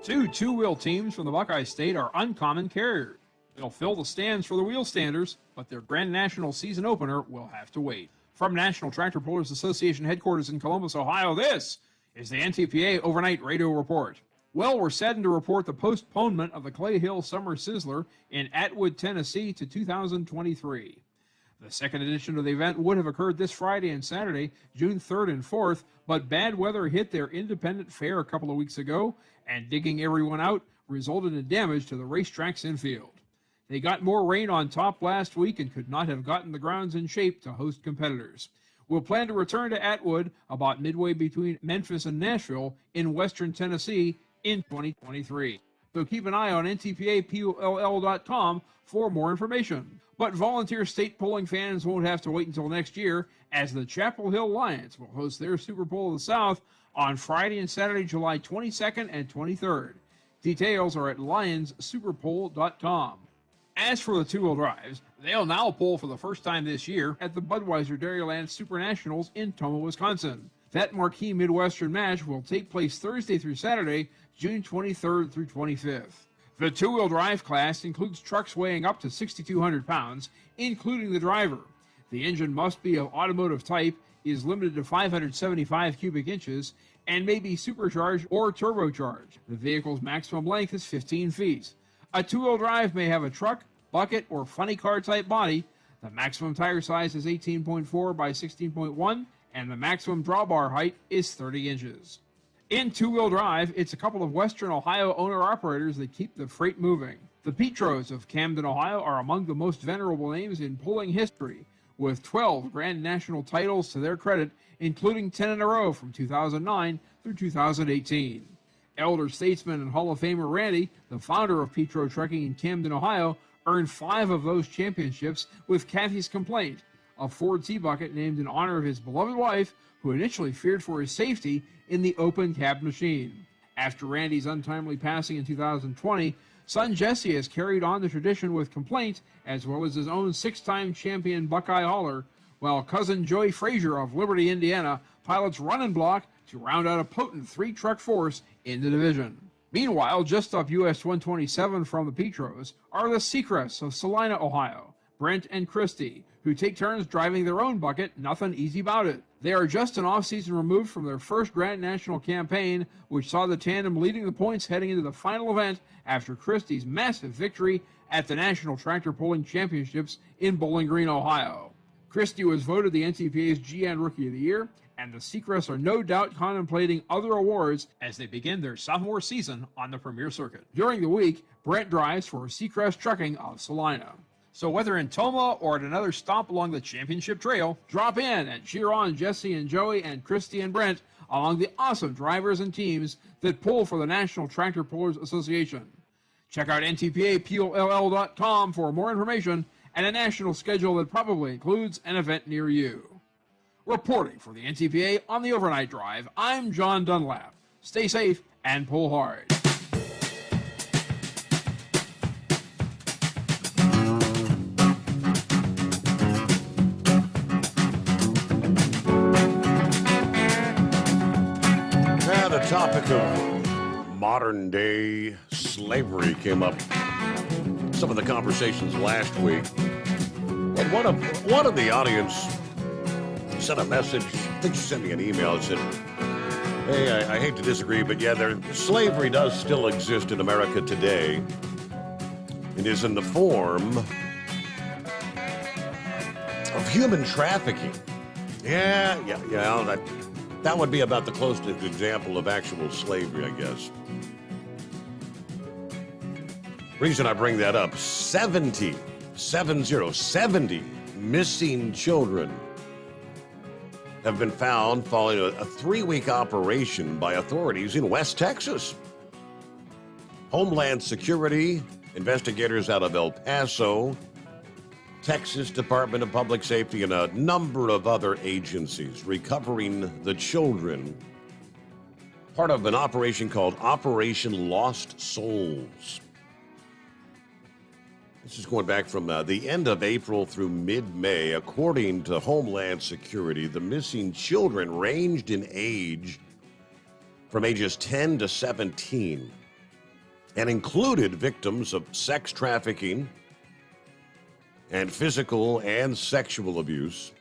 Two-wheel teams from the Buckeye State are uncommon carriers. They'll fill the stands for the wheel standers, but their Grand National season opener will have to wait. From National Tractor Pullers Association headquarters in Columbus, Ohio, this is the NTPA Overnight Radio Report. Well, we're saddened to report the postponement of the Clay Hill Summer Sizzler in Atwood, Tennessee to 2023. The second edition of the event would have occurred this Friday and Saturday, June 3rd and 4th, but bad weather hit their independent fair a couple of weeks ago, and digging everyone out resulted in damage to the racetrack's infield. They got more rain on top last week and could not have gotten the grounds in shape to host competitors. We'll plan to return to Atwood about midway between Memphis and Nashville in western Tennessee in 2023. So keep an eye on ntpapull.com for more information. But volunteer state polling fans won't have to wait until next year, as the Chapel Hill Lions will host their Super Bowl of the South on Friday and Saturday, July 22nd and 23rd. Details are at lionssuperpoll.com. As for the two-wheel drives, they'll now poll for the first time this year at the Budweiser Dairyland Super Nationals in Tomah, Wisconsin. That marquee Midwestern match will take place Thursday through Saturday, June 23rd through 25th. The two-wheel drive class includes trucks weighing up to 6,200 pounds, including the driver. The engine must be of automotive type, is limited to 575 cubic inches, and may be supercharged or turbocharged. The vehicle's maximum length is 15 feet. A two-wheel drive may have a truck, bucket, or funny car type body. The maximum tire size is 18.4 by 16.1, and the maximum drawbar height is 30 inches. In two-wheel drive, it's a couple of Western Ohio owner-operators that keep the freight moving. The Petros of Camden, Ohio are among the most venerable names in pulling history, with 12 Grand National titles to their credit, including 10 in a row from 2009 through 2018. Elder statesman and Hall of Famer Randy, the founder of Petro Trucking in Camden, Ohio, earned 5 of those championships with Kathy's Complaint, a Ford T-Bucket named in honor of his beloved wife, who initially feared for his safety in the open cab machine. After Randy's untimely passing in 2020, son Jesse has carried on the tradition with Complaint, as well as his own 6-time champion Buckeye hauler, while cousin Joey Frazier of Liberty, Indiana, pilots Run and Block to round out a potent 3-truck force in the division. Meanwhile, just up US 127 from the Petros are the Seacrests of Salina, Ohio, Brent and Christy, who take turns driving their own bucket, Nothing Easy About It. They are just an off-season removed from their first Grand National campaign, which saw the tandem leading the points heading into the final event after Christie's massive victory at the National Tractor Pulling Championships in Bowling Green, Ohio. Christie was voted the NTPA's GN Rookie of the Year, and the Seacrests are no doubt contemplating other awards as they begin their sophomore season on the Premier Circuit. During the week, Brent drives for Seacrest Trucking of Salina. So whether in Tomah or at another stop along the championship trail, drop in and cheer on Jesse and Joey and Christy and Brent along the awesome drivers and teams that pull for the National Tractor Pullers Association. Check out ntpapeelll.com for more information and a national schedule that probably includes an event near you. Reporting for the NTPA on the Overnight Drive, I'm John Dunlap. Stay safe and pull hard. Now the topic of modern day slavery came up. Some of the conversations last week. And one of the audience sent a message. I think she sent me an email and said, hey, I hate to disagree, but yeah, slavery does still exist in America today. It is in the form of human trafficking. Yeah, that would be about the closest example of actual slavery, I guess. Reason I bring that up, 70 missing children have been found following a 3-week operation by authorities in West Texas. Homeland Security, investigators out of El Paso, Texas Department of Public Safety, and a number of other agencies recovering the children, part of an operation called Operation Lost Souls. This is going back from the end of April through mid-May. According to Homeland Security, the missing children ranged in age from ages 10 to 17 and included victims of sex trafficking and physical and sexual abuse.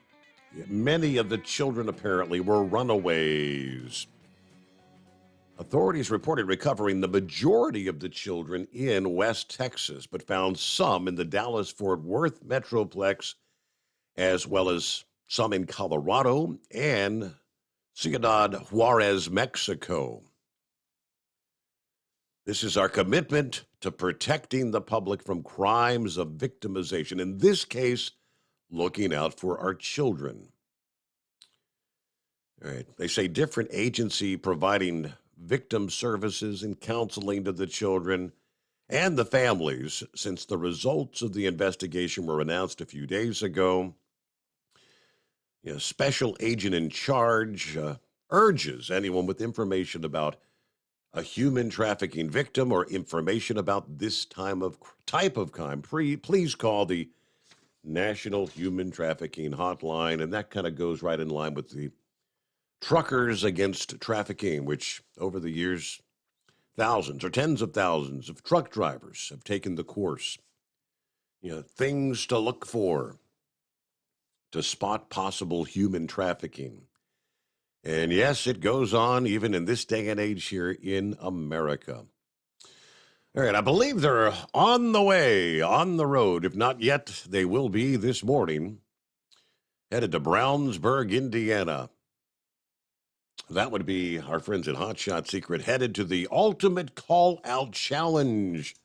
Many of the children apparently were runaways. Authorities reported recovering the majority of the children in West Texas, but found some in the Dallas-Fort Worth Metroplex, as well as some in Colorado and Ciudad Juarez, Mexico. This is our commitment to protecting the public from crimes of victimization. In this case, looking out for our children. All right. They say different agency providing victim services and counseling to the children and the families since the results of the investigation were announced a few days ago. Special agent in charge urges anyone with information about a human trafficking victim or information about this type of crime, please call the National Human Trafficking Hotline. And that kind of goes right in line with the Truckers Against Trafficking, which over the years, thousands or tens of thousands of truck drivers have taken the course. Things to look for to spot possible human trafficking. And yes, it goes on even in this day and age here in America. All right, I believe they're on the way, on the road. If not yet, they will be this morning. Headed to Brownsburg, Indiana. That would be our friends at Hot Shot Secret headed to the Ultimate Call Out Challenge.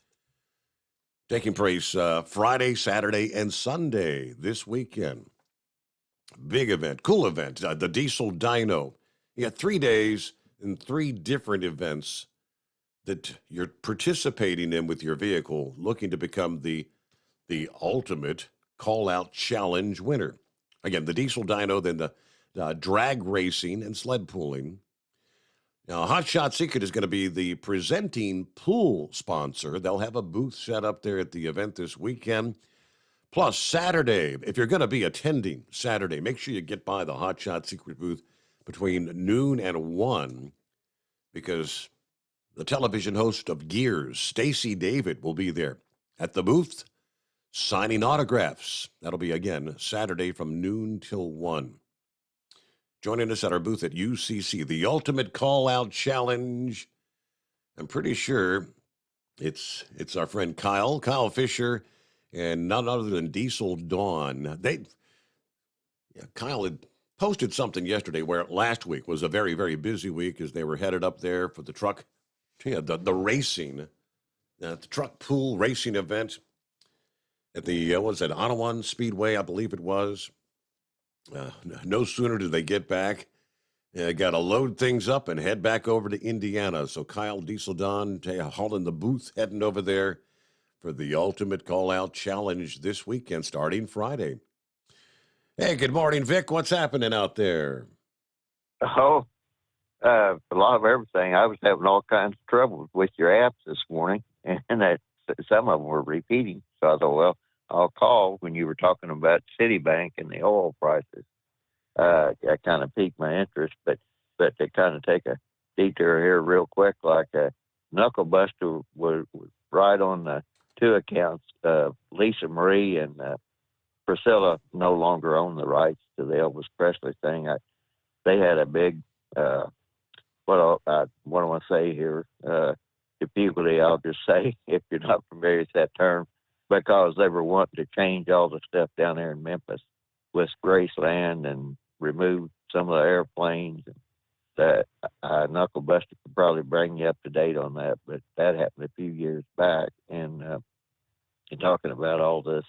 Taking place Friday, Saturday, and Sunday this weekend. Big event, cool event, the Diesel Dyno. You got 3 days and 3 different events that you're participating in with your vehicle, looking to become the Ultimate Call Out Challenge winner. Again, the Diesel Dyno, then the drag racing and sled pulling. Now, Hot Shot Secret is going to be the presenting pool sponsor. They'll have a booth set up there at the event this weekend. Plus, Saturday, if you're going to be attending Saturday, make sure you get by the Hot Shot Secret booth between noon and 1, because the television host of Gears, Stacey David, will be there at the booth signing autographs. That'll be, again, Saturday from noon till 1. Joining us at our booth at UCC, the Ultimate Call Out Challenge. I'm pretty sure it's our friend Kyle Fisher, and none other than Diesel Dawn. Kyle had posted something yesterday where last week was a very, very busy week as they were headed up there for the truck, the racing, the truck pool racing event at the, Ottawa Speedway, I believe it was. No sooner did they get back Yeah, got to load things up and head back over to Indiana. So Kyle Dieseldon hauling the booth, heading over there for the Ultimate Call-Out Challenge this weekend, starting Friday. Hey, good morning, Vic. What's happening out there? Oh, a lot of everything. I was having all kinds of trouble with your apps this morning, and some of them were repeating. So I thought, well, I'll call when you were talking about Citibank and the oil prices. That kind of piqued my interest, but to kind of take a detour here real quick, like Knuckle Buster was right on the two accounts. Lisa Marie and Priscilla no longer own the rights to the Elvis Presley thing. They had a big, what do I want to say here? Deputy, I'll just say, if you're not familiar with that term, because they were wanting to change all the stuff down there in Memphis with Graceland and remove some of the airplanes. That Knuckle Buster could probably bring you up to date on that, but that happened a few years back. And you're talking about all this,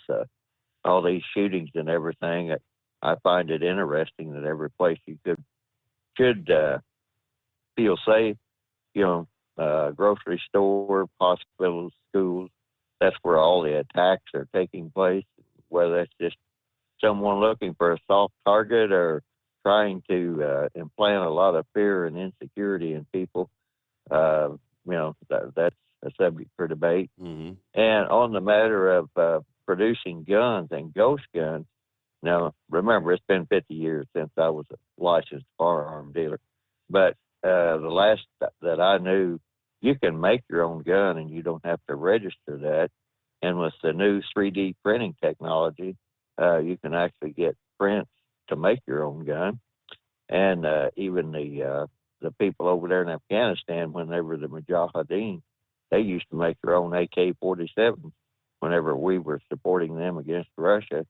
all these shootings and everything. I find it interesting that every place you should feel safe, grocery store, hospitals, schools, that's where all the attacks are taking place, whether it's just someone looking for a soft target or trying to implant a lot of fear and insecurity in people. That's a subject for debate. Mm-hmm. And on the matter of producing guns and ghost guns, now, remember, it's been 50 years since I was a licensed firearm dealer. But the last that I knew, you can make your own gun and you don't have to register that. And with the new 3D printing technology, you can actually get prints to make your own gun. And even the people over there in Afghanistan, when they were the Mujahideen, they used to make their own AK-47s whenever we were supporting them against Russia.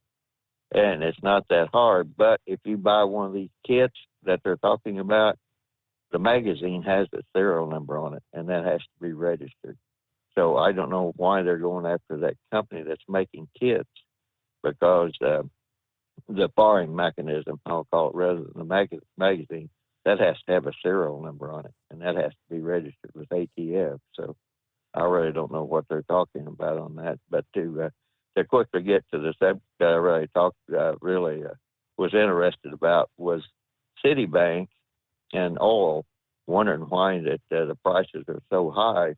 And it's not that hard, but if you buy one of these kits that they're talking about, the magazine has a serial number on it, and that has to be registered. So I don't know why they're going after that company that's making kits, because the firing mechanism, I'll call it, rather than the magazine, that has to have a serial number on it, and that has to be registered with ATF. So I really don't know what they're talking about on that. But to quickly get to the subject that I really was interested about was Citibank and oil. Wondering why that the prices are so high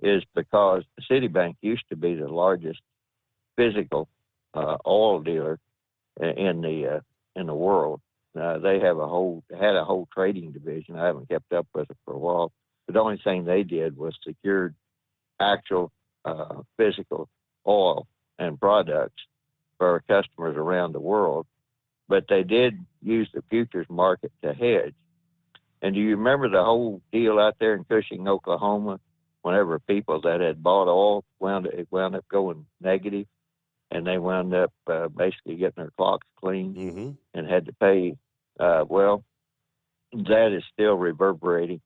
is because Citibank used to be the largest physical oil dealer in the world. They had a whole trading division. I haven't kept up with it for a while. But the only thing they did was secured actual physical oil and products for our customers around the world. But they did use the futures market to hedge. And do you remember the whole deal out there in Cushing, Oklahoma, whenever people that had bought oil wound up going negative, and they wound up basically getting their clocks cleaned and had to pay? Well, that is still reverberating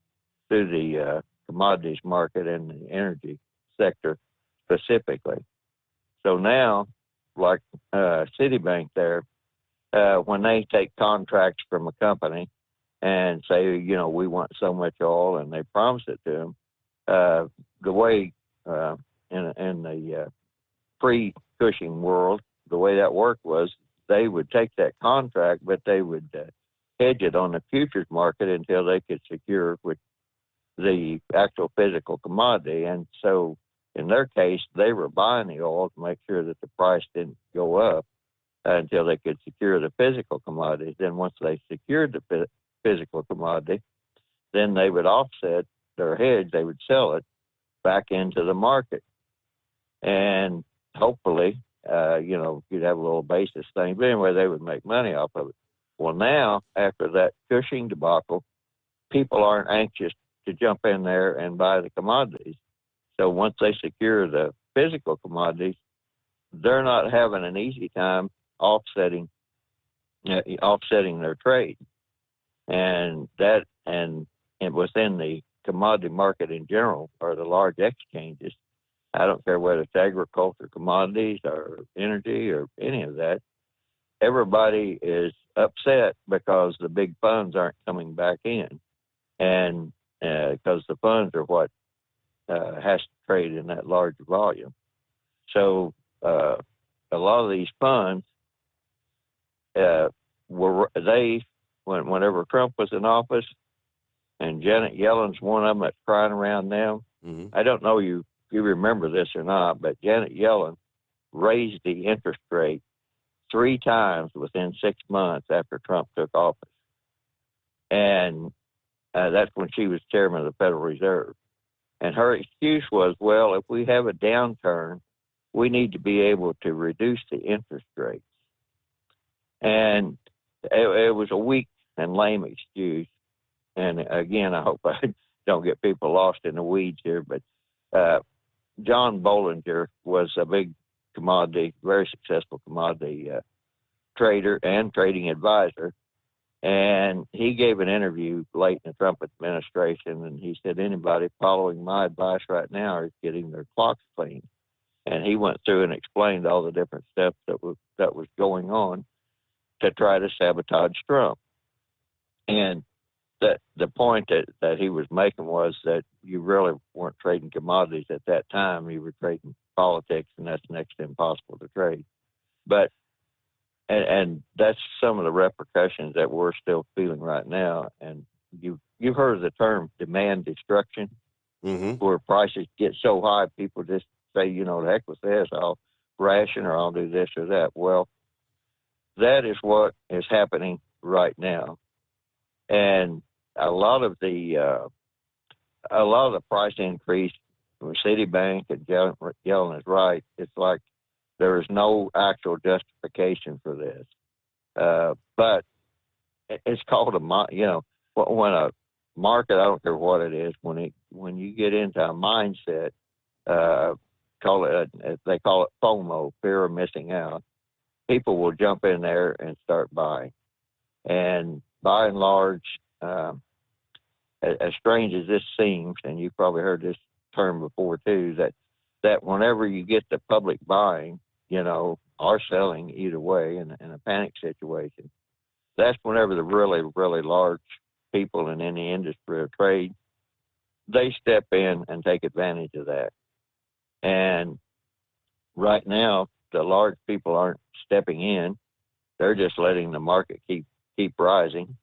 through the commodities market and the energy sector specifically. So now, like Citibank there, when they take contracts from a company and say, we want so much oil, and they promise it to them, the way in the pre-Cushing world, the way that worked was they would take that contract, but they would hedge it on the futures market until they could secure the actual physical commodity. And so in their case, they were buying the oil to make sure that the price didn't go up until they could secure the physical commodities. Then once they secured the physical commodity, then they would offset their hedge. They would sell it back into the market. And hopefully, you'd have a little basis thing. But anyway, they would make money off of it. Well, now, after that Cushing debacle, people aren't anxious to jump in there and buy the commodities. So once they secure the physical commodities, they're not having an easy time offsetting their trade. And within the commodity market in general, or the large exchanges, I don't care whether it's agriculture, commodities, or energy, or any of that, everybody is upset because the big funds aren't coming back in, and because the funds are what has to trade in that larger volume. So a lot of these funds whenever Trump was in office, and Janet Yellen's one of them that's crying around now. I don't know if you remember this or not, but Janet Yellen raised the interest rate 3 times within 6 months after Trump took office. And that's when she was chairman of the Federal Reserve. And her excuse was, well, if we have a downturn, we need to be able to reduce the interest rates. And it was a weak and lame excuse. And again, I hope I don't get people lost in the weeds here, but John Bollinger was a big very successful commodity trader and trading advisor. And he gave an interview late in the Trump administration, and he said, anybody following my advice right now is getting their clocks cleaned. And he went through and explained all the different steps that was going on to try to sabotage Trump. And the point that he was making was that you really weren't trading commodities at that time. You were trading politics, and that's next to impossible to trade. But and that's some of the repercussions that we're still feeling right now. And you've heard of the term demand destruction, where prices get so high, people just say, the heck with this, I'll ration or I'll do this or that. Well, that is what is happening right now. And a lot of the price increase from Citibank and Yellen is right. It's like there is no actual justification for this. But it's called when a market, I don't care what it is, when you get into a mindset, they call it FOMO, fear of missing out. People will jump in there and start buying. And by and large, as strange as this seems, and you've probably heard this term before too, that whenever you get the public buying, or selling either way in a panic situation, that's whenever the really, really large people in any industry or trade, they step in and take advantage of that. And right now, the large people aren't stepping in. They're just letting the market keep rising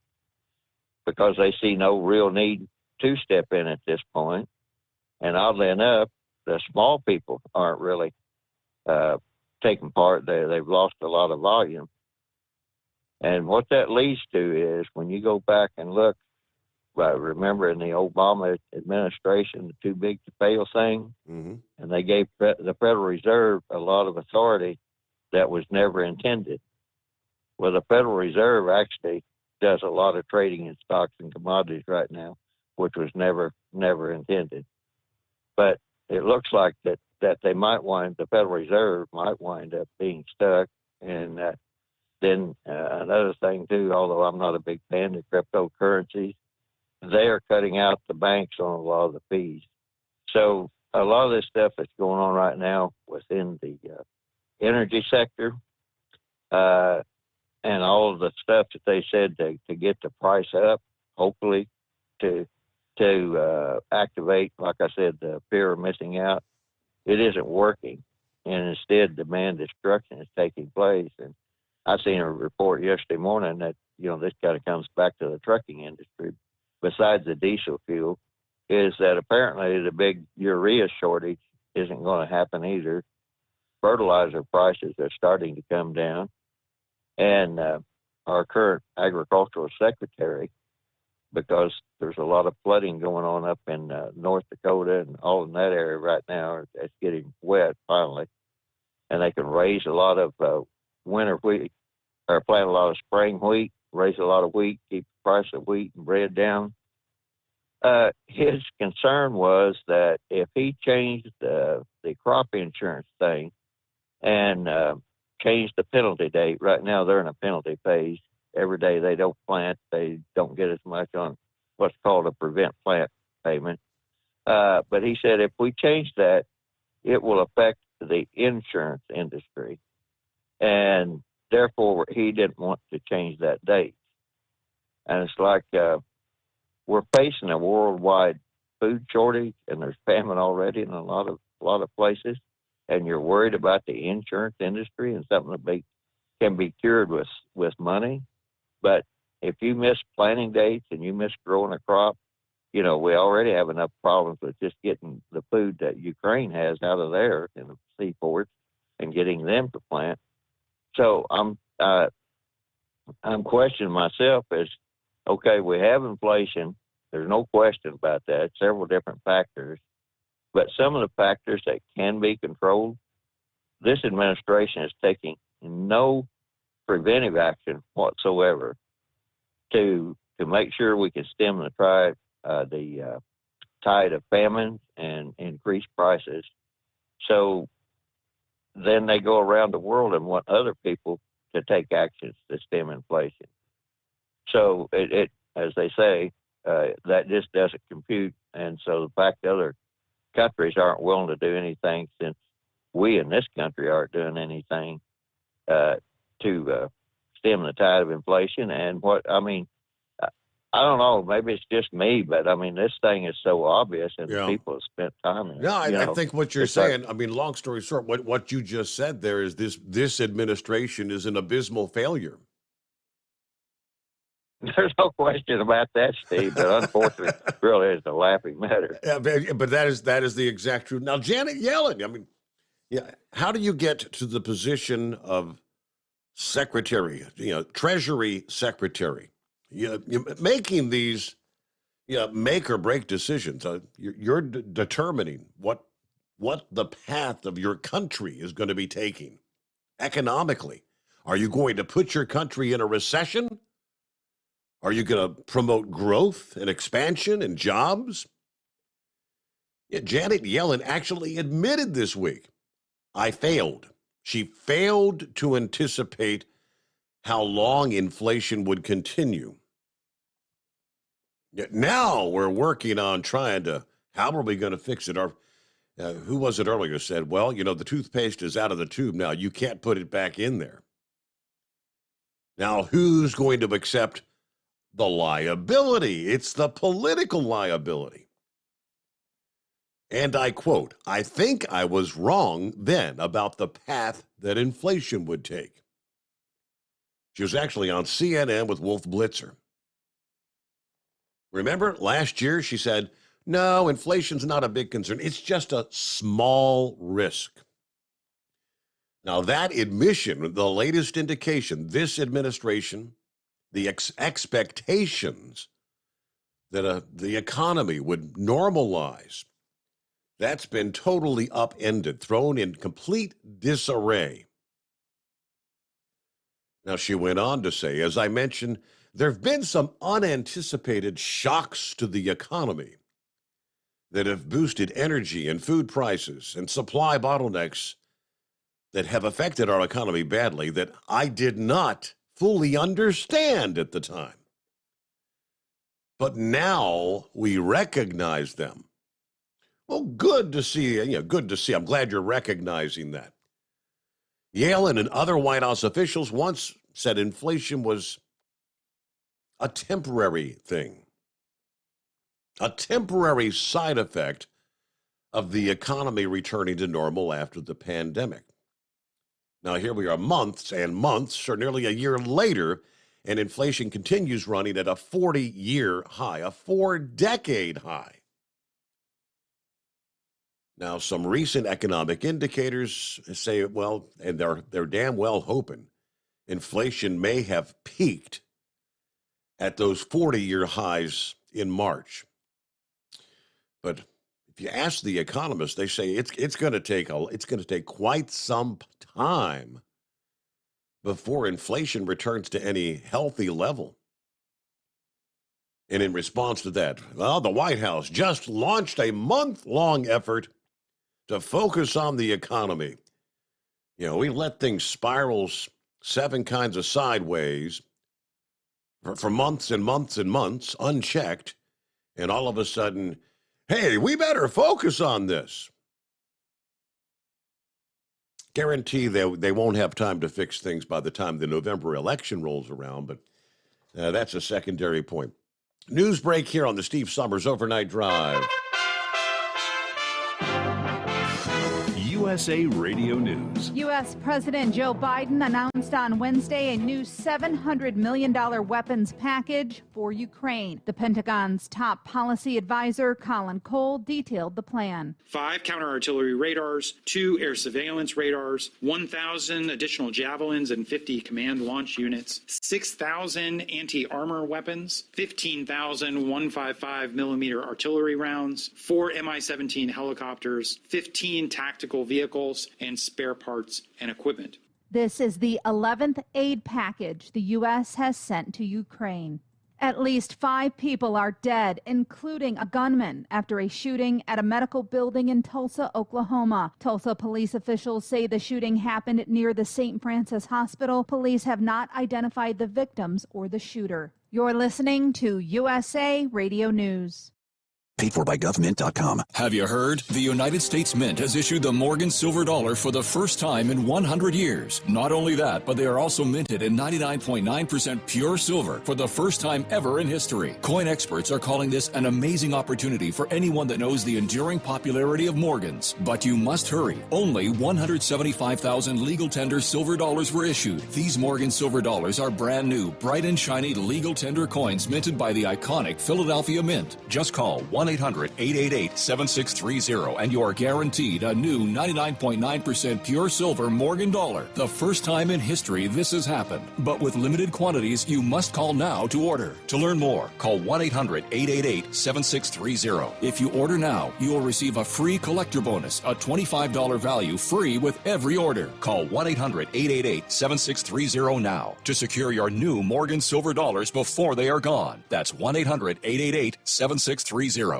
because they see no real need to step in at this point. And oddly enough, the small people aren't really taking part. They've lost a lot of volume. And what that leads to is when you go back and look, remember in the Obama administration, the too big to fail thing, and they gave the Federal Reserve a lot of authority that was never intended. Well, the Federal Reserve actually does a lot of trading in stocks and commodities right now, which was never intended. But it looks like that the Federal Reserve might wind up being stuck. And then another thing too, although I'm not a big fan of cryptocurrencies, they are cutting out the banks on a lot of the fees. So a lot of this stuff that's going on right now within the energy sector, and all of the stuff that they said to get the price up, hopefully to activate, like I said, the fear of missing out, it isn't working. And instead, demand destruction is taking place. And I seen a report yesterday morning that, this kind of comes back to the trucking industry, besides the diesel fuel, is that apparently the big urea shortage isn't going to happen either. Fertilizer prices are starting to come down. And our current agricultural secretary, because there's a lot of flooding going on up in North Dakota and all in that area right now, it's getting wet finally. And they can raise a lot of winter wheat, or plant a lot of spring wheat, raise a lot of wheat, keep the price of wheat and bread down. His concern was that if he changed the crop insurance thing and changed the penalty date, right now they're in a penalty phase. Every day they don't plant, they don't get as much on what's called a prevent plant payment. But he said if we change that, it will affect the insurance industry. And therefore, he didn't want to change that date. And it's like we're facing a worldwide food shortage, and there's famine already in a lot of places. And you're worried about the insurance industry and something that can be cured with money. But if you miss planting dates and you miss growing a crop, we already have enough problems with just getting the food that Ukraine has out of there in the seaports and getting them to plant. So I'm questioning myself as, okay, we have inflation. There's no question about that. Several different factors. But some of the factors that can be controlled, this administration is taking no preventive action whatsoever to make sure we can stem the tide of famine and increase prices. So then they go around the world and want other people to take actions to stem inflation. So it as they say, that just doesn't compute. And so the fact that other countries aren't willing to do anything, since we in this country aren't doing anything to stem the tide of inflation. And I don't know, maybe it's just me, but this thing is so obvious, and people have spent time in it. No, I think what you're saying, long story short, what you just said there is this administration is an abysmal failure. There's no question about that, Steve, but unfortunately, it really is a laughing matter. Yeah, but that is the exact truth. Now, Janet Yellen, how do you get to the position of secretary, Treasury Secretary? You're making these make or break decisions. You're determining what the path of your country is going to be taking economically. Are you going to put your country in a recession? Are you going to promote growth and expansion and jobs? Janet Yellen actually admitted this week, I failed. She failed to anticipate how long inflation would continue. Now we're working on how are we going to fix it? Who was it earlier said, well, the toothpaste is out of the tube now. You can't put it back in there. Now, who's going to accept the liability? It's the political liability. And I quote, I think I was wrong then about the path that inflation would take. She was actually on CNN with Wolf Blitzer. Remember last year she said, no, inflation's not a big concern. It's just a small risk. Now that admission, the latest indication, this administration, the expectations that the economy would normalize, that's been totally upended, thrown in complete disarray. Now, she went on to say, as I mentioned, there have been some unanticipated shocks to the economy that have boosted energy and food prices and supply bottlenecks that have affected our economy badly that I did not fully understand at the time. But now we recognize them. Well, good to see. Good to see. I'm glad you're recognizing that. Yellen and other White House officials once said inflation was a temporary thing, a temporary side effect of the economy returning to normal after the pandemic. Now, here we are months and months, or nearly a year later, and inflation continues running at a 40-year high, a 4-decade high. Now, some recent economic indicators say, well, and they're damn well hoping, inflation may have peaked at those 40-year highs in March. But if you ask the economists, they say it's going to take quite some time before inflation returns to any healthy level. And in response to that, well, the White House just launched a month-long effort to focus on the economy. We let things spiral 7 kinds of sideways for months and months and months, unchecked, and all of a sudden, hey, we better focus on this. guarantee they won't have time to fix things by the time the November election rolls around, but that's a secondary point. News break here on the Steve Sommers Overnight Drive. USA Radio News. U.S. President Joe Biden announced on Wednesday a new $700 million weapons package for Ukraine. The Pentagon's top policy advisor, Colin Cole, detailed the plan. 5 counter-artillery radars, 2 air surveillance radars, 1,000 additional javelins and 50 command launch units, 6,000 anti-armor weapons, 15,000 155mm artillery rounds, 4 Mi-17 helicopters, 15 tactical vehicles, and spare parts and equipment. This is the 11th aid package the U.S. has sent to Ukraine. At least 5 people are dead, including a gunman, after a shooting at a medical building in Tulsa, Oklahoma. Tulsa police officials say the shooting happened near the St. Francis Hospital. Police have not identified the victims or the shooter. You're listening to USA Radio News. Paid for by GovMint.com. Have you heard? The United States Mint has issued the Morgan Silver Dollar for the first time in 100 years. Not only that, but they are also minted in 99.9% pure silver for the first time ever in history. Coin experts are calling this an amazing opportunity for anyone that knows the enduring popularity of Morgans. But you must hurry. Only 175,000 legal tender silver dollars were issued. These Morgan Silver Dollars are brand new, bright and shiny legal tender coins minted by the iconic Philadelphia Mint. Just call 1-800-888-7630 and you are guaranteed a new 99.9% pure silver Morgan dollar. The first time in history this has happened. But with limited quantities, you must call now to order. To learn more, call 1-800-888-7630. If you order now, you will receive a free collector bonus, a $25 value free with every order. Call 1-800-888-7630 now to secure your new Morgan Silver Dollars before they are gone. That's 1-800-888-7630.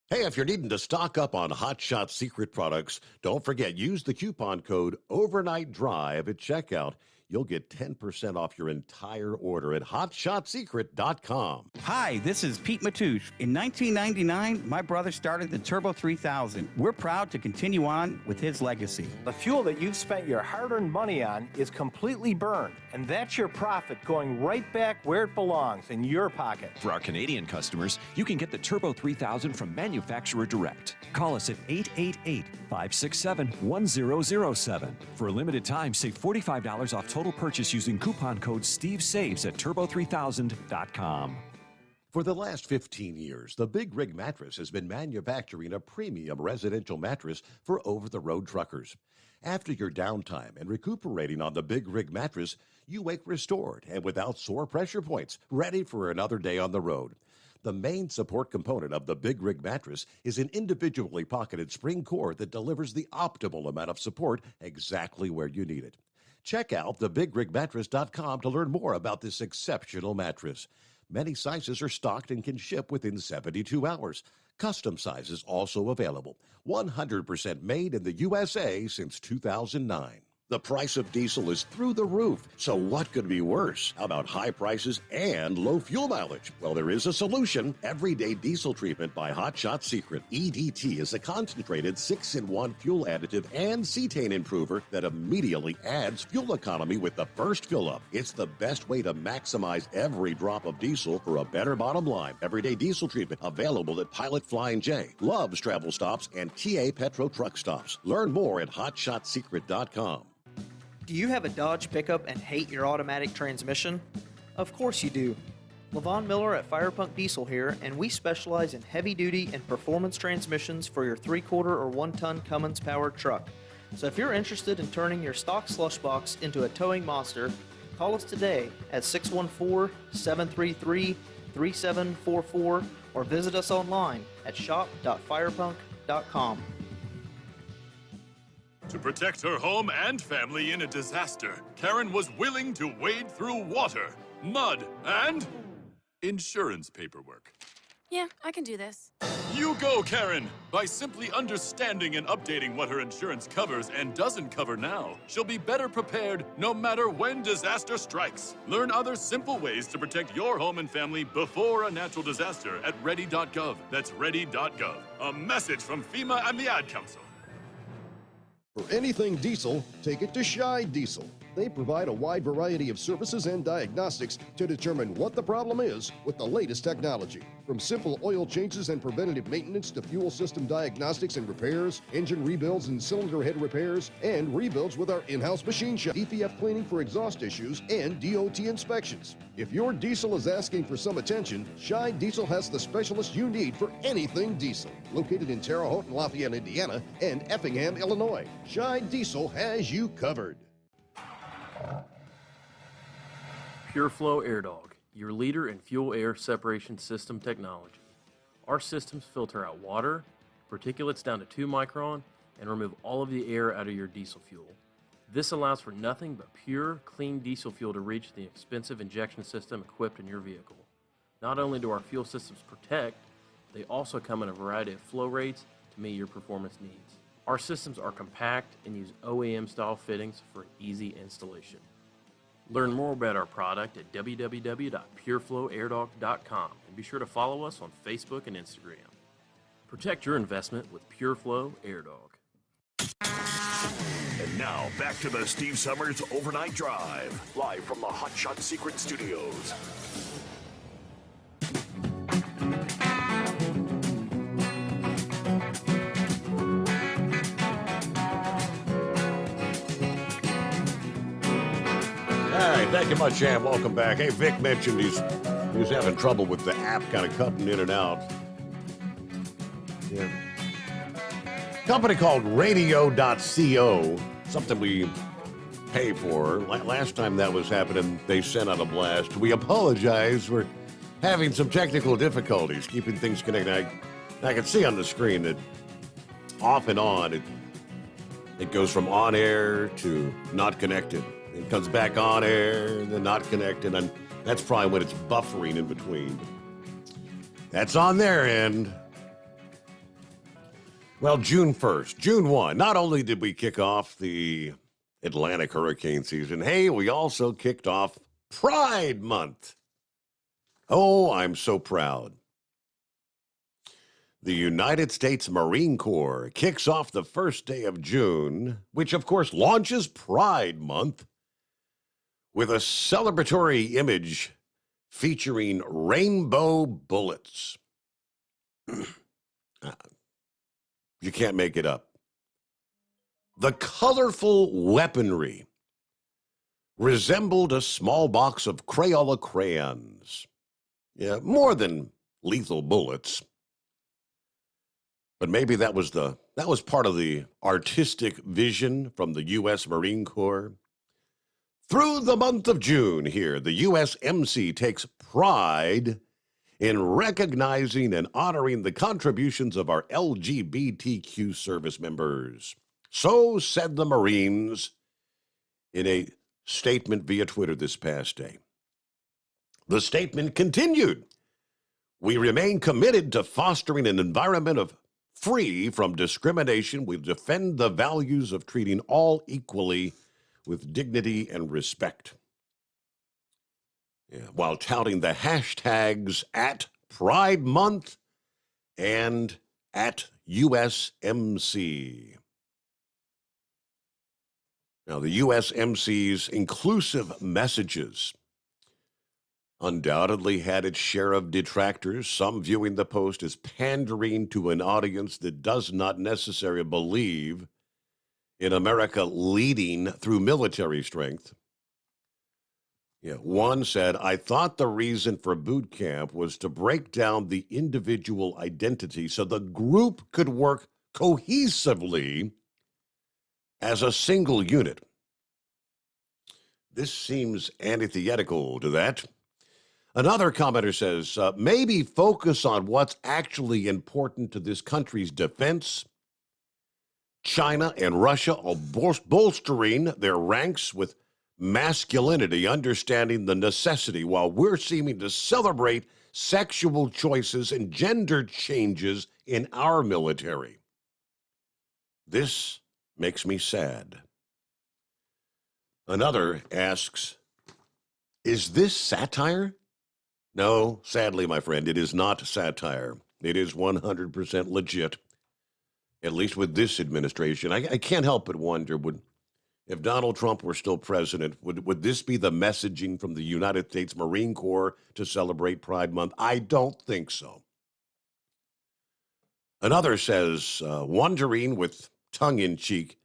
Hey, if you're needing to stock up on Hot Shot Secret products, don't forget, use the coupon code Overnight Drive at checkout. You'll get 10% off your entire order at hotshotsecret.com. Hi, this is Pete Matouche. In 1999, my brother started the Turbo 3000. We're proud to continue on with his legacy. The fuel that you've spent your hard-earned money on is completely burned, and that's your profit going right back where it belongs, in your pocket. For our Canadian customers, you can get the Turbo 3000 from manufacturer direct. Call us at 888-567-1007. For a limited time, save $45 off total purchase using coupon code SteveSaves at turbo3000.com. For the last 15 years, the Big Rig Mattress has been manufacturing a premium residential mattress for over-the-road truckers. After your downtime and recuperating on the Big Rig Mattress, you wake restored and without sore pressure points, ready for another day on the road. The main support component of the Big Rig Mattress is an individually pocketed spring cord that delivers the optimal amount of support exactly where you need it. Check out thebigrigmattress.com to learn more about this exceptional mattress. Many sizes are stocked and can ship within 72 hours. Custom sizes also available. 100% made in the USA since 2009. The price of diesel is through the roof, so what could be worse? How about high prices and low fuel mileage? Well, there is a solution. Everyday Diesel Treatment by Hot Shot Secret. EDT is a concentrated 6-in-1 fuel additive and cetane improver that immediately adds fuel economy with the first fill-up. It's the best way to maximize every drop of diesel for a better bottom line. Everyday Diesel Treatment available at Pilot Flying J, Love's Travel Stops, and TA Petro Truck Stops. Learn more at hotshotsecret.com. Do you have a Dodge pickup and hate your automatic transmission? Of course you do. Levon Miller at Firepunk Diesel here, and we specialize in heavy-duty and performance transmissions for your 3/4 or 1-ton Cummins-powered truck. So if you're interested in turning your stock slush box into a towing monster, call us today at 614-733-3744 or visit us online at shop.firepunk.com. To protect her home and family in a disaster, Karen was willing to wade through water, mud, and insurance paperwork. Yeah, I can do this. You go, Karen! By simply understanding and updating what her insurance covers and doesn't cover now, she'll be better prepared no matter when disaster strikes. Learn other simple ways to protect your home and family before a natural disaster at ready.gov. That's ready.gov. A message from FEMA and the Ad Council. For anything diesel, take it to Scheid Diesel. They provide a wide variety of services and diagnostics to determine what the problem is with the latest technology. From simple oil changes and preventative maintenance to fuel system diagnostics and repairs, engine rebuilds and cylinder head repairs, and rebuilds with our in-house machine shop, DPF cleaning for exhaust issues, and DOT inspections. If your diesel is asking for some attention, Scheid Diesel has the specialist you need for anything diesel. Located in Terre Haute and Lafayette, Indiana, and Effingham, Illinois, Scheid Diesel has you covered. PureFlow AirDog, your leader in fuel air separation system technology. Our systems filter out water, particulates down to 2 micron, and remove all of the air out of your diesel fuel. This allows for nothing but pure, clean diesel fuel to reach the expensive injection system equipped in your vehicle. Not only do our fuel systems protect, they also come in a variety of flow rates to meet your performance needs. Our systems are compact and use OEM-style fittings for easy installation. Learn more about our product at www.pureflowairdog.com and be sure to follow us on Facebook and Instagram. Protect your investment with PureFlow AirDog. And now, back to the Steve Sommers Overnight Drive, live from the Hot Shot Secret Studios. All right, thank you much, and welcome back. Hey, Vic mentioned he's having trouble with the app kind of cutting in and out. Yeah. Company called radio.co, something we pay for. Last time that was happening, they sent out a blast. We apologize for having some technical difficulties keeping things connected. I can see on the screen that off and on, it goes from on air to not connected. It comes back on air and then not connected, and that's probably when it's buffering in between. That's on their end. Well, June 1st, June 1, not only did we kick off the Atlantic hurricane season, hey, we also kicked off Pride Month. Oh, I'm so proud. The United States Marine Corps kicks off the first day of June, which of course launches Pride Month, with a celebratory image featuring rainbow bullets. You can't make it up. The colorful weaponry resembled a small box of Crayola crayons. Yeah, more than lethal bullets. But maybe that was part of the artistic vision from the U.S. Marine Corps. Through the month of June here, the USMC takes pride in recognizing and honoring the contributions of our LGBTQ service members. So said the Marines in a statement via Twitter this past day. The statement continued, "We remain committed to fostering an environment of free from discrimination. We defend the values of treating all equally with dignity and respect." Yeah, while touting the hashtags at Pride Month and at USMC. Now, the USMC's inclusive messages undoubtedly had its share of detractors, some viewing the post as pandering to an audience that does not necessarily believe in America leading through military strength. Yeah, one said, "I thought the reason for boot camp was to break down the individual identity so the group could work cohesively as a single unit." This seems antithetical to that. Another commenter says, maybe focus on what's actually important to this country's defense. China and Russia are bolstering their ranks with masculinity, understanding the necessity, while we're seeming to celebrate sexual choices and gender changes in our military. This makes me sad. Another asks, is this satire? No, sadly, my friend, it is not satire. It is 100% legit. at least with this administration. I can't help but wonder, if Donald Trump were still president, would this be the messaging from the United States Marine Corps to celebrate Pride Month? I don't think so. Another says, wondering with tongue-in-cheek,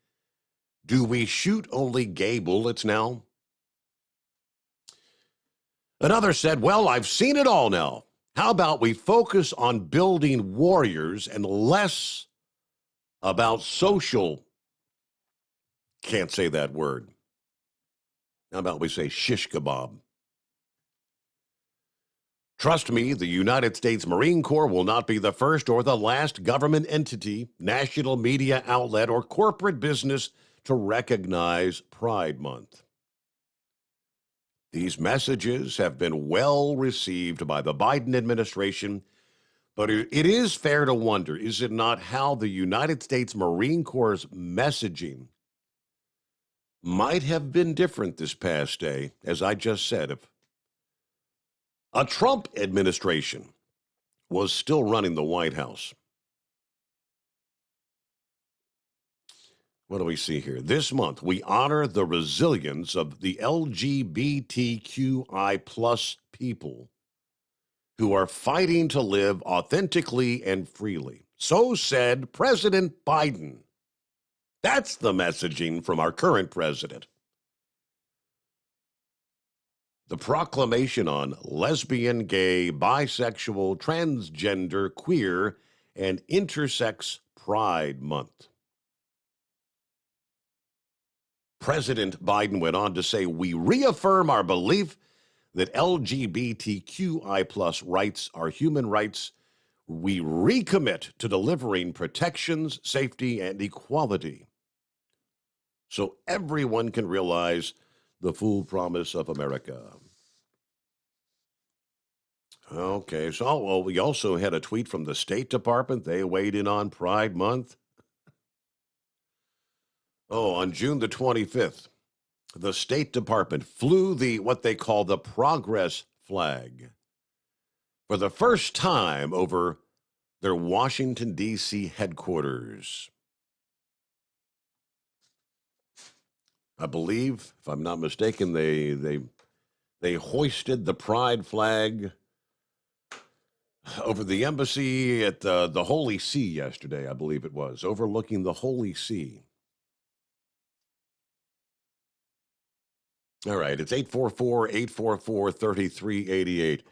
do we shoot only gay bullets now? Another said, well, I've seen it all now. How about we focus on building warriors and less about social, can't say that word. How about we say shish kebab? Trust me, the United States Marine Corps will not be the first or the last government entity, national media outlet, or corporate business to recognize Pride Month. These messages have been well received by the Biden administration, but it is fair to wonder, is it not, how the United States Marine Corps' messaging might have been different this past day, as I just said, if a Trump administration was still running the White House. What do we see here? This month, we honor the resilience of the LGBTQI plus people who are fighting to live authentically and freely. So said President Biden. That's the messaging from our current president. The proclamation on lesbian, gay, bisexual, transgender, queer, and intersex Pride Month. President Biden went on to say, we reaffirm our belief that LGBTQI plus rights are human rights. We recommit to delivering protections, safety, and equality so everyone can realize the full promise of America. Okay, so we also had a tweet from the State Department. They weighed in on Pride Month. On June the 25th, the State Department flew what they call the Progress flag for the first time over their Washington, D.C. headquarters. I believe, if I'm not mistaken, they hoisted the Pride flag over the embassy at the Holy See yesterday, I believe it was, overlooking the Holy See. All right, it's 844-844-3388.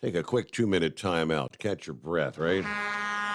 Take a quick 2-minute time out to catch your breath, right?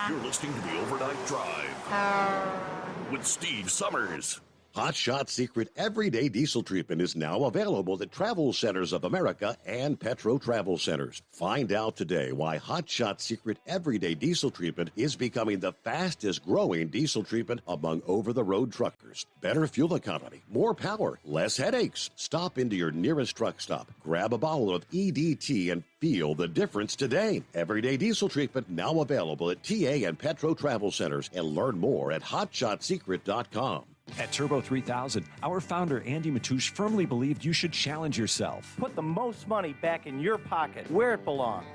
You're listening to the Overnight Drive with Steve Summers. Hot Shot Secret Everyday Diesel Treatment is now available at Travel Centers of America and Petro Travel Centers. Find out today why Hot Shot Secret Everyday Diesel Treatment is becoming the fastest growing diesel treatment among over-the-road truckers. Better fuel economy, more power, less headaches. Stop into your nearest truck stop, grab a bottle of EDT, and feel the difference today. Everyday Diesel Treatment now available at TA and Petro Travel Centers, and learn more at hotshotsecret.com. At Turbo 3000, our founder Andy Matoush firmly believed you should challenge yourself. Put the most money back in your pocket, where it belongs.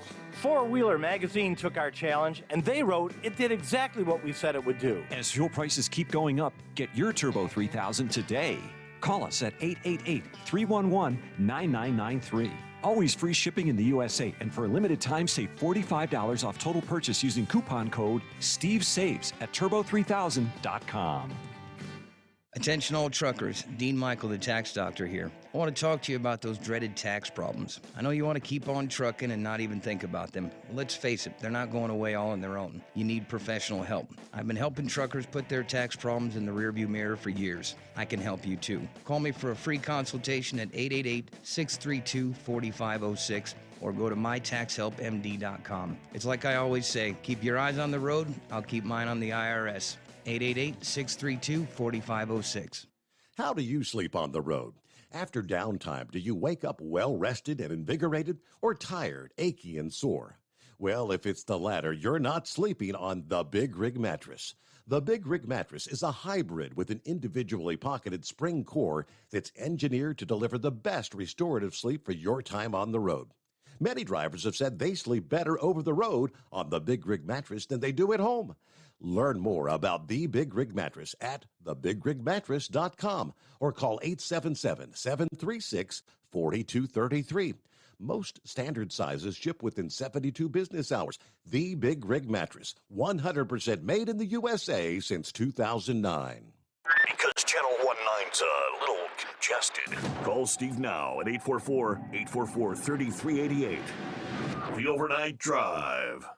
Four Wheeler magazine took our challenge, and they wrote it did exactly what we said it would do. As fuel prices keep going up, get your Turbo 3000 today. Call us at 888-311-9993. Always free shipping in the USA, and for a limited time, save $45 off total purchase using coupon code STEVESAVES at turbo3000.com. Attention all truckers, Dean Michael, the tax doctor here. I want to talk to you about those dreaded tax problems. I know you want to keep on trucking and not even think about them. Well, let's face it, they're not going away all on their own. You need professional help. I've been helping truckers put their tax problems in the rearview mirror for years. I can help you too. Call me for a free consultation at 888-632-4506 or go to mytaxhelpmd.com. It's like I always say, keep your eyes on the road, I'll keep mine on the IRS. 888-632-4506. How do you sleep on the road? After downtime, do you wake up well-rested and invigorated, or tired, achy, and sore? Well, if it's the latter, you're not sleeping on the Big Rig Mattress. The Big Rig Mattress is a hybrid with an individually pocketed spring core that's engineered to deliver the best restorative sleep for your time on the road. Many drivers have said they sleep better over the road on the Big Rig Mattress than they do at home. Learn more about the Big Rig Mattress at thebigregmattress.com or call 877-736-4233. Most standard sizes ship within 72 business hours. The Big Rig Mattress, 100% made in the USA since 2009. Because Channel 19's a little congested. Call Steve now at 844-844-3388. The Overnight Drive.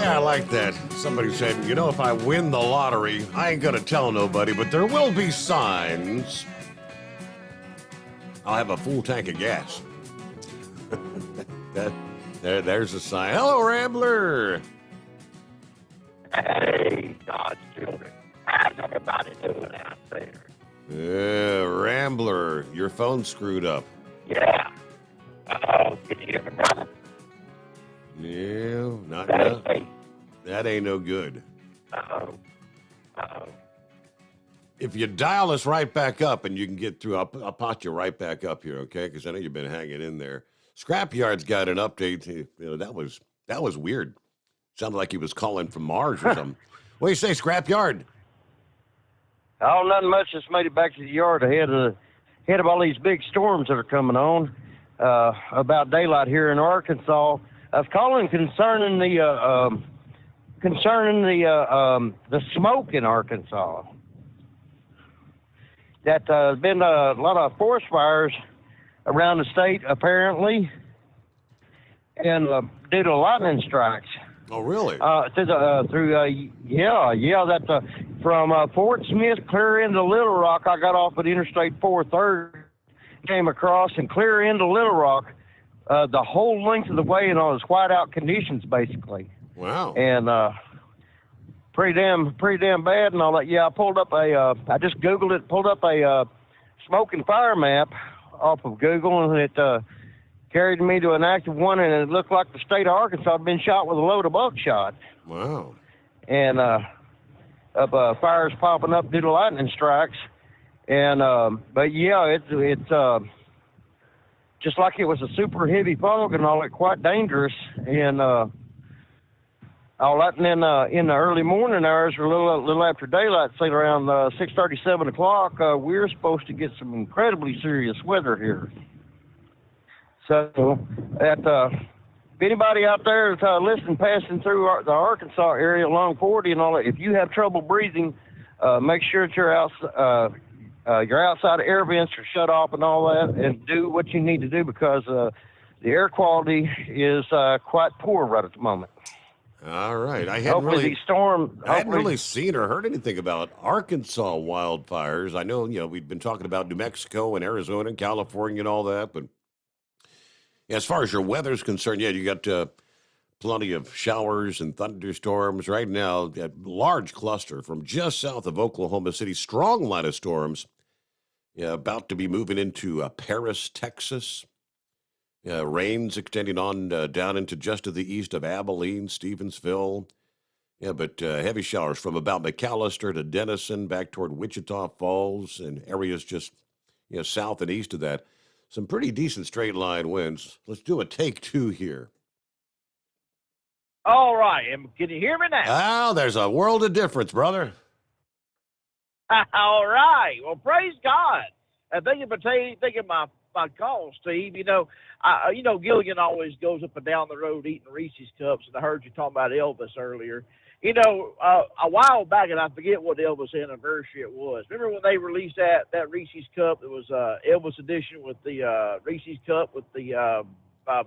I like that. Somebody said, you know, if I win the lottery, I ain't gonna tell nobody, but there will be signs. I'll have a full tank of gas. There's a sign. Hello, Rambler. Hey, God's children. How's everybody doing out there? Yeah, Rambler, your phone's screwed up. Yeah. Uh-oh, can you hear me now? Yeah, not now. That ain't no good. Uh-oh. Uh-oh. If you dial us right back up and you can get through, I'll pot you right back up here, okay? Because I know you've been hanging in there. Scrapyard's got an update. You know, that was weird. Sounded like he was calling from Mars or something. What do you say, Scrapyard? Oh, nothing much. Just made it back to the yard ahead of all these big storms that are coming on. About daylight here in Arkansas. I was calling concerning the smoke in Arkansas. That been a lot of forest fires around the state apparently, and due to lightning strikes. Oh, really? From Fort Smith clear into Little Rock. I got off at Interstate 430, came across and clear into Little Rock, the whole length of the way in all those whiteout conditions, basically. Wow. And pretty damn bad and all that. Yeah, I pulled up I just Googled it, pulled up a smoke and fire map off of Google, and it carried me to an active one, and it looked like the state of Arkansas had been shot with a load of buckshot. Wow. And fires popping up due to lightning strikes. And but yeah, it's just like it was a super heavy fog and all that, quite dangerous. And all that, and then in the early morning hours, or a little after daylight, say around 6:30, 7 o'clock, we're supposed to get some incredibly serious weather here. So, if anybody out there is listening, passing through the Arkansas area along 40 and all that, if you have trouble breathing, make sure that your outside air vents are shut off and all that, and do what you need to do, because the air quality is quite poor right at the moment. All right. I hadn't really seen or heard anything about Arkansas wildfires. I know, we've been talking about New Mexico and Arizona and California and all that, but as far as your weather's concerned, yeah, you got plenty of showers and thunderstorms right now. A large cluster from just south of Oklahoma City, strong line of storms, about to be moving into Paris, Texas. Rains extending on down into just to the east of Abilene, Stevensville. Yeah, but heavy showers from about McAllister to Denison, back toward Wichita Falls, and areas just south and east of that. Some pretty decent straight line winds. Let's do a take two here. All right, can you hear me now? Oh, there's a world of difference, brother. All right. Well, praise God. And thinking my call, Steve. Gilligan always goes up and down the road eating Reese's Cups, and I heard you talking about Elvis earlier. A while back, and I forget what Elvis anniversary it was. Remember when they released that Reese's Cup? It was Elvis edition with the Reese's Cup with the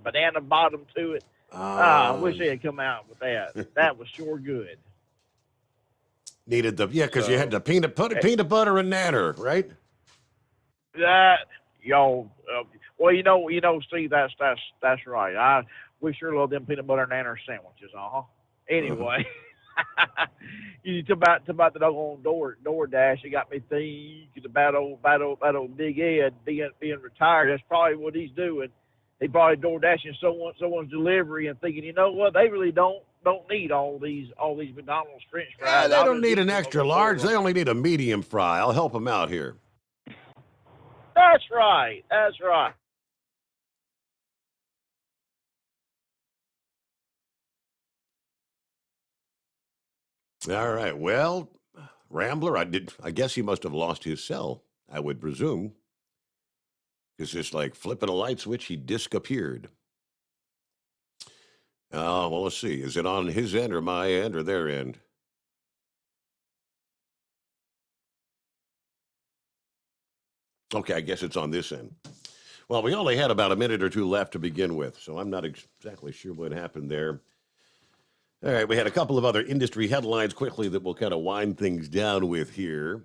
banana bottom to it. I wish they had come out with that. That was sure good. Needed because you had the peanut butter and natter, right? Steve, that's right. We sure love them peanut butter and nanner sandwiches, Anyway, you talk about the old DoorDash. It got me thinking about old Big Ed being retired. That's probably what he's doing. He probably DoorDashing someone's delivery and thinking, you know what? They really don't don't need all these McDonald's French fries. Yeah, they I'll don't just need eat an them extra on the large. floor. They only need a medium fry. I'll help them out here. That's right. That's right. All right. Well, Rambler, I guess he must have lost his cell, I would presume. It's just like flipping a light switch, he disappeared. Well, let's see. Is it on his end or my end or their end? Okay, I guess it's on this end. Well, we only had about a minute or two left to begin with, so I'm not exactly sure what happened there. All right, we had a couple of other industry headlines quickly that we'll kind of wind things down with here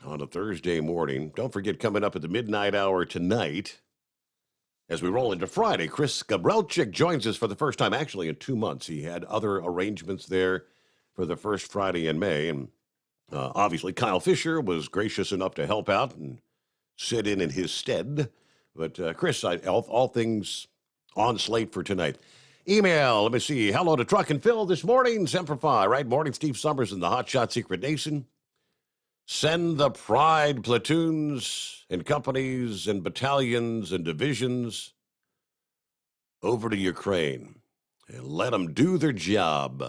on a Thursday morning. Don't forget, coming up at the midnight hour tonight, as we roll into Friday, Chris Gabrelchik joins us for the first time, actually in 2 months. He had other arrangements there for the first Friday in May, and obviously Kyle Fisher was gracious enough to help out and sit in his stead. But Chris, all things on slate for tonight. Email, let me see. Hello to Truck and Phil this morning. Semper Fi, right? Morning, Steve Sommers and the Hotshot Secret Nation. Send the pride platoons and companies and battalions and divisions over to Ukraine and let them do their job.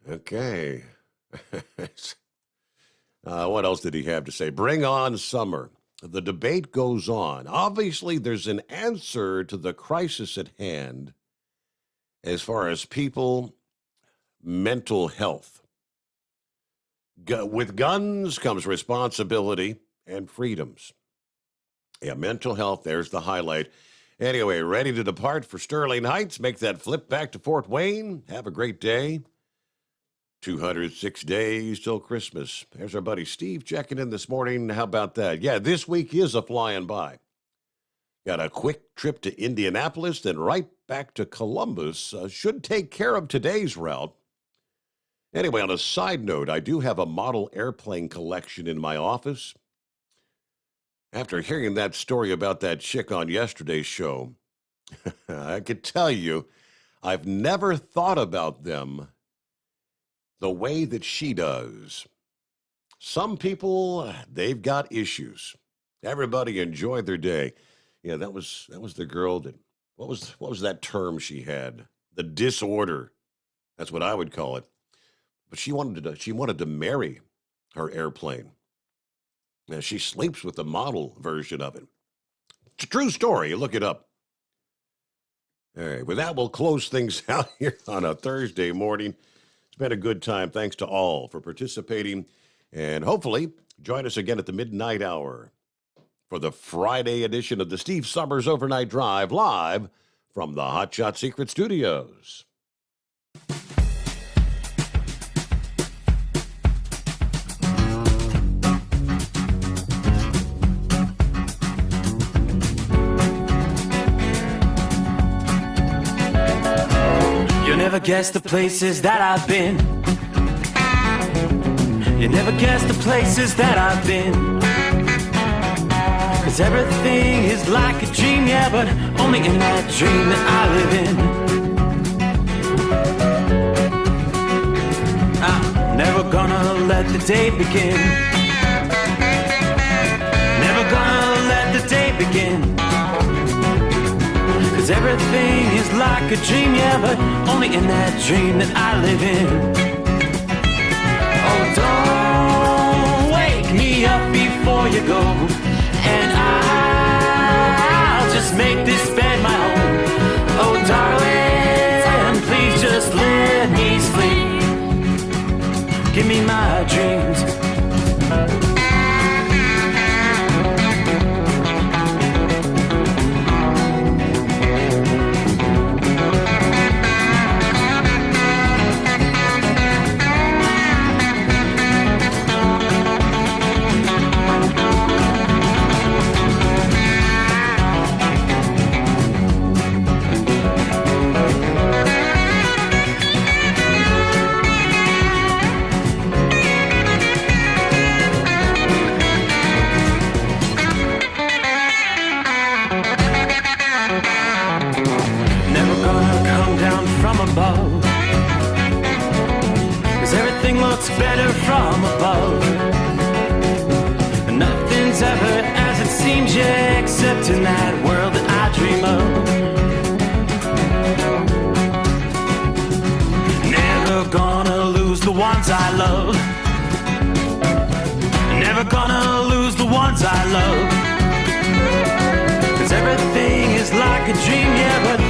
Okay. What else did he have to say? Bring on summer. The debate goes on. Obviously, there's an answer to the crisis at hand as far as people, mental health. With guns comes responsibility and freedoms. Yeah, mental health, there's the highlight. Anyway, ready to depart for Sterling Heights. Make that flip back to Fort Wayne. Have a great day. 206 days till Christmas. There's our buddy Steve checking in this morning. How about that? Yeah, this week is a flying by. Got a quick trip to Indianapolis, then right back to Columbus. Should take care of today's route. Anyway, on a side note, I do have a model airplane collection in my office. After hearing that story about that chick on yesterday's show, I could tell you, I've never thought about them the way that she does. Some people, they've got issues. Everybody enjoyed their day. Yeah, that was the girl that, what was that term she had? The disorder. That's what I would call it. But she wanted to marry her airplane. Now, she sleeps with the model version of it. It's a true story. Look it up. All right, with that, we'll close things out here on a Thursday morning. It's been a good time. Thanks to all for participating. And hopefully, join us again at the midnight hour for the Friday edition of the Steve Sommers Overnight Drive, live from the Hotshot Secret Studios. You never guess the places that I've been. You never guess the places that I've been. 'Cause everything is like a dream, yeah, but only in that dream that I live in. I'm never gonna let the day begin. Never gonna let the day begin. 'Cause everything is like a dream, yeah, but only in that dream that I live in. Oh, don't wake me up before you go, and I'll just make this bed my home. Oh, darling, please just let me sleep. Give me my dreams. except in that world that I dream of. Never gonna lose the ones I love. Never gonna lose the ones I love. 'Cause everything is like a dream, yeah, but